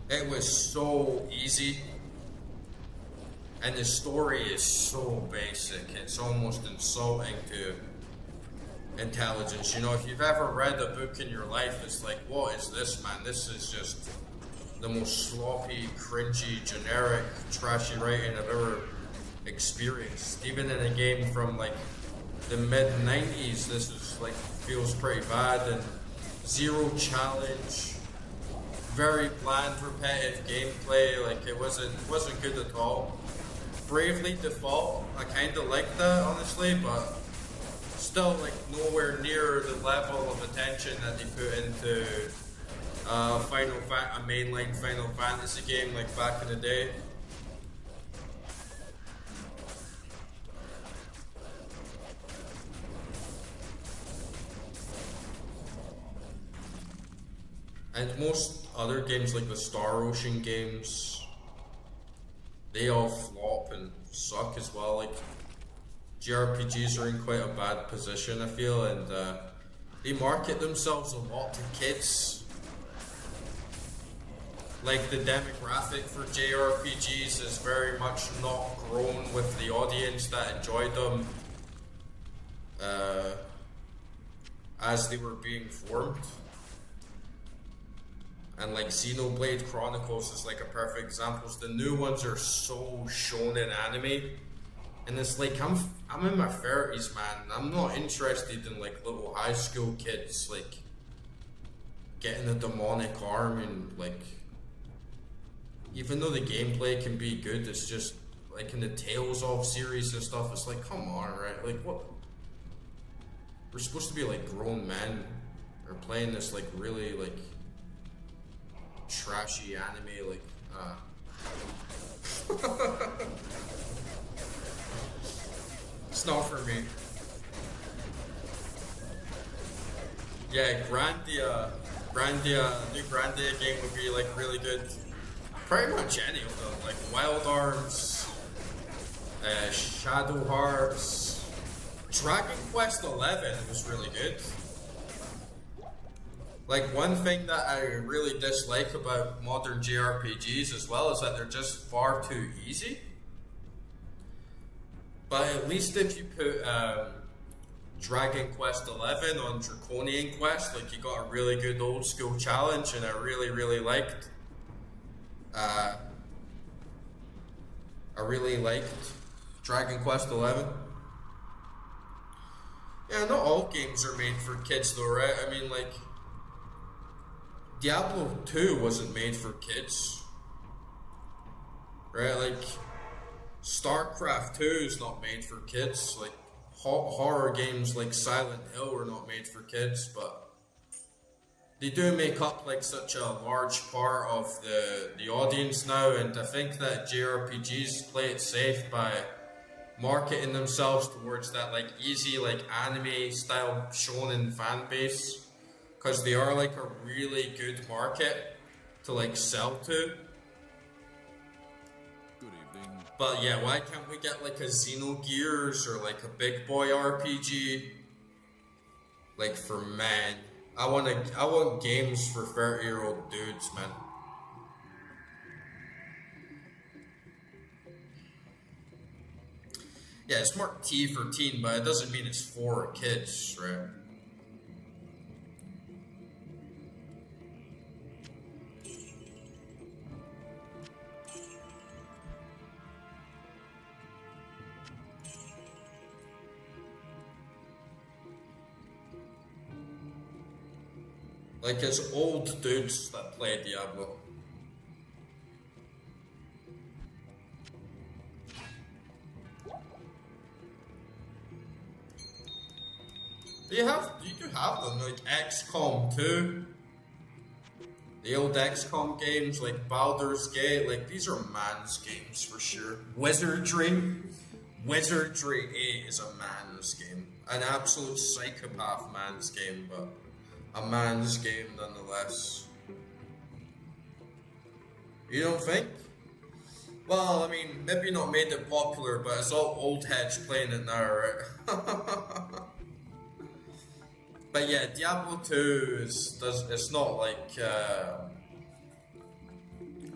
A: It was so easy, and the story is so basic. It's almost insulting to intelligence. You know, if you've ever read a book in your life, it's like, what is this, man? This is just the most sloppy, cringy, generic, trashy writing I've ever experienced. Even in a game from like the mid-90s, this is like, feels pretty bad, and zero challenge, very bland, repetitive gameplay. Like it wasn't good at all. Bravely Default, I kind of like that, honestly, but still like nowhere near the level of attention that they put into a mainline Final Fantasy game like back in the day. And most other games like the Star Ocean games, they all flop and suck as well. Like JRPGs are in quite a bad position, I feel, and they market themselves a lot to kids. Like the demographic for JRPGs is very much not grown with the audience that enjoyed them as they were being formed. And like Xenoblade Chronicles is like a perfect example. The new ones are so shonen anime, and it's like I'm in my 30s, man. I'm not interested in like little high school kids like getting a demonic arm and like. Even though the gameplay can be good, it's just like in the Tales of series and stuff. It's like, come on, right? Like what? We're supposed to be like grown men, or playing this like really like trashy anime, like it's not for me. Yeah, new Grandia game would be like really good. Pretty much any of them, like Wild Arms, Shadow Hearts, Dragon Quest XI was really good. Like one thing that I really dislike about modern JRPGs as well is that they're just far too easy. But at least if you put Dragon Quest XI on Draconian Quest, like you got a really good old school challenge, and I really liked. I really liked Dragon Quest XI. Yeah, not all games are made for kids though, right? I mean, like, Diablo 2 wasn't made for kids. Right? Like, StarCraft 2 is not made for kids. Like, horror games like Silent Hill are not made for kids, but they do make up like such a large part of the audience now, and I think that JRPGs play it safe by marketing themselves towards that like easy like anime style shonen fan base, because they are like a really good market to like sell to.
C: Good evening.
A: But yeah, why can't we get like a Xenogears or like a big boy RPG like for men? I want games for 30-year-old dudes, man. Yeah, it's marked T for teen, but it doesn't mean it's for kids, right? Like it's old dudes that play Diablo. You do have them, like XCOM 2. The old XCOM games like Baldur's Gate, like these are man's games for sure. Wizardry 8 is a man's game. An absolute psychopath man's game, but a man's game nonetheless. You don't think? Well, I mean, maybe not made it popular, but it's all old heads playing it now, right? But yeah, Diablo 2 it's not like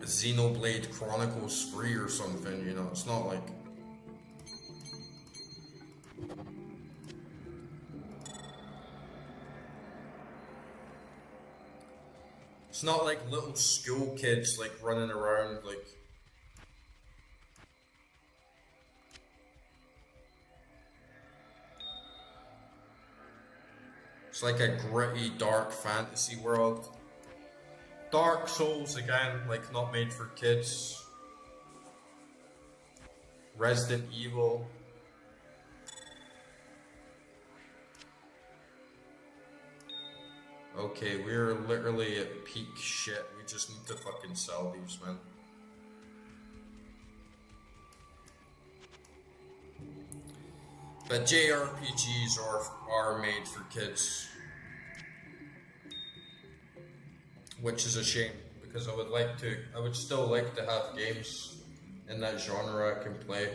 A: Xenoblade Chronicles 3 or something, you know, it's not like... It's not like little school kids like running around like... It's like a gritty, dark fantasy world. Dark Souls again, like not made for kids. Resident Evil. Okay, we're literally at peak shit. We just need to fucking sell these, man. But JRPGs are made for kids. which is a shame because I would still like to have games in that genre I can play.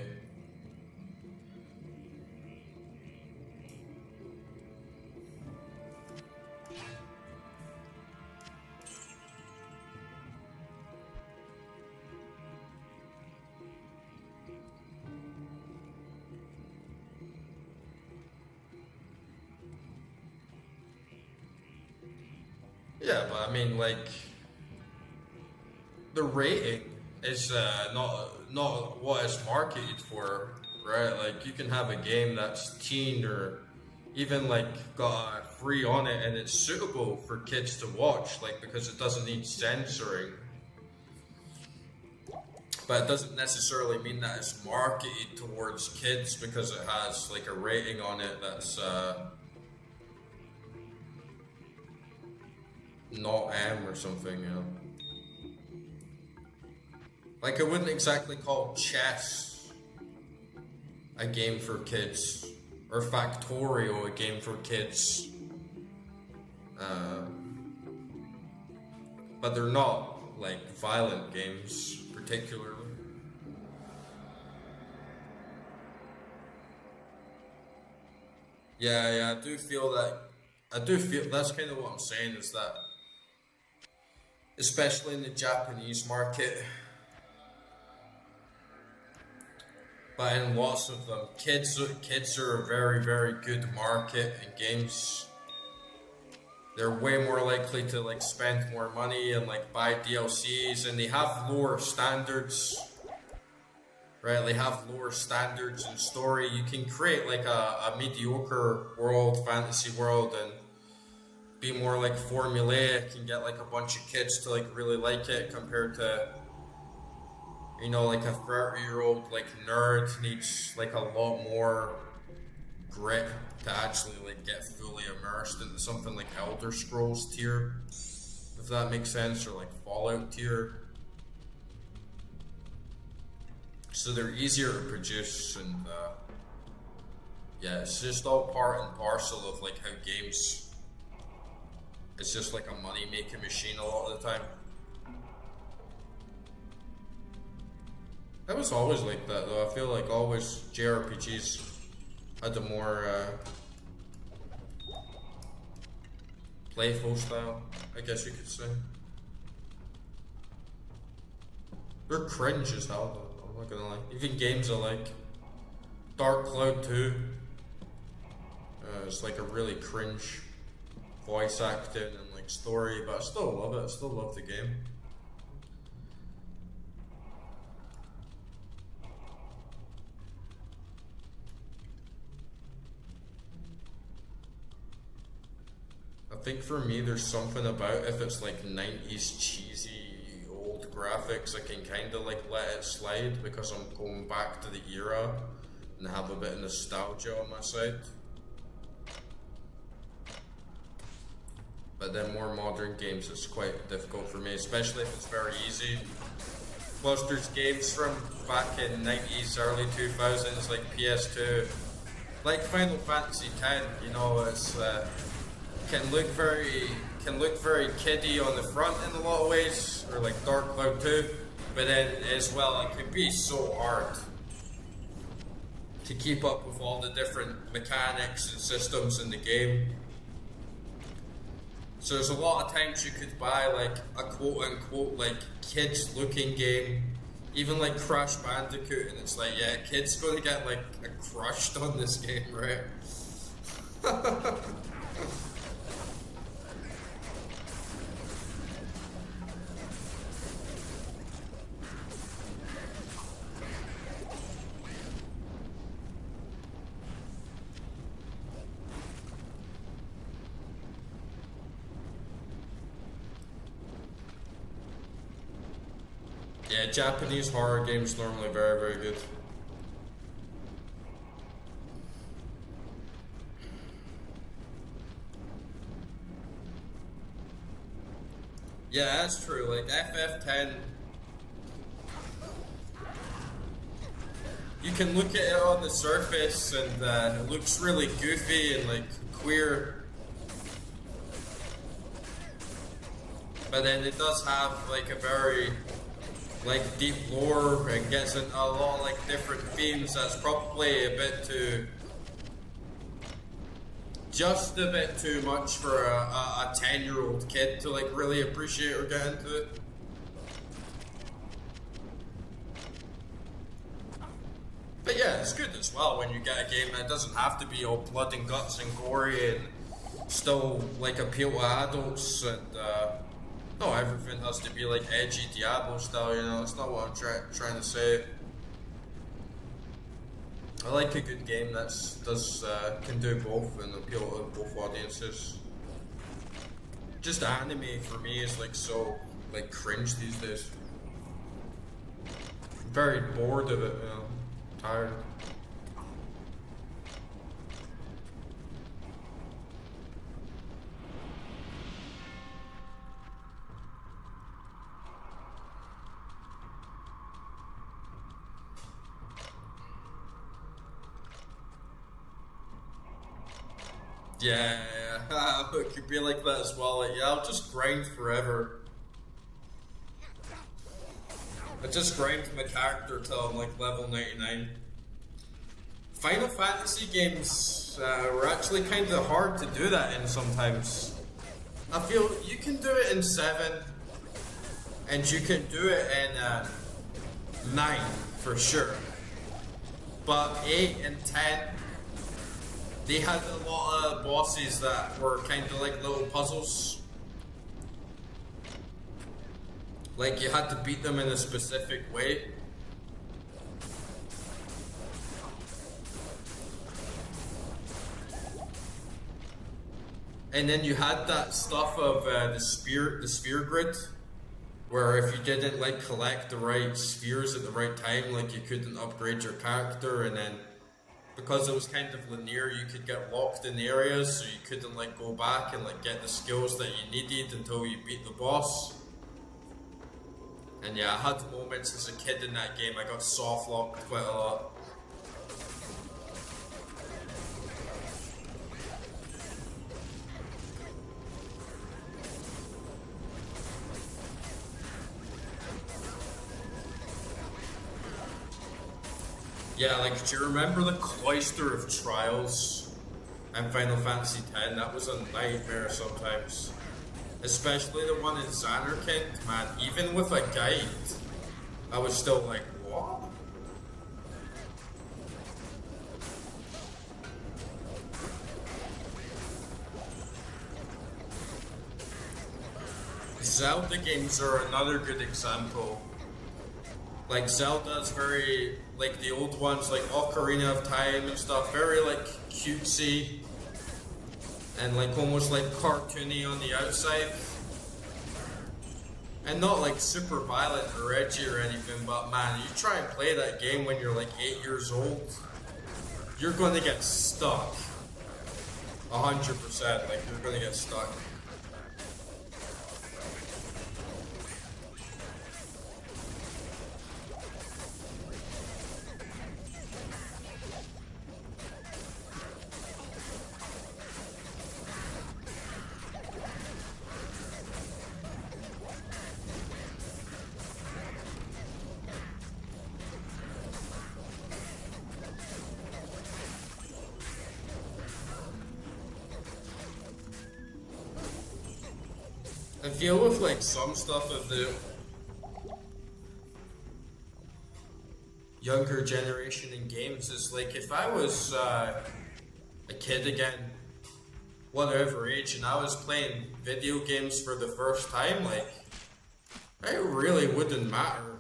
A: Yeah, but I mean, like, the rating is not what it's marketed for, right? Like, you can have a game that's teen or even like got a free on it, and it's suitable for kids to watch, like, because it doesn't need censoring. But it doesn't necessarily mean that it's marketed towards kids because it has like a rating on it that's not M or something, you know. Like, I wouldn't exactly call chess a game for kids, or Factorio a game for kids. But they're not, like, violent games, particularly. Yeah, I do feel that's kind of what I'm saying, is that especially in the Japanese market, but in lots of them, kids are a very, very good market in games. They're way more likely to like spend more money and like buy DLCs, and they have lower standards, right? They have lower standards in story. You can create like a mediocre world, fantasy world, and be more like formulaic and get like a bunch of kids to like really like it, compared to, you know, like a 30-year-old like nerd needs like a lot more grit to actually like get fully immersed into something like Elder Scrolls tier, if that makes sense, or like Fallout tier. So they're easier to produce, and yeah, it's just all part and parcel of like how games, it's just like a money-making machine a lot of the time. That was always like that though. I feel like always JRPGs had a more playful style, I guess you could say. They're cringe as hell though, I'm not gonna lie. Even games I like. Dark Cloud 2. It's like a really cringe voice acting and like story, but I still love it. I still love the game. I think for me there's something about if it's like 90s cheesy old graphics, I can kind of like let it slide because I'm going back to the era and have a bit of nostalgia on my side. But then more modern games, it's quite difficult for me, especially if it's very easy. Plus there's games from back in 90s, early 2000s, like PS2, like Final Fantasy X, you know, it's can look very kiddie on the front in a lot of ways, or like Dark Cloud 2, but then as well it can be so hard to keep up with all the different mechanics and systems in the game. So there's a lot of times you could buy like a quote-unquote like kids-looking game, even like Crash Bandicoot, and it's like, yeah, kids gonna get like crushed on this game, right? Yeah, Japanese horror games normally very, very good. Yeah, that's true. Like FF10, you can look at it on the surface and it looks really goofy and like queer. but then it does have like a very like deep lore and gets into a lot of like different themes that's probably a bit too, just a bit too much for a 10-year-old kid to like really appreciate or get into it. But yeah, it's good as well when you get a game that doesn't have to be all blood and guts and gory and still like appeal to adults, and not everything has to be like edgy Diablo style, you know, that's not what I'm trying to say. I like a good game that can do both and appeal to both audiences. Just anime for me is like so like cringe these days. I'm very bored of it, you know, tired. Yeah, it could be like that as well. Like, yeah, I'll just grind forever. I just grind my character till I'm like level 99. Final Fantasy games were actually kind of hard to do that in sometimes. I feel you can do it in 7, and you can do it in 9 for sure. But 8 and 10, they had a lot of bosses that were kind of like little puzzles. Like you had to beat them in a specific way. And then you had that stuff of the sphere grid, where if you didn't like collect the right spheres at the right time, like you couldn't upgrade your character, and then because it was kind of linear, you could get locked in areas, so you couldn't like go back and like get the skills that you needed until you beat the boss. And yeah, I had moments as a kid in that game, I got soft locked quite a lot. Yeah, like, do you remember the Cloister of Trials in Final Fantasy X? That was a nightmare sometimes. Especially the one in Xanarkand, man. Even with a guide, I was still like, what? Zelda games are another good example. Like Zelda's very, like the old ones, like Ocarina of Time and stuff, very like cutesy and like almost like cartoony on the outside. And not like super violent or edgy or anything, but man, you try and play that game when you're like 8 years old, you're going to get stuck. 100%, like you're going to get stuck. I feel with like some stuff of the younger generation in games is like if I was a kid again, whatever age, and I was playing video games for the first time, like it really wouldn't matter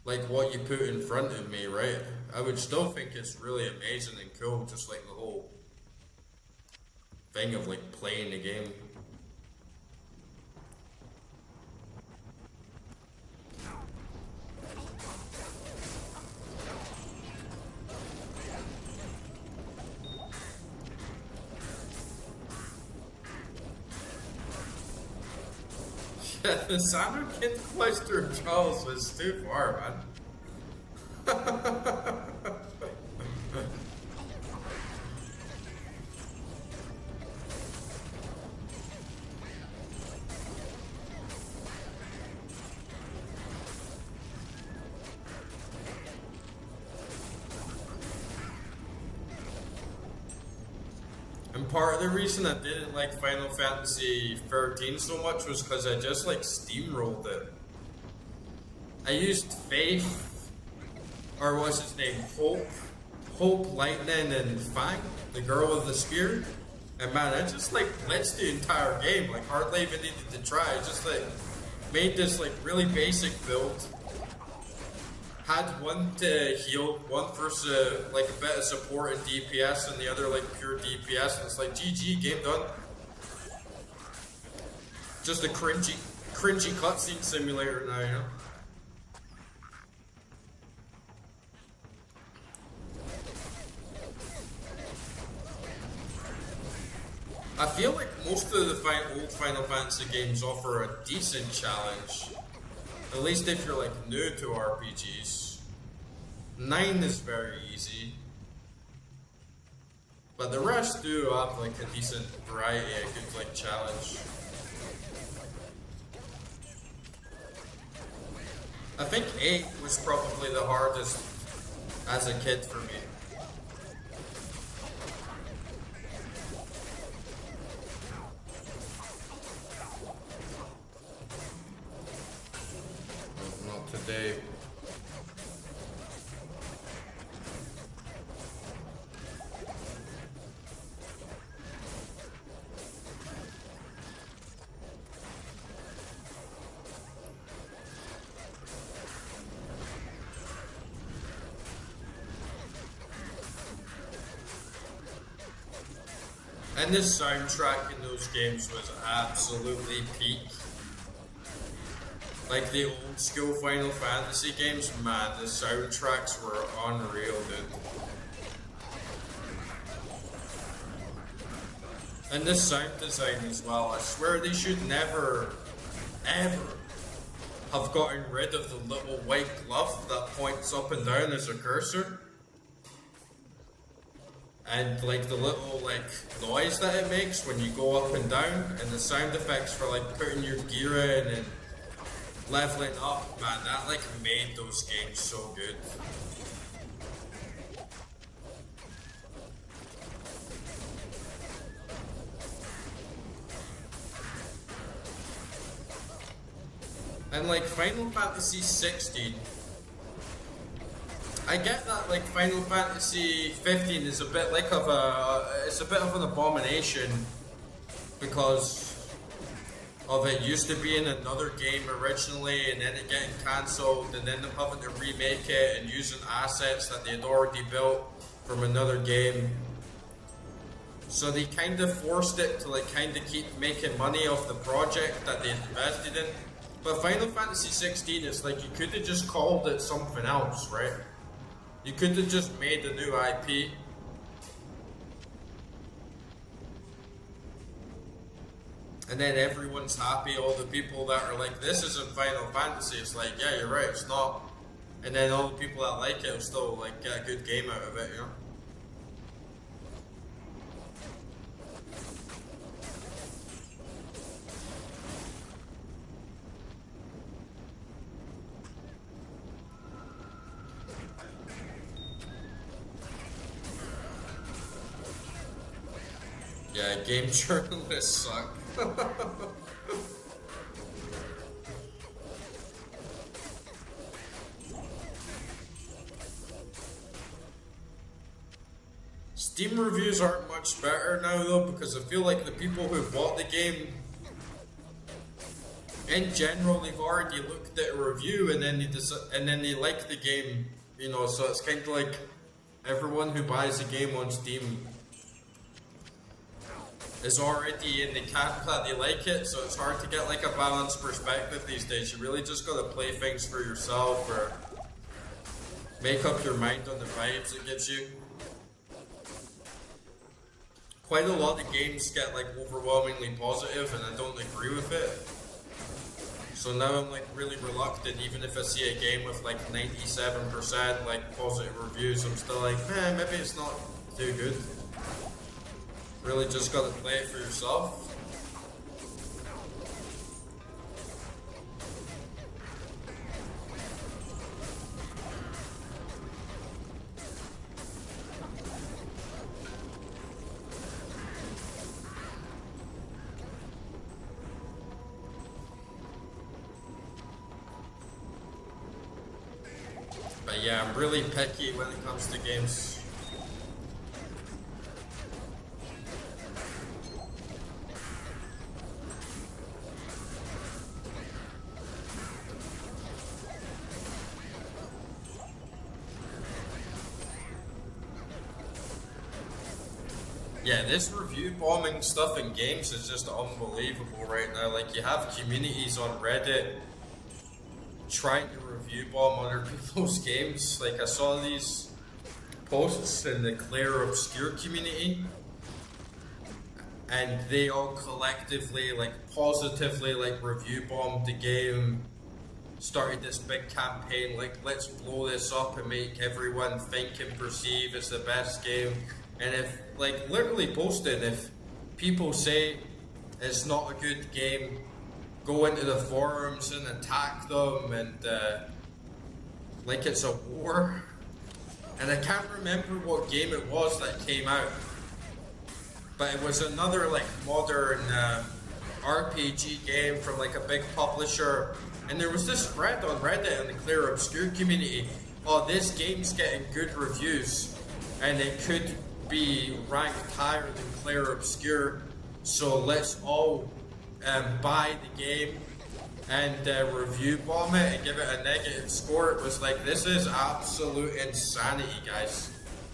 A: like what you put in front of me, right? I would still think it's really amazing and cool, just like the whole thing of like playing the game. Yeah, the Xanarkand Cloister of Charles was too far, man. part of the reason I didn't like Final Fantasy 13 so much was because I just like steamrolled it. I used Faith, or what's his name, Hope, Lightning, and Fang, the girl with the spear. And man, I just like blitzed the entire game, like hardly even needed to try. I just like made this like really basic build. Had one to heal, one for like a bit of support and DPS, and the other like pure DPS. And it's like GG, game done. Just a cringy cutscene simulator now, you know. I feel like most of the old Final Fantasy games offer a decent challenge. At least if you're like new to RPGs. 9 is very easy. But the rest do have like a decent variety, a good like challenge. I think 8 was probably the hardest as a kid for me. Not today. And the soundtrack in those games was absolutely peak. Like the old school Final Fantasy games, man, the soundtracks were unreal, dude. And the sound design as well, I swear they should never, ever have gotten rid of the little white glove that points up and down as a cursor. And like the little like noise that it makes when you go up and down, and the sound effects for like putting your gear in and leveling up, man, that like made those games so good. And like Final Fantasy 16, I get that like Final Fantasy 15 is a bit like it's a bit of an abomination because of it used to be in another game originally and then it getting cancelled and then them having to remake it and using assets that they had already built from another game. So they kind of forced it to like kind of keep making money off the project that they invested in. But Final Fantasy 16 is like you could have just called it something else, right? You could have just made a new IP. And then everyone's happy, all the people that are like, this isn't Final Fantasy, it's like, yeah, you're right, it's not. And then all the people that like it will still like get a good game out of it, you know? Yeah, game journalists suck. Steam reviews aren't much better now though, because I feel like the people who bought the game, in general, they've already looked at a review and then they like the game, you know. So it's kind of like everyone who buys a game on Steam is already in the camp that they like it, so it's hard to get like a balanced perspective these days. You really just gotta play things for yourself or make up your mind on the vibes it gives you. Quite a lot of games get like overwhelmingly positive and I don't agree with it. So now I'm like really reluctant, even if I see a game with like 97% like positive reviews, I'm still like, maybe it's not too good. Really just gotta play it for yourself. But yeah, I'm really picky when it comes to games. Yeah, this review bombing stuff in games is just unbelievable right now. Like, you have communities on Reddit trying to review bomb other people's games. Like, I saw these posts in the Claire Obscure community, and they all collectively, like, positively, like, review bombed the game, started this big campaign, like, let's blow this up and make everyone think and perceive it's the best game. And if, like, literally posted, if people say it's not a good game, go into the forums and attack them, and like it's a war. And I can't remember what game it was that came out, but it was another like modern RPG game from like a big publisher. And there was this thread on Reddit in the Clear Obscure community. Oh, this game's getting good reviews, and it could be ranked higher than Clear Obscure. So let's all buy the game and review bomb it and give it a negative score. It was like, this is absolute insanity, guys.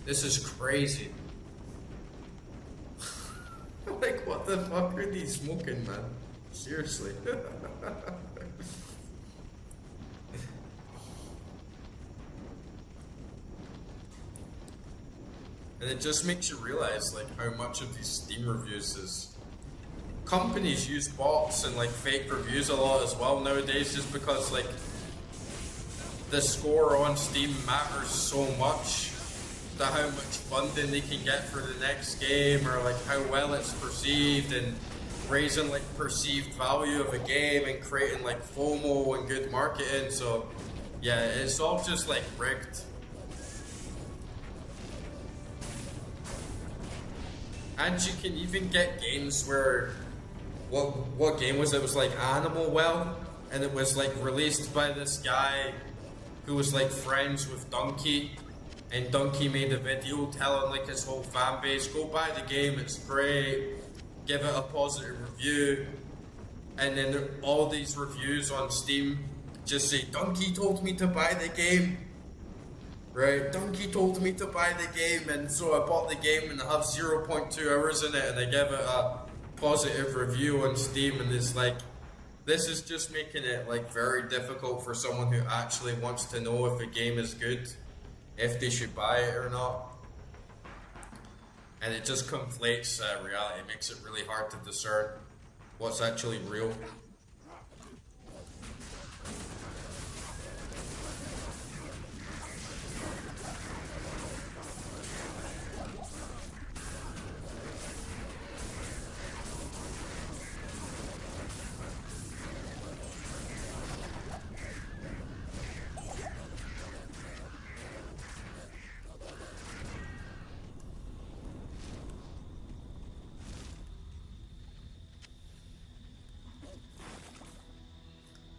A: This is crazy. Like, what the fuck are these smoking, man? Seriously. And it just makes you realize like how much of these Steam reviews is companies use bots and like fake reviews a lot as well nowadays, just because like the score on Steam matters so much to how much funding they can get for the next game, or like how well it's perceived, and raising like perceived value of a game and creating like FOMO and good marketing. So yeah, it's all just like rigged. And you can even get games where, what game was it? It was like Animal Well, and it was like released by this guy who was like friends with Donkey, and Donkey made a video telling like his whole fan base, go buy the game, it's great, give it a positive review. And then all these reviews on Steam just say, Donkey told me to buy the game. Right, Donkey told me to buy the game, and so I bought the game, and I have 0.2 hours in it, and I give it a positive review on Steam. And it's like, this is just making it like very difficult for someone who actually wants to know if a game is good, if they should buy it or not. And it just conflates reality. It makes it really hard to discern what's actually real.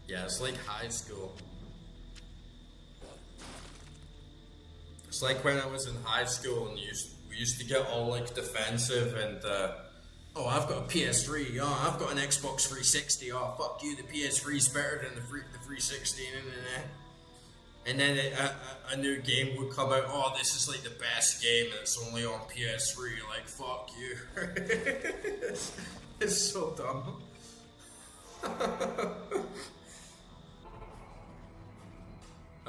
A: Yeah, it's like high school. It's like when I was in high school and we used to get all like defensive and oh, I've got a PS3, oh, I've got an Xbox 360, oh, fuck you, the PS3 is better than the 360, and then a new game would come out, oh, this is like the best game and it's only on PS3, like, fuck you. It's so dumb.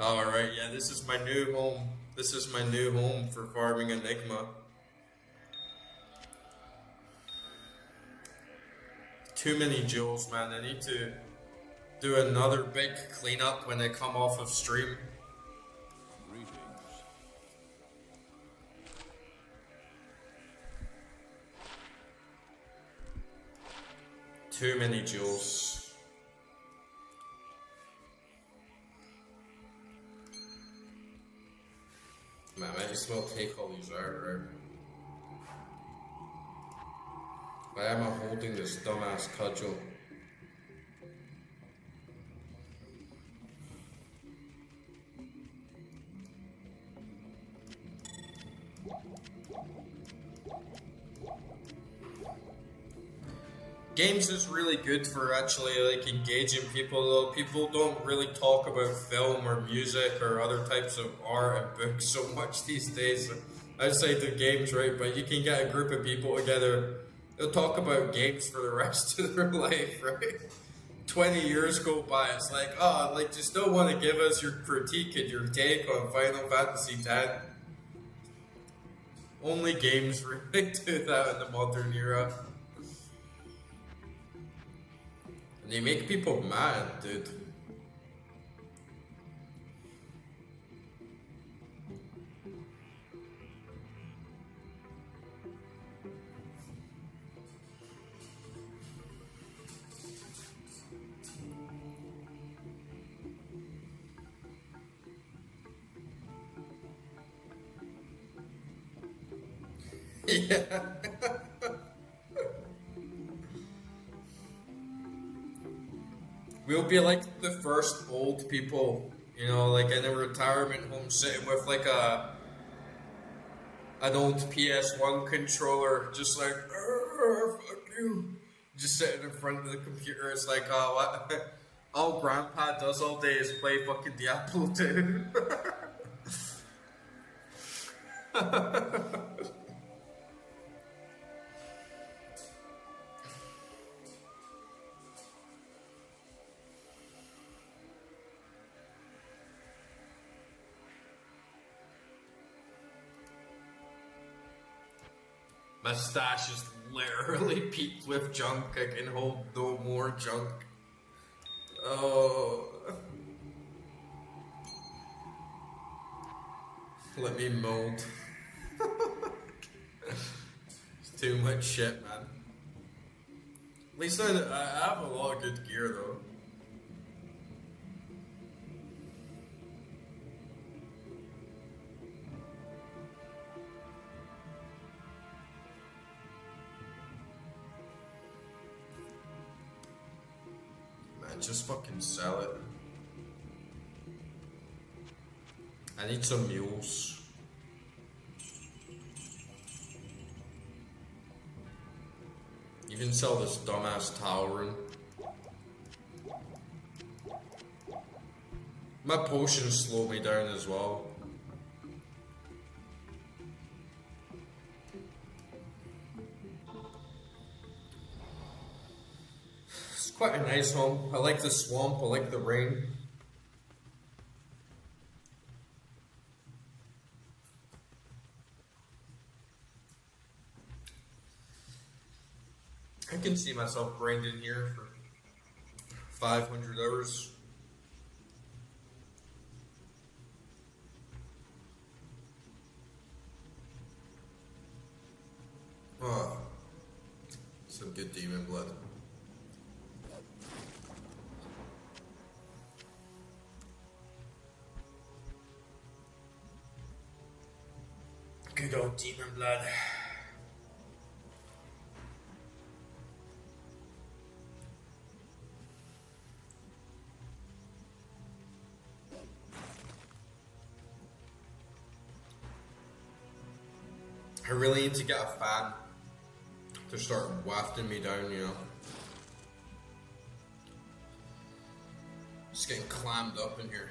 A: Alright, yeah, this is my new home. This is my new home for farming Enigma. Too many jewels, man. I need to do another big cleanup when I come off of stream.
C: Greetings.
A: Too many jewels. Man, I might as well take all these out, right? Why am I holding this dumbass cudgel? games is really good for actually like engaging people. Though people don't really talk about film or music or other types of art and books so much these days outside the games, right? But you can get a group of people together. They'll talk about games for the rest of their life, right? 20 years go by, it's like, oh, like, you still want to give us your critique and your take on Final Fantasy X? Only games really do that in the modern era. And they make people mad, dude. Yeah. We'll be like the first old people, you know, like in a retirement home sitting with like an old PS1 controller, just like, fuck you. Just sitting in front of the computer. It's like, oh, what? All Grandpa does all day is play fucking Diablo 2. My stash is literally peaked with junk. I can hold no more junk. Oh. Let me mold. It's too much shit, man. At least I have a lot of good gear, though. Just fucking sell it. I need some mules. Even sell this dumbass towering. My potions slow me down as well. Quite a nice home. I like the swamp, I like the rain. I can see myself grinding here for 500 hours. Oh, some good demon blood. Good old demon blood. I really need to get a fan to start wafting me down, you know. Just getting clammed up in here.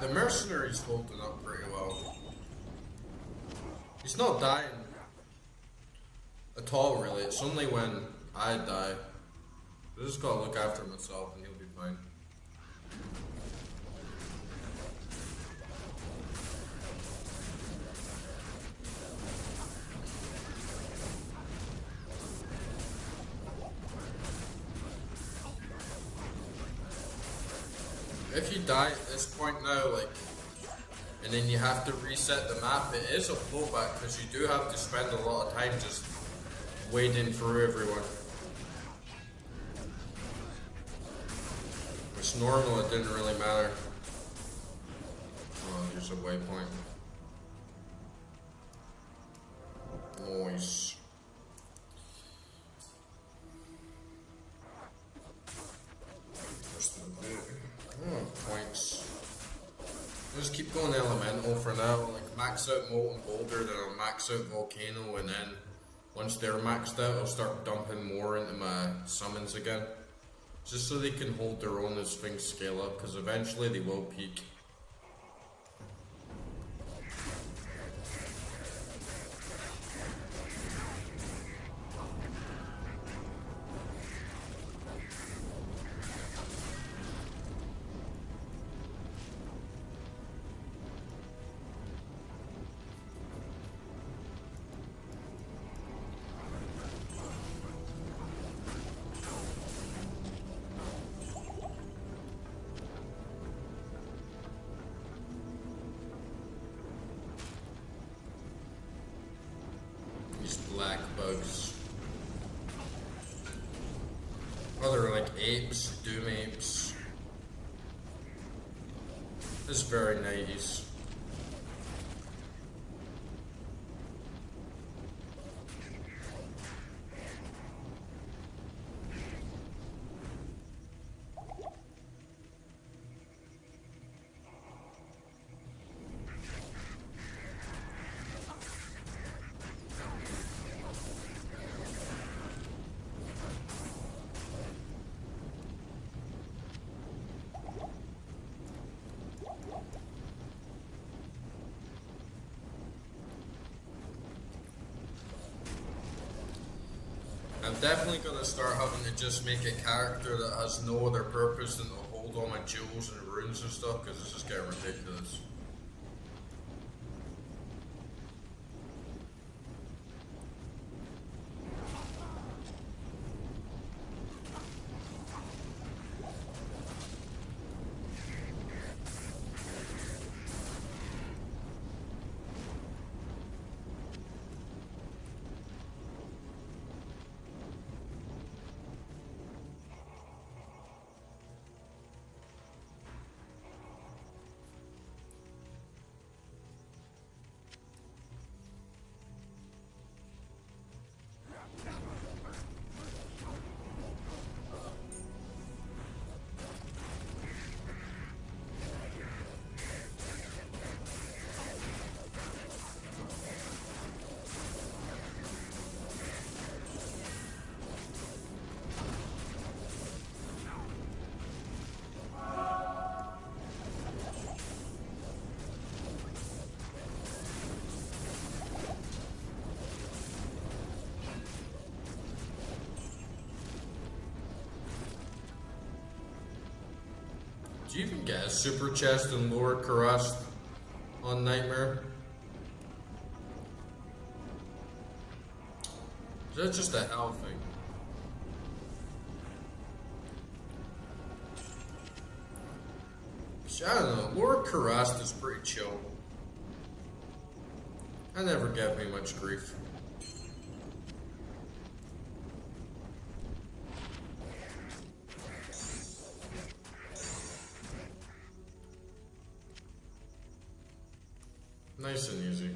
A: the mercenary's holding up pretty well. He's not dying at all, really. It's only when I die. I just gotta look after myself and he'll be fine. If you die at this point now, like, and then you have to reset the map, it is a blowback because you do have to spend a lot of time just wading through everyone. Which normal, it didn't really matter. Oh, here's a waypoint. Nice. Points. I'll just keep going elemental for now. Like max out molten boulder, then I'll max out volcano, and then once they're maxed out, I'll start dumping more into my summons again, just so they can hold their own as things scale up. Because eventually they will peak. Black bugs. Oh, they're like apes, doom apes. This is very 90s. I'm definitely going to start having to just make a character that has no other purpose than to hold all my jewels and runes and stuff, because this is getting ridiculous. Do you even get a super chest in Lower Karast on Nightmare? Is that just a hell thing? I don't know, Lower Karast is pretty chill. That never gave me much grief. Nice and easy.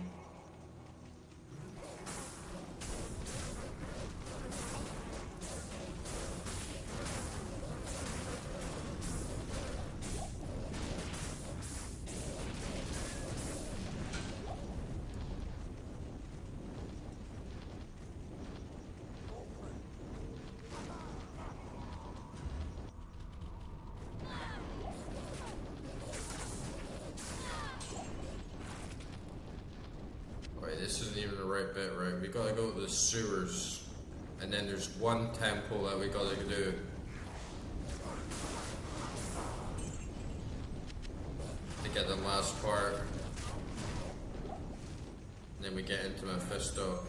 A: right bit, right? We gotta go to the sewers. And then there's one temple that we gotta do. To get the last part. And then we get into Mephisto.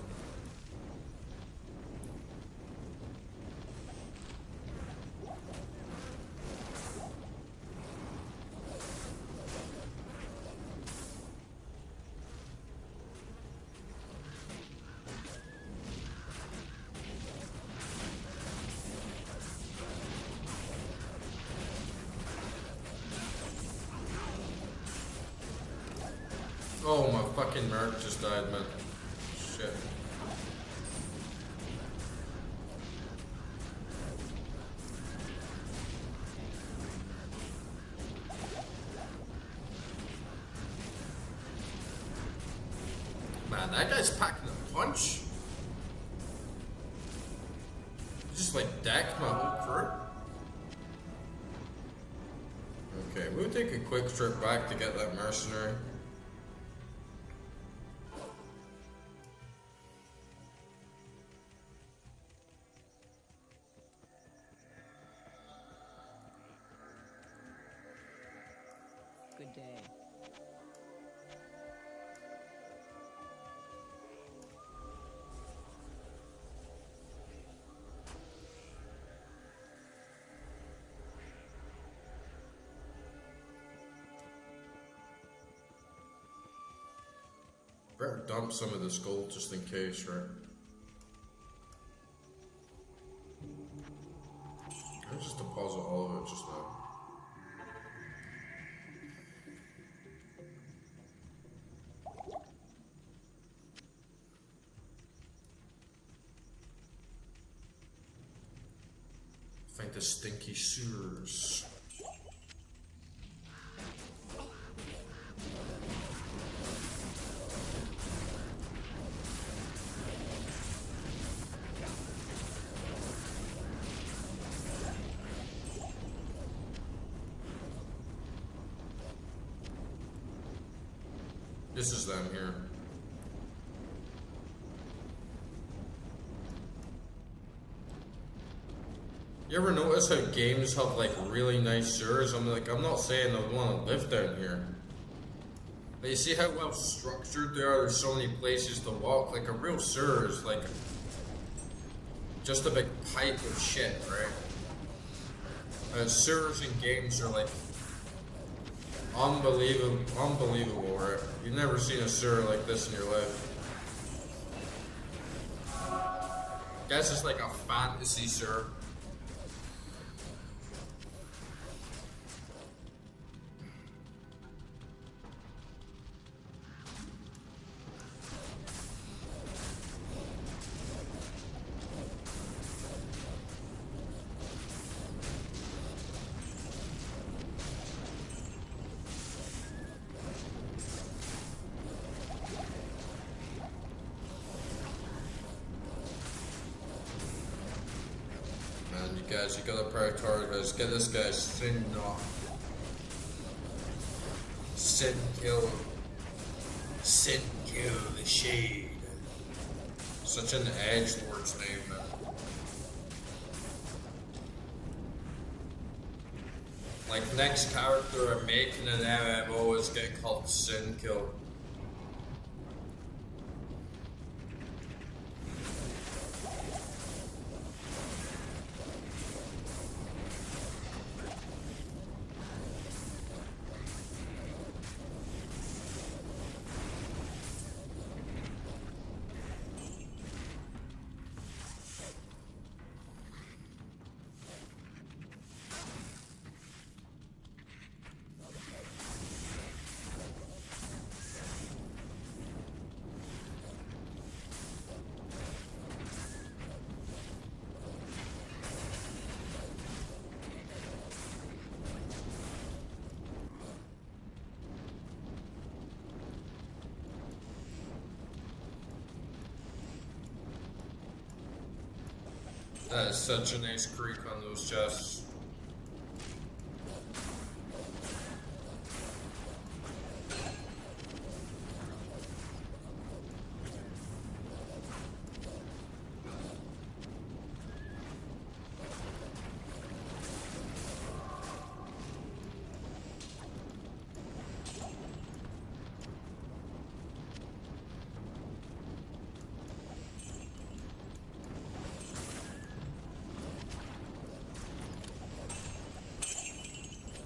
A: Oh, my fucking merc just died, man. Shit. Man, that guy's packing a punch. He just like decked my whole crew. Okay, we'll take a quick trip back to get that mercenary.
B: Good day.
A: Better dump some of this gold just in case, right? I'll just deposit all of it just now. Find the stinky sewers. This is them here. You ever notice how games have like really nice sewers? I'm not saying I want to live down here. But you see how well structured they are? There's so many places to walk. Like a real sewer is like just a big pipe of shit, right? Sewers in games are like unbelievable, right? You've never seen a sewer like this in your life. Guess it's like a fantasy sewer. Guys, you gotta prioritize. Get this guy Sin knock. Sin kill. Sin kill the shade. Such an edgelord's name, man. Like next character I'm making an MMO is getting called Sin Kill. That is such a nice creek on those chests.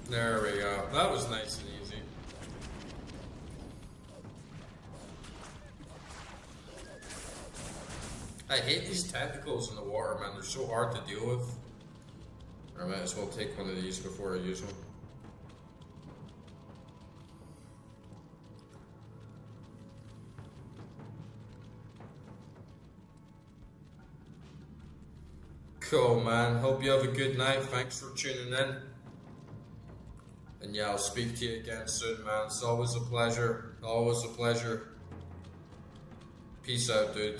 A: There we go. That was nice and easy. I hate these tentacles in the water, man. They're so hard to deal with. I might as well take one of these before I use them. Cool, man. Hope you have a good night. Thanks for tuning in. And yeah, I'll speak to you again soon, man. It's always a pleasure. Always a pleasure. Peace out, dude.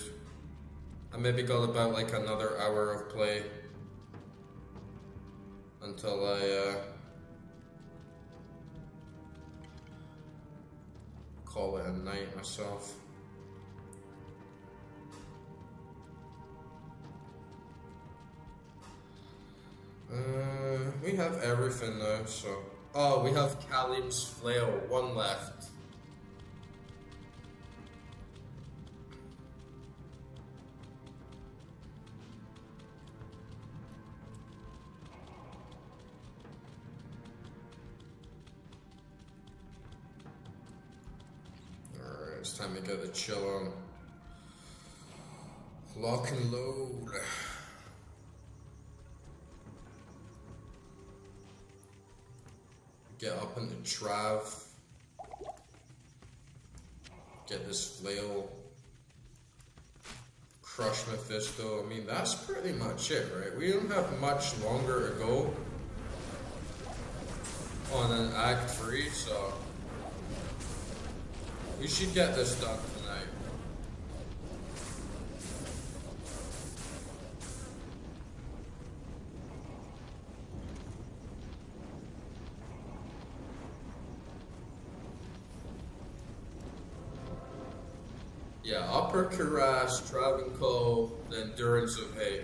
A: I maybe got about like another hour of play until I call it a night myself. We have everything now, so... Oh, we have Kalim's Flail, one left. Alright, it's time to get the chill on. Lock and load. Get up into Trav. Get this flail. Crush Mephisto. I mean, that's pretty much it, right? We don't have much longer to go on an Act 3, so we should get this done tonight. Yeah, Upper Karash, Travancore, the Endurance of Hate.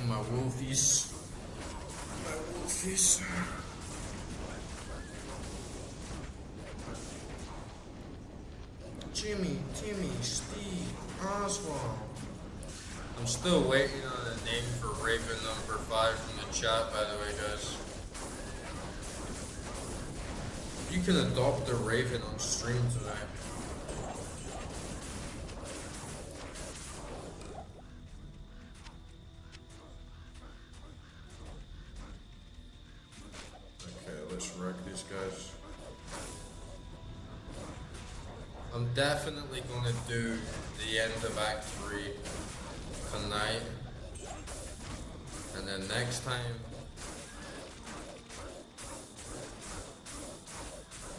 A: My wolfies. My wolfies. Jimmy, Timmy, Steve, Oswald. I'm still waiting on a name for Raven number 5 from the chat, by the way, guys. You can adopt a Raven on stream tonight. Let's wreck these guys. I'm definitely gonna do the end of Act 3 tonight. And then next time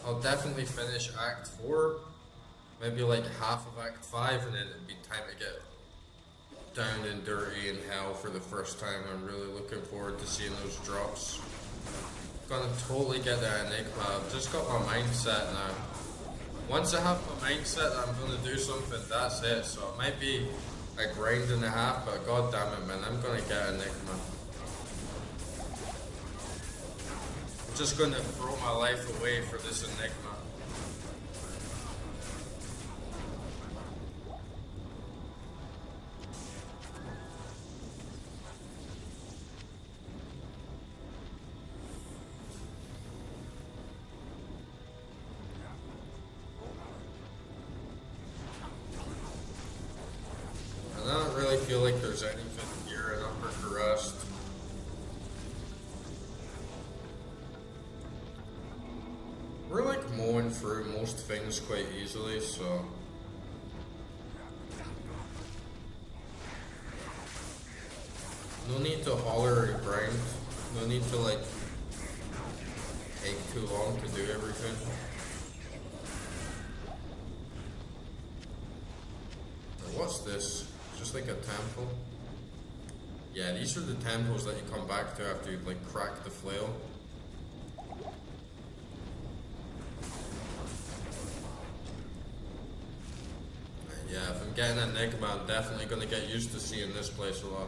A: I'll definitely finish Act 4. Maybe like half of Act 5, and then it'd be time to get down and dirty in hell for the first time. I'm really looking forward to seeing those drops. Gonna totally get that Enigma. I've just got my mindset now. Once I have my mindset that I'm gonna do something, that's it. So it might be a grind and a half, but god damn it, man, I'm gonna get Enigma. I'm just gonna throw my life away for this Enigma. I don't really feel like there's anything here in Upper Crust. We're like mowing through most things quite easily, so. No need to holler or grind. No need to like take too long to do everything. What's this? Just like a temple? Yeah, these are the temples that you come back to after you like crack the flail. Yeah, if I'm getting an Enigma, I'm definitely gonna get used to seeing this place a lot.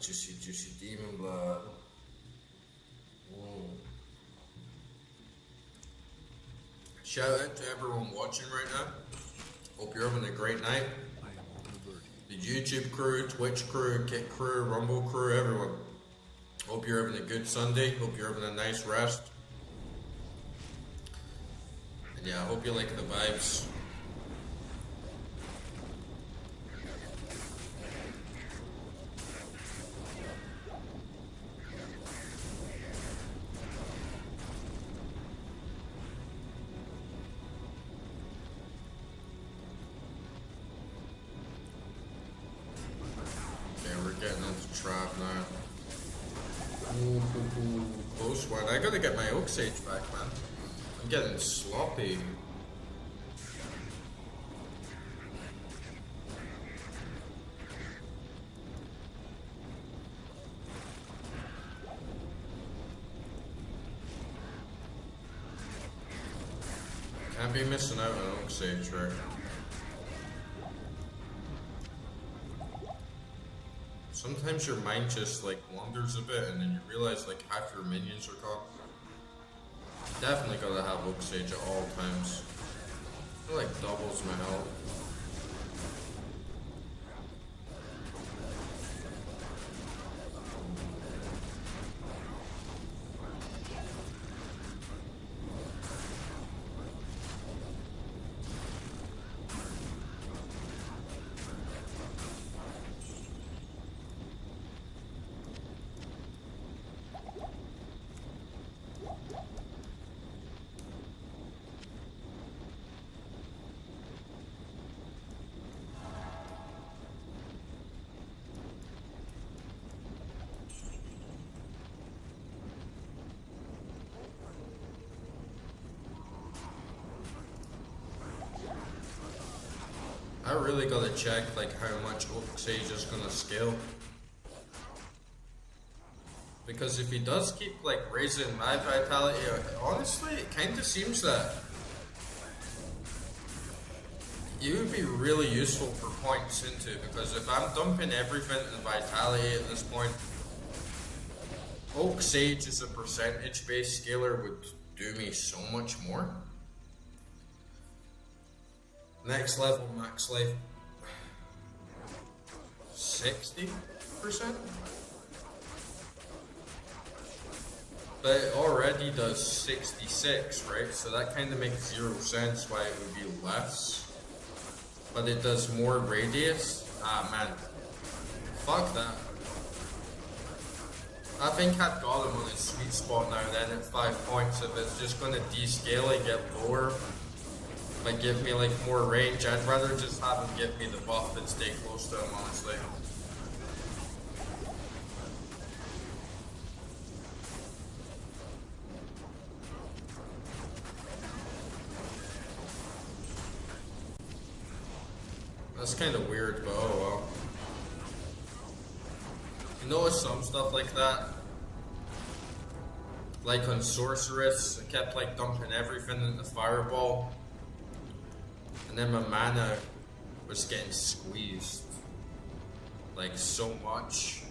A: Juicy demon blood. Whoa. Shout out to everyone watching right now. Hope you're having a great night. The YouTube crew, Twitch crew, Kit crew, Rumble crew, everyone. Hope you're having a good Sunday. Hope you're having a nice rest. And yeah, I hope you like the vibes. Trap now. Ooh, close one. I gotta get my Oak Sage back, man. I'm getting sloppy. Can't be missing out on Oak Sage, right? Sometimes your mind just like wanders a bit and then you realize like half your minions are gone. Definitely gotta have Oak Sage at all times. It like doubles my health. I really gotta check like how much Oak Sage is gonna scale. Because if he does keep like raising my vitality, honestly it kinda seems that he would be really useful for points into, because if I'm dumping everything in vitality at this point, Oak Sage as a percentage based scaler would do me so much more. Next level max life 60%? But it already does 66, right? So that kind of makes 0 sense why it would be less. But it does more radius? Ah man. Fuck that. I think I've got him on his sweet spot now then at 5 points. If it's just gonna descale and get lower, but give me like more range, I'd rather just have him give me the buff than stay close to him, honestly. That's kind of weird, but oh well. You notice some stuff like that? Like on Sorceress, I kept like dumping everything in the fireball. And then my mana was getting squeezed. Like so much.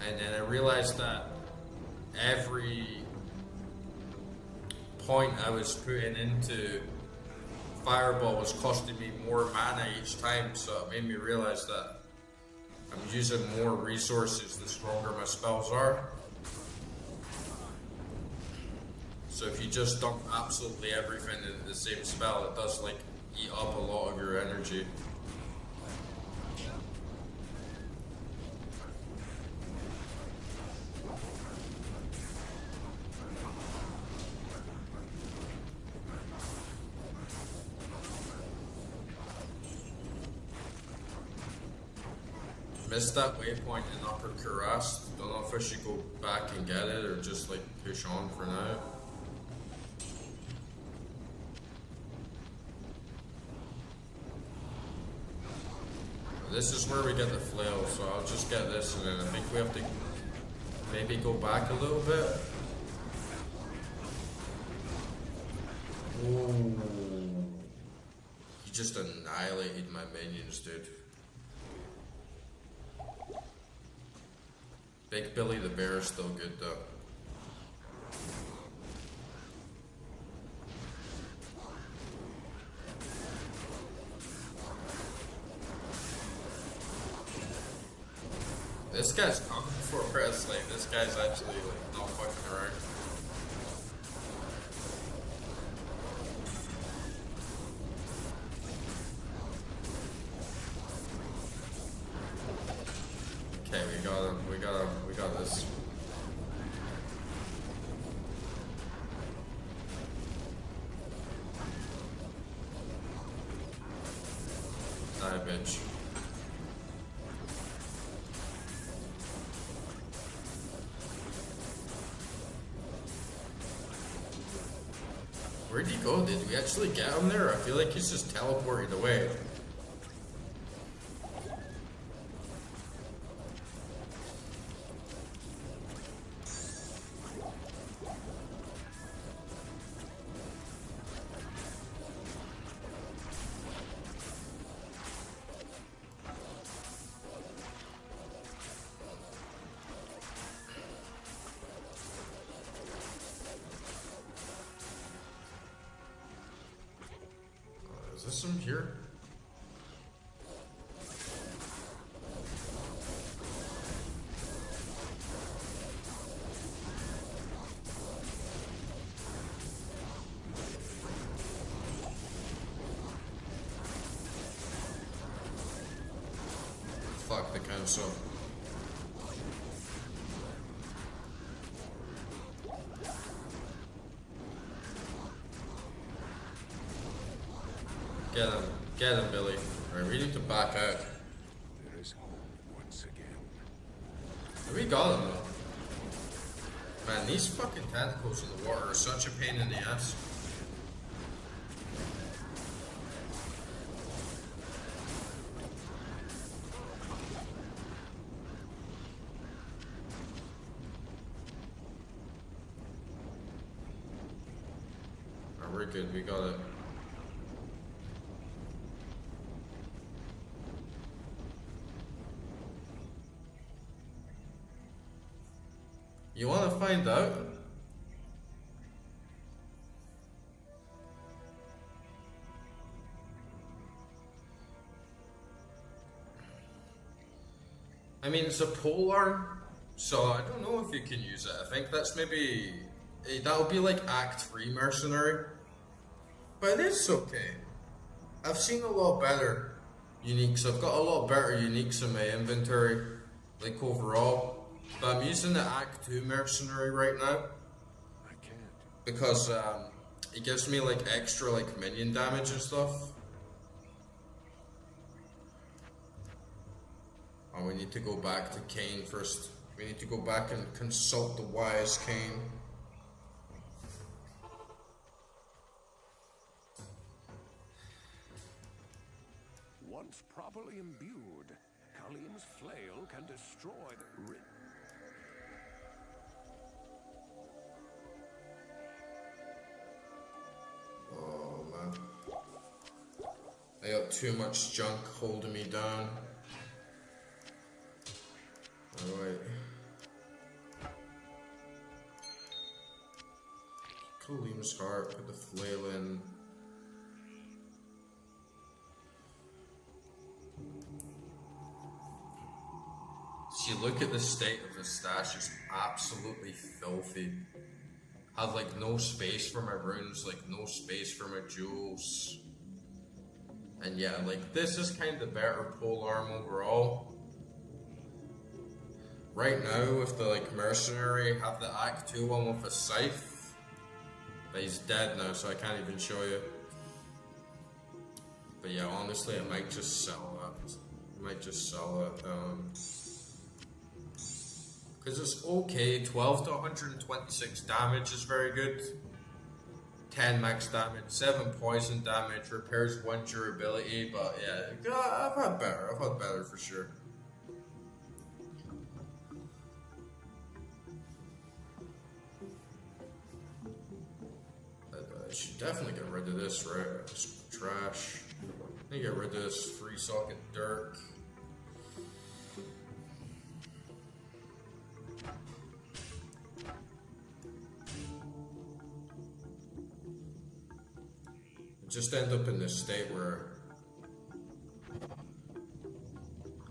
A: And then I realized that every point I was putting into fireball was costing me more mana each time, so it made me realize that I'm using more resources the stronger my spells are. So if you just dump absolutely everything into the same spell, it does like eat up a lot of your energy. Missed that waypoint in Upper Kurast. Don't know if I should go back and get it or just like push on for now. This is where we get the flail, so I'll just get this and then I think we have to maybe go back a little bit. Ooh. He just annihilated my minions, dude. Big Billy the Bear is still good though. This guy's coming for wrestling. This guy's actually like not fucking around. Okay, we got him. We got this. Die, bitch. Where'd he go? Did we actually get him there? I feel like he's just teleported away. Is this him here? Fuck the council. Get him, Billy. Alright, we need to back out.
C: There is home once again.
A: We got him though. Man, these fucking tentacles in the water are such a pain in the ass. Alright, we're good, we got it. You want to find out? I mean, it's a polearm, so I don't know if you can use it. I think that's maybe... that would be like Act 3 Mercenary. But it's okay. I've seen a lot better uniques. I've got a lot better uniques in my inventory, like overall. But I'm using the Act 2 Mercenary right now.
C: I can't.
A: Because it gives me like extra like minion damage and stuff. Oh, we need to go back to Kane first. We need to go back and consult the wise Kane.
C: Once properly imbued, Kalium's flail can destroy the...
A: Oh man. I got too much junk holding me down. Alright. Kalium's heart, put the flail in. So you look at the state of the stash, it's absolutely filthy. Have like no space for my runes, like no space for my jewels. And yeah, like this is kind of better polearm overall. Right now with the like mercenary, have the Act 2 one with a scythe. But he's dead now, so I can't even show you. But yeah, honestly, I might just sell that. I might just sell it. Because it's okay, 12 to 126 damage is very good. 10 max damage, 7 poison damage, repairs 1 durability, but yeah, I've had better for sure. I should definitely get rid of this, right? It's trash. I need to get rid of this free socket dirt. Just end up in this state where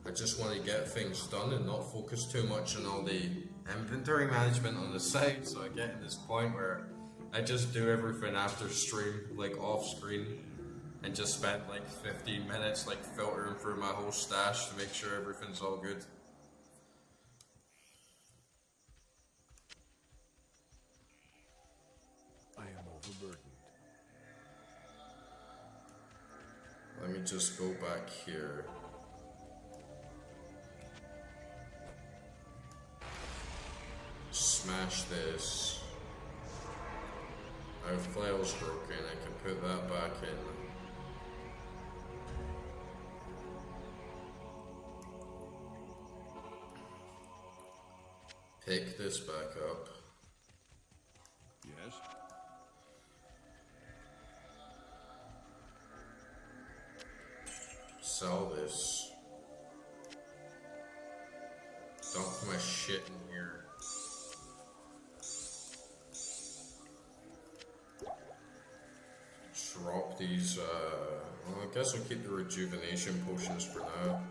A: I just want to get things done and not focus too much on all the inventory management on the side, so I get in this point where I just do everything after stream, like off screen, and just spend like 15 minutes like filtering through my whole stash to make sure everything's all good.
C: I am overburdened.
A: Let me just go back here. Smash this. Our flail's broken, I can put that back in. Pick this back up.
C: Yes?
A: Sell this. Dump my shit in here. Drop these, well, I guess I'll keep the rejuvenation potions for now.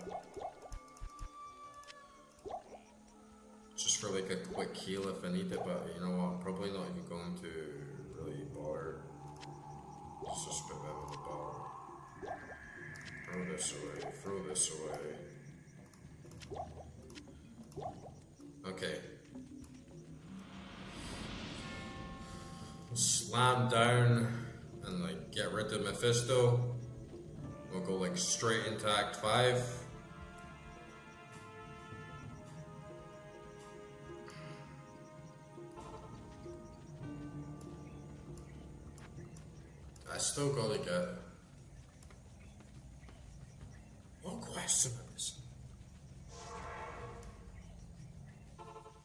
A: Just for like a quick heal if I need it, but you know what, I'm probably not even going to really bother. Let's just put them in the bottle. Throw this away, throw this away. Okay. Slam down and like get rid of Mephisto. We'll go like straight into Act 5. I still gotta get... What quest am I missing?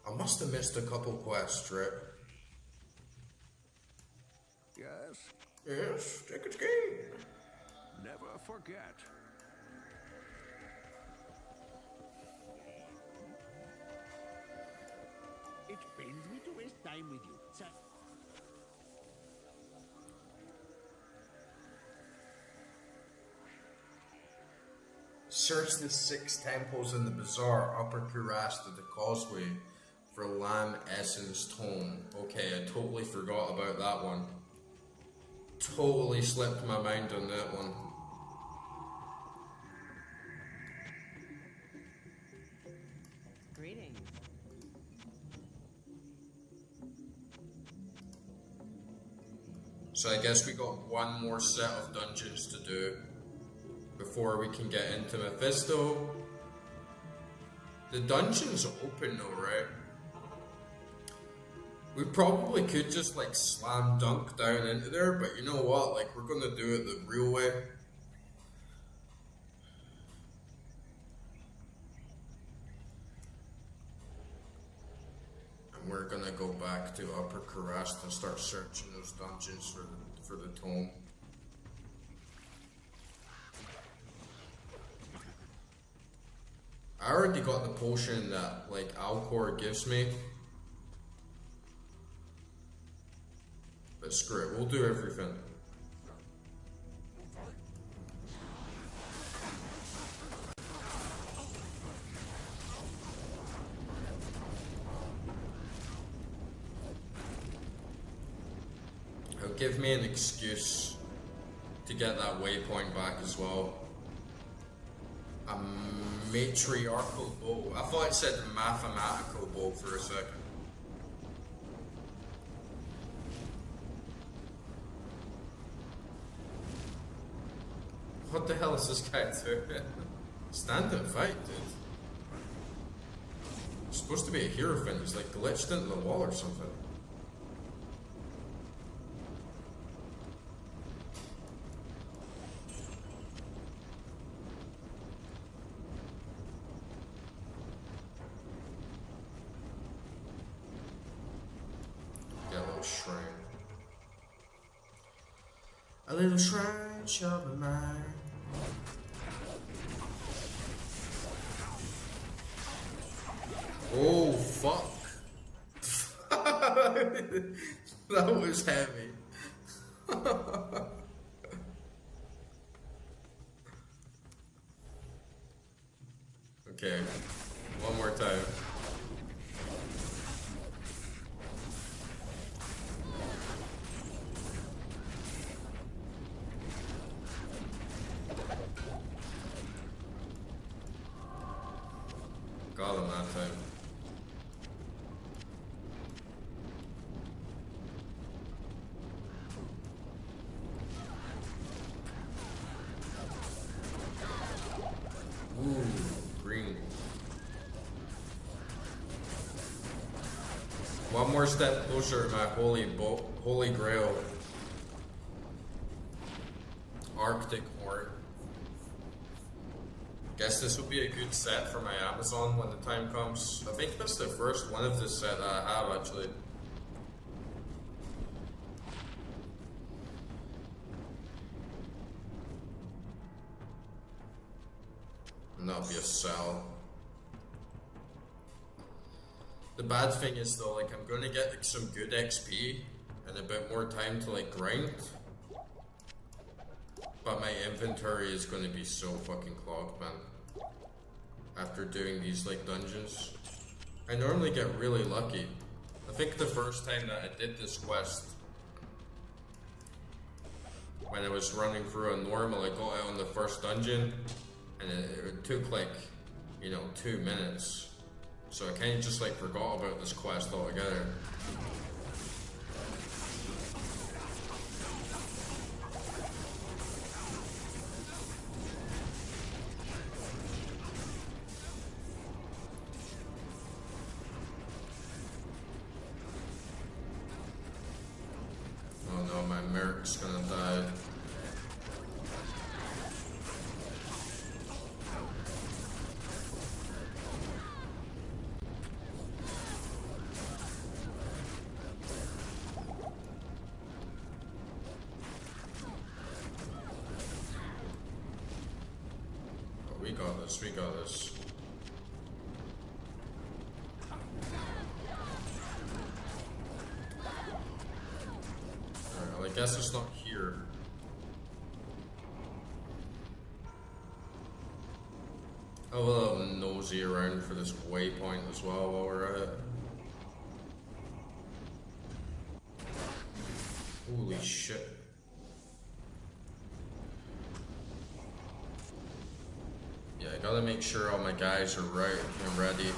A: I must have missed a couple quests, right?
C: Yes?
A: Yes, take it game.
C: Never forget.
D: It pains me to waste time with you, sir.
A: Search the 6 temples in the bazaar, Upper Kurast to the causeway for Lamb Essence Tome. Okay, I totally forgot about that one. Totally slipped my mind on that one.
B: Greetings.
A: So I guess we got one more set of dungeons to do before we can get into Mephisto. The dungeon's open though, right? We probably could just like slam dunk down into there, but you know what? Like, we're gonna do it the real way. we're gonna go back to Upper Karast and start searching those dungeons for the tome. I already got the potion that like Alcor gives me. But screw it, we'll do everything. It'll give me an excuse to get that waypoint back as well. A matriarchal bow. I thought it said mathematical bow for a second. What the hell is this guy doing? Stand and fight, dude. It's supposed to be a hero fin. He's like glitched into the wall or something. A little shrine shall be mine. Oh fuck. That was heavy. Okay, one more time. Got him that time. Ooh, green. One more step closer to my holy grail. Arctic Horn. Guess this will be a good set for my Amazon when the time comes. I think that's the first one of this set that I have actually. And that'll be a sell. The bad thing is though, like I'm gonna get like, some good XP and a bit more time to like grind. But my inventory is gonna be so fucking clogged, man. After doing these like dungeons. I normally get really lucky. I think the first time that I did this quest, when I was running through a normal, I got out on the first dungeon and it took like, you know, 2 minutes. So I kinda just like forgot about this quest altogether. Oh no, my Merc's gonna die. Oh, we got this, we got this. I guess it's not here. I'll have a little nosy around for this waypoint as well while we're at it. Holy shit. Yeah, I gotta make sure all my guys are right and ready.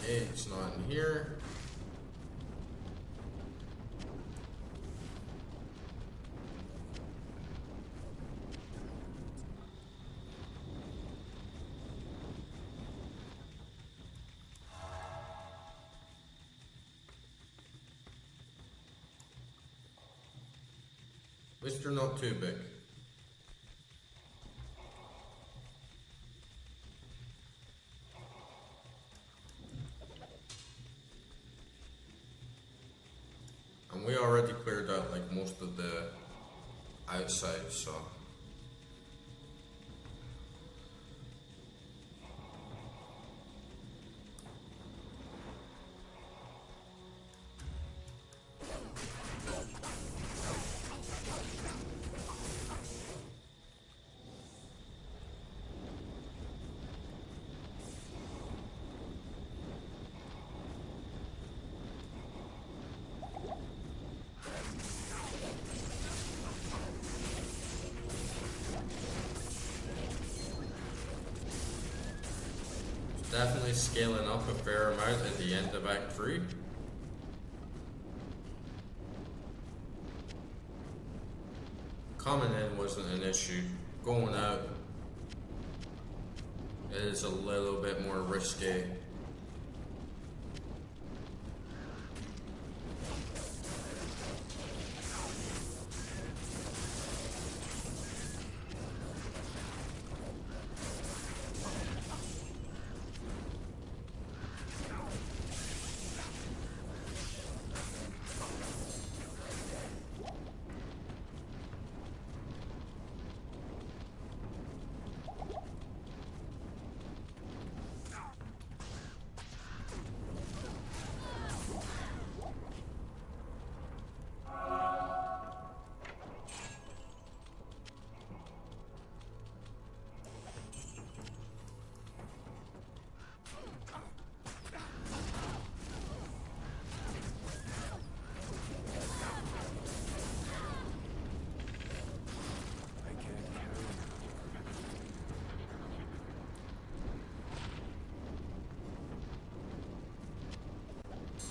A: Okay, it's not in here. At least they're not too big. And we already cleared out like most of the outside, so. Definitely scaling up a fair amount at the end of Act 3. Coming in wasn't an issue. Going out is a little bit more risky.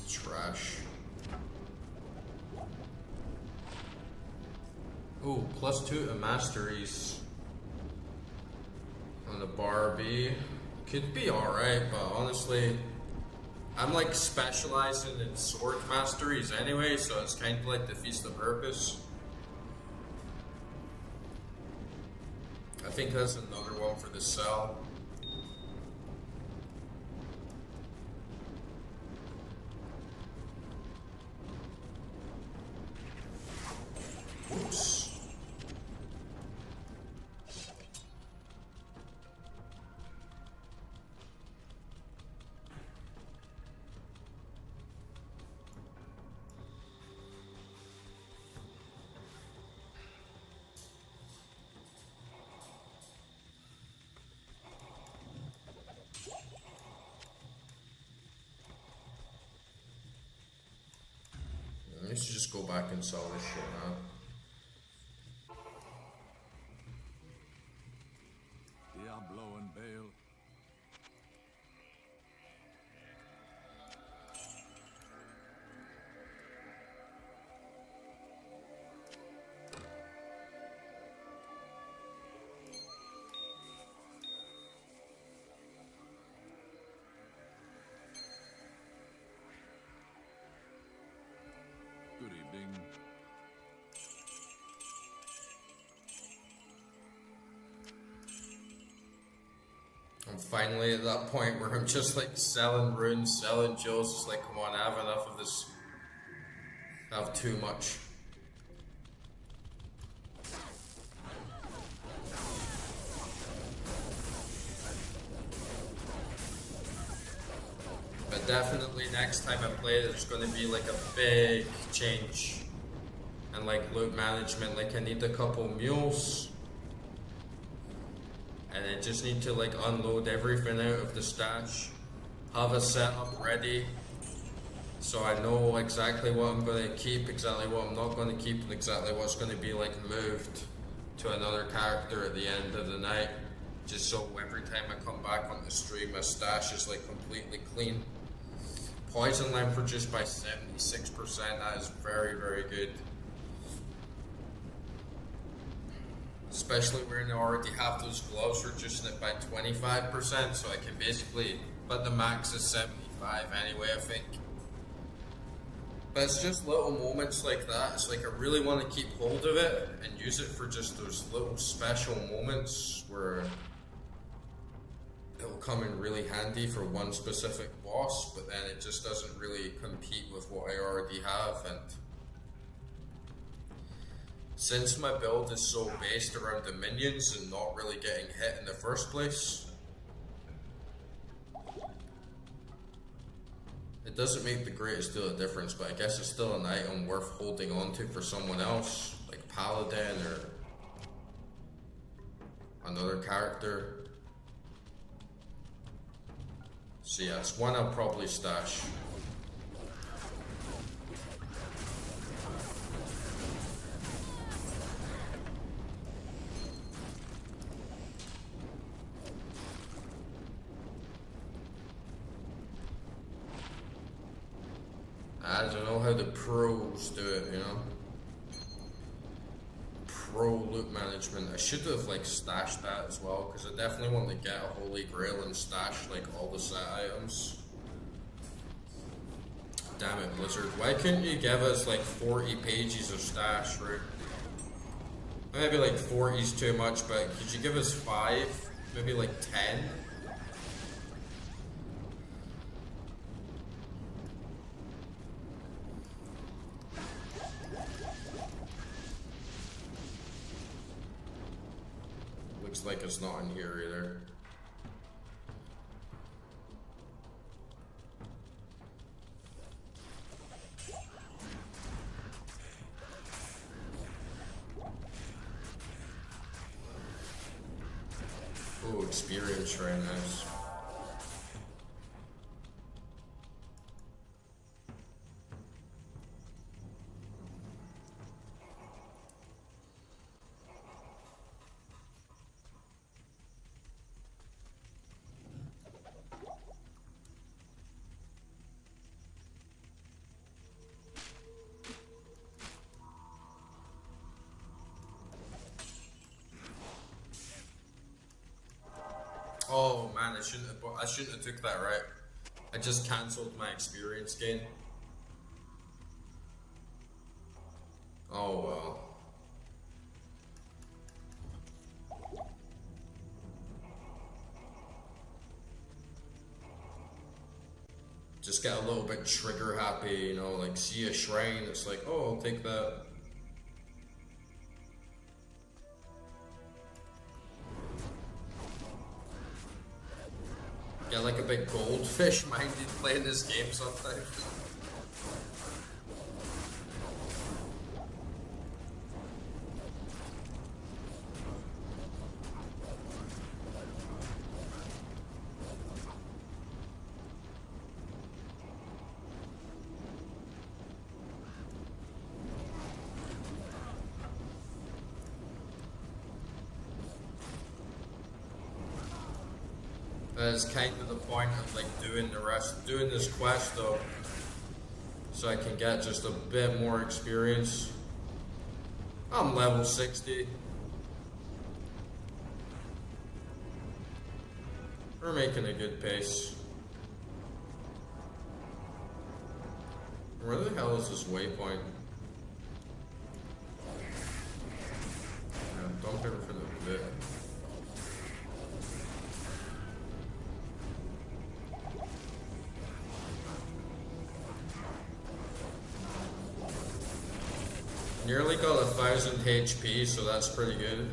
A: Trash. Ooh, +2 to masteries on the Barbie. Could be alright, but honestly, I'm like specializing in sword masteries anyway, so it's kind of like defeats the purpose. I think that's another one for the cell. Oops. I should just go back and sell this shit now.
C: Diablo and Bale. Good evening.
A: I'm finally at that point where I'm just like selling runes, selling jewels, just like, come on, I have enough of this. I have too much. But definitely next time I play there's going to be like a big change. And like loot management, like I need a couple mules. And I just need to like unload everything out of the stash. Have a setup ready. So I know exactly what I'm going to keep, exactly what I'm not going to keep, and exactly what's going to be like moved to another character at the end of the night. Just so every time I come back on the stream, my stash is like completely clean. poison lamp reduced by 76%. That is very, very good. Especially when I already have those gloves, reducing it by 25%, so I can basically, but the max is 75 anyway, I think. But it's just little moments like that. It's like I really want to keep hold of it and use it for just those little special moments where it will come in really handy for one specific boss, but then it just doesn't really compete with what I already have. And since my build is so based around the minions and not really getting hit in the first place, it doesn't make the greatest deal of difference, but I guess it's still an item worth holding on to for someone else, like Paladin or another character. So yeah, it's one I'll probably stash. I don't know how the pros do it, you know? Pro loot management. I should have like stashed that as well, because I definitely want to get a holy grail and stash like all the set items. Damn it, Blizzard. Why couldn't you give us like 40 pages of stash, right? Maybe like 40 is too much, but could you give us 5? Maybe like 10? Looks like it's not in here either. Oh, experience shrine, nice. Oh man, I shouldn't have took that right. I just cancelled my experience gain. Oh well. Just get a little bit trigger happy, you know, like see a shrine, it's like, oh, I'll take that. Get like a bit goldfish minded playing this game sometimes. That is kind of the point of like doing this quest though, so I can get just a bit more experience. I'm level 60. We're making a good pace. Where the hell is this waypoint? Yeah, don't ever for the bit. Nearly got 1,000 HP, so that's pretty good.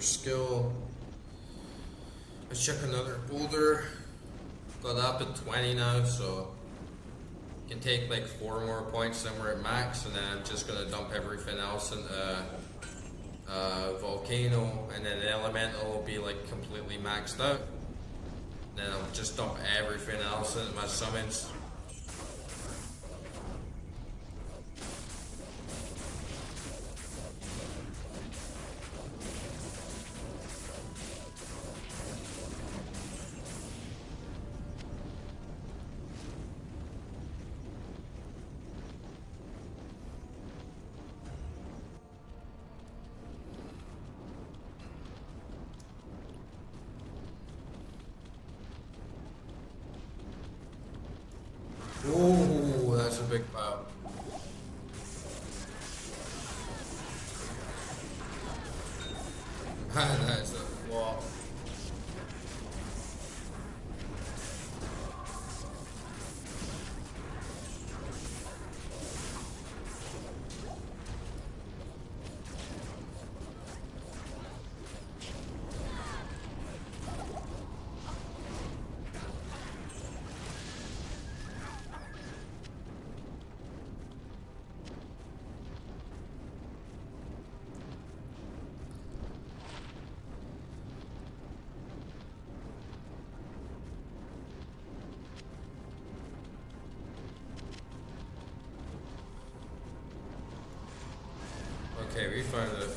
A: skill. Let's check another boulder. Got up at 20 now, so you can take like 4 more points than we're at max, and then I'm just gonna dump everything else into volcano, and then the elemental will be like completely maxed out. Then I'll just dump everything else into my summons. Ooh, that's a big pile. That's a lot. Okay, we found it.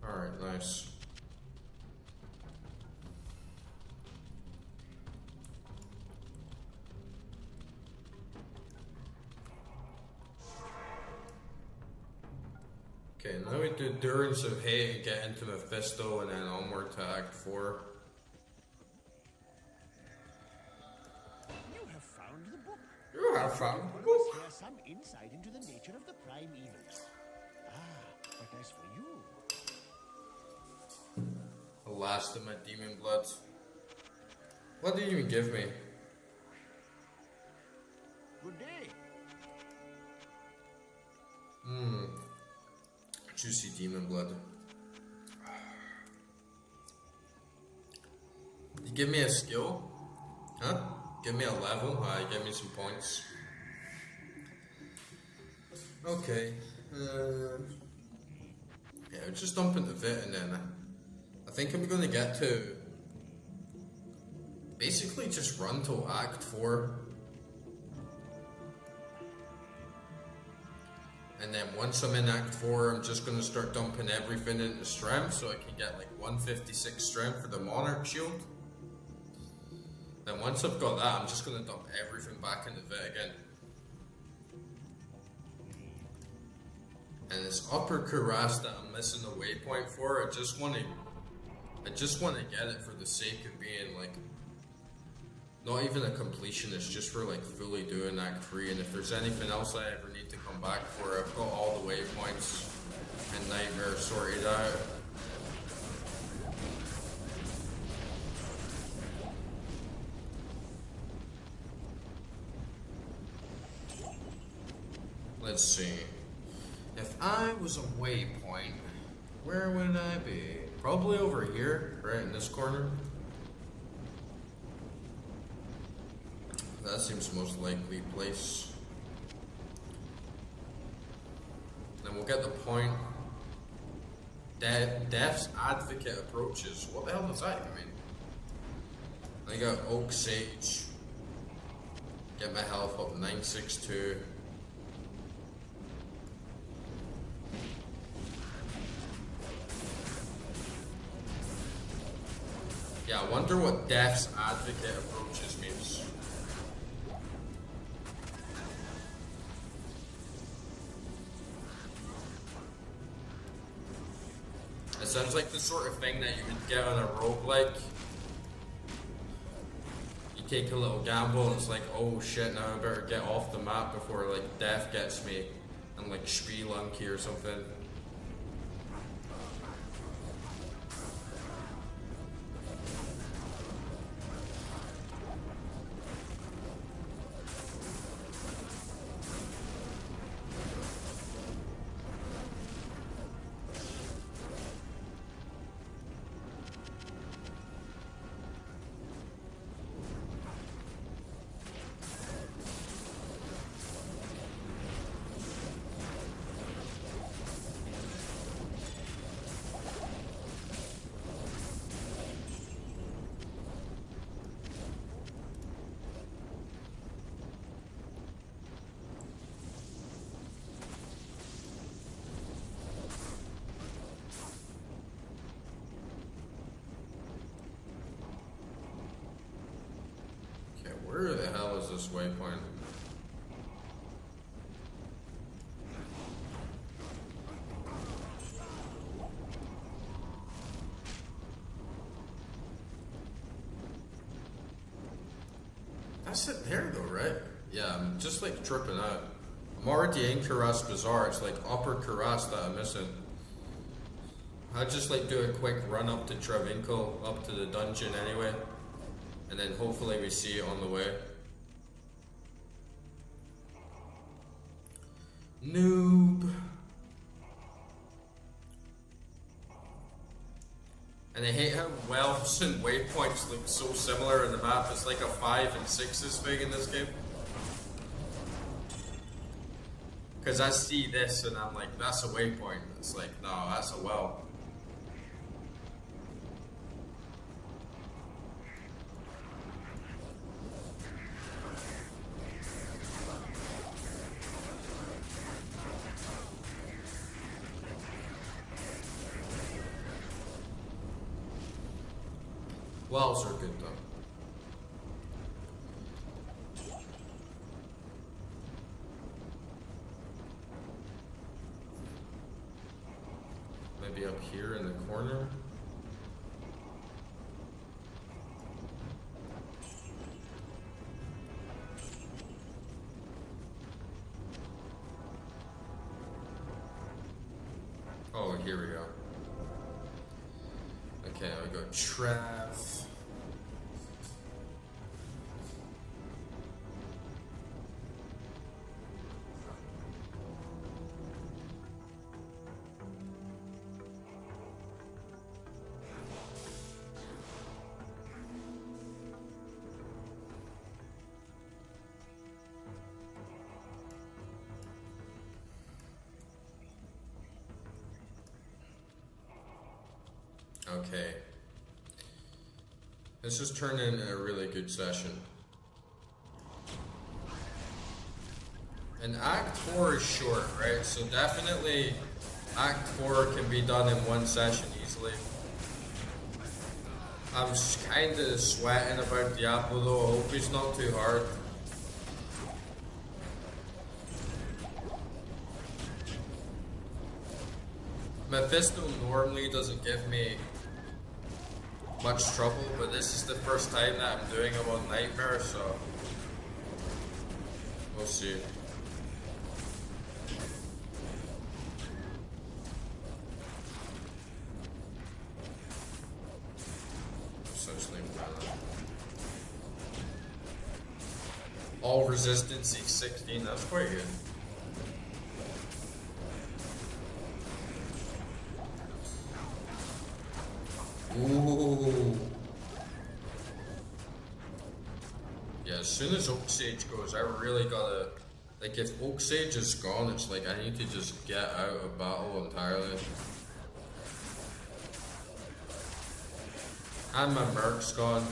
A: All right, nice. Okay, now we do Endurance of Hate and get into Mephisto and then onward to Act 4.
D: You have found the book.
A: You have found the
D: One
A: book.
D: must share some insight into the nature of the prime evils. But as for you,
A: The last of my demon blood. What did you even give me?
D: good day.
A: Juicy demon blood. You give me a skill? Huh? Give me a level? Give me some points. Okay. Yeah, just dump into Vit, and then I think I'm gonna get to basically just run till Act 4. And then once I'm in Act 4, I'm just going to start dumping everything into strength so I can get like 156 strength for the Monarch Shield. Then once I've got that, I'm just going to dump everything back into Vit again. And this Upper Kuras that I'm missing a waypoint for, I just want to get it for the sake of being like, not even a completionist, just for like fully doing Act 3. And if there's anything else I ever need to come back for, I've got all the waypoints and Nightmare sorted out. Let's see. If I was a waypoint, where would I be? Probably over here, right in this corner. That seems the most likely place. Then we'll get the point. Death's Advocate approaches. What the hell does that even mean? I got Oak Sage. Get my health up 962. Yeah, I wonder what Death's Advocate approaches means. It sounds like the sort of thing that you would get on a roguelike. You take a little gamble and it's like, oh shit, now I better get off the map before like death gets me and like Sri Lanka or something. Where the hell is this waypoint? That's it there though, right? Yeah, I'm just like tripping out. I'm already in Karas Bazaar, it's like upper Karas that I'm missing. I'd just like do a quick run up to Travinko, up to the dungeon anyway. And then hopefully we see it on the way. Noob. And I hate how wells and waypoints look so similar in the map. It's like a 5 and 6's thing in this game. Because I see this and I'm like, that's a waypoint. It's like, no, that's a well. Wells are good though. Maybe up here in the corner. Oh, here we go. Okay, we go Trav. Okay. This has turned into a really good session. And Act 4 is short, right? So definitely Act 4 can be done in one session easily. I'm kind of sweating about Diablo though. I hope it's not too hard. Mephisto normally doesn't give me much trouble, but this is the first time that I'm doing him on Nightmare, so we'll see. All resistance E16, that's quite good. Ooh. Yeah, as soon as Oak Sage goes, I really gotta, like if Oak Sage is gone, it's like I need to just get out of battle entirely. And my Merc's gone.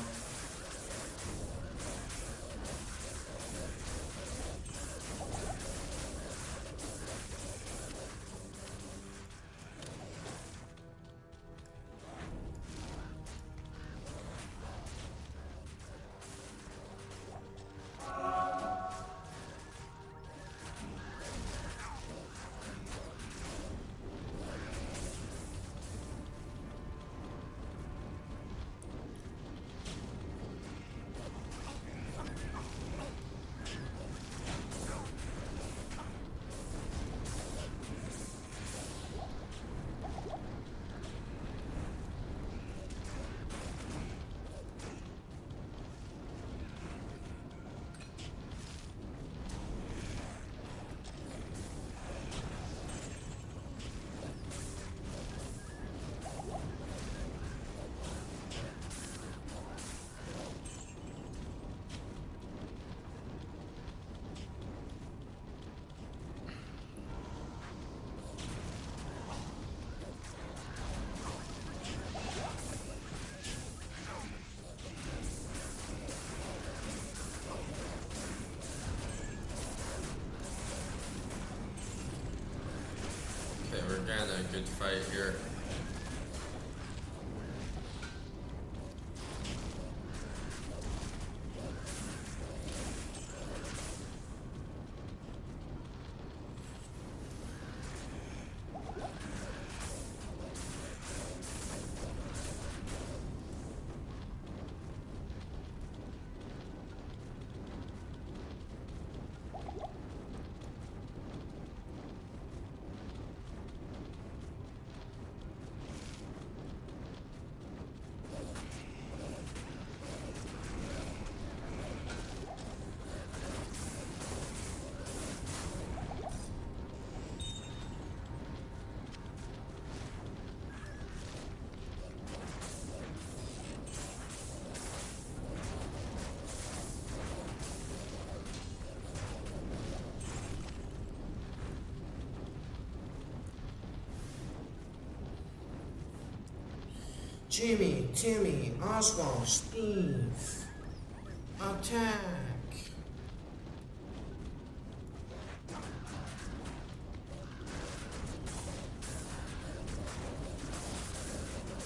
A: we're getting a good fight here. Jimmy, Timmy, Oswald, Steve, attack!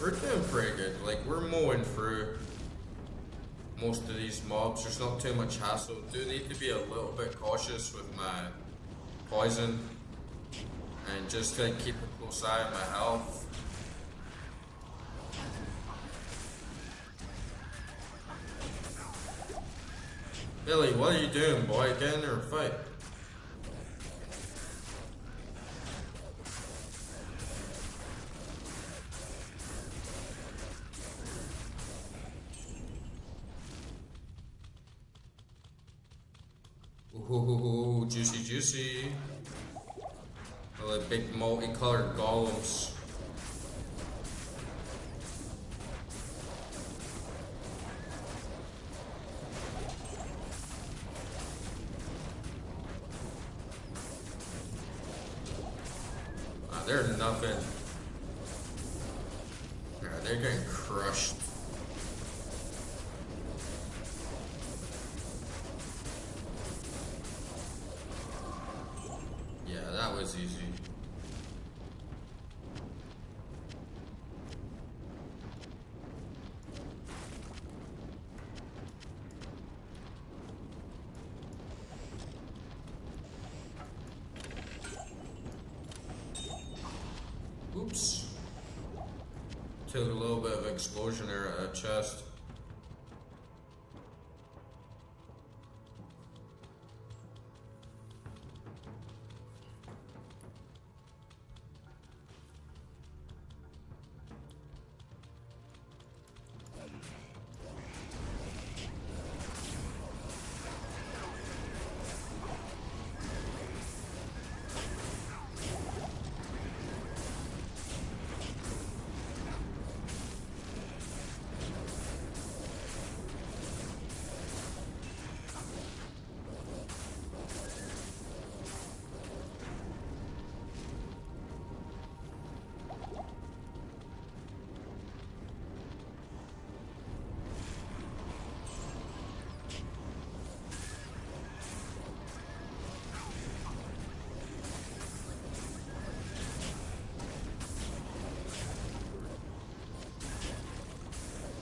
A: We're doing pretty good, like we're mowing through most of these mobs, there's not too much hassle. Do need to be a little bit cautious with my poison and just to keep a close eye on my health. Billy, what are you doing, boy? Get in there and fight. Ooh, juicy, juicy. Well, the big multicolored golems. They're nothing. Yeah, they're getting crushed. Yeah, that was easy. Oops. Took a little bit of explosion there at a chest.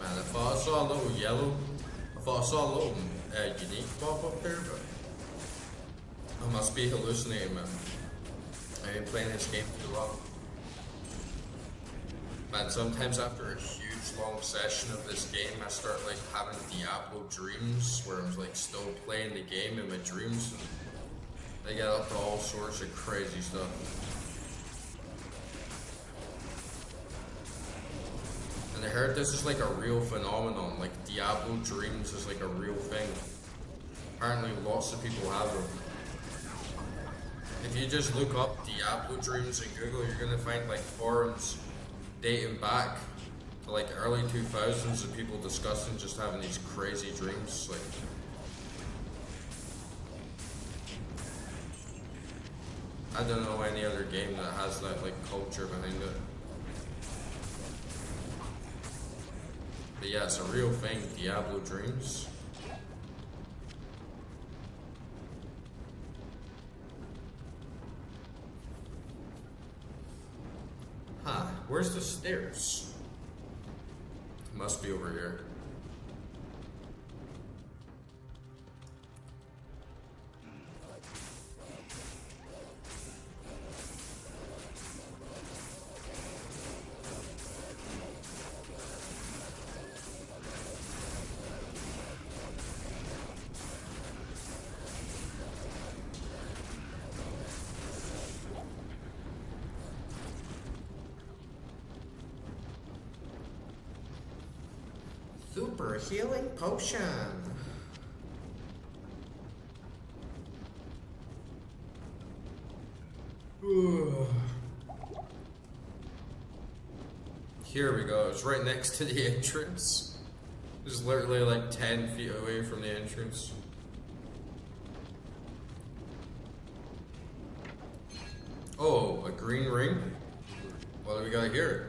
A: Man, I thought I saw a little yellow. I thought I saw a little unique pop up there, but I must be hallucinating, man. I've been playing this game too long. Man, sometimes after a huge long session of this game, I start like having Diablo dreams where I'm like still playing the game in my dreams, and they get up to all sorts of crazy stuff. And I heard this is like a real phenomenon, like Diablo dreams is like a real thing. Apparently lots of people have them. If you just look up Diablo dreams in Google, you're gonna find like forums dating back to like early 2000s of people discussing just having these crazy dreams. Like, I don't know any other game that has that like culture behind it. But yeah, it's a real thing, Diablo dreams. Huh, where's the stairs? Must be over here. Super healing potion. Here we go. It's right next to the entrance. It's literally like 10 feet away from the entrance. Oh, a green ring? What do we got here?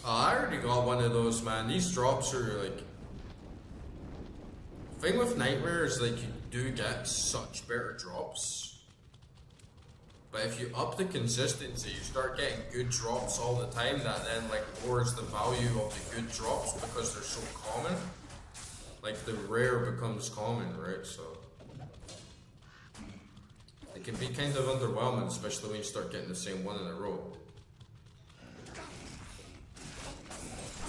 A: Oh, I already got one of those, man. These drops are like... The thing with Nightmare is like you do get such better drops. But if you up the consistency, you start getting good drops all the time, that then like lowers the value of the good drops because they're so common. Like the rare becomes common, right? So it can be kind of underwhelming, especially when you start getting the same one in a row.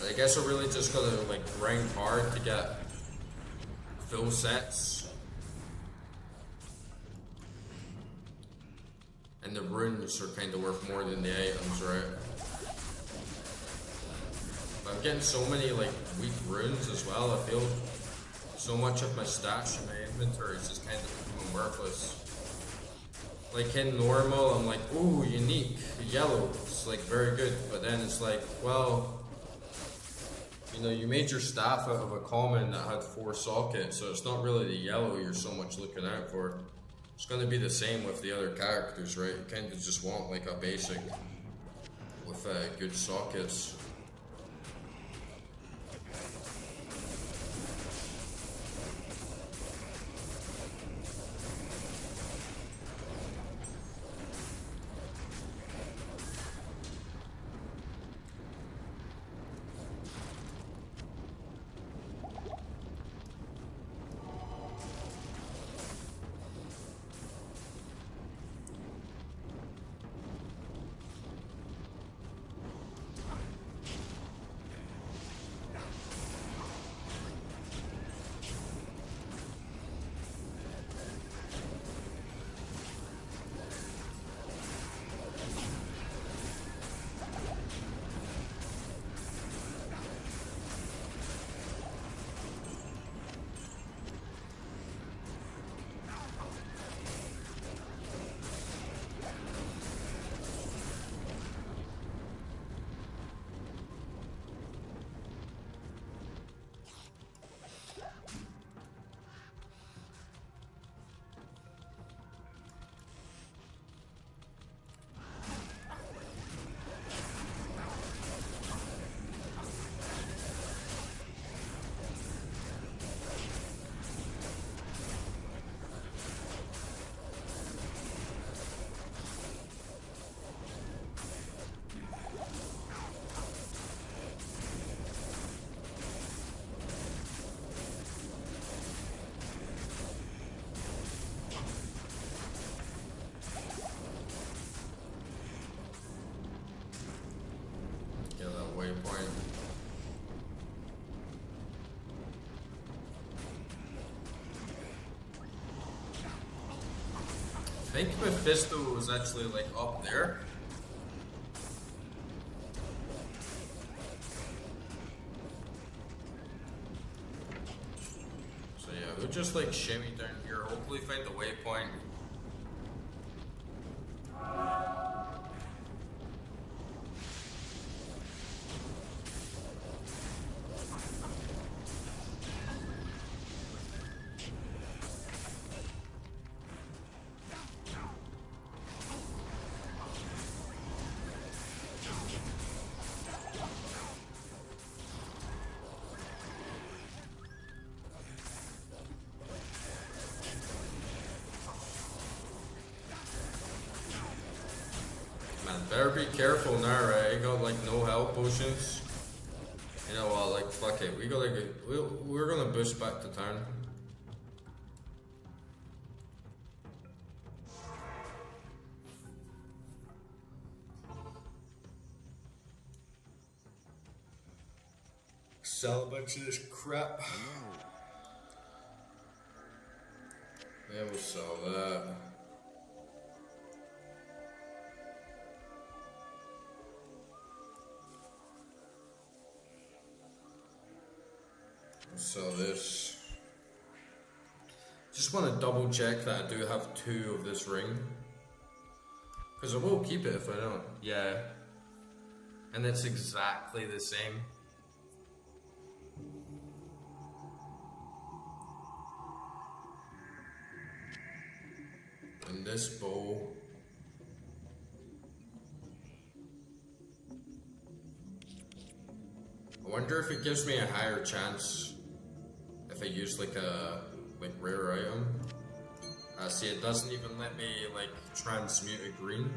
A: I guess I really just gotta like grind hard to get full sets. And the runes are kind of worth more than the items, right? But I'm getting so many like weak runes as well. I feel so much of my stash in my inventory is just kind of becoming worthless. Like in normal, I'm like, ooh, unique, yellow. It's like very good, but then it's like, well, you know, you made your staff out of a common that had 4 sockets, so it's not really the yellow you're so much looking out for. It's going to be the same with the other characters, right? You kind of just want like a basic with good sockets. Waypoint. I think Mephisto was actually like up there. So yeah, we'll just like shimmy down here, hopefully find the waypoint. Better be careful now, right? I got like no health potions. You know what, like fuck it, we're gonna boost back to town. Sell a bunch of this crap. Yeah, we'll sell that. So this, just want to double check that I do have 2 of this ring, because I will keep it if I don't. Yeah, and it's exactly the same. And this bow, I wonder if it gives me a higher chance if I use like a rare item. See, it doesn't even let me like transmute a green.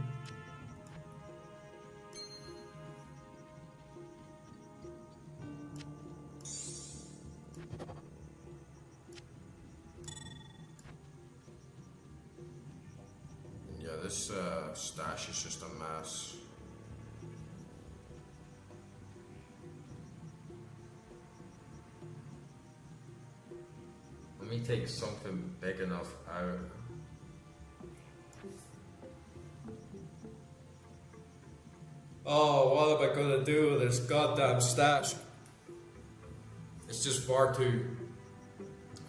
A: And yeah, this stash is just a mess. Let me take something big enough out. Oh, what am I gonna do with this goddamn stash? It's just far too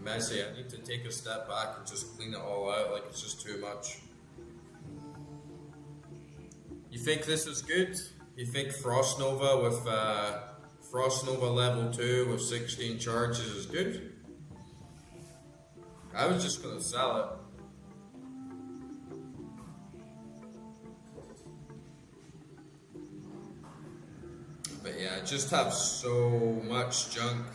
A: messy. I need to take a step back and just clean it all out, like it's just too much. You think this is good? You think Frost Nova with Frost Nova level 2 with 16 charges is good? I was just gonna sell it. But yeah, I just have so much junk.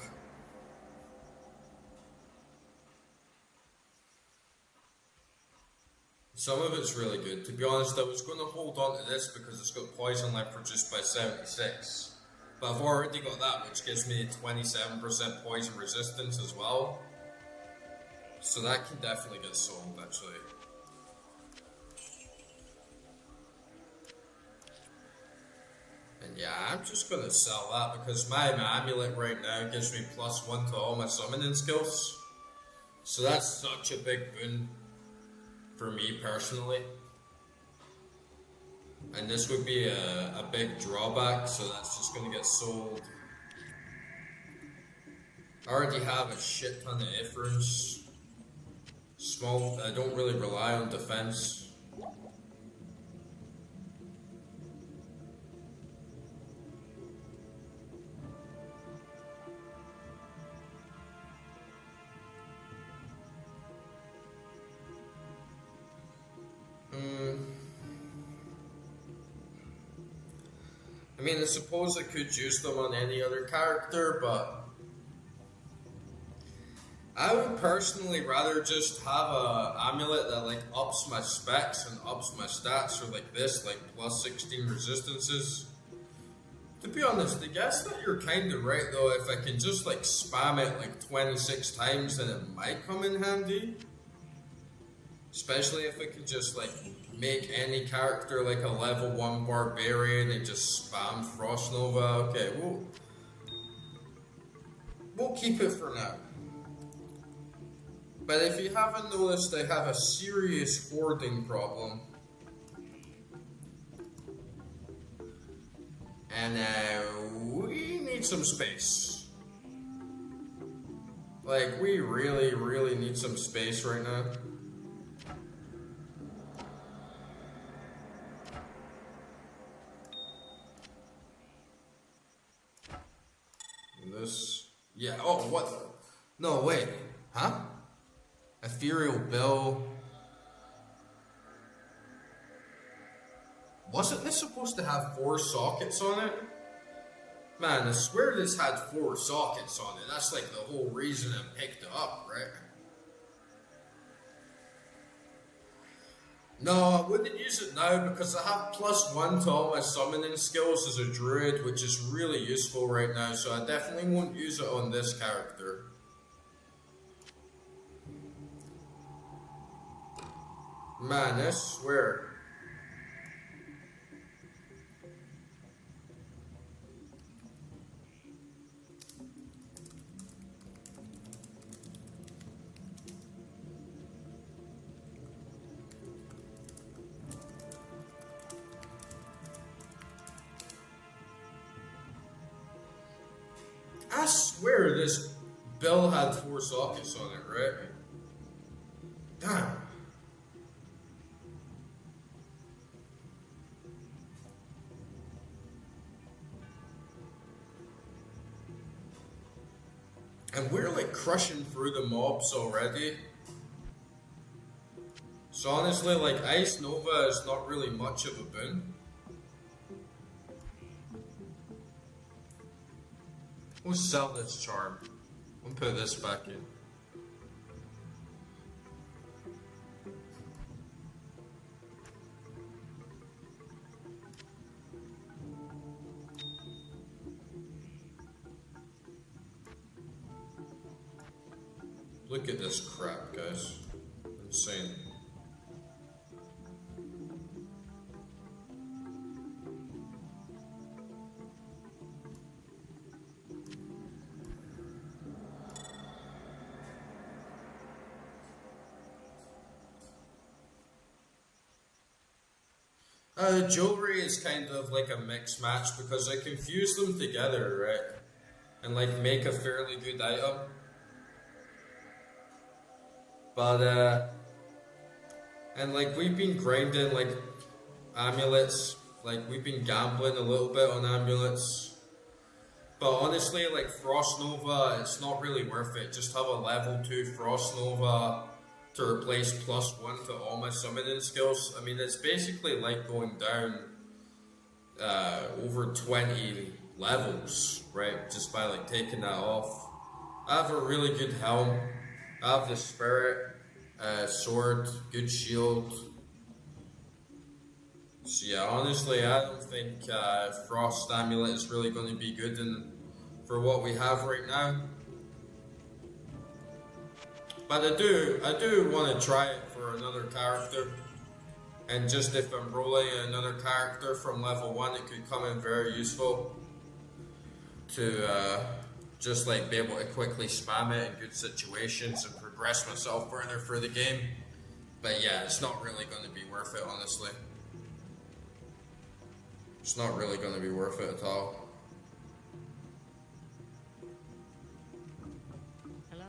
A: Some of it's really good. To be honest, I was going to hold on to this because it's got poison life reduced by 76. But I've already got that, which gives me 27% poison resistance as well. So that can definitely get sold, actually. And yeah, I'm just gonna sell that because my amulet right now gives me +1 to all my summoning skills. So that's such a big boon for me personally. And this would be a big drawback, so that's just gonna get sold. I already have a shit ton of Ifrins. Small, I don't really rely on defense. I mean, I suppose I could use them on any other character, but I would personally rather just have a amulet that like ups my specs and ups my stats, or like this, like +16 resistances. To be honest, I guess that you're kind of right though. If I can just like spam it like 26 times, then it might come in handy. Especially if I can just like make any character like a level 1 barbarian and just spam Frost Nova. Okay, we'll keep it for now. But if you haven't noticed, I have a serious hoarding problem. And we need some space. Like, we really, really need some space right now. And this, yeah, oh, what the? No, wait, huh? Ethereal Bill. Wasn't this supposed to have 4 sockets on it? Man, I swear this had 4 sockets on it. That's like the whole reason I picked it up, right? No, I wouldn't use it now because I have +1 to all my summoning skills as a druid, which is really useful right now, so I definitely won't use it on this character. Man, I swear. I swear this bill had 4 sockets on it, right? Damn. And we're like crushing through the mobs already. So honestly, like Ice Nova is not really much of a boon. We'll sell this charm. We'll put this back in. Look at this crap, guys. Insane. Jewelry is kind of like a mixed match because I confuse them together, right? And like make a fairly good item. But and like we've been grinding like amulets, like we've been gambling a little bit on amulets. But honestly, like Frost Nova, it's not really worth it. Just have a level 2 Frost Nova to replace +1 to all my summoning skills. I mean, it's basically like going down over 20 levels, right? Just by like taking that off. I have a really good helm. I have the spirit, sword, good shield. So yeah, honestly, I don't think Frost Amulet is really going to be good for what we have right now. But I do want to try it for another character. And just if I'm rolling another character from level 1, it could come in very useful to just like be able to quickly spam it in good situations and progress myself further through the game. But yeah, it's not really going to be worth it, honestly. It's not really going to be worth it at all.
B: Hello.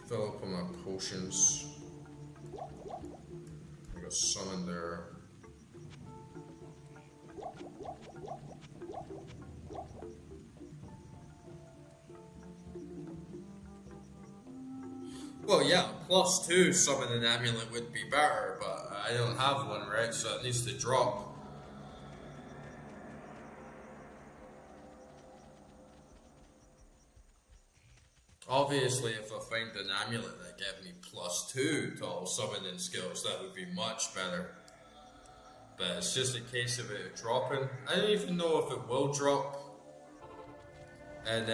A: Fill up on my potions. I got summon there. Well, yeah, +2 summon an amulet would be better, but I don't have one, right? So it needs to drop. Obviously, if I find an amulet that gave me +2 to all summoning skills, that would be much better. But it's just a case of it dropping. I don't even know if it will drop. And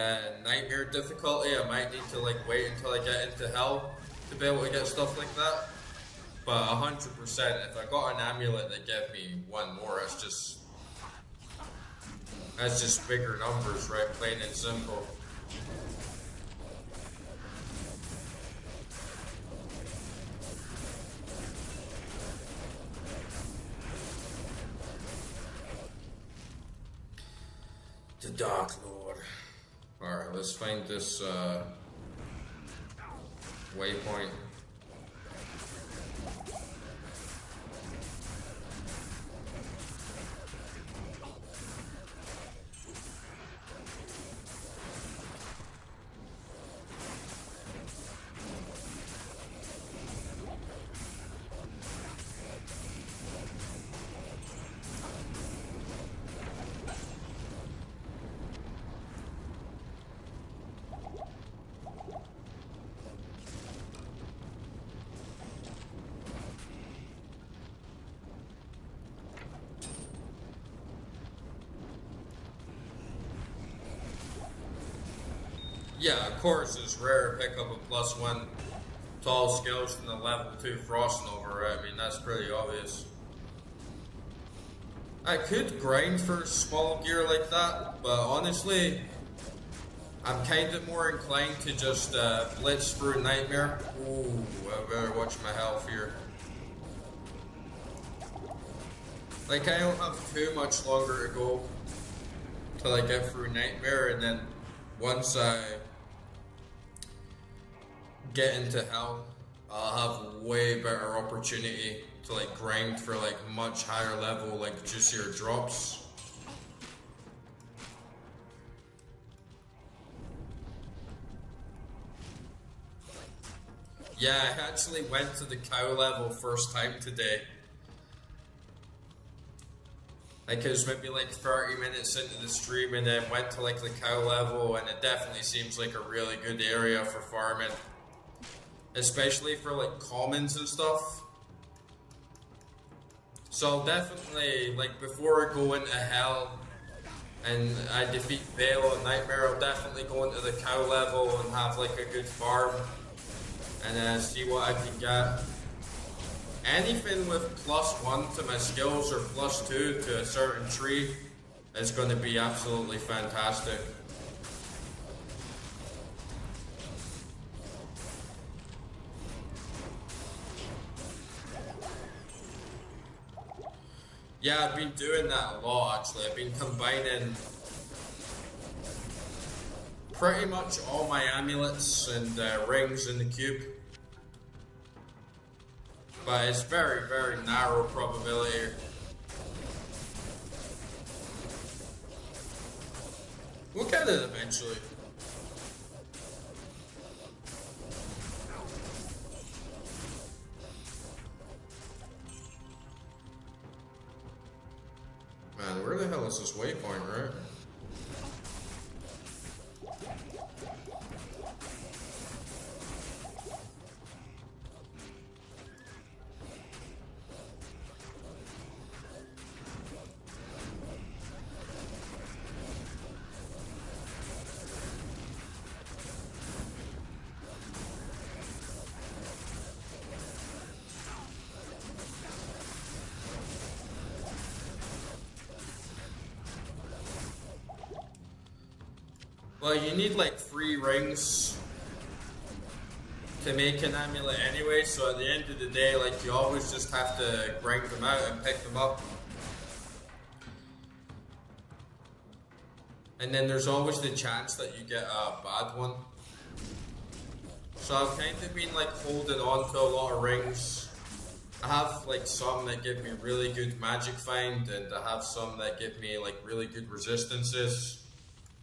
A: nightmare difficulty, I might need to like wait until I get into hell to be able to get stuff like that. But 100%, if I got an amulet that gave me one more, that's just bigger numbers, right? Plain and simple. The Dark Lord. Alright, let's find this waypoint. Yeah, of course, it's rare to pick up a +1 tall skills than a level 2 Frost Nova, right? I mean, that's pretty obvious. I could grind for small gear like that, but honestly, I'm kind of more inclined to just blitz through Nightmare. Ooh, I better watch my health here. Like, I don't have too much longer to go till I get through Nightmare, and then once I get into Hell, I'll have way better opportunity to like grind for like much higher level, like juicier drops. Yeah, I actually went to the cow level first time today. Like it was maybe like 30 minutes into the stream and then went to like the cow level, and it definitely seems like a really good area for farming. Especially for like commons and stuff. So definitely, like before I go into Hell and I defeat Bale and Nightmare, I'll definitely go into the cow level and have like a good farm. And then see what I can get. Anything with +1 to my skills or +2 to a certain tree is going to be absolutely fantastic. Yeah, I've been doing that a lot actually. I've been combining pretty much all my amulets and rings in the cube. But it's very, very narrow probability. We'll get it eventually. Man, where the hell is this waypoint, right? Well, you need like 3 rings to make an amulet anyway, so at the end of the day, like you always just have to grind them out and pick them up. And then there's always the chance that you get a bad one. So I've kind of been like holding on to a lot of rings. I have like some that give me really good magic find, and I have some that give me like really good resistances.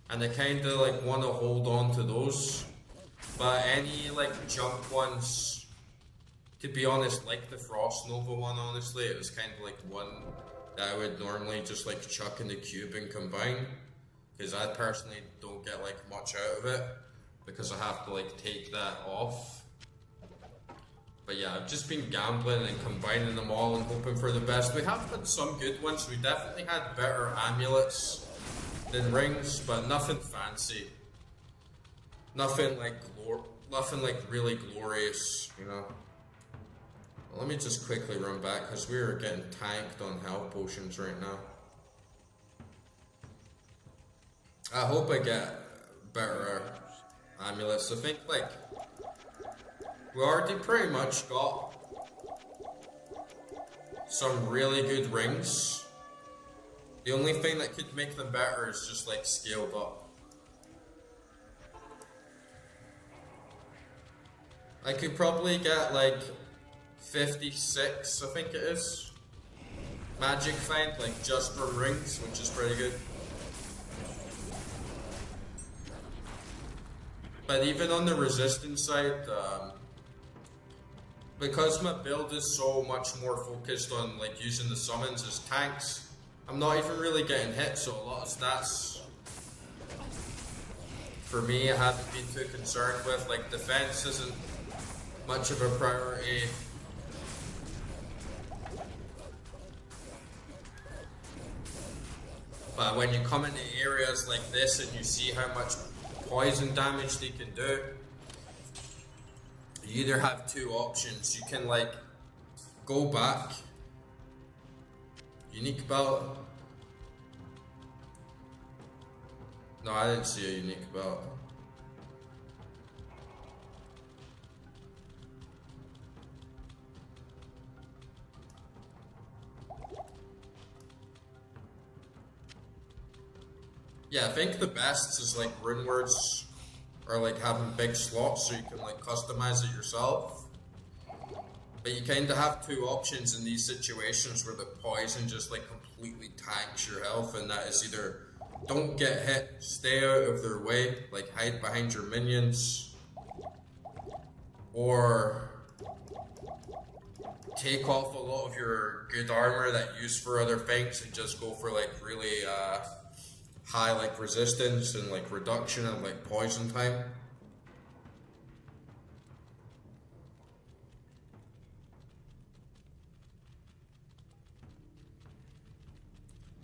A: And I kind of like want to hold on to those. But any like junk ones, to be honest, like the Frost Nova one, honestly, it was kind of like one that I would normally just like chuck in the cube and combine. Because I personally don't get like much out of it, because I have to like take that off. But yeah, I've just been gambling and combining them all and hoping for the best. We have had some good ones. We definitely had better amulets than rings, but nothing fancy. Nothing like really glorious, you know. Well, let me just quickly run back because we are getting tanked on health potions right now. I hope I get better amulets. I think like we already pretty much got some really good rings. The only thing that could make them better is just like scaled up. I could probably get like 56, I think it is, magic find, like just from rings, which is pretty good. But even on the resistance side, because my build is so much more focused on like using the summons as tanks, I'm not even really getting hit, so a lot of stats for me I haven't been too concerned with. Like defense isn't much of a priority. But when you come into areas like this and you see how much poison damage they can do, you either have two options. You can like go back, unique belt. No, I didn't see a unique belt. Yeah, I think the best is like rune words or like having big slots so you can like customize it yourself. But you kind of have two options in these situations where the poison just like completely tanks your health, and that is either don't get hit, stay out of their way, like hide behind your minions, or take off a lot of your good armor that you use for other things and just go for like really high like resistance and like reduction of like poison time.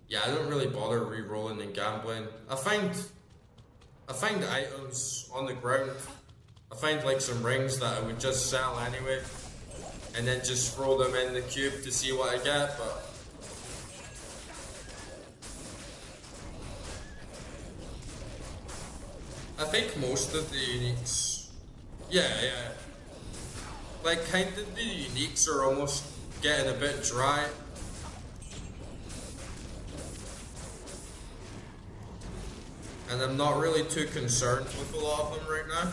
A: Yeah, I don't really bother re-rolling and gambling. I find items on the ground. I find like some rings that I would just sell anyway, and then just throw them in the cube to see what I get. But I think most of the uniques, yeah, like kind of the uniques are almost getting a bit dry. And I'm not really too concerned with a lot of them right now.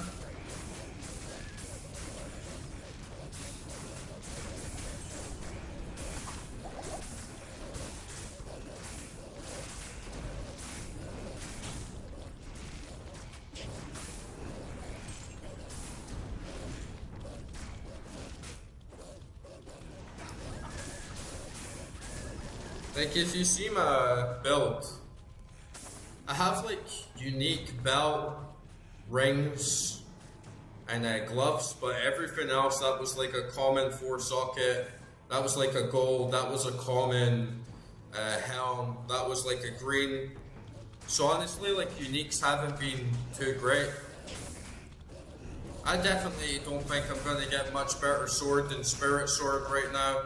A: Like if you see my build, I have like unique belt, rings, and gloves, but everything else that was like a common 4-socket, that was like a gold, that was a common helm, that was like a green. So honestly, like uniques haven't been too great. I definitely don't think I'm gonna get much better sword than Spirit Sword right now.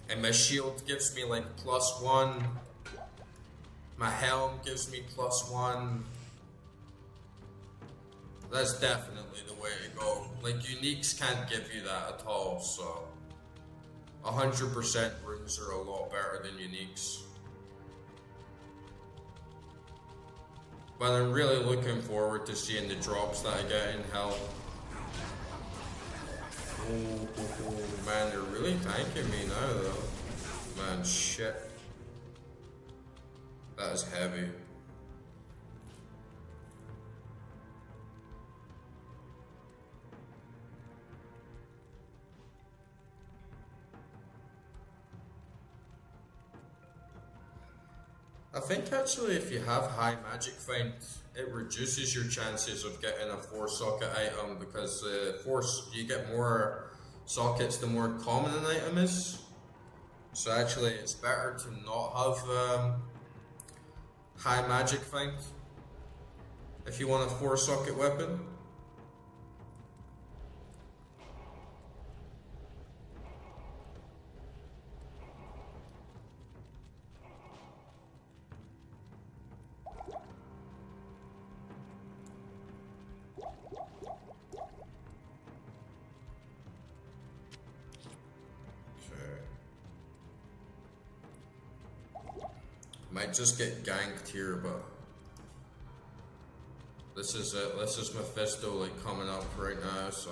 A: And my shield gives me like +1. My helm gives me +1. That's definitely the way to go. Like uniques can't give you that at all, so 100% runes are a lot better than uniques. But I'm really looking forward to seeing the drops that I get in hell. Oh, man, they're really tanking me now though. Man, shit. That is heavy. I think actually if you have high magic find, it reduces your chances of getting a 4-socket item, because you get more sockets the more common an item is. So actually it's better to not have high magic find if you want a 4-socket weapon. Might just get ganked here, but this is it. This is Mephisto like coming up right now, so.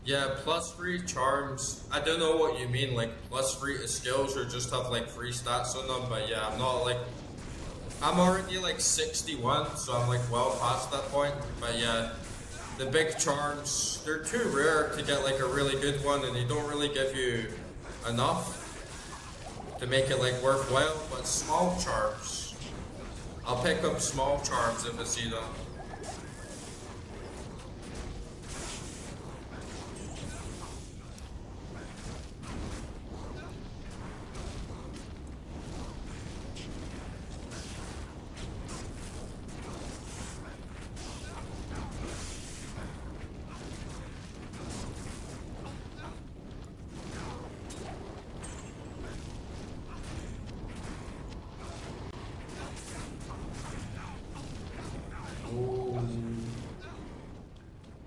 A: Yeah, plus 3 charms. I don't know what you mean, like plus 3 to skills or just have like free stats on them, but yeah, I'm not like. I'm already like 61, so I'm like well past that point. But yeah, the big charms, they're too rare to get like a really good one, and they don't really give you enough to make it like worthwhile. But small charms, I'll pick up small charms if I see them.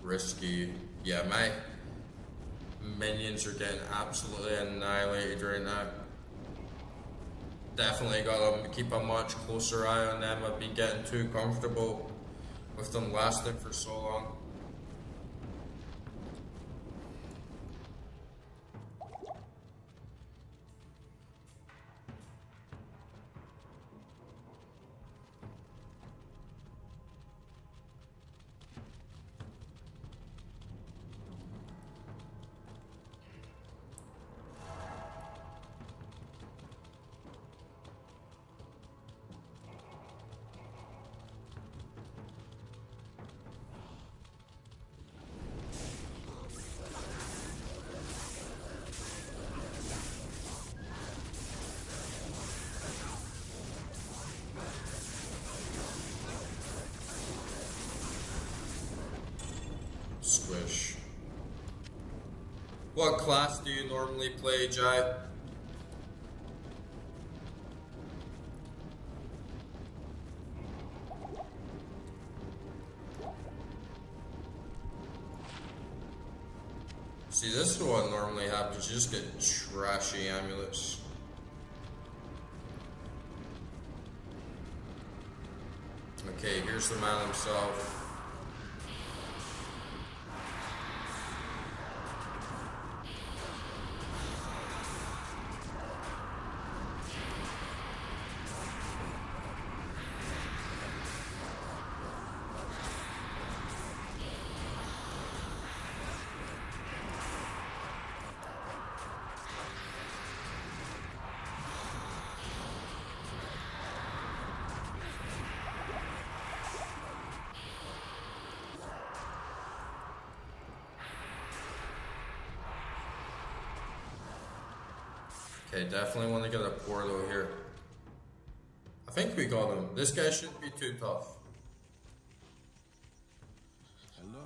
A: Risky. Yeah, my minions are getting absolutely annihilated right now. Definitely gotta keep a much closer eye on them. I've been getting too comfortable with them lasting for so long. Squish. What class do you normally play, Jai? See, this is what normally happens. You just get trashy amulets. Okay, here's the man himself. Okay, definitely want to get a portal here. I think we got him. This guy shouldn't be too tough.
C: Hello.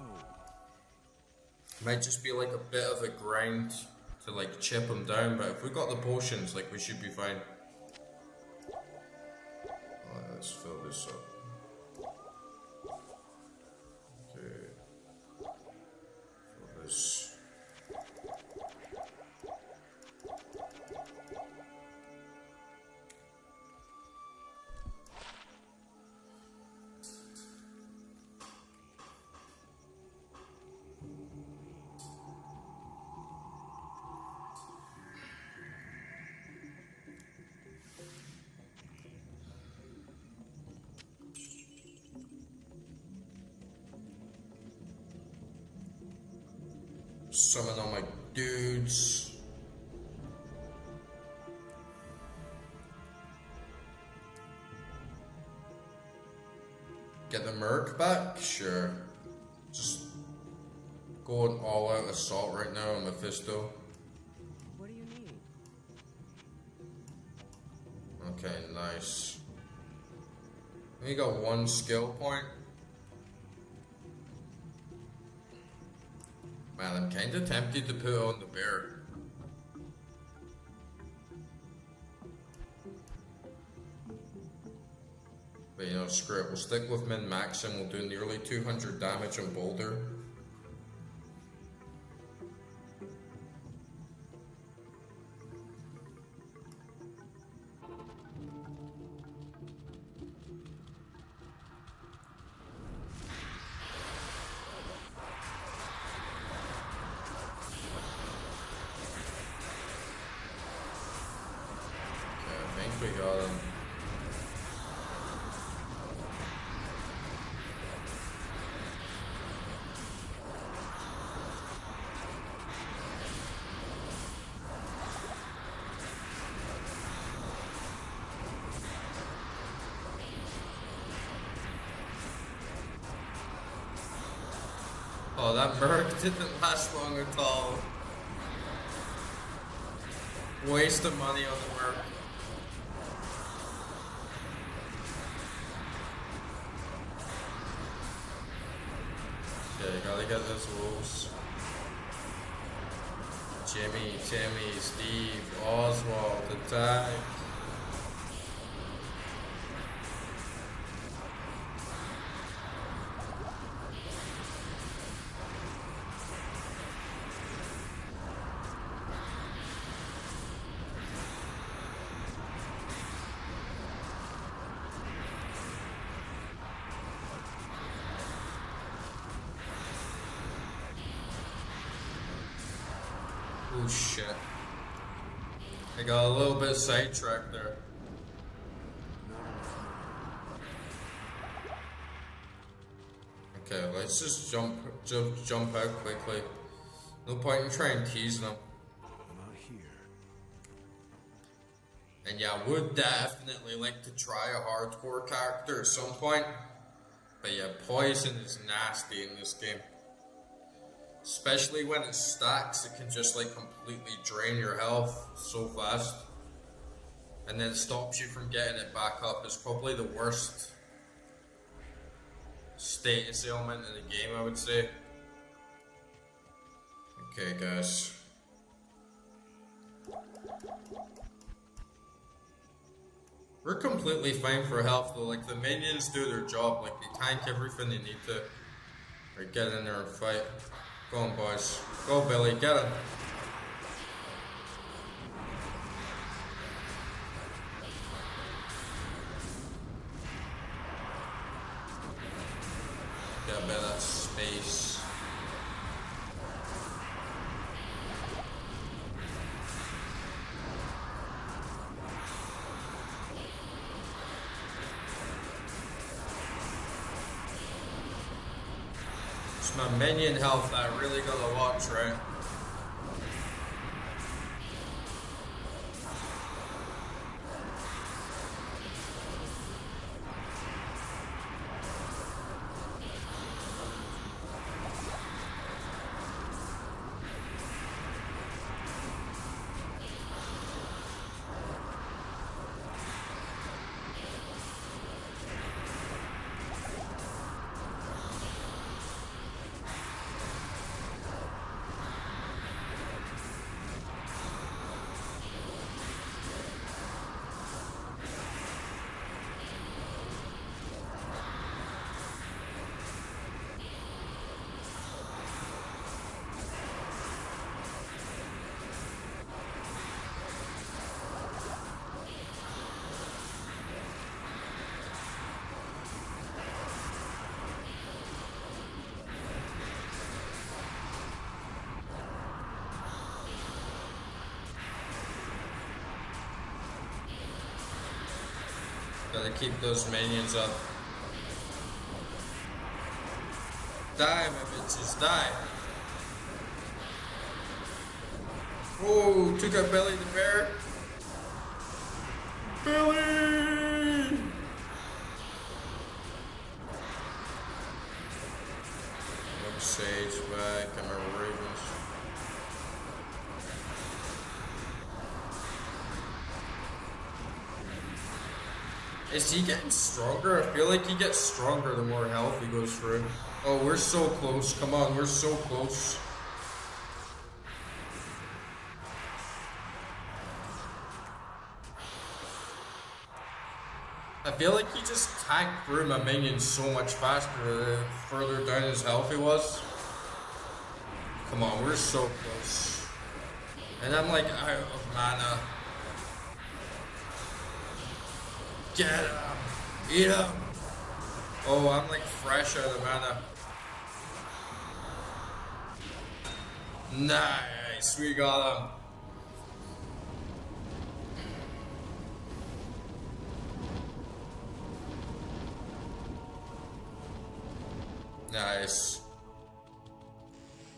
A: Might just be like a bit of a grind to like chip him down, but if we got the potions, like we should be fine. Alright, let's fill this up. Okay. Fill this. Summon all my dudes. Get the Merc back? Sure. Just going all out assault right now on Mephisto.
B: What do you need?
A: Okay, nice. We got one skill point. Man, I'm kinda tempted to put on the bear. But you know, screw it, we'll stick with min-max and we'll do nearly 200 damage on Boulder. we got him. Oh, that merc didn't last long at all. Waste of money on the merc. Okay, gotta get those wolves. Jimmy, Timmy, Steve, Oswald, attack. Oh shit. I got a little bit sidetracked there. Okay, let's just jump out quickly. No point in trying to tease them.
C: Not here.
A: And yeah, I would definitely like to try a hardcore character at some point. But yeah, poison is nasty in this game. Especially when it stacks, it can just like completely drain your health so fast. And then stops you from getting it back up. It's probably the worst status ailment in the game, I would say. Okay, guys. We're completely fine for health though. Like, the minions do their job. Like, they tank everything they need to. Or get in there and fight. Go on, boys. Go, Billy. Get him. Get a bit of that space. It's my minion health that I really gotta watch, right? Gotta keep those minions up. Die, my bitches, die. Oh, took out Billy the bear. Billy! Look, Sage back and my ravens. Is he getting stronger? I feel like he gets stronger the more health he goes through. Oh, we're so close. Come on, we're so close. I feel like he just tanked through my minions so much faster the further down his health he was. Come on, we're so close. And I'm like out of mana. Get him! Eat him! Oh, I'm like fresh out of mana. Nice, we got him. Nice.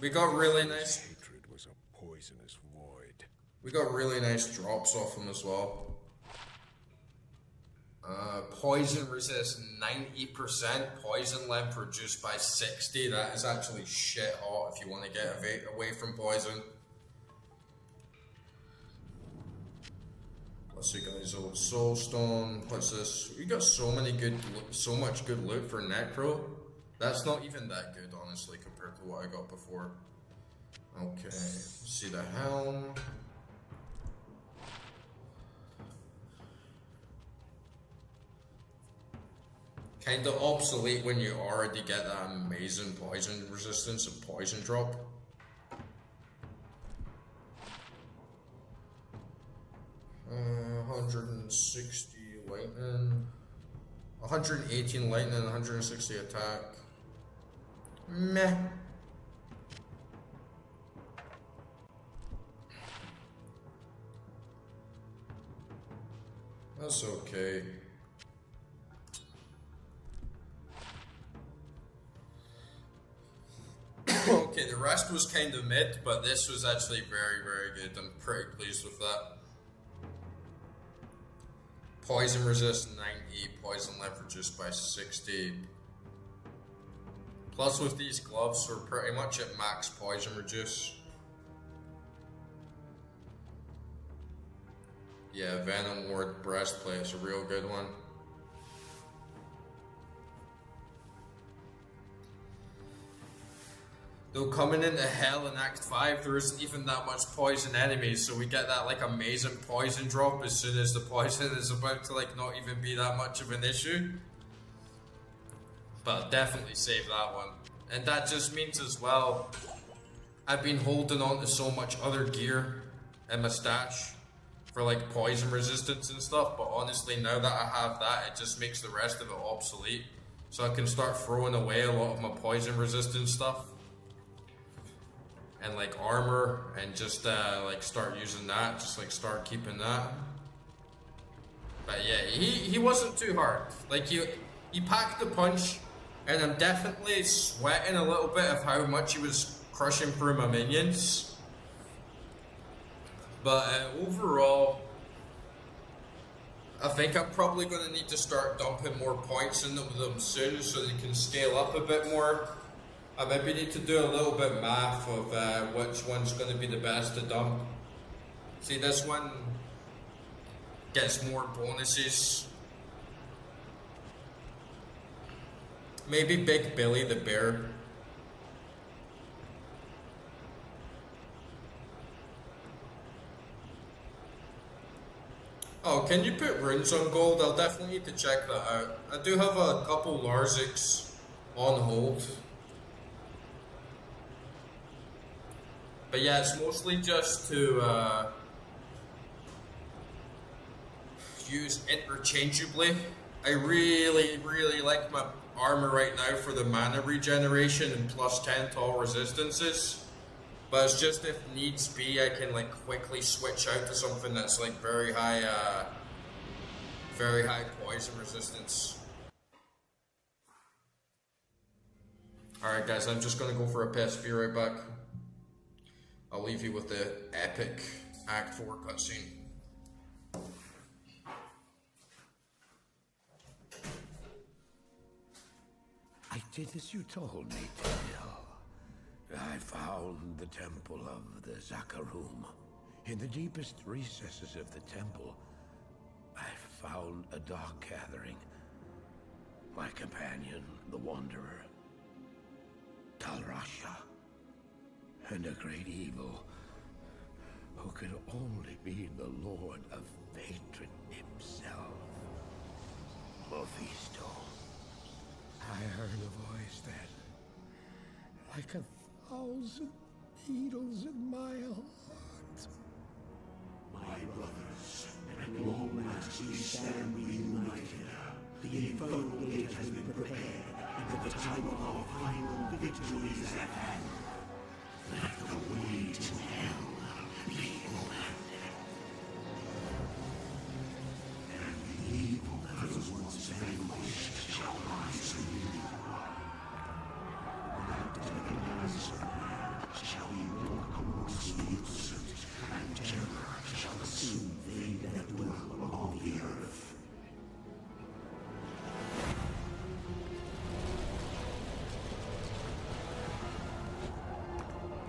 A: We got really nice.
C: Hatred was a poisonous void.
A: We got really nice drops off him as well. Poison resist 90%, poison length reduced by 60. That is actually shit hot if you want to get away from poison. Let's see, guys. Old Soulstone. What's this? We got so much good loot for Necro. That's not even that good, honestly, compared to what I got before. Okay, let's see the helm. Kinda obsolete when you already get that amazing poison resistance and poison drop. Uh, 160 lightning, 118 lightning, 160 attack. Meh. That's okay. Okay, the rest was kind of mid, but this was actually very, very good. I'm pretty pleased with that. Poison resist 90, poison length reduced by 60. Plus with these gloves, we're pretty much at max poison reduce. Yeah, Venom Ward breastplate is a real good one. Though coming into Hell in Act 5, there isn't even that much poison enemies, so we get that like amazing poison drop as soon as the poison is about to like not even be that much of an issue. But I'll definitely save that one. And that just means as well, I've been holding on to so much other gear in my stash for like poison resistance and stuff, but honestly now that I have that, it just makes the rest of it obsolete. So I can start throwing away a lot of my poison resistance stuff. And like armor, and just like start using that, just like start keeping that. But yeah, he wasn't too hard. Like he packed the punch, and I'm definitely sweating a little bit of how much he was crushing through my minions. But overall, I think I'm probably going to need to start dumping more points into them soon so they can scale up a bit more. I maybe need to do a little bit math of which one's going to be the best to dump. See, this one gets more bonuses. Maybe Big Billy the Bear. Oh, can you put runes on gold? I'll definitely need to check that out. I do have a couple Larzics on hold. But yeah, it's mostly just to use interchangeably. I really, really like my armor right now for the mana regeneration and plus 10 to all resistances. But it's just if needs be, I can like quickly switch out to something that's like very high poison resistance. Alright guys, I'm just gonna go for a piss, be right back. I'll leave you with the epic Act 4 cutscene.
C: I did as you told me, Tyndall. I found the temple of the Zakarum. In the deepest recesses of the temple, I found a dark gathering. My companion, the Wanderer, Talrasha, and a great evil who could only be the Lord of Hatred himself, Mephisto. I heard a voice then, like 1,000 needles in my heart.
E: My brothers, at long last we stand reunited. The infernal gate has been prepared, and the time of our final victory is at hand. Let the way to hell be opened. And the evil that was once vanquished shall rise anew.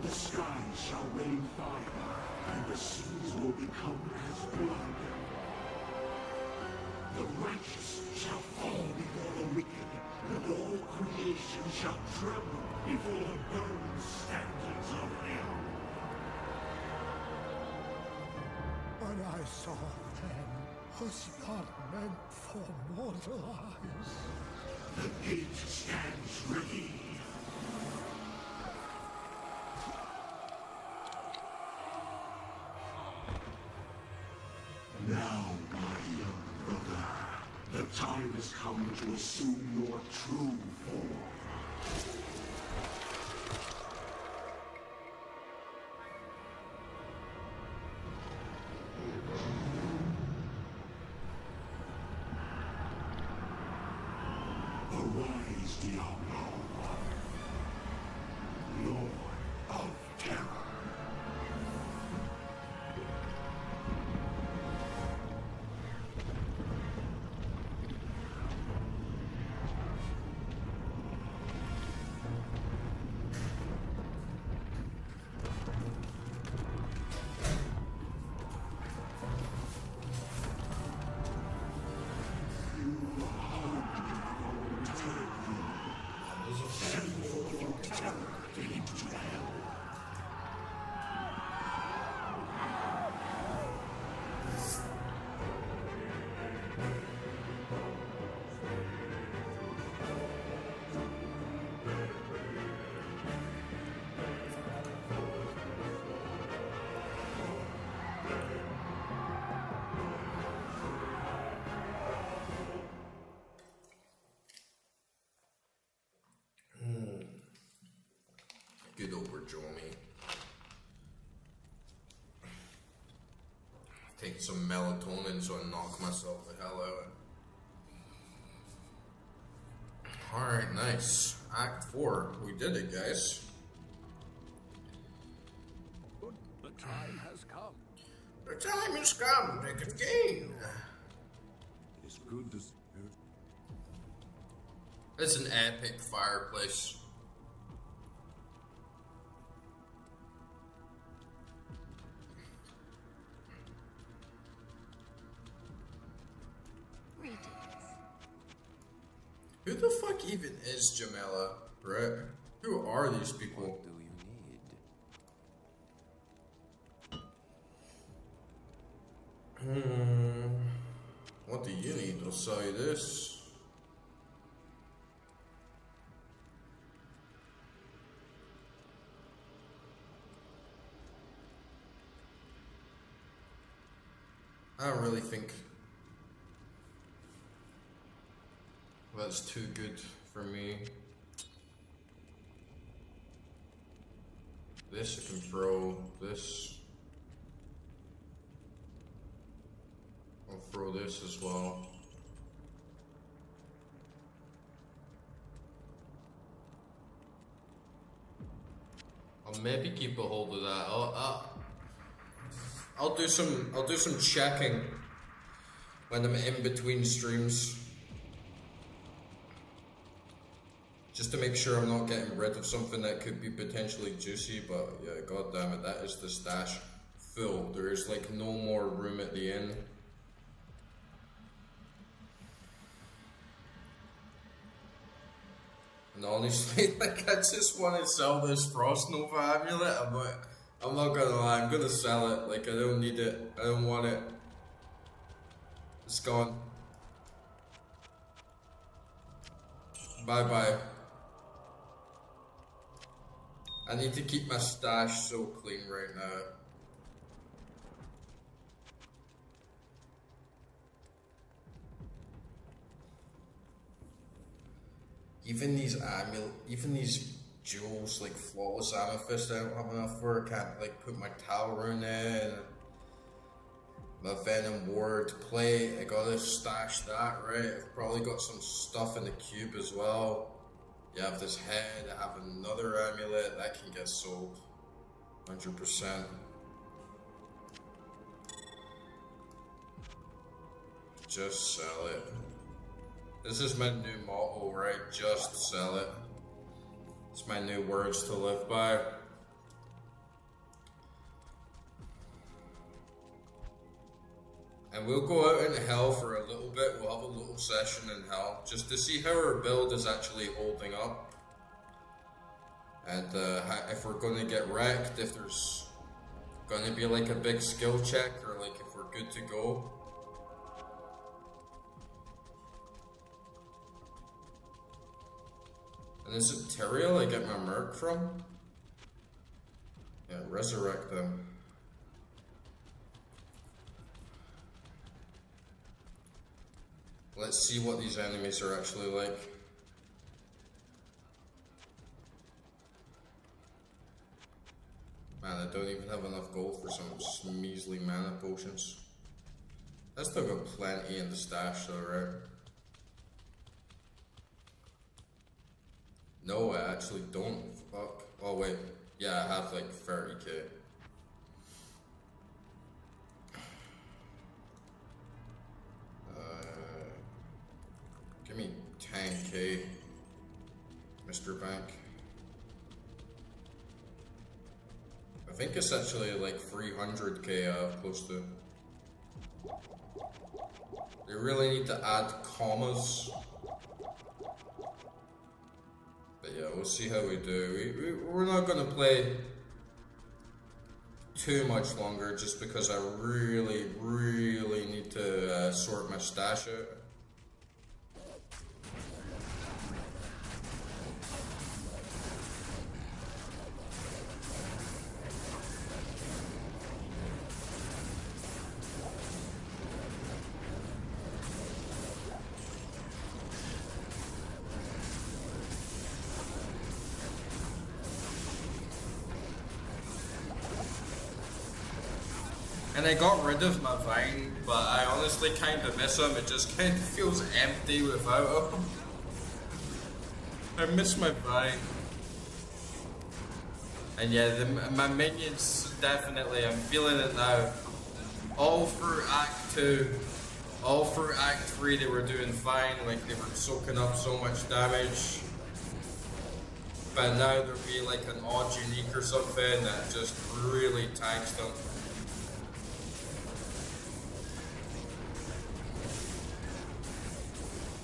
E: The skies shall rain fire, and the seas will become as blood. The righteous shall fall before the wicked, and all creation shall tremble before the burning standards of hell.
F: What I saw then was not meant for mortal eyes.
E: The gate stands ready. Now, my young brother, the time has come to assume your true form. Arise, Diablo, Lord of Terror.
A: Good over Johnny. Take some melatonin so I knock myself the hell out. Alright, nice. Act 4. We did it, guys.
C: The time has come.
A: The time has come to gain.
C: It's good to see you.
A: It's an epic fireplace. Who the fuck even is Jamela, right? Who are these people?
C: What do you need?
A: What do you need? I'll sell you this. I don't really think that's too good for me. This I can throw. This. I'll throw this as well. I'll maybe keep a hold of that. I'll do some checking when I'm in between streams. Just to make sure I'm not getting rid of something that could be potentially juicy, but yeah, god damn it, that is the stash full. There is like no more room at the end. And honestly, like I just want to sell this Frost Nova amulet. I'm not gonna lie, I'm gonna sell it. Like I don't need it, I don't want it. It's gone. Bye bye. I need to keep my stash so clean right now. Even these jewels like flawless amethyst, I don't have enough for. I can't like put my tower in it. My Venom Ward plate, I gotta stash that, right? I've probably got some stuff in the cube as well. You have this head, I have another amulet, that can get sold. 100%. Just sell it. This is my new motto, right? Just sell it. It's my new words to live by. And we'll go out into hell for a little bit. We'll have a little session in hell just to see how our build is actually holding up. And if we're going to get wrecked, if there's going to be like a big skill check, or like if we're good to go. And is it Tyrael I get my merc from? Yeah, resurrect them. Let's see what these enemies are actually like. Man, I don't even have enough gold for some measly mana potions. I still got plenty in the stash though, right? No, I actually don't. Fuck. Oh wait. Yeah, I have like 30k. Give me 10k, Mr. Bank. I think it's actually like 300k I have close to. They really need to add commas. But yeah, we'll see how we do. We're not going to play too much longer just because I really need to sort my stash out. And I got rid of my vine, but I honestly kind of miss him. It just kind of feels empty without him. I miss my vine. And yeah, my minions, definitely, I'm feeling it now. All through Act 2, all through Act 3 they were doing fine, like they were soaking up so much damage. But now there'll be like an odd unique or something that just really tanks them.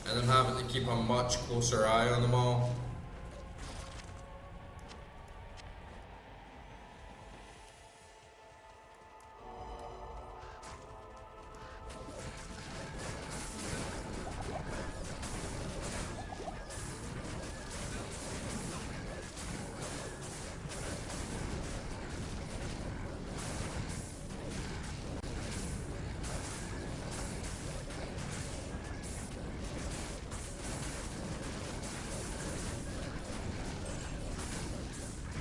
A: And I'm having to keep a much closer eye on them all.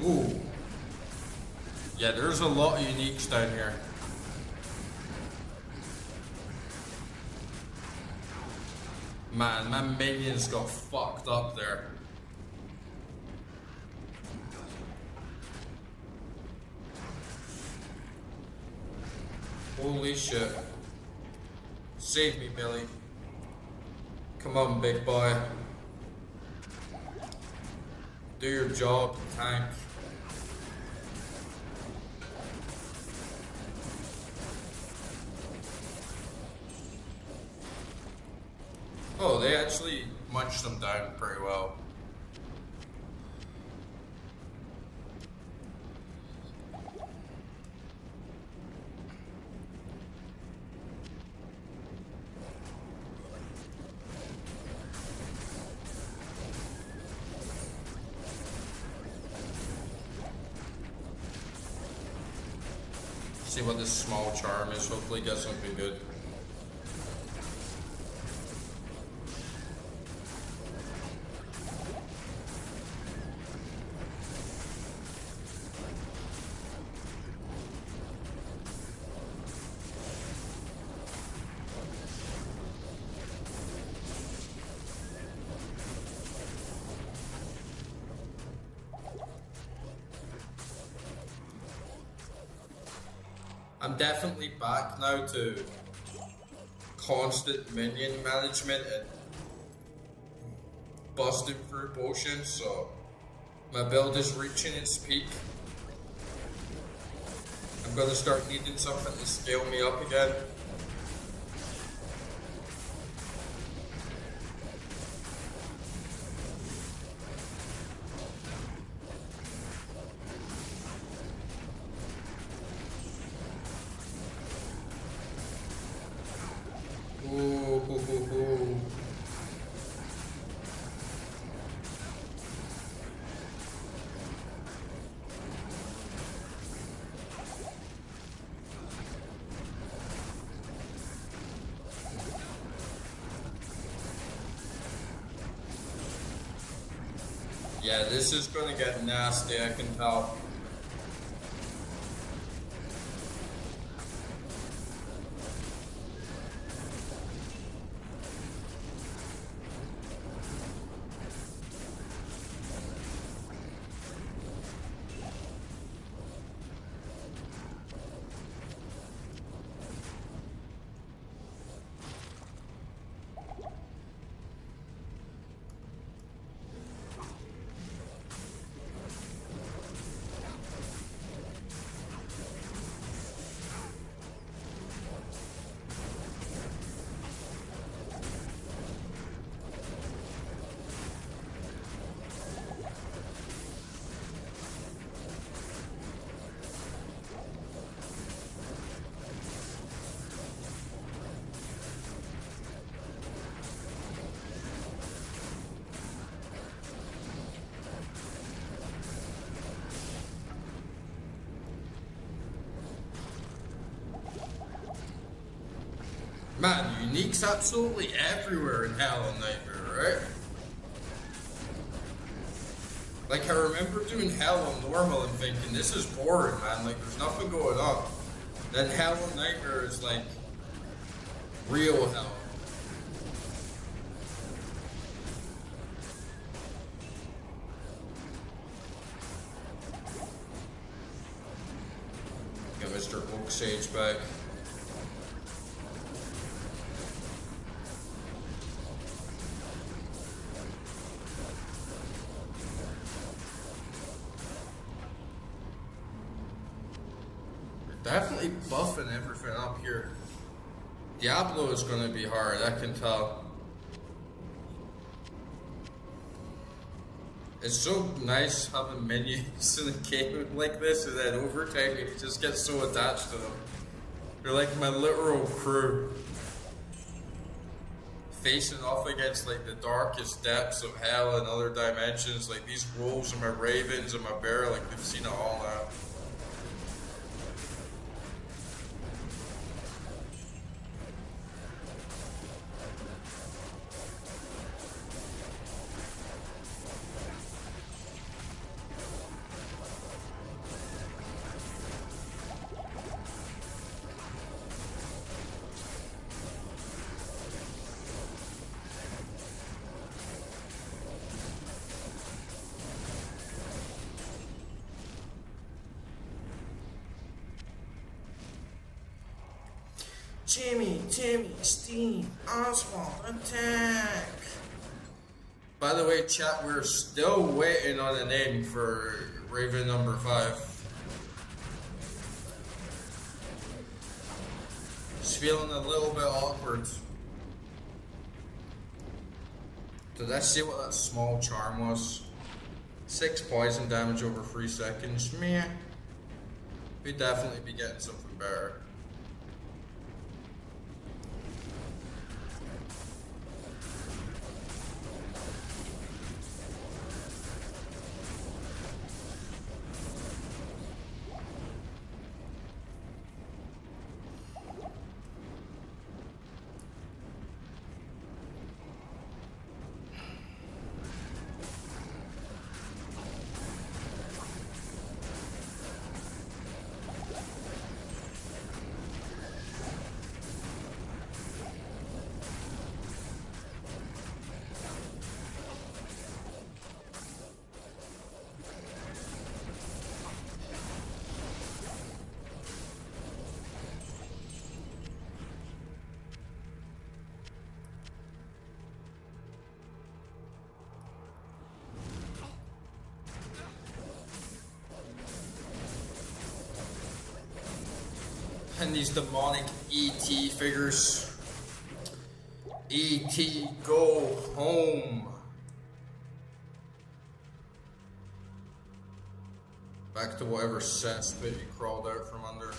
A: Ooh. Yeah, there's a lot of uniques down here. Man, my minions got fucked up there. Holy shit. Save me, Billy. Come on, big boy. Do your job, tank. Oh, they actually munched them down pretty well. See what this small charm is, hopefully get something good. I'm definitely back now to constant minion management and busting through potions, so my build is reaching its peak. I'm gonna start needing something to scale me up again. Yeah, this is gonna get nasty, I can tell. Man, unique's absolutely everywhere in Hell and Nightmare, right? Like, I remember doing Hell on normal and thinking, this is boring, man, like, there's nothing going on. Then Hell and Nightmare is like, real hell. Got Mr. Oak Sage back. Definitely buffing everything up here. Diablo is going to be hard, I can tell. It's so nice having minions in a game like this, and then over time you just get so attached to them. They're like my literal crew. Facing off against like the darkest depths of hell and other dimensions, like these wolves and my ravens and my bear, like they've seen it all now. Jimmy, Timmy, Steve, Oswald, attack! By the way, chat, we're still waiting on a name for Raven number 5. Just feeling a little bit awkward. Did I see what that small charm was? 6 poison damage over 3 seconds. Meh. We'd definitely be getting something better. And these demonic ET figures. ET, go home. Back to whatever cesspit you crawled out from under.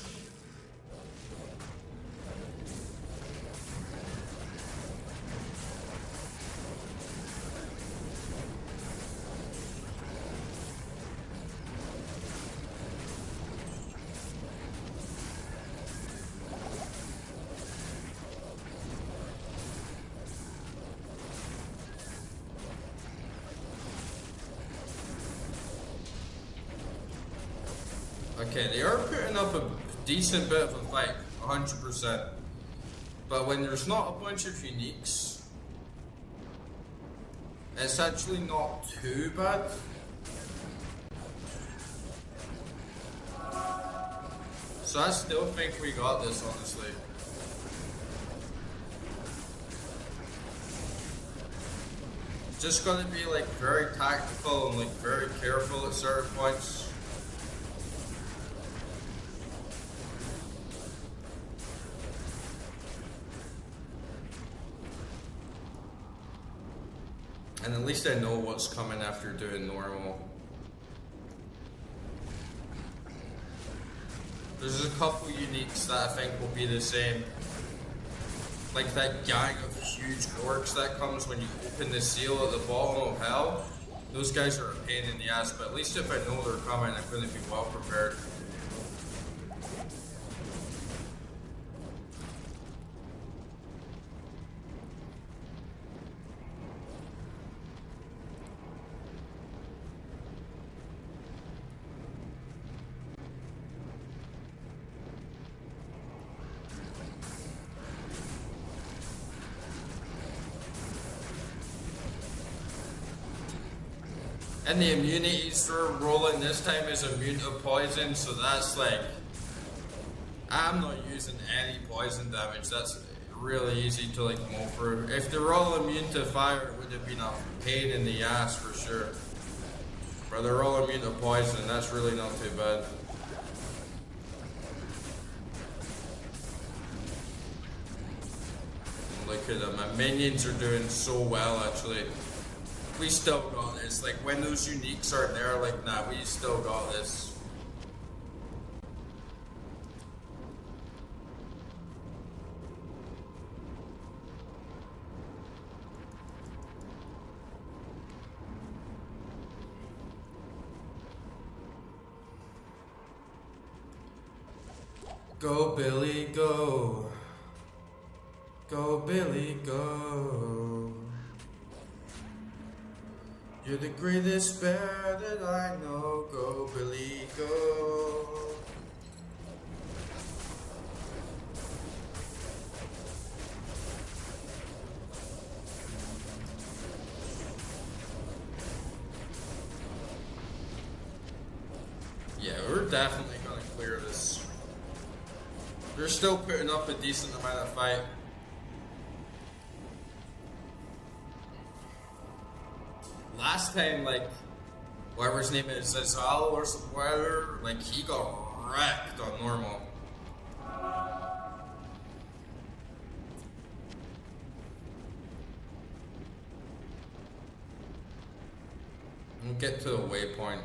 A: Okay, they are putting up a decent bit of a fight, 100%. But when there's not a bunch of uniques, it's actually not too bad. So I still think we got this, honestly. Just gotta be like very tactical and like very careful at certain points. And at least I know what's coming after doing normal. There's a couple uniques that I think will be the same. Like that gang of huge orcs that comes when you open the seal at the bottom of hell. Those guys are a pain in the ass, but at least if I know they're coming, I'm going to be well prepared. And the immunities for rolling this time is immune to poison, so that's like... I'm not using any poison damage, that's really easy to like mow through. If they were all immune to fire, it would have been a pain in the ass for sure. But they're all immune to poison, that's really not too bad. Look at them, my minions are doing so well actually. We still got this. Like when those uniques aren't there, like nah, we still got this. Go Billy, go. Go Billy, go. You're the greatest bear that I know. Go Billy, go. Yeah, we're definitely gonna clear this. They're still putting up a decent amount of fight. Last time, like, whatever his name is, Azal or whatever, like, he got wrecked on normal. We'll get to the waypoint.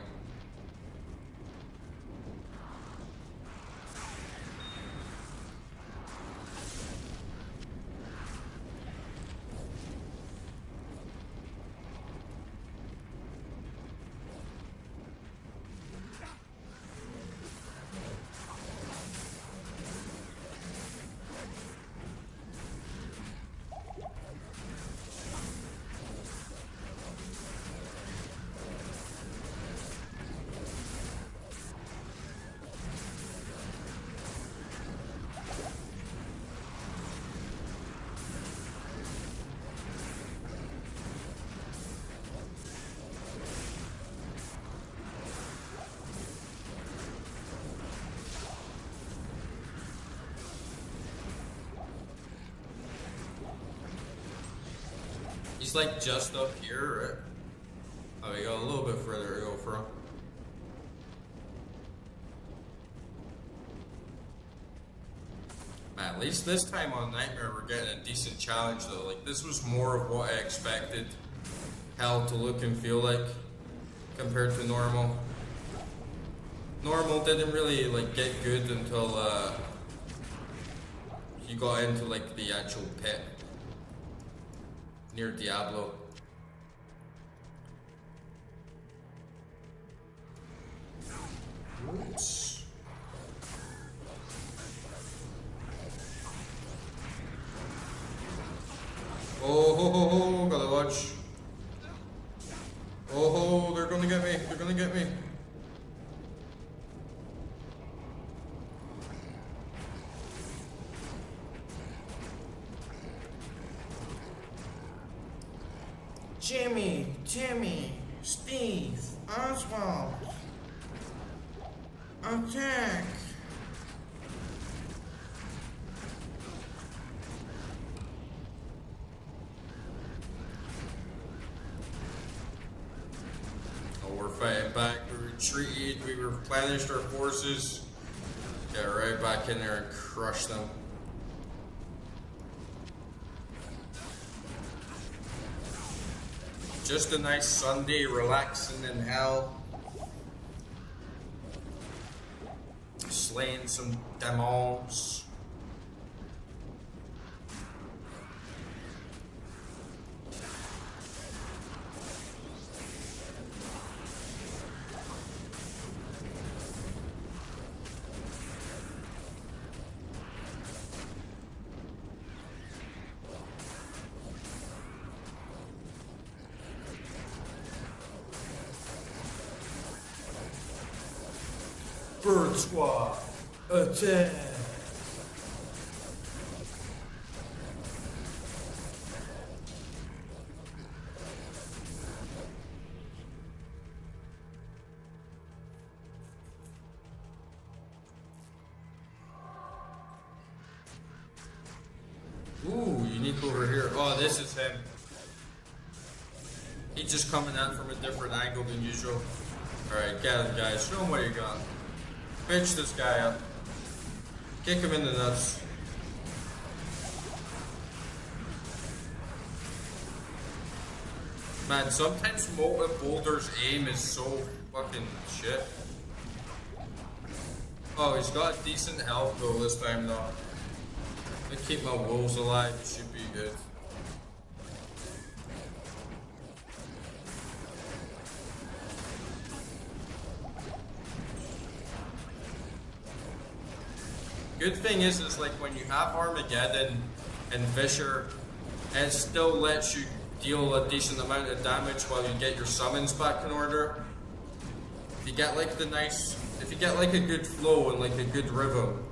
A: He's like just up here, right? Oh, we got a little bit further to go from. Man, at least this time on Nightmare we're getting a decent challenge though. Like this was more of what I expected Hell to look and feel like compared to normal. Normal didn't really like get good until you got into like the actual pit near Diablo. Oops. Oh, ho, ho, ho, gotta watch. Oh, ho, they're gonna get me, they're gonna get me. Jimmy, Timmy, Steve, Oswald. Attack! Oh, we're fighting back. We retreated. We replenished our forces. Get right back in there and crush them. Just a nice Sunday, relaxing in hell. Slaying some demons. Bird Squad, attack! Ooh, unique over here. Oh, this is him. He's just coming out from a different angle than usual. Alright, get him, guys. Show him what you got. Bitch this guy up. Kick him in the nuts. Man, sometimes Molten Boulder's aim is so fucking shit. Oh, he's got decent health though this time though. I keep my wolves alive, it should be good. Good thing is like when you have Armageddon and Fisher, it still lets you deal a decent amount of damage while you get your summons back in order. If you get like if you get like a good flow and like a good rhythm,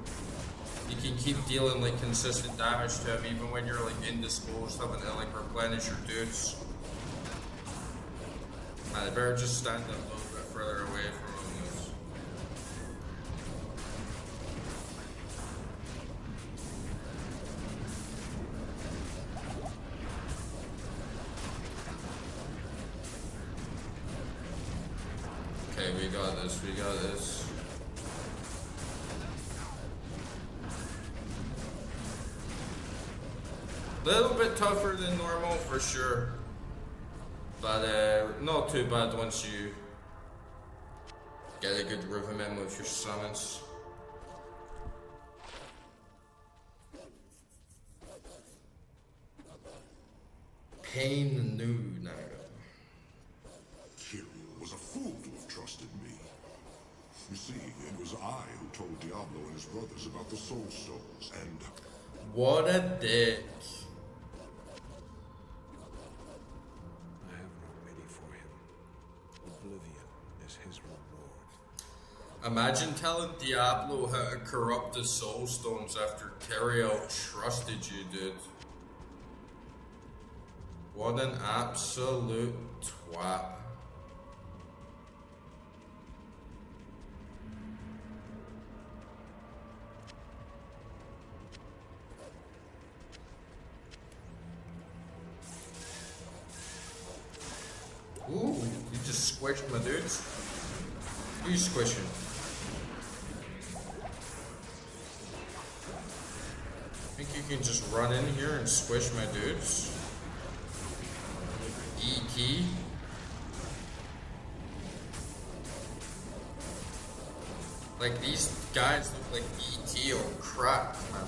A: you can keep dealing like consistent damage to him even when you're like indisposed, having to like replenish your dudes. Man, I better just stand a little bit further away from him. Okay, we got this, we got this. Little bit tougher than normal for sure, but not too bad once you get a good rhythm in with your summons. Pain new now.
G: Kirill was a fool to have trusted me. You see, it was I who told Diablo and his brothers about the Soul Stones, and...
A: What a dick.
C: I am not ready for him. Oblivion is his reward.
A: Imagine telling Diablo how to corrupt the Soul Stones after Kirill trusted you, dude. What an absolute twat. Ooh, you just squished my dudes. Who you squishing? Think you can just run in here and squish my dudes? E.T. Like these guys look like E.T. or crap, man.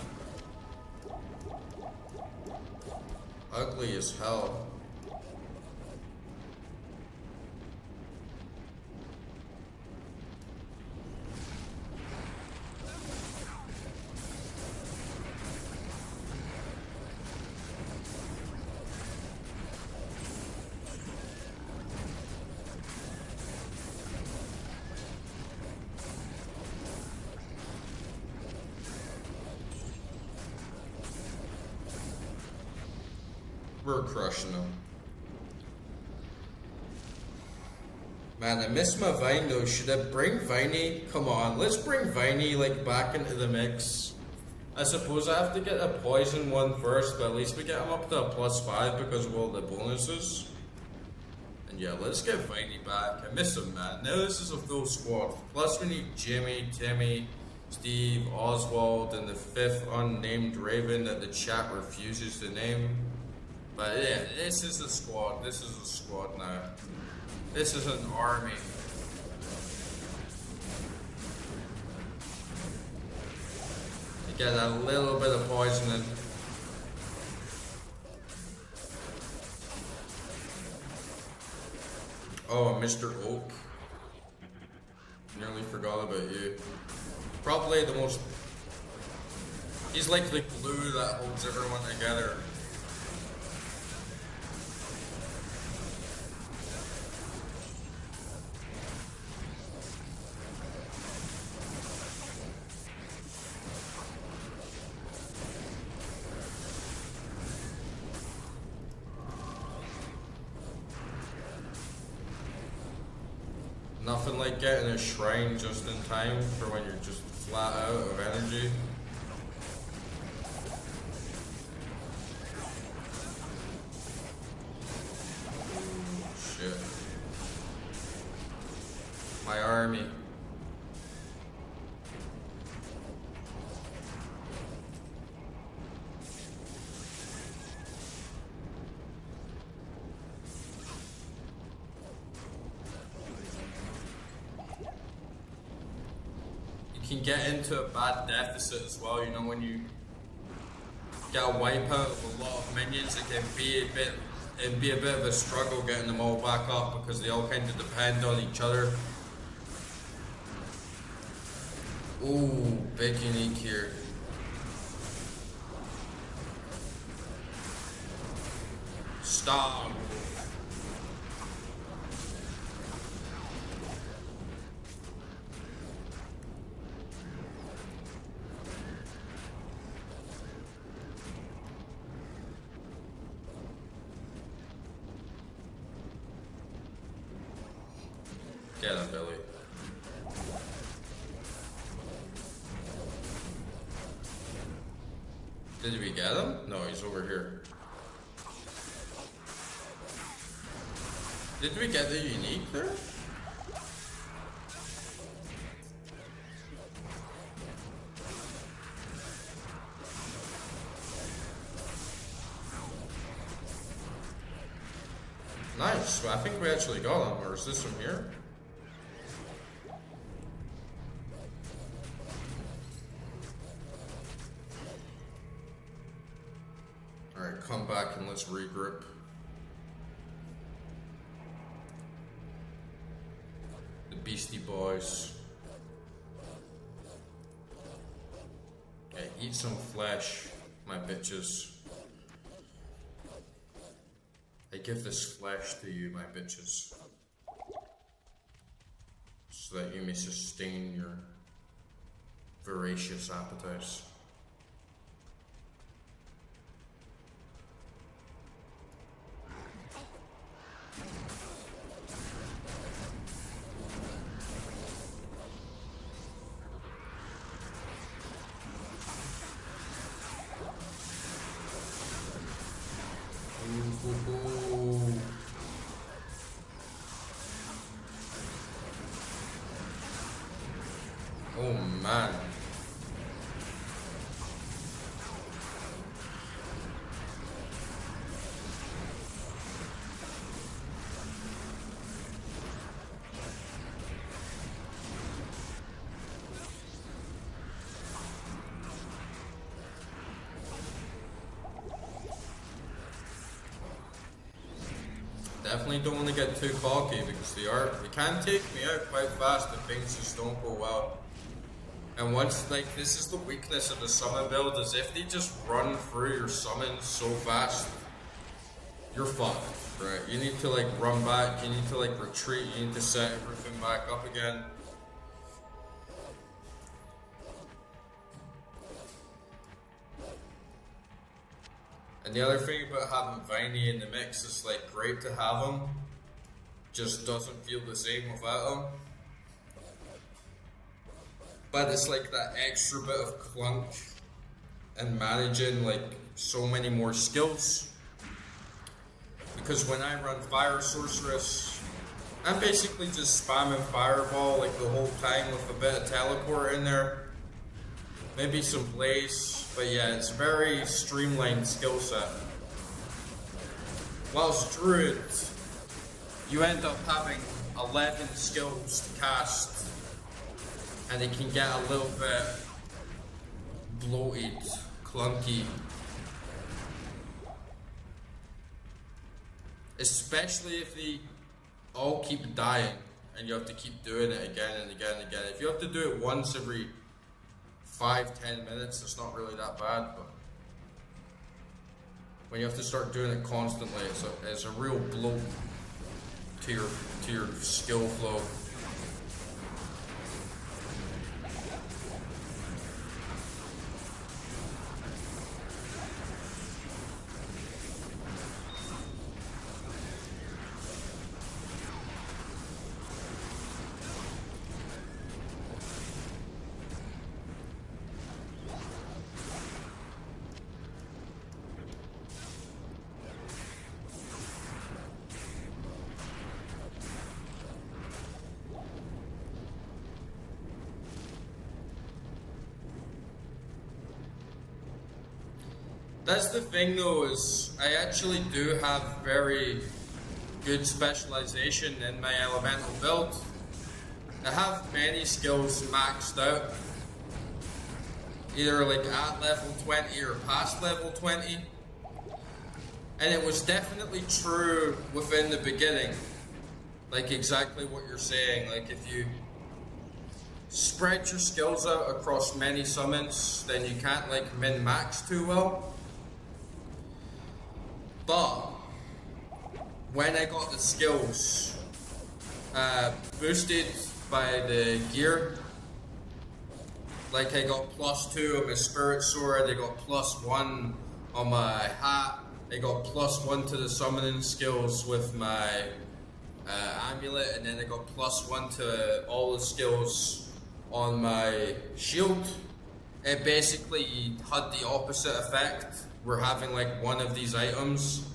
A: Ugly as hell. We're crushing them. Man, I miss my Vine though. Should I bring Viney? Come on, let's bring Viney like back into the mix. I suppose I have to get a poison one first, but at least we get him up to a +5 because of all the bonuses. And yeah, let's get Viney back. I miss him, man. Now this is a full squad. Plus we need Jimmy, Timmy, Steve, Oswald, and the 5th unnamed Raven that the chat refuses to name. But yeah, this is a squad. This is a squad now. This is an army. You get a little bit of poisoning. Oh, Mr. Oak. Nearly forgot about you. Probably the most... He's like the glue that holds everyone together. Nothing like getting a shrine just in time for when you're just flat out of energy. Shit. My army. Can get into a bad deficit as well, you know, when you get a wipe out of a lot of minions, it can be a bit of a struggle getting them all back up because they all kind of depend on each other. Ooh, big unique here. Stop. Get him, Billy. Did we get him? No, he's over here. Did we get the unique there? Nice. Well, I think we actually got him. Or is this from here? Alright, come back and let's regroup. The Beastie Boys. Okay, eat some flesh, my bitches. I give this flesh to you, my bitches. So that you may sustain your voracious appetites. Oh man. Definitely don't want to get too cocky because they can take me out quite fast if things just don't go well. And once, like, this is the weakness of the summon build, is if they just run through your summons so fast, you're fucked, right? You need to, like, run back, you need to, like, retreat, you need to set everything back up again. And the other thing about having Viney in the mix is, like, great to have him. just doesn't feel the same without them. But it's like that extra bit of clunk and managing like so many more skills. Because when I run Fire Sorceress, I'm basically just spamming Fireball like the whole time with a bit of Teleport in there. Maybe some Blaze, but yeah, it's a very streamlined skill set. Whilst Druid, you end up having 11 skills to cast, and it can get a little bit bloated, clunky. Especially if they all keep dying and you have to keep doing it again and again and again. If you have to do it once every 5-10 minutes, it's not really that bad, but when you have to start doing it constantly, it's a real blow to your skill flow. That's the thing though, is I actually do have very good specialization in my elemental build. I have many skills maxed out, either like at level 20 or past level 20. And it was definitely true within the beginning, like exactly what you're saying. Like if you spread your skills out across many summons, then you can't like min-max too well. But when I got the skills boosted by the gear, like I got +2 on my spirit sword, I got +1 on my hat, I got +1 to the summoning skills with my amulet, and then I got +1 to all the skills on my shield. It basically had the opposite effect. We're having like one of these items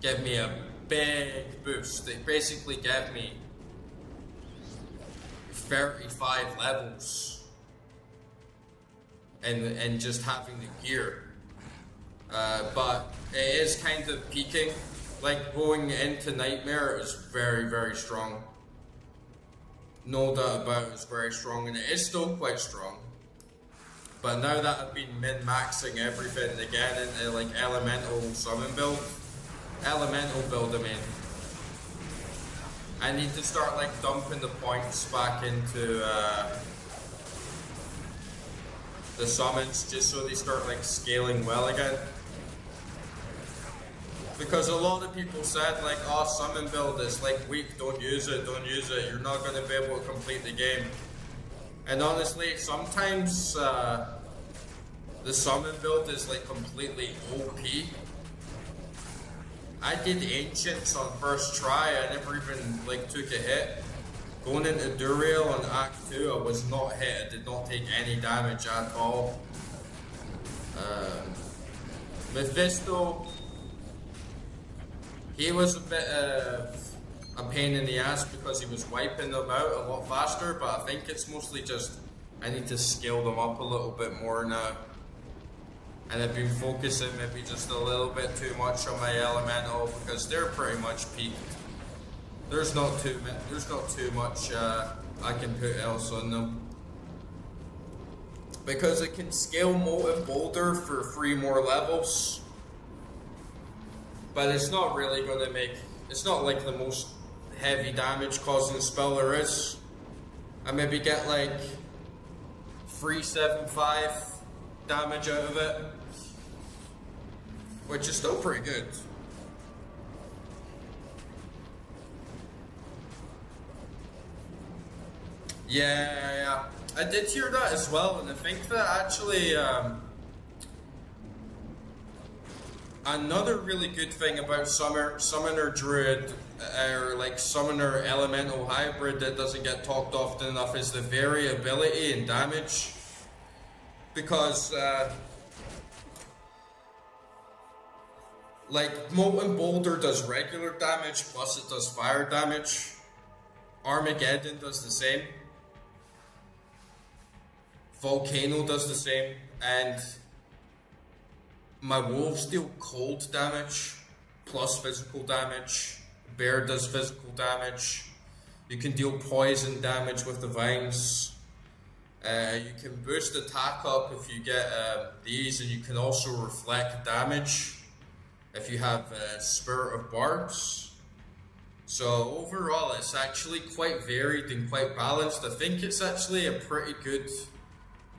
A: give me a big boost. It basically gave me 35 levels and just having the gear. But it is kind of peaking. Like going into Nightmare is very, very strong. No doubt about it, it's very strong, and it is still quite strong. But now that I've been min-maxing everything again into like elemental build, I mean, I need to start like dumping the points back into the summons just so they start like scaling well again. Because a lot of people said like, oh, summon build is like weak, don't use it, you're not going to be able to complete the game. And honestly, sometimes the summon build is like completely OP. I did Ancients on first try, I never even like took a hit. Going into Duriel on Act 2, I was not hit, I did not take any damage at all. Mephisto, he was a bit of a pain in the ass because he was wiping them out a lot faster, but I think it's mostly just I need to scale them up a little bit more now. And I've been focusing maybe just a little bit too much on my elemental because they're pretty much peaked. There's not too much I can put else on them. Because it can scale Molten Boulder for 3 more levels. But it's not really going to make, it's not like the most heavy damage causing spell there is. I maybe get like 375 damage out of it, which is still pretty good. Yeah, I did hear that as well, and I think that actually another really good thing about Summoner Druid or like summoner elemental hybrid that doesn't get talked often enough is the variability in damage. Because like Molten Boulder does regular damage plus it does fire damage. Armageddon does the same. Volcano does the same, and my wolves deal cold damage plus physical damage. Bear does physical damage. You can deal poison damage with the vines. You can boost attack up if you get these, and you can also reflect damage if you have Spirit of Bards. So overall, it's actually quite varied and quite balanced. I think it's actually a pretty good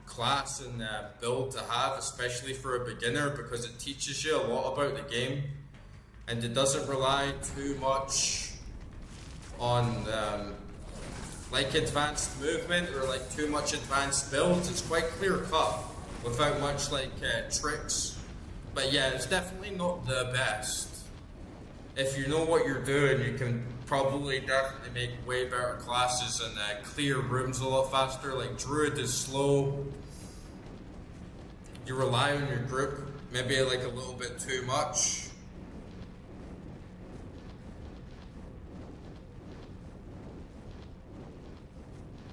A: class and build to have, especially for a beginner, because it teaches you a lot about the game, and it doesn't rely too much on like advanced movement or like too much advanced builds. It's quite clear cut without much like tricks. But yeah, it's definitely not the best. If you know what you're doing, you can probably definitely make way better classes and clear rooms a lot faster. Like Druid is slow. You rely on your group maybe like a little bit too much.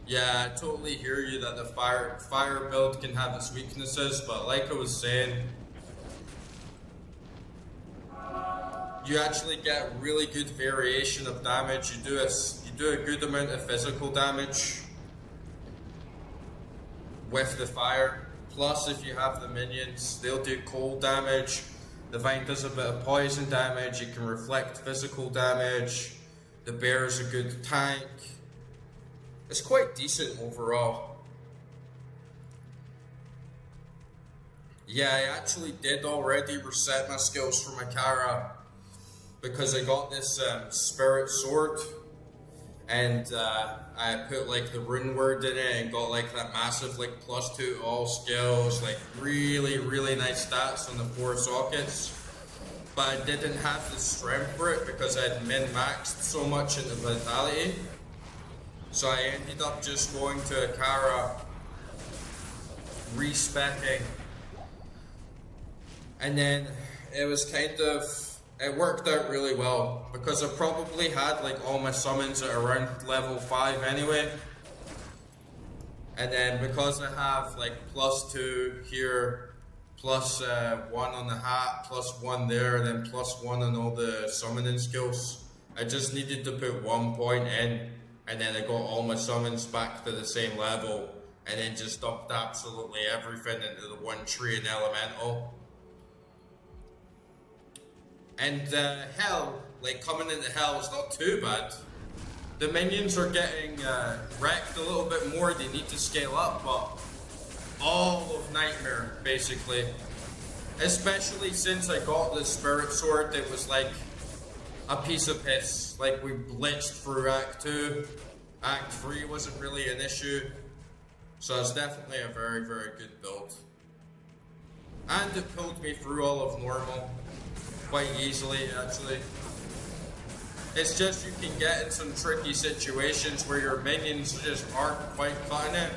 A: Yeah, I totally hear you that the fire build can have its weaknesses, but like I was saying, you actually get really good variation of damage. You do a good amount of physical damage with the fire. Plus, if you have the minions, they'll do cold damage. The vine does a bit of poison damage. You can reflect physical damage. The bear is a good tank. It's quite decent overall. Yeah, I actually did already reset my skills for my Kara, because I got this spirit sword, and I put like the rune word in it and got like that massive like +2 to all skills, like really nice stats on the 4 sockets. But I didn't have the strength for it because I had min-maxed so much into vitality. So I ended up just going to a Kara, respecking, and then it was kind of, it worked out really well because I probably had like all my summons at around level 5 anyway. And then because I have like +2 here, +1 on the hat, +1 there, and then +1 on all the summoning skills, I just needed to put 1 point in, and then I got all my summons back to the same level, and then just dumped absolutely everything into the one tree and elemental. And hell, like coming into hell, it's not too bad. The minions are getting wrecked a little bit more, they need to scale up, but all of Nightmare, basically. Especially since I got the Spirit Sword, it was like a piece of piss. Like we blitzed through Act 2, Act 3 wasn't really an issue. So it's definitely a very good build. And it pulled me through all of normal quite easily, actually. It's just you can get in some tricky situations where your minions just aren't quite cutting it,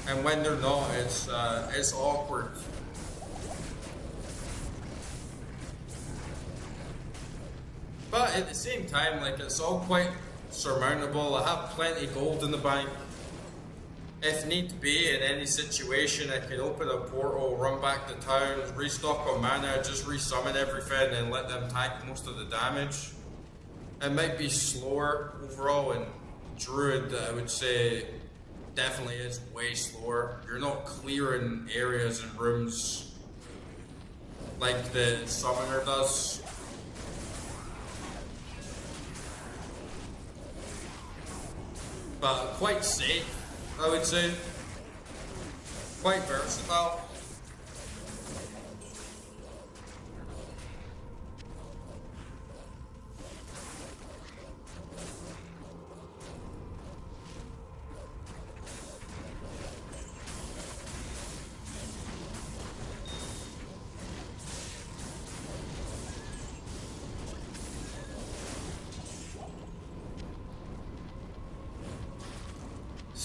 A: and when they're not, it's awkward. But at the same time, like, it's all quite surmountable. I have plenty gold in the bank. If need be, in any situation, I can open a portal, run back to town, restock on mana, just resummon everything and let them tank most of the damage. It might be slower overall, and Druid, I would say, definitely is way slower. You're not clearing areas and rooms like the Summoner does. But quite safe, I would say. Quite versatile.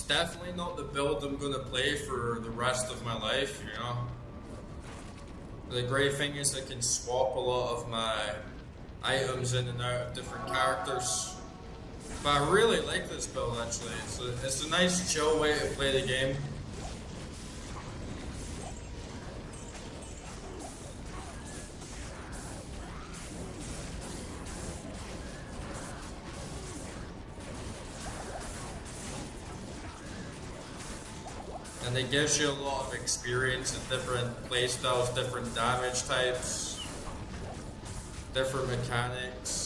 A: definitely not the build I'm gonna play for the rest of my life, you know. The great thing is I can swap a lot of my items in and out of different characters. But I really like this build actually. It's a nice chill way to play the game. And it gives you a lot of experience in different playstyles, different damage types, different mechanics.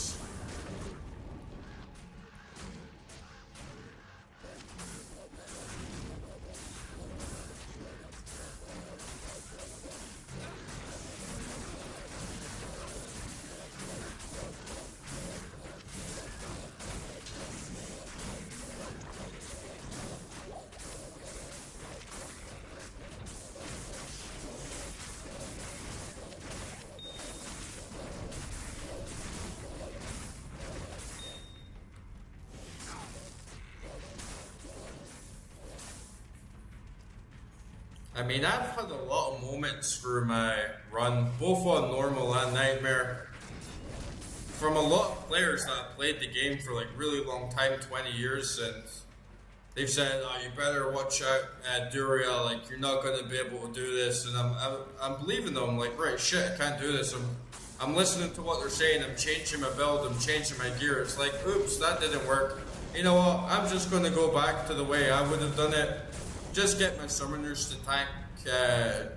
A: I mean, I've had a lot of moments through my run, both on normal and nightmare, from a lot of players that have played the game for like really long time, 20 years, and they've said, "Oh, you better watch out at Duria, like you're not going to be able to do this," and I'm believing them, like, right, shit, I can't do this. I'm listening to what they're saying, I'm changing my build, I'm changing my gear. It's like, oops, that didn't work. You know what, I'm just going to go back to the way I would have done it. Just get my summoners to tank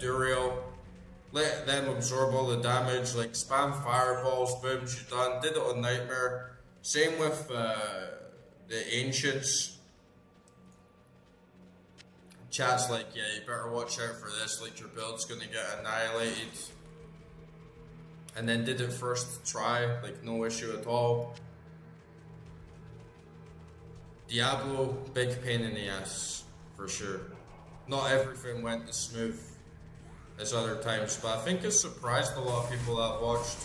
A: Duriel, let them absorb all the damage, like spam fireballs, boom, she's done. Did it on Nightmare. Same with the Ancients. Chat's like, yeah, you better watch out for this, like your build's gonna get annihilated. And then did it first try, like no issue at all. Diablo, big pain in the ass, for sure. Not everything went as smooth as other times, but I think it surprised a lot of people that watched.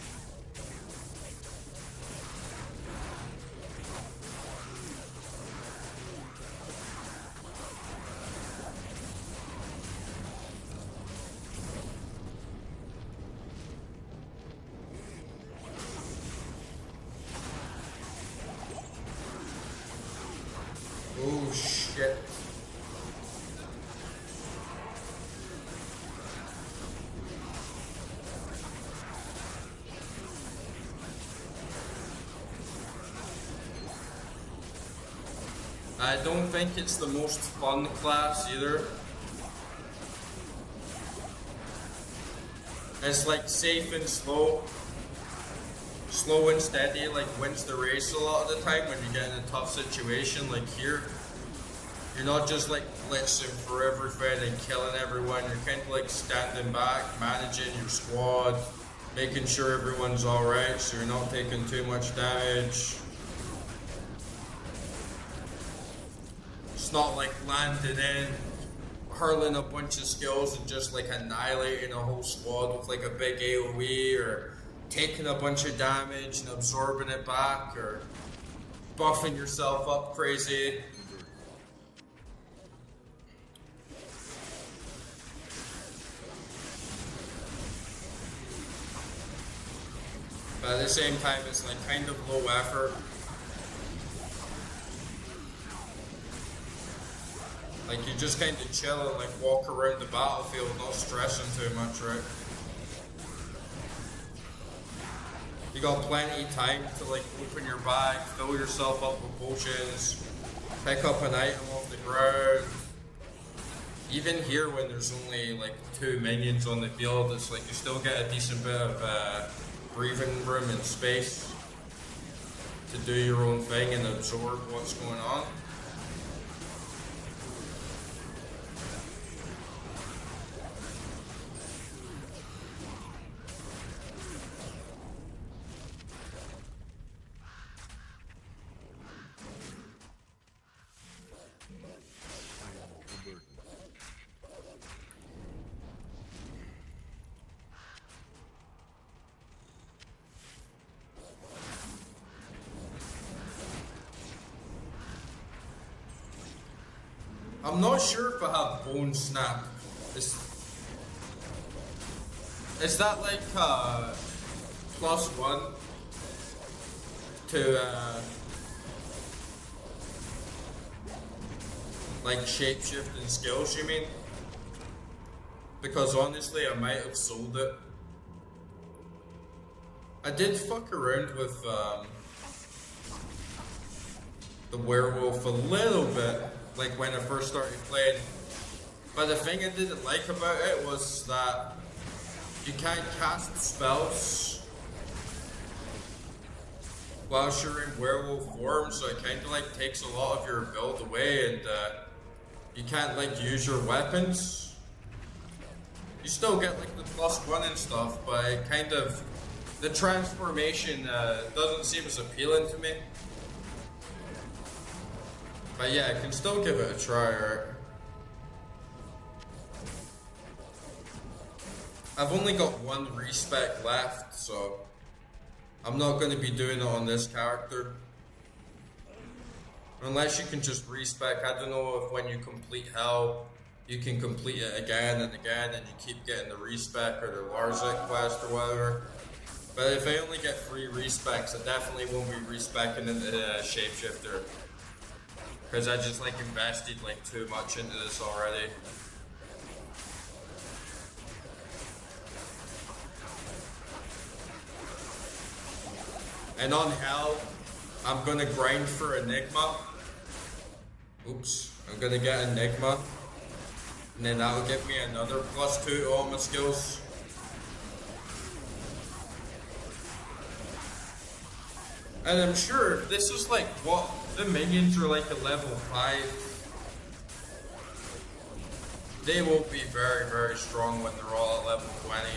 A: Oh shit. I don't think it's the most fun class either. It's like safe and slow. Slow and steady, like wins the race a lot of the time when you get in a tough situation like here. You're not just like blitzing for everything and killing everyone. You're kind of like standing back, managing your squad, making sure everyone's alright so you're not taking too much damage. It's not like landing in, hurling a bunch of skills and just like annihilating a whole squad with like a big AoE, or taking a bunch of damage and absorbing it back, or buffing yourself up crazy. But at the same time, it's like kind of low effort. Like you just kind of chill and like walk around the battlefield, not stressing too much, right? You got plenty of time to like open your bag, fill yourself up with potions, pick up an item off the ground. Even here when there's only like 2 minions on the field, it's like you still get a decent bit of breathing room and space to do your own thing and absorb what's going on. I'm not sure if I have Bone Snap. Is that like +1 to like shapeshifting skills, you mean? Because honestly, I might have sold it. I did fuck around with the werewolf a little bit, like when I first started playing. But the thing I didn't like about it was that you can't cast spells whilst you're in werewolf form, so it kind of like takes a lot of your build away, and you can't like use your weapons. You still get like the +1 and stuff, but it kind of, the transformation doesn't seem as appealing to me. But yeah, I can still give it a try, right? I've only got one respec left, so I'm not going to be doing it on this character. Unless you can just respec. I don't know if when you complete Hell, you can complete it again and again and you keep getting the respec or the Larzik quest or whatever. But if I only get 3 respecs, I definitely won't be respecing into the Shapeshifter. Because I just like invested like too much into this already. And on Hell, I'm gonna grind for Enigma. Oops, I'm gonna get Enigma. And then that'll give me another +2 to all my skills. And I'm sure if this is like what the minions are like a level 5, they will be very, very strong when they're all at level 20.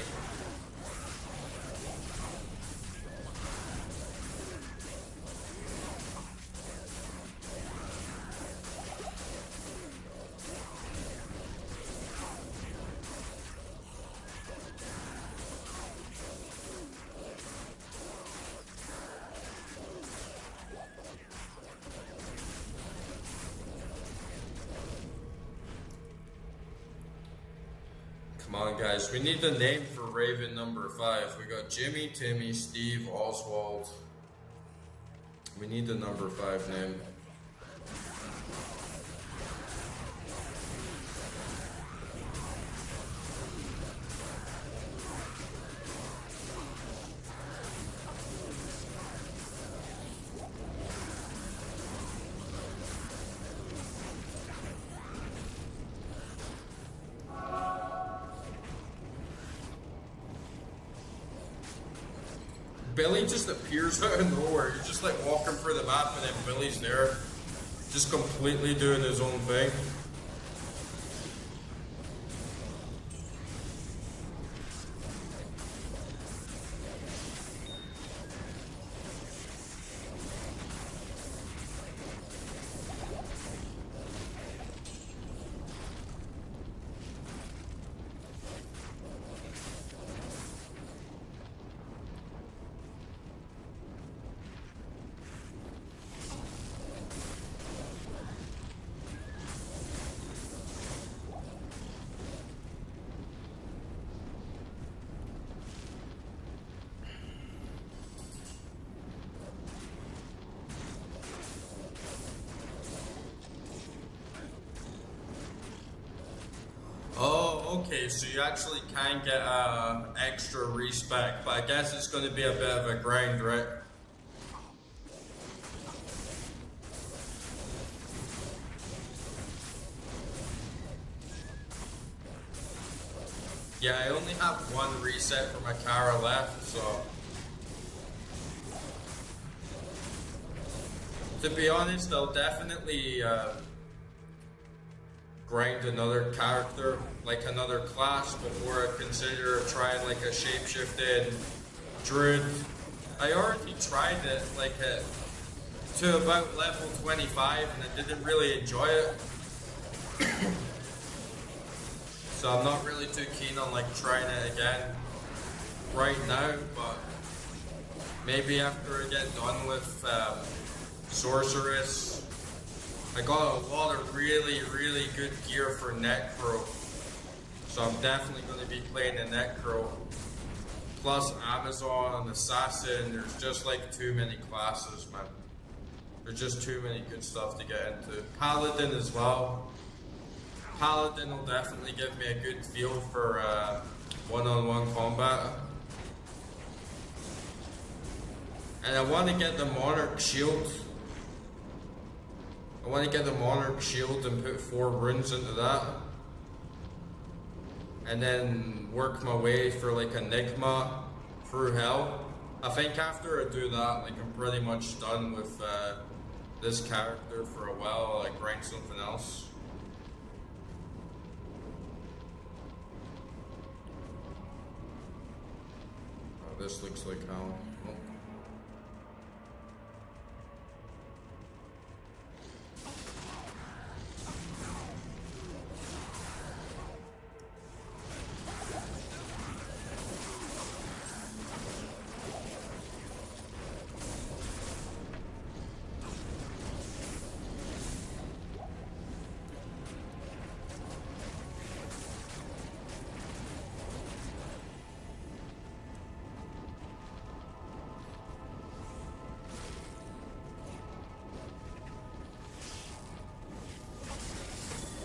A: Come on, guys. We need a name for Raven number 5. We got Jimmy, Timmy, Steve, Oswald. We need the number 5 name. Billy just appears out of nowhere. You're just like walking through the map and then Billy's there, just completely doing his own thing. Okay, so you actually can get extra respec, but I guess it's going to be a bit of a grind, right? Yeah, I only have one reset for my Kara left, so... To be honest, I'll definitely grind another character, like another class, before I consider trying like a shapeshifted Druid. I already tried it like to about level 25 and I didn't really enjoy it. So I'm not really too keen on like trying it again right now, but maybe after I get done with Sorceress I got a lot of really good gear for Necro. So I'm definitely going to be playing a Necro. Plus Amazon, Assassin, there's just like too many classes, man. There's just too many good stuff to get into. Paladin as well. Paladin will definitely give me a good feel for one-on-one combat. And I want to get the Monarch Shield. I want to get the Monarch Shield and put 4 runes into that. And then work my way for like Enigma through Hell. I think after I do that, like I'm pretty much done with this character for a while. I'll like grind something else. Oh, this looks like Hell. Oh.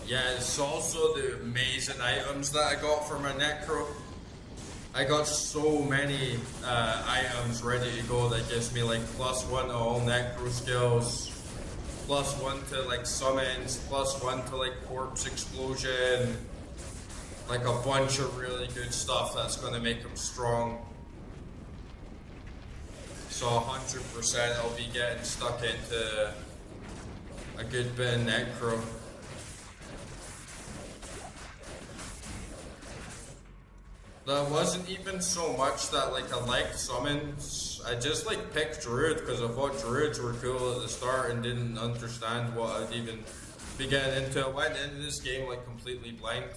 A: Yeah, it's also the amazing items that I got for my Necro. I got so many items ready to go that gives me like +1 to all Necro skills, +1 to like summons, +1 to like corpse explosion, like a bunch of really good stuff that's going to make them strong. So 100% I'll be getting stuck into a good bit of Necro. That wasn't even so much that like I liked summons. I just like picked Druid because I thought Druids were cool at the start and didn't understand what I'd even be getting into. I went into this game like completely blind.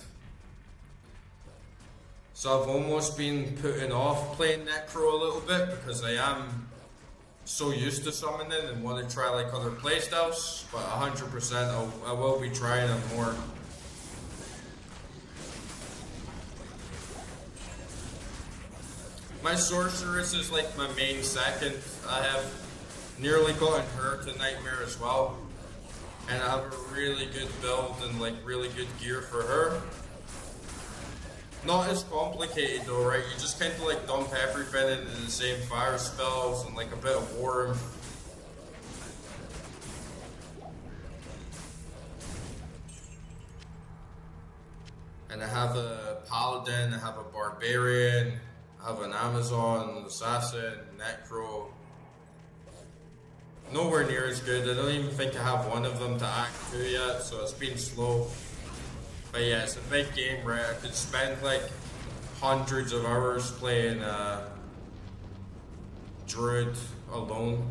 A: So I've almost been putting off playing Necro a little bit because I am so used to summoning and want to try like other playstyles. But 100% I will be trying them more. My Sorceress is like my main second. I have nearly gotten her to Nightmare as well. And I have a really good build and like really good gear for her. Not as complicated though, right? You just kind of like dump everything into the same fire spells and like a bit of warmth. And I have a Paladin, I have a Barbarian, I have an Amazon, an Assassin, Necro. Nowhere near as good. I don't even think I have one of them to Act 2 yet, so it's been slow. But yeah, it's a big game, right? I could spend like hundreds of hours playing Druid alone.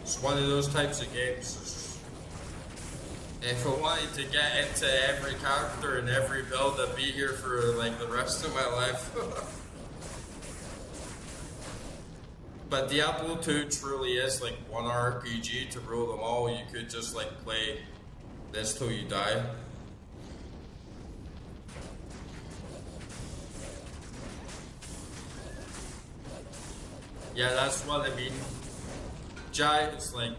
A: It's one of those types of games. If I wanted to get into every character and every build, I'd be here for like the rest of my life. But Diablo 2 truly is like one RPG to rule them all. You could just like play this till you die. Yeah, that's what I mean. Jai is like,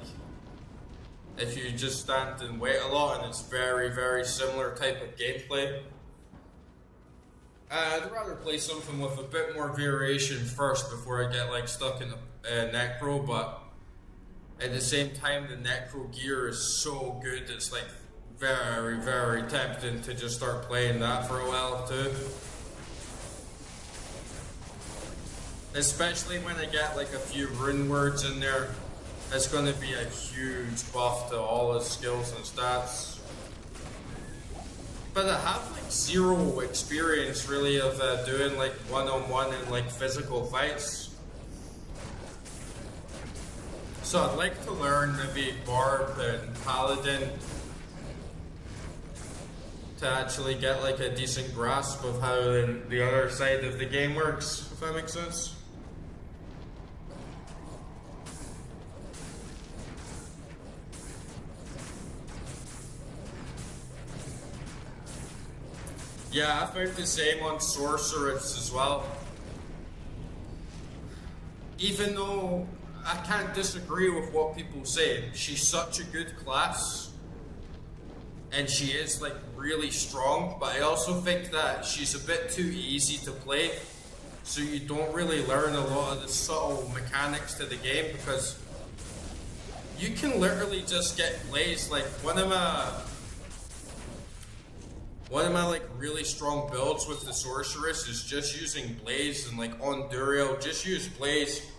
A: if you just stand and wait a lot, and it's very similar type of gameplay. I'd rather play something with a bit more variation first before I get like stuck in a Necro, but at the same time the Necro gear is so good, it's like very tempting to just start playing that for a while too. Especially when I get like a few rune words in there. It's going to be a huge buff to all his skills and stats. But I have like zero experience really of doing like one-on-one and like physical fights. So I'd like to learn maybe Barb and Paladin to actually get like a decent grasp of how the other side of the game works, if that makes sense. Yeah, I found the same on Sorceress as well. Even though I can't disagree with what people say, she's such a good class. And she is like really strong, but I also think that she's a bit too easy to play. So you don't really learn a lot of the subtle mechanics to the game, because you can literally just get blazed. Like one of my like really strong builds with the Sorceress is just using Blaze, and like on Duriel, just use Blaze,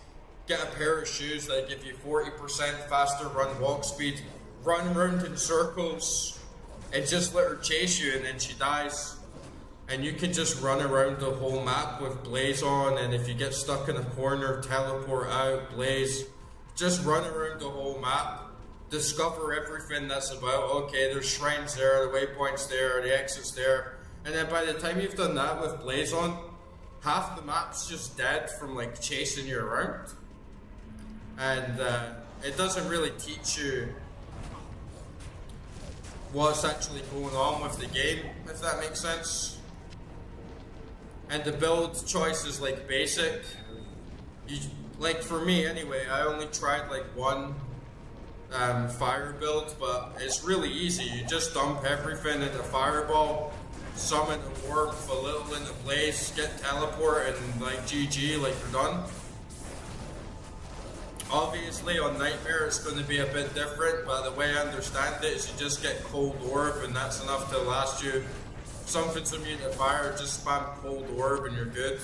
A: get a pair of shoes that give you 40% faster run walk speed, run around in circles, and just let her chase you, and then she dies. And you can just run around the whole map with Blaze on, and if you get stuck in a corner, teleport out, Blaze, just run around the whole map. Discover everything that's about, okay, there's shrines there, the waypoints there, the exits there, and then by the time you've done that with Blaze on, half the map's just dead from like chasing you around. And it doesn't really teach you what's actually going on with the game, if that makes sense. And the build choice is like basic. Like for me anyway, I only tried like one fire build, but it's really easy. You just dump everything into Fireball, summon a warp, a little into Blaze, get teleport, and like GG, like you're done. Obviously on Nightmare it's going to be a bit different, but the way I understand it is you just get Cold Orb, and that's enough to last you. If something's immune to fire, just spam Cold Orb and you're good.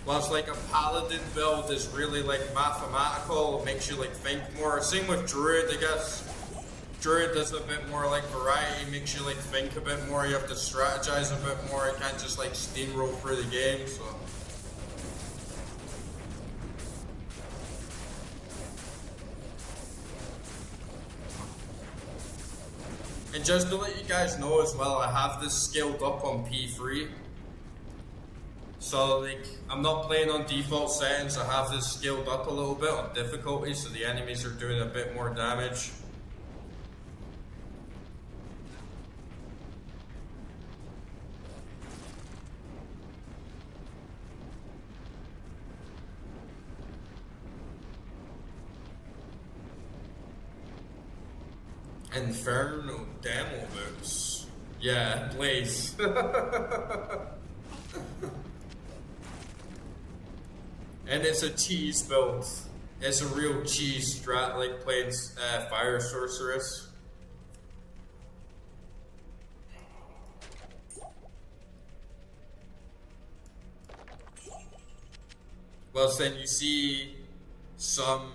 A: Plus, like a Paladin build is really like mathematical, it makes you like think more. Same with Druid, I guess. Druid does a bit more like variety, makes you like think a bit more, you have to strategize a bit more, you can't just like steamroll through the game, so. And just to let you guys know as well, I have this scaled up on P3. So like, I'm not playing on default settings, I have this scaled up a little bit on difficulty, so the enemies are doing a bit more damage. Inferno demo boots. Yeah, Blaze. And it's a cheese build. It's a real cheese strat, like playing Fire Sorceress. Well, then you see some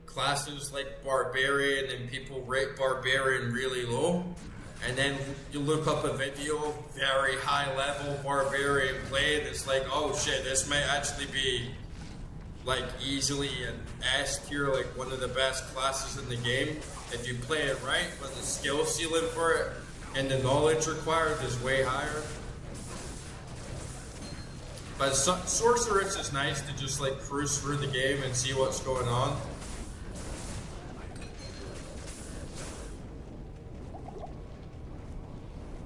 A: classes like Barbarian, and people rate Barbarian really low. And then you look up a video, very high level Barbarian play, and it's like, oh shit, this might actually be like easily an S tier, like one of the best classes in the game if you play it right, but the skill ceiling for it and the knowledge required is way higher. But Sorceress is nice to just like cruise through the game and see what's going on.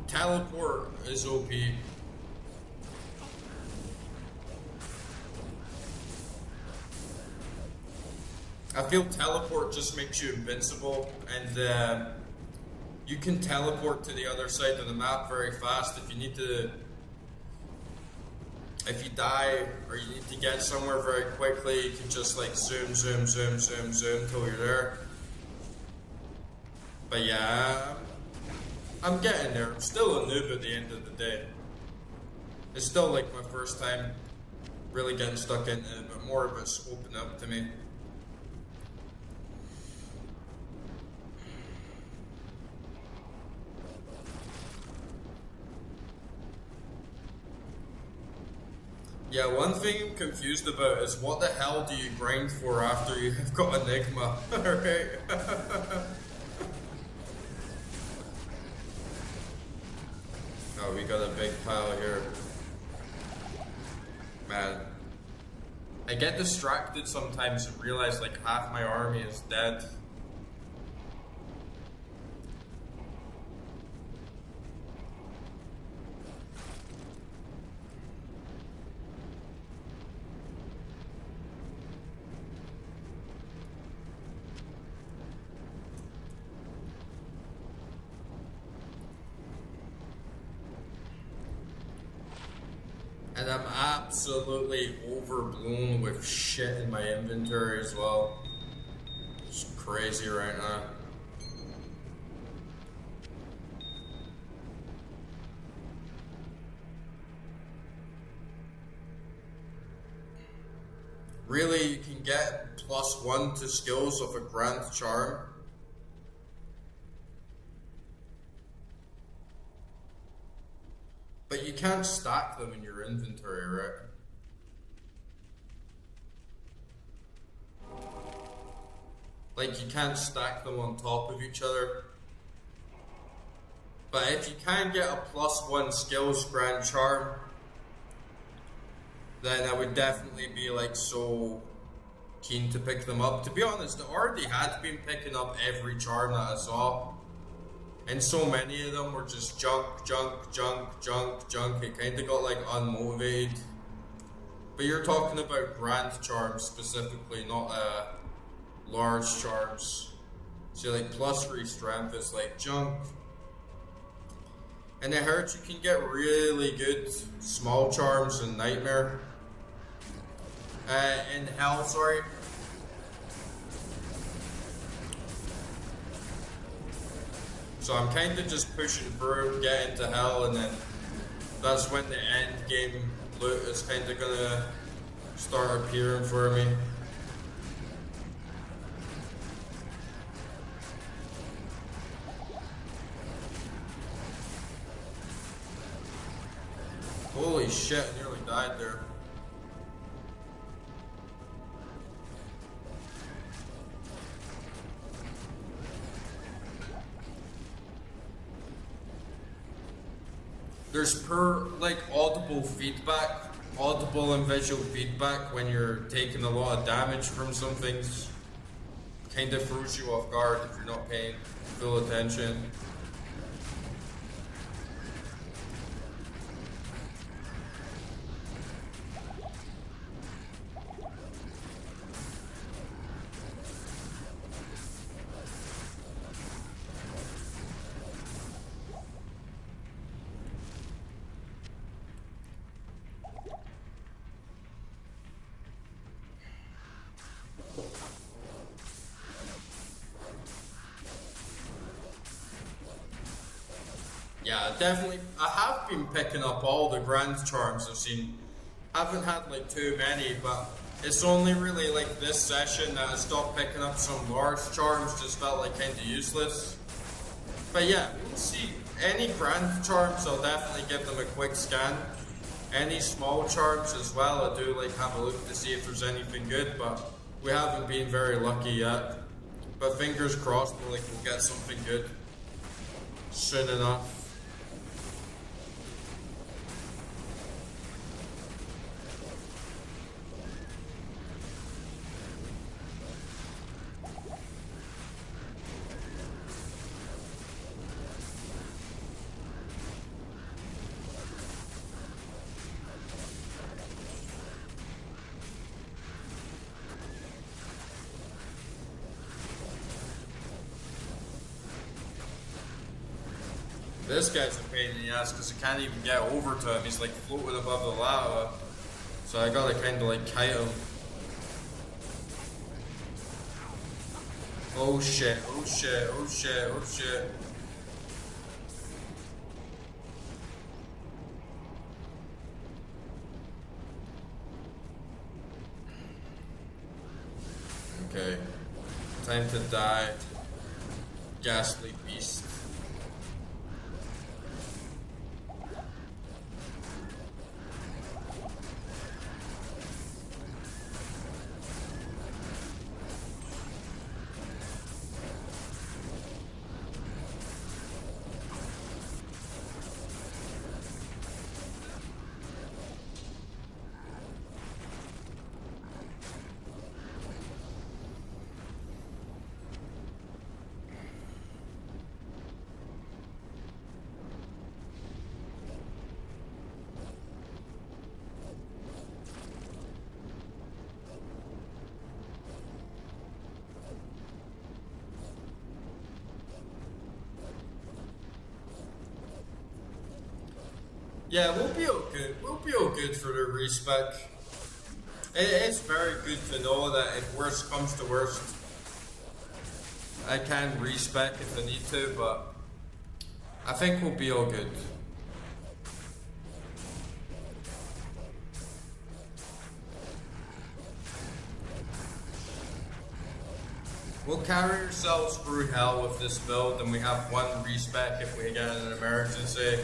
A: Teleport is OP. I feel teleport just makes you invincible, and you can teleport to the other side of the map very fast if you need to. If you die or you need to get somewhere very quickly, you can just like zoom till you're there. But yeah, I'm getting there. I'm still a noob at the end of the day. It's still like my first time really getting stuck into it, but more of it's opened up to me. Yeah, one thing I'm confused about is what the hell do you grind for after you have got Enigma, right? Oh, we got a big pile here. Man. I get distracted sometimes and realize like half my army is dead. And I'm absolutely overblown with shit in my inventory as well. It's crazy right now. Really, you can get +1 to skills of a Grand Charm. But you can't stack them in your inventory, right? Like, you can't stack them on top of each other. But if you can get a +1 skills Grand Charm, then I would definitely be like so keen to pick them up. To be honest, I already had been picking up every charm that I saw. And so many of them were just junk. It kind of got like unmotivated. But you're talking about grand charms specifically, not large charms. So like +3 strength is like junk. And I heard you can get really good small charms in Nightmare. In Hell, sorry. So I'm kind of just pushing through, getting to Hell, and then that's when the end game loot is kind of gonna start appearing for me. Holy shit, I nearly died there. There's like audible feedback, audible and visual feedback when you're taking a lot of damage from some things. Kind of throws you off guard if you're not paying full attention. Yeah, definitely. I have been picking up all the grand charms I've seen. Haven't had like too many, but it's only really like this session that I stopped picking up some large charms. Just felt like kind of useless. But yeah, we'll see. Any grand charms, I'll definitely give them a quick scan. Any small charms as well, I do like have a look to see if there's anything good, but we haven't been very lucky yet. But fingers crossed, we'll get something good soon enough. This guy's a pain in the ass because I can't even get over to him. He's like floating above the lava. So I gotta kind of like kite him. Oh shit, oh shit, oh shit, oh shit. Okay. Time to die. Ghastly beast. Yeah, we'll be all good. We'll be all good for the respec. It's very good to know that if worst comes to worst, I can respec if I need to, but I think we'll be all good. We'll carry ourselves through hell with this build, and we have one respec if we get an emergency.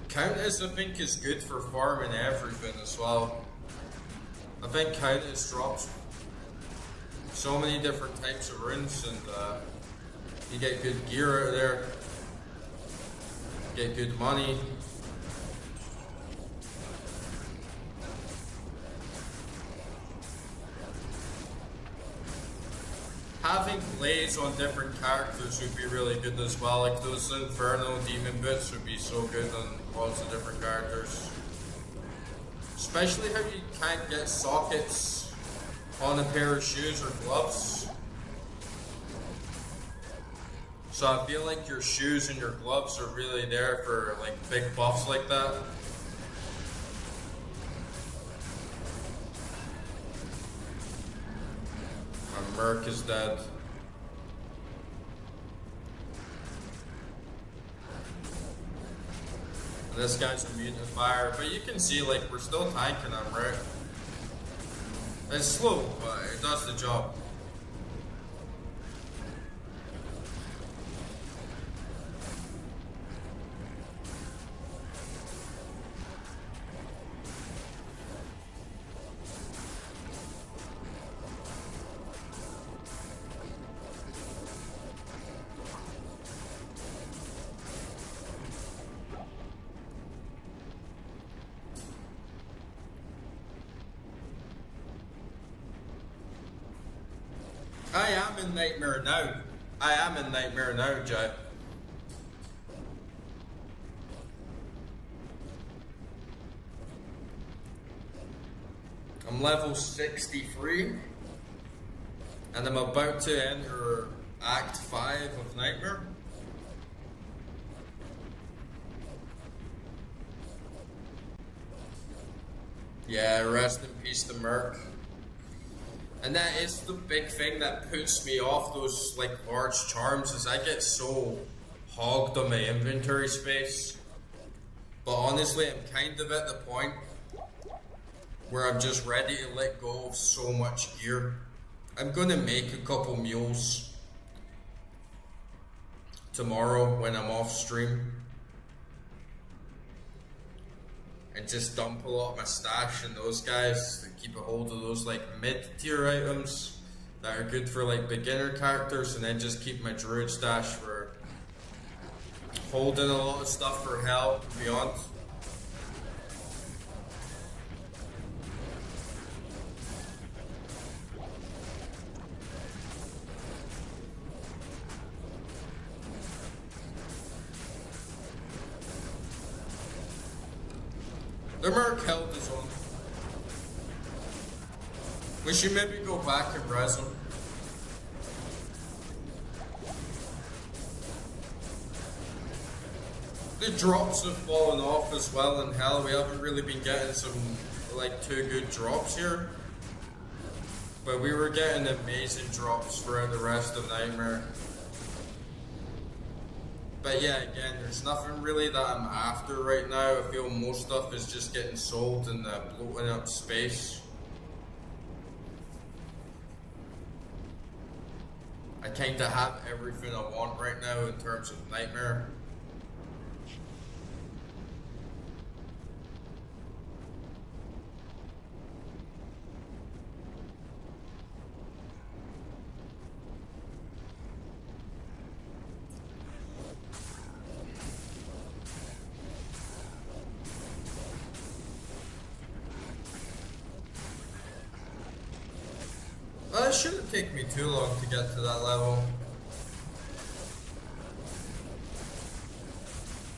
A: Countess, I think, is good for farming everything as well. I think Countess drops so many different types of runes, and you get good gear out of there, get good money. Having plays on different characters would be really good as well. Like those Infernal Demon Boots would be so good on lots of different characters. Especially how you can't get sockets on a pair of shoes or gloves. So I feel like your shoes and your gloves are really there for like big buffs like that. My Merc is dead. And this guy's immune to fire, but you can see like we're still tanking him, right? It's slow, but it does the job. I am in Nightmare now. I am in Nightmare now, Jay. I'm level 63. And I'm about to enter Act 5 of Nightmare. Yeah, rest in peace to Merc. And that is the big thing that puts me off those like large charms, is I get so hogged on my inventory space. But honestly, I'm kind of at the point where I'm just ready to let go of so much gear. I'm gonna make a couple mules tomorrow when I'm off stream. And just dump a lot of my stash in those guys to keep a hold of those like mid-tier items that are good for like beginner characters, and then just keep my Druid stash for holding a lot of stuff for hell and beyond. The Merc held his own. We should maybe go back and res him. The drops have fallen off as well in hell. We haven't really been getting some like too good drops here. But we were getting amazing drops throughout the rest of Nightmare. But yeah, again, there's nothing really that I'm after right now. I feel most stuff is just getting sold and bloating up space. I kind of have everything I want right now in terms of Nightmare. It shouldn't take me too long to get to that level.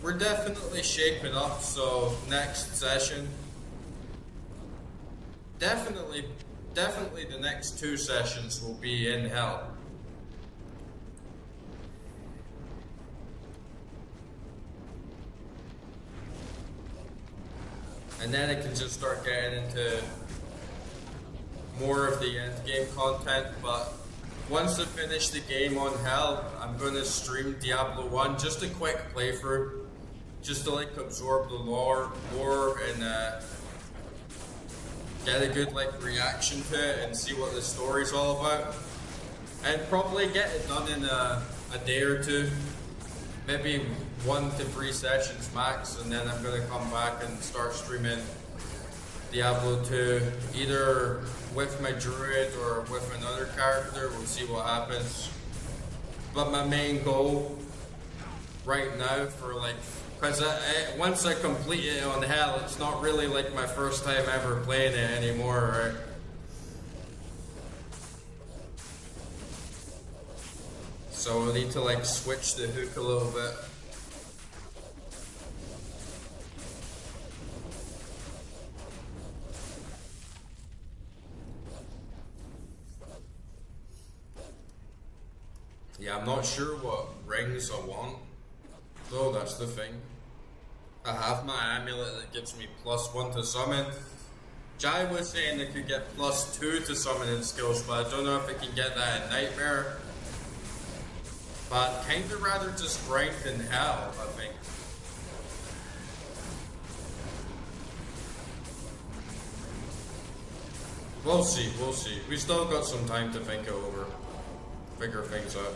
A: we're definitely shaping up, so next session, definitely the next 2 sessions will be in hell. And then I can just start getting into more of the end game content, but once I finish the game on hell, I'm gonna stream Diablo 1, just a quick playthrough, just to like absorb the lore and get a good like reaction to it and see what the story's all about. And probably get it done in a day or 2, maybe 1 to 3 sessions max, and then I'm gonna come back and start streaming Diablo 2, either with my Druid or with another character. We'll see what happens. But my main goal right now for like, because once I complete it on hell, it's not really like my first time ever playing it anymore, right? So I need to like switch the hook a little bit. Yeah, I'm not sure what rings I want, though. That's the thing. I have my amulet that gives me +1 to summon. Jai was saying I could get +2 to summoning skills, but I don't know if I can get that in Nightmare. But I'd kinda rather just grind in hell, I think. We'll see, we'll see. We still got some time to think it over. Figure things out.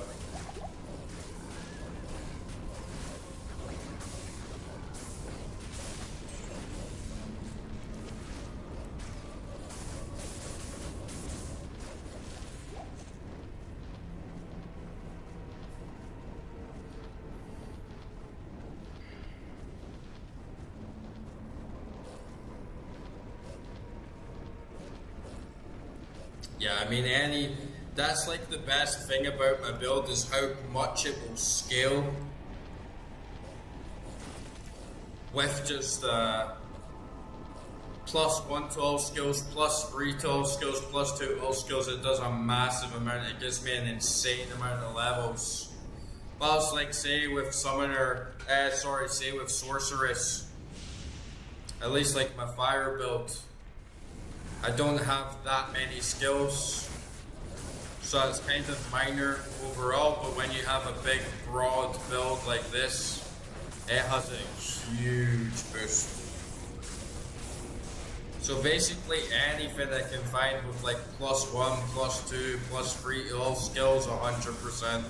A: Yeah, I mean, that's like the best thing about my build is how much it will scale with just +1 to all skills, +3 to all skills, +2 to all skills. It does a massive amount. It gives me an insane amount of levels. But it's like, say with say with Sorceress, at least like my fire build, I don't have that many skills, so it's kind of minor overall, but when you have a big, broad build like this, it has a huge boost. So basically anything I can find with like +1, +2, +3 to all skills, 100%.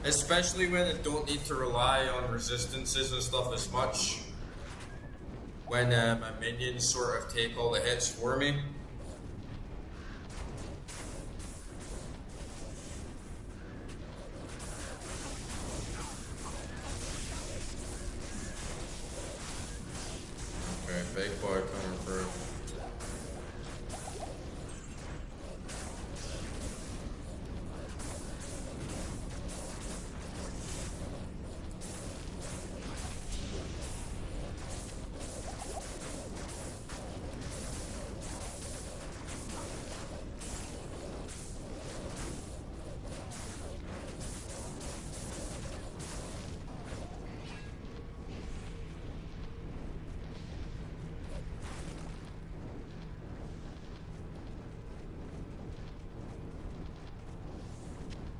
A: Especially when I don't need to rely on resistances and stuff as much. When my minions sort of take all the hits for me. Okay, big boy coming through.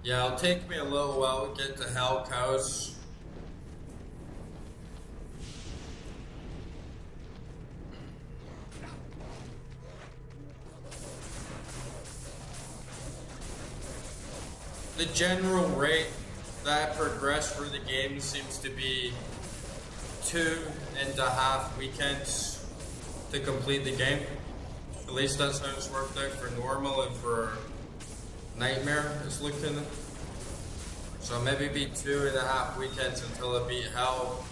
A: Yeah, it'll take me a little while to get to Hell Cows. The general rate that I progress through the game seems to be 2.5 weekends to complete the game. At least that's how it's worked out for normal and for Nightmare is looking. So maybe be 2.5 weekends until I beat Hell.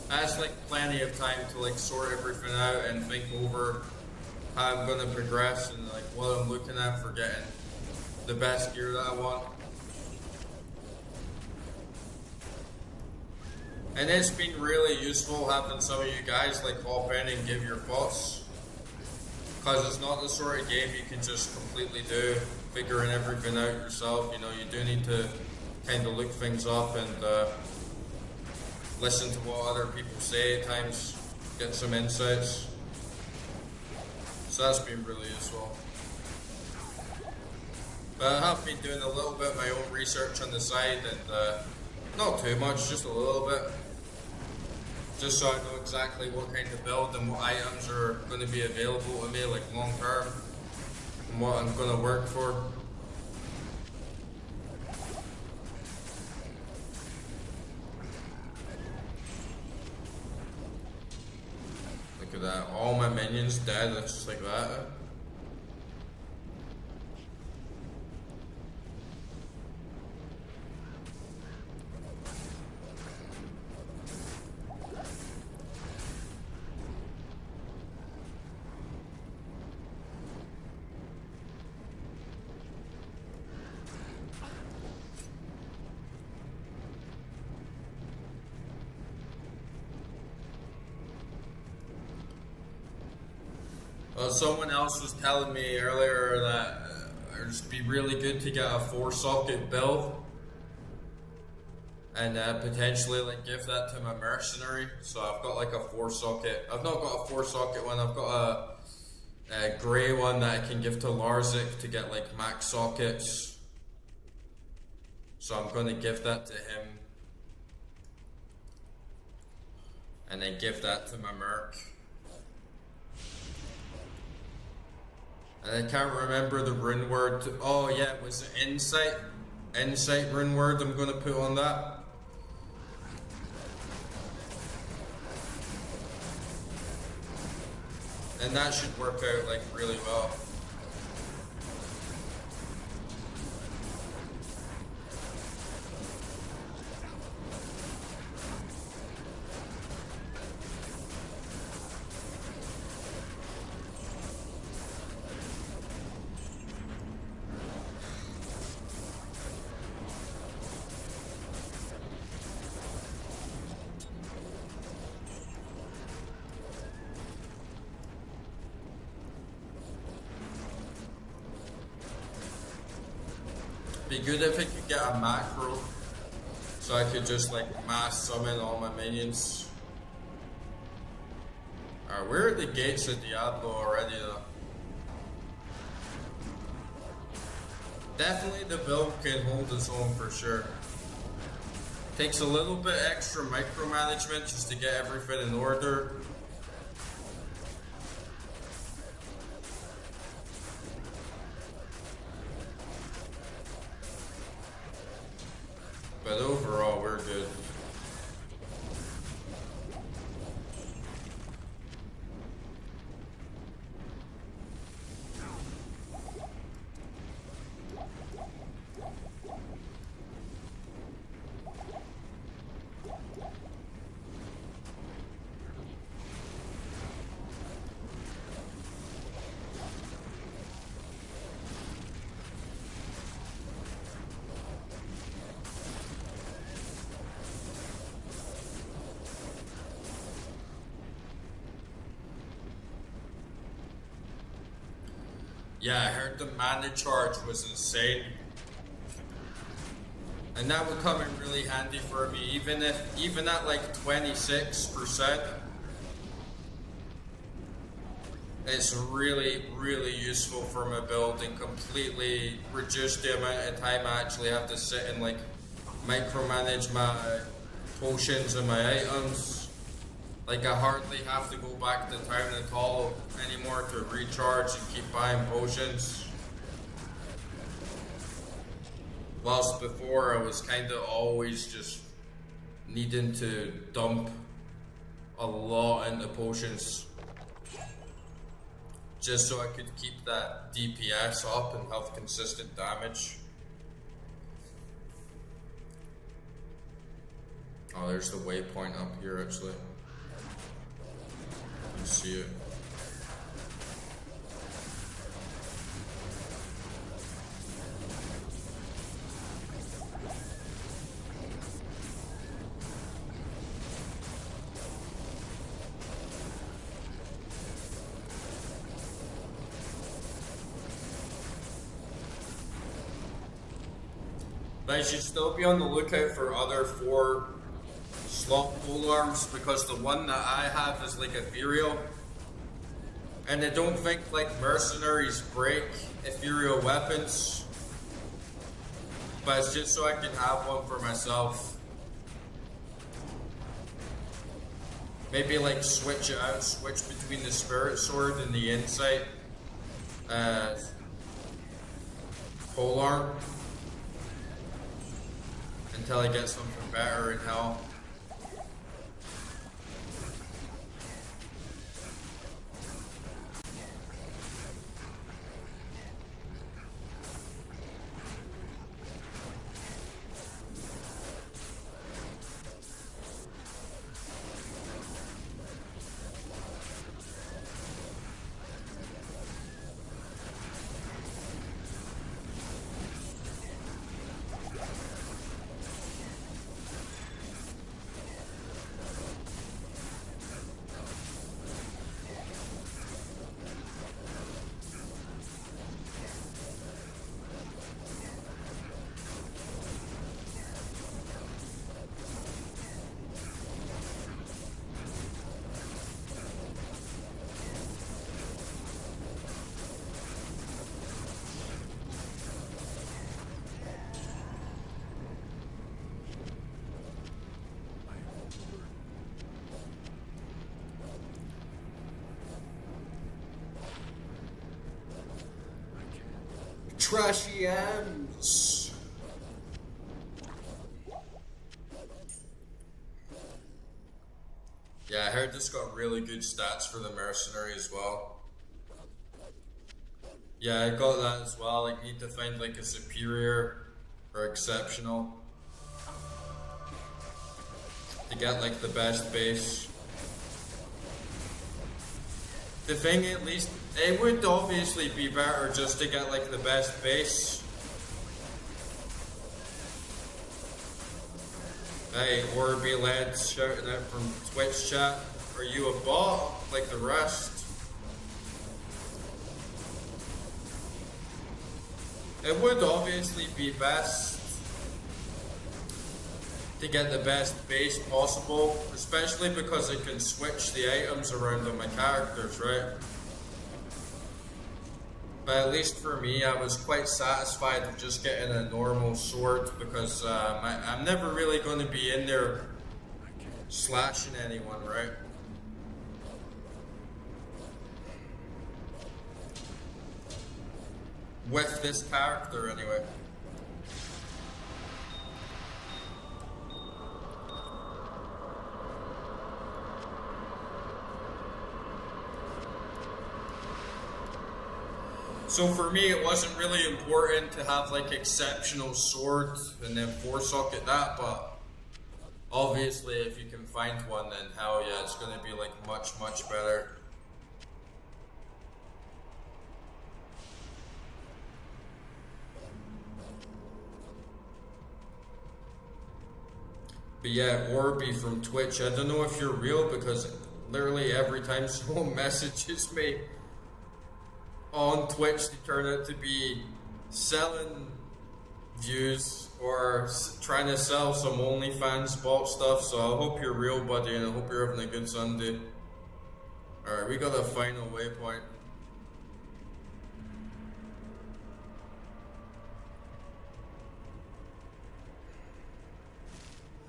A: That's like plenty of time to like sort everything out and think over how I'm gonna progress and like what I'm looking at for getting the best gear that I want. And it's been really useful having some of you guys like hop in and give your thoughts. Because it's not the sort of game you can just completely do, figuring everything out yourself. You know, you do need to kind of look things up and listen to what other people say at times, get some insights. So that's been really useful. But I have been doing a little bit of my own research on the side, and not too much, just a little bit. Just so I know exactly what kind of build and what items are going to be available to me, like long term, and what I'm going to work for. Look at that, all my minions dead, that's just like that. Well, someone else was telling me earlier that it'd be really good to get a 4-socket build and potentially like give that to my mercenary. So I've got like a 4-socket. I've not got a 4-socket one. I've got a grey one that I can give to Larzik to get like max sockets. So I'm going to give that to him and then give that to my merc. And I can't remember the rune word. Oh yeah, it was insight. Insight rune word I'm going to put on that. And that should work out like really well. Be good if I could get a macro, so I could just like mass summon all my minions. Alright, where are the gates of Diablo already though? Definitely the build can hold its own for sure. Takes a little bit extra micromanagement just to get everything in order. But overall, we're good. Yeah, I heard the mana charge was insane. And that would come in really handy for me, even at like 26%. It's really, really useful for my build and completely reduce the amount of time I actually have to sit and like micromanage my potions and my items. Like I hardly have to go back to town at all anymore to recharge and keep buying potions. Whilst before I was kind of always just needing to dump a lot into potions just so I could keep that DPS up and have consistent damage. Oh, there's the waypoint up here actually. You can see it. I should still be on the lookout for other 4 slot polearms, because the one that I have is like ethereal. And I don't think like mercenaries break ethereal weapons. But it's just so I can have one for myself. Maybe like switch it out, switch between the spirit sword and the insight polearm until I get something better in hell. Trashy ends. Yeah, I heard this got really good stats for the mercenary as well. Yeah, I got that as well. Like, need to find like a superior or exceptional to get like the best base. The thing, at least, it would obviously be better just to get like the best base. Hey, Orby Led shouting out from Twitch chat, are you a bot like the rest? It would obviously be best to get the best base possible, especially because I can switch the items around on my characters, right? But at least for me, I was quite satisfied with just getting a normal sword, because I'm never really going to be in there slashing anyone, right? With this character, anyway. So for me, it wasn't really important to have like exceptional sword and then 4-socket that, but obviously if you can find one, then hell yeah, it's gonna be like much better. But yeah, Orby from Twitch, I don't know if you're real, because literally every time someone messages me on Twitch, they turn out to be selling views or trying to sell some OnlyFans bot stuff. So I hope you're real, buddy, and I hope you're having a good Sunday. Alright, we got a final waypoint.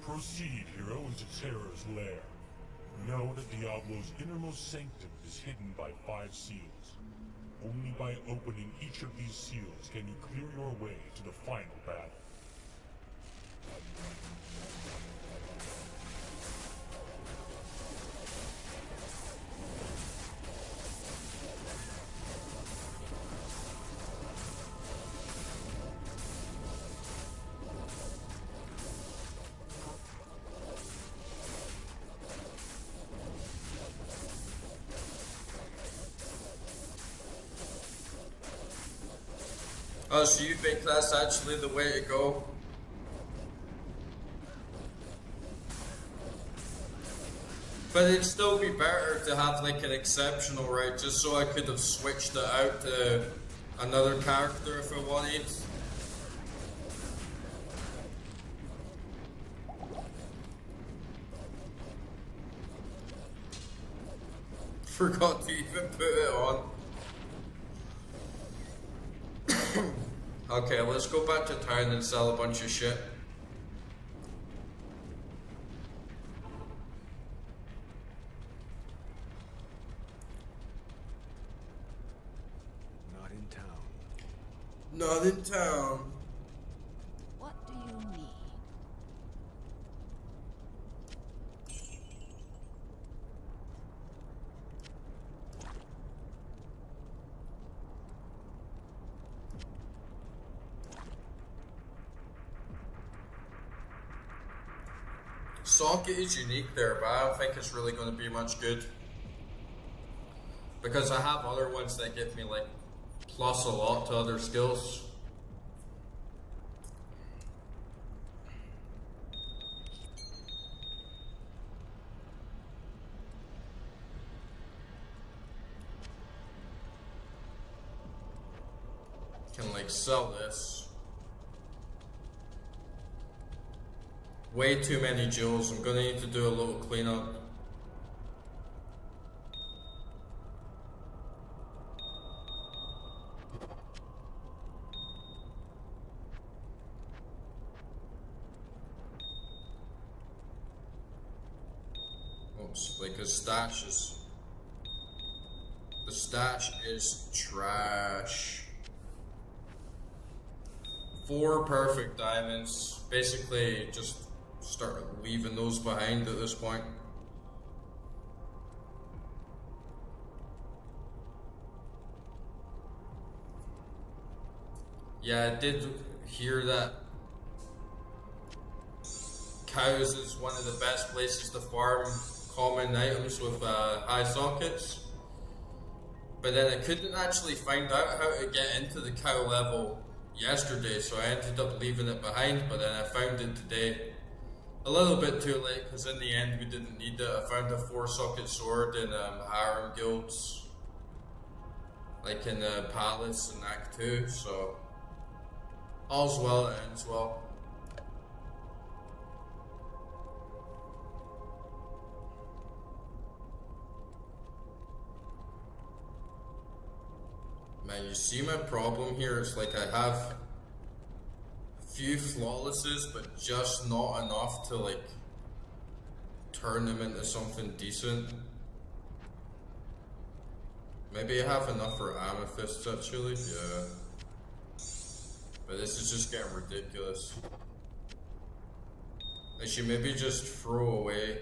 H: Proceed, hero, into Terror's lair. Know that Diablo's innermost sanctum is hidden by 5 seals. Only by opening each of these seals can you clear your way to the final battle.
A: Oh, so you think that's actually the way to go? But it'd still be better to have like an exceptional, right? Just so I could have switched it out to another character if I wanted. Forgot to even put it on. Okay, let's go back to town and sell a bunch of shit.
I: Not in town.
A: Not in town.
B: What do you need?
A: Socket is unique there, but I don't think it's really going to be much good. Because I have other ones that give me like plus a lot to other skills. Can like sell this. Way too many jewels. I'm gonna need to do a little cleanup. Oops, like the stash is trash. 4 perfect diamonds. Basically just start leaving those behind at this point. Yeah, I did hear that cows is one of the best places to farm common items with high sockets. But then I couldn't actually find out how to get into the cow level yesterday, so I ended up leaving it behind, but then I found it today. A little bit too late, because in the end we didn't need it. I found a 4-socket sword in harem guilds, like in the palace in Act 2, so all's well that ends well. Man, you see my problem here? It's like I have few flawlesses, but just not enough to like turn them into something decent. Maybe I have enough for amethysts actually, yeah. But this is just getting ridiculous. I should maybe just throw away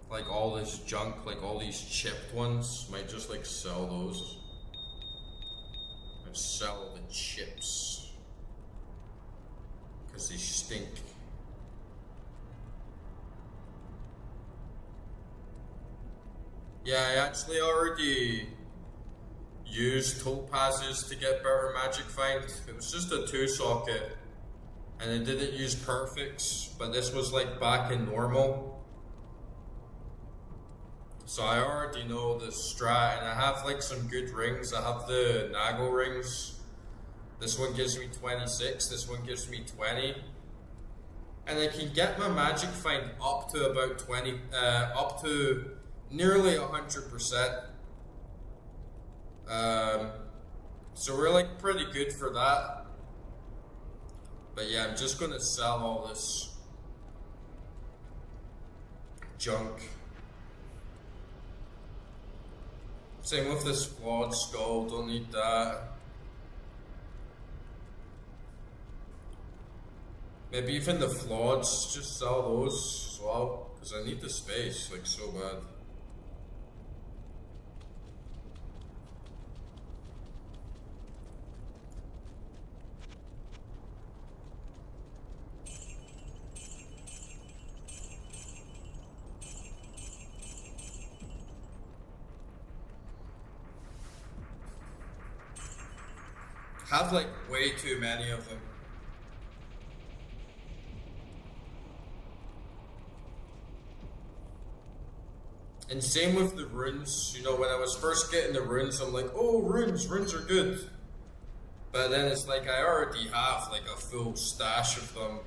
A: like all this junk, like all these chipped ones. Might just like sell those. And sell the chips. Because they stink. Yeah, I actually already used topazes to get better magic find. It was just a 2-socket. And I didn't use perfects, but this was like back in normal. So I already know the strat, and I have like some good rings. I have the Nagel rings. This one gives me 26, this one gives me 20. And I can get my magic find up to about 20, up to nearly 100%. So we're like pretty good for that. But yeah, I'm just gonna sell all this junk. Same with this flawed skull, don't need that. Maybe even the flaweds, just sell those as well, because I need the space, like so bad. Have like way too many of them. And same with the runes. You know, when I was first getting the runes, I'm like, oh, runes are good. But then it's like I already have like a full stash of them.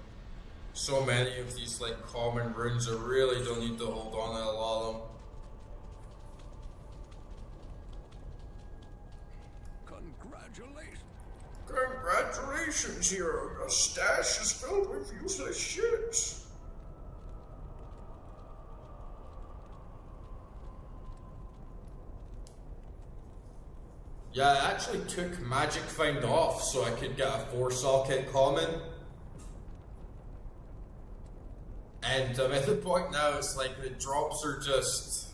A: So many of these like common runes, I really don't need to hold on to a lot of them. Congratulations, hero. Your stash is filled with useless shit. Yeah, I actually took Magic Find off so I could get a 4-socket common. And I'm at the point now, it's like the drops are just...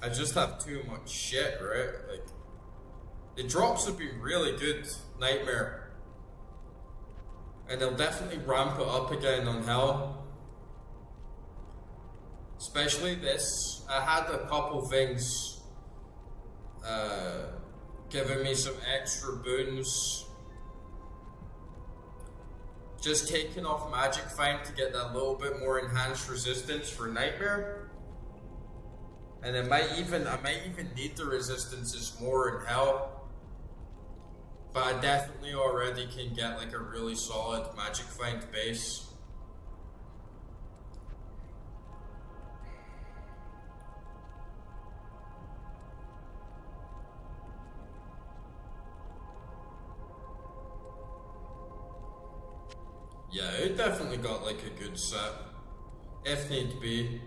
A: I just have too much shit, right? Like, the drops have been really good, Nightmare. And they'll definitely ramp it up again on Hell. Especially this. I had a couple things giving me some extra boons. Just taking off Magic Find to get that little bit more enhanced resistance for Nightmare. And I might even need the resistances more in Hell. But I definitely already can get like a really solid Magic Find base. Yeah, it definitely got like a good set. If need be.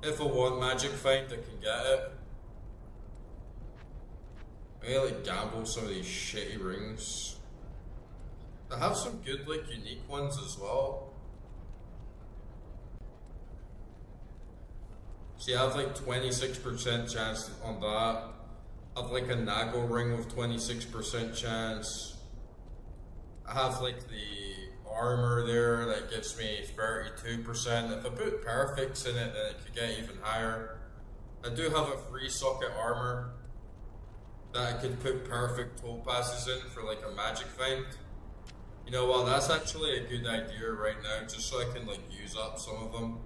A: If I want Magic Find, I can get it. I like gamble some of these shitty rings. I have some good like unique ones as well. See, I have like 26% chance on that. I have like a Nago ring with 26% chance. I have like the armor there that gives me 32%. If I put perfects in it, then it could get even higher. I do have a 3-socket armor that I could put perfect topazes in for like a Magic Find. You know what, that's actually a good idea right now, just so I can like use up some of them.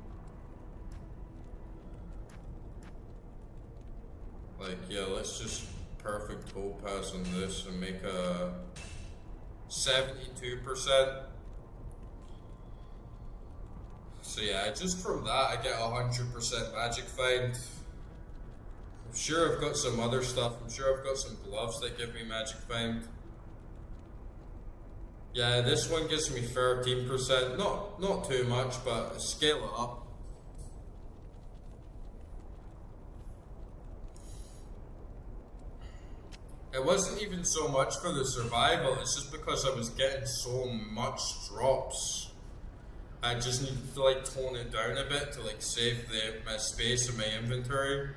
A: Like, yeah, let's just perfect topaz on this and make a 72%. So yeah, just from that I get 100% Magic Find. I'm sure I've got some other stuff. I'm sure I've got some gloves that give me Magic Find. Yeah, this one gives me 13%. Not too much, but scale it up. It wasn't even so much for the survival, it's just because I was getting so much drops. I just needed to like tone it down a bit to like save my space in my inventory.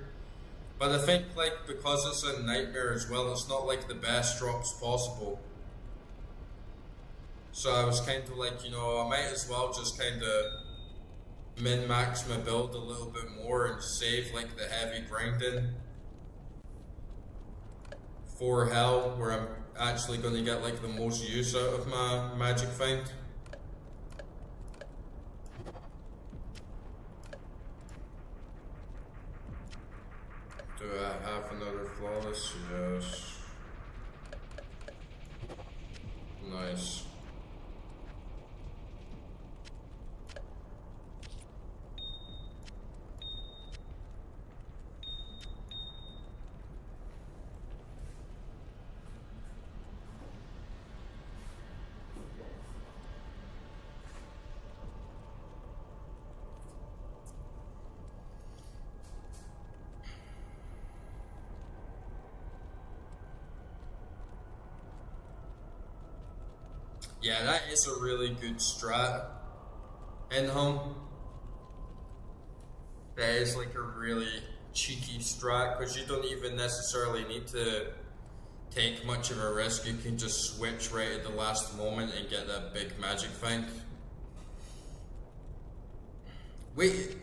A: But I think like because it's a Nightmare as well, it's not like the best drops possible. So I was kind of like, you know, I might as well just kind of min-max my build a little bit more and save like the heavy grinding for Hell, where I'm actually going to get like the most use out of my Magic Find. Do I have another flawless? Yes. Nice. Yeah, that is a really good strat in home. That is like a really cheeky strat because you don't even necessarily need to take much of a risk. You can just switch right at the last moment and get that big Magic Find. Wait,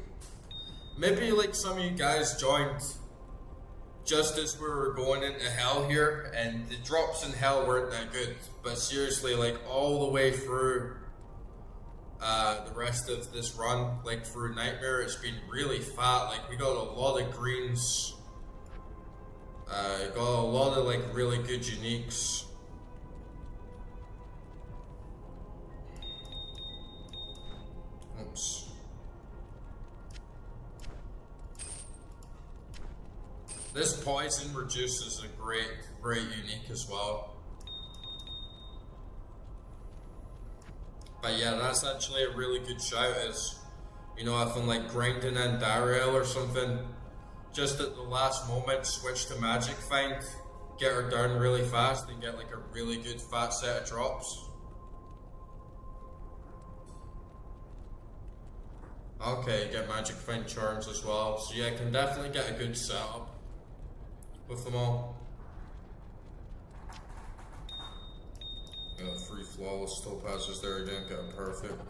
A: maybe like some of you guys joined just as we were going into Hell here, and the drops in Hell weren't that good. But seriously, like all the way through the rest of this run, like through Nightmare, it's been really fat. Like we got a lot of greens, got a lot of like really good uniques. Oops. This poison reduces a great unique as well. But yeah, that's actually a really good shout. Is, you know, if I'm like grinding in Dariel or something, just at the last moment switch to magic find, get her down really fast and get like a really good fat set of drops. Okay, get magic find charms as well. So yeah, I can definitely get a good setup with them all. Got 3 flawless topazes there again, got it perfect.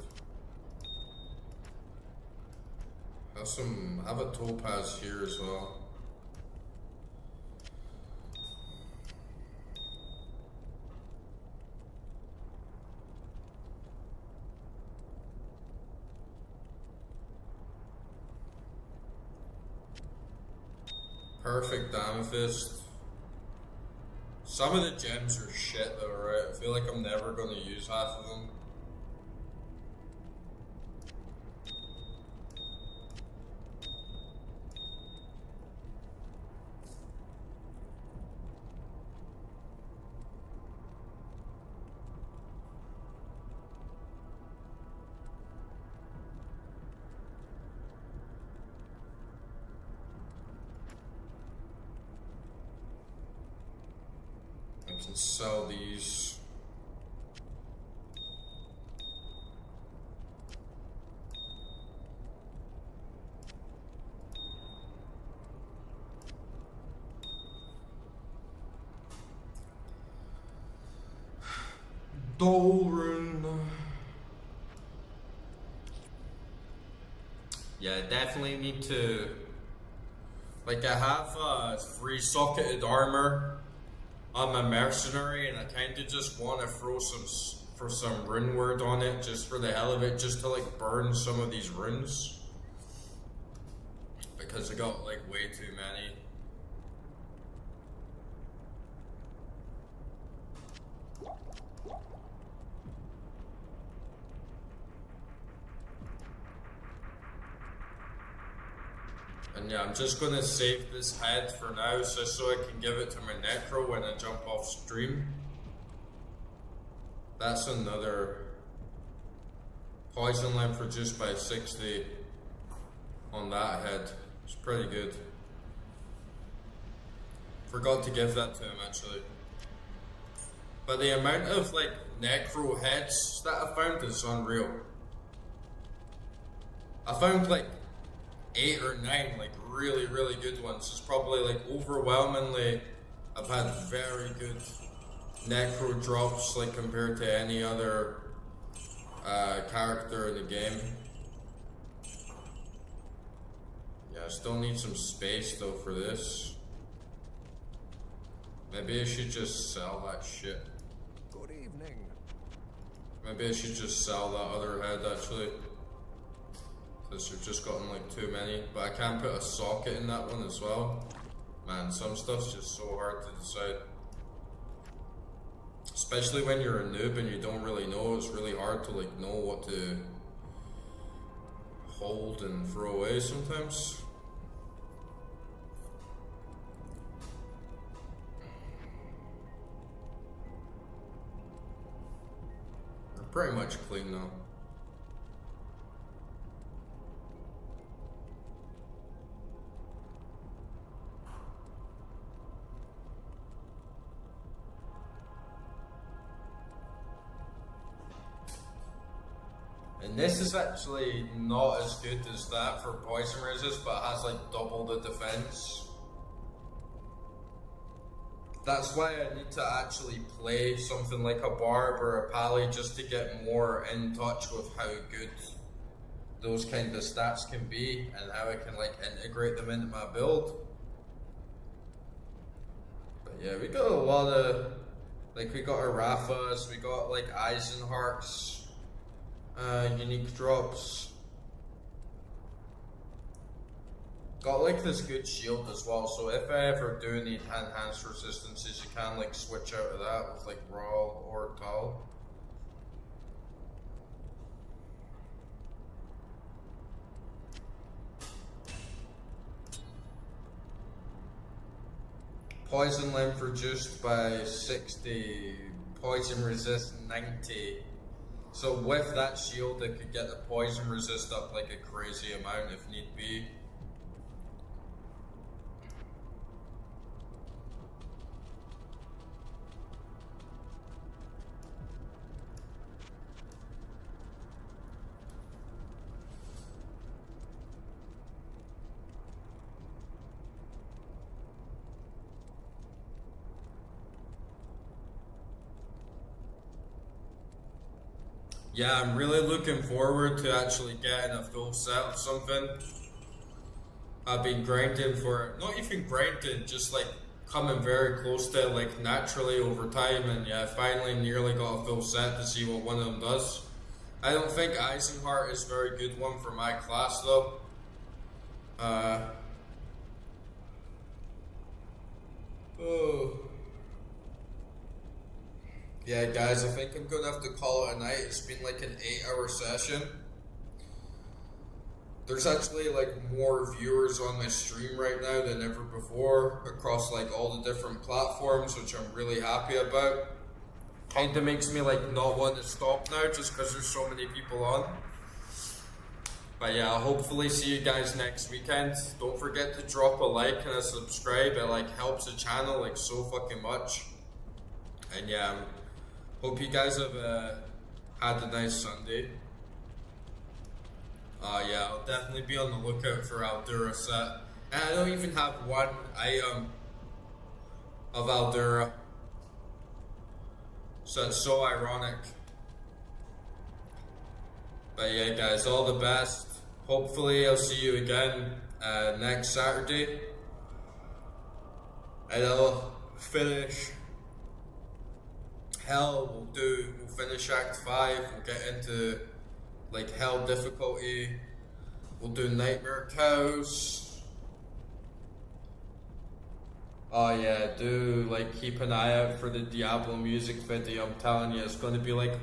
A: Have a topaz here as well. Perfect amethyst. Some of the gems are shit though, right? I feel like I'm never going to use half of them. I can sell these. Dolrun. Yeah, definitely need to. Like, I have 3 socketed armor on my mercenary, and I kind of just want to throw some rune word on it just for the hell of it, just to like burn some of these runes, because I got like way too many. And yeah, I'm just gonna save this head for now, so I can give it to my necro when I jump off stream. That's another poison lamp reduced by 60 on that head. It's pretty good. Forgot to give that to him actually. But the amount of like necro heads that I found is unreal. I found like 8 or 9 like really good ones. It's probably like overwhelmingly I've had very good necro drops like compared to any other character in the game. Yeah, I still need some space though for this. Maybe I should just sell that shit.
C: Good evening.
A: Maybe I should just sell that other head actually. Because we've just gotten like too many. But I can put a socket in that one as well. Man, some stuff's just so hard to decide. Especially when you're a noob and you don't really know, it's really hard to like know what to hold and throw away sometimes. They're pretty much clean now. And this is actually not as good as that for poison resist, but it has like double the defense. That's why I need to actually play something like a Barb or a Pally just to get more in touch with how good those kind of stats can be and how I can like integrate them into my build. But yeah, we got a lot of, like we got Arafas, we got like Eisenharts. Unique drops. Got like this good shield as well, so if I ever do need enhanced resistances, you can like switch out of that with like Raw or Tal. Poison length reduced by 60, poison resist 90. So with that shield, I could get the poison resist up like a crazy amount if need be. Yeah, I'm really looking forward to actually getting a full set of something. I've been grinding for it, not even grinding, just like coming very close to it, like naturally over time, and yeah, I finally nearly got a full set to see what one of them does. I don't think Eisenheart is a very good one for my class though. Oh. Yeah, guys, I think I'm gonna have to call it a night. It's been like an 8-hour session. There's actually like more viewers on my stream right now than ever before across like all the different platforms, which I'm really happy about. Kinda makes me like not want to stop now just because there's so many people on. But yeah, I'll hopefully see you guys next weekend. Don't forget to drop a like and a subscribe. It like helps the channel like so fucking much. And yeah, hope you guys have had a nice Sunday. Yeah, I'll definitely be on the lookout for Aldura set. And I don't even have one item of Aldura. So it's so ironic. But yeah, guys, all the best. Hopefully I'll see you again next Saturday. And I'll finish Hell. We'll finish Act 5. We'll get into like Hell difficulty. We'll do Nightmare Cows. Oh yeah, do like keep an eye out for the Diablo music video. I'm telling you, it's gonna be like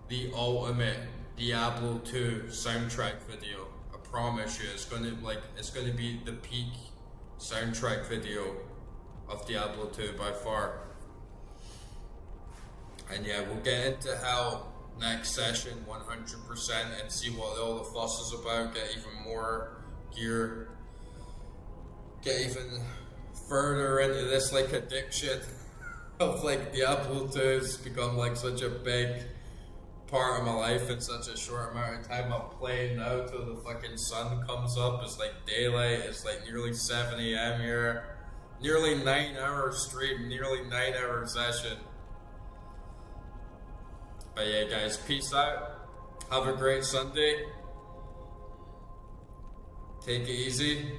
A: the ultimate Diablo 2 soundtrack video. I promise you, it's gonna be the peak soundtrack video of Diablo 2 by far. And yeah, we'll get into Hell next session 100% and see what all the fuss is about, get even more gear, get even further into this like addiction of like Diablo 2 has become like such a big part of my life in such a short amount of time. I'm playing now till the fucking sun comes up. It's like daylight, it's like nearly 7 a.m. here. Nearly 9 hour stream, nearly 9 hour session. But yeah, guys, peace out. Have a great Sunday. Take it easy.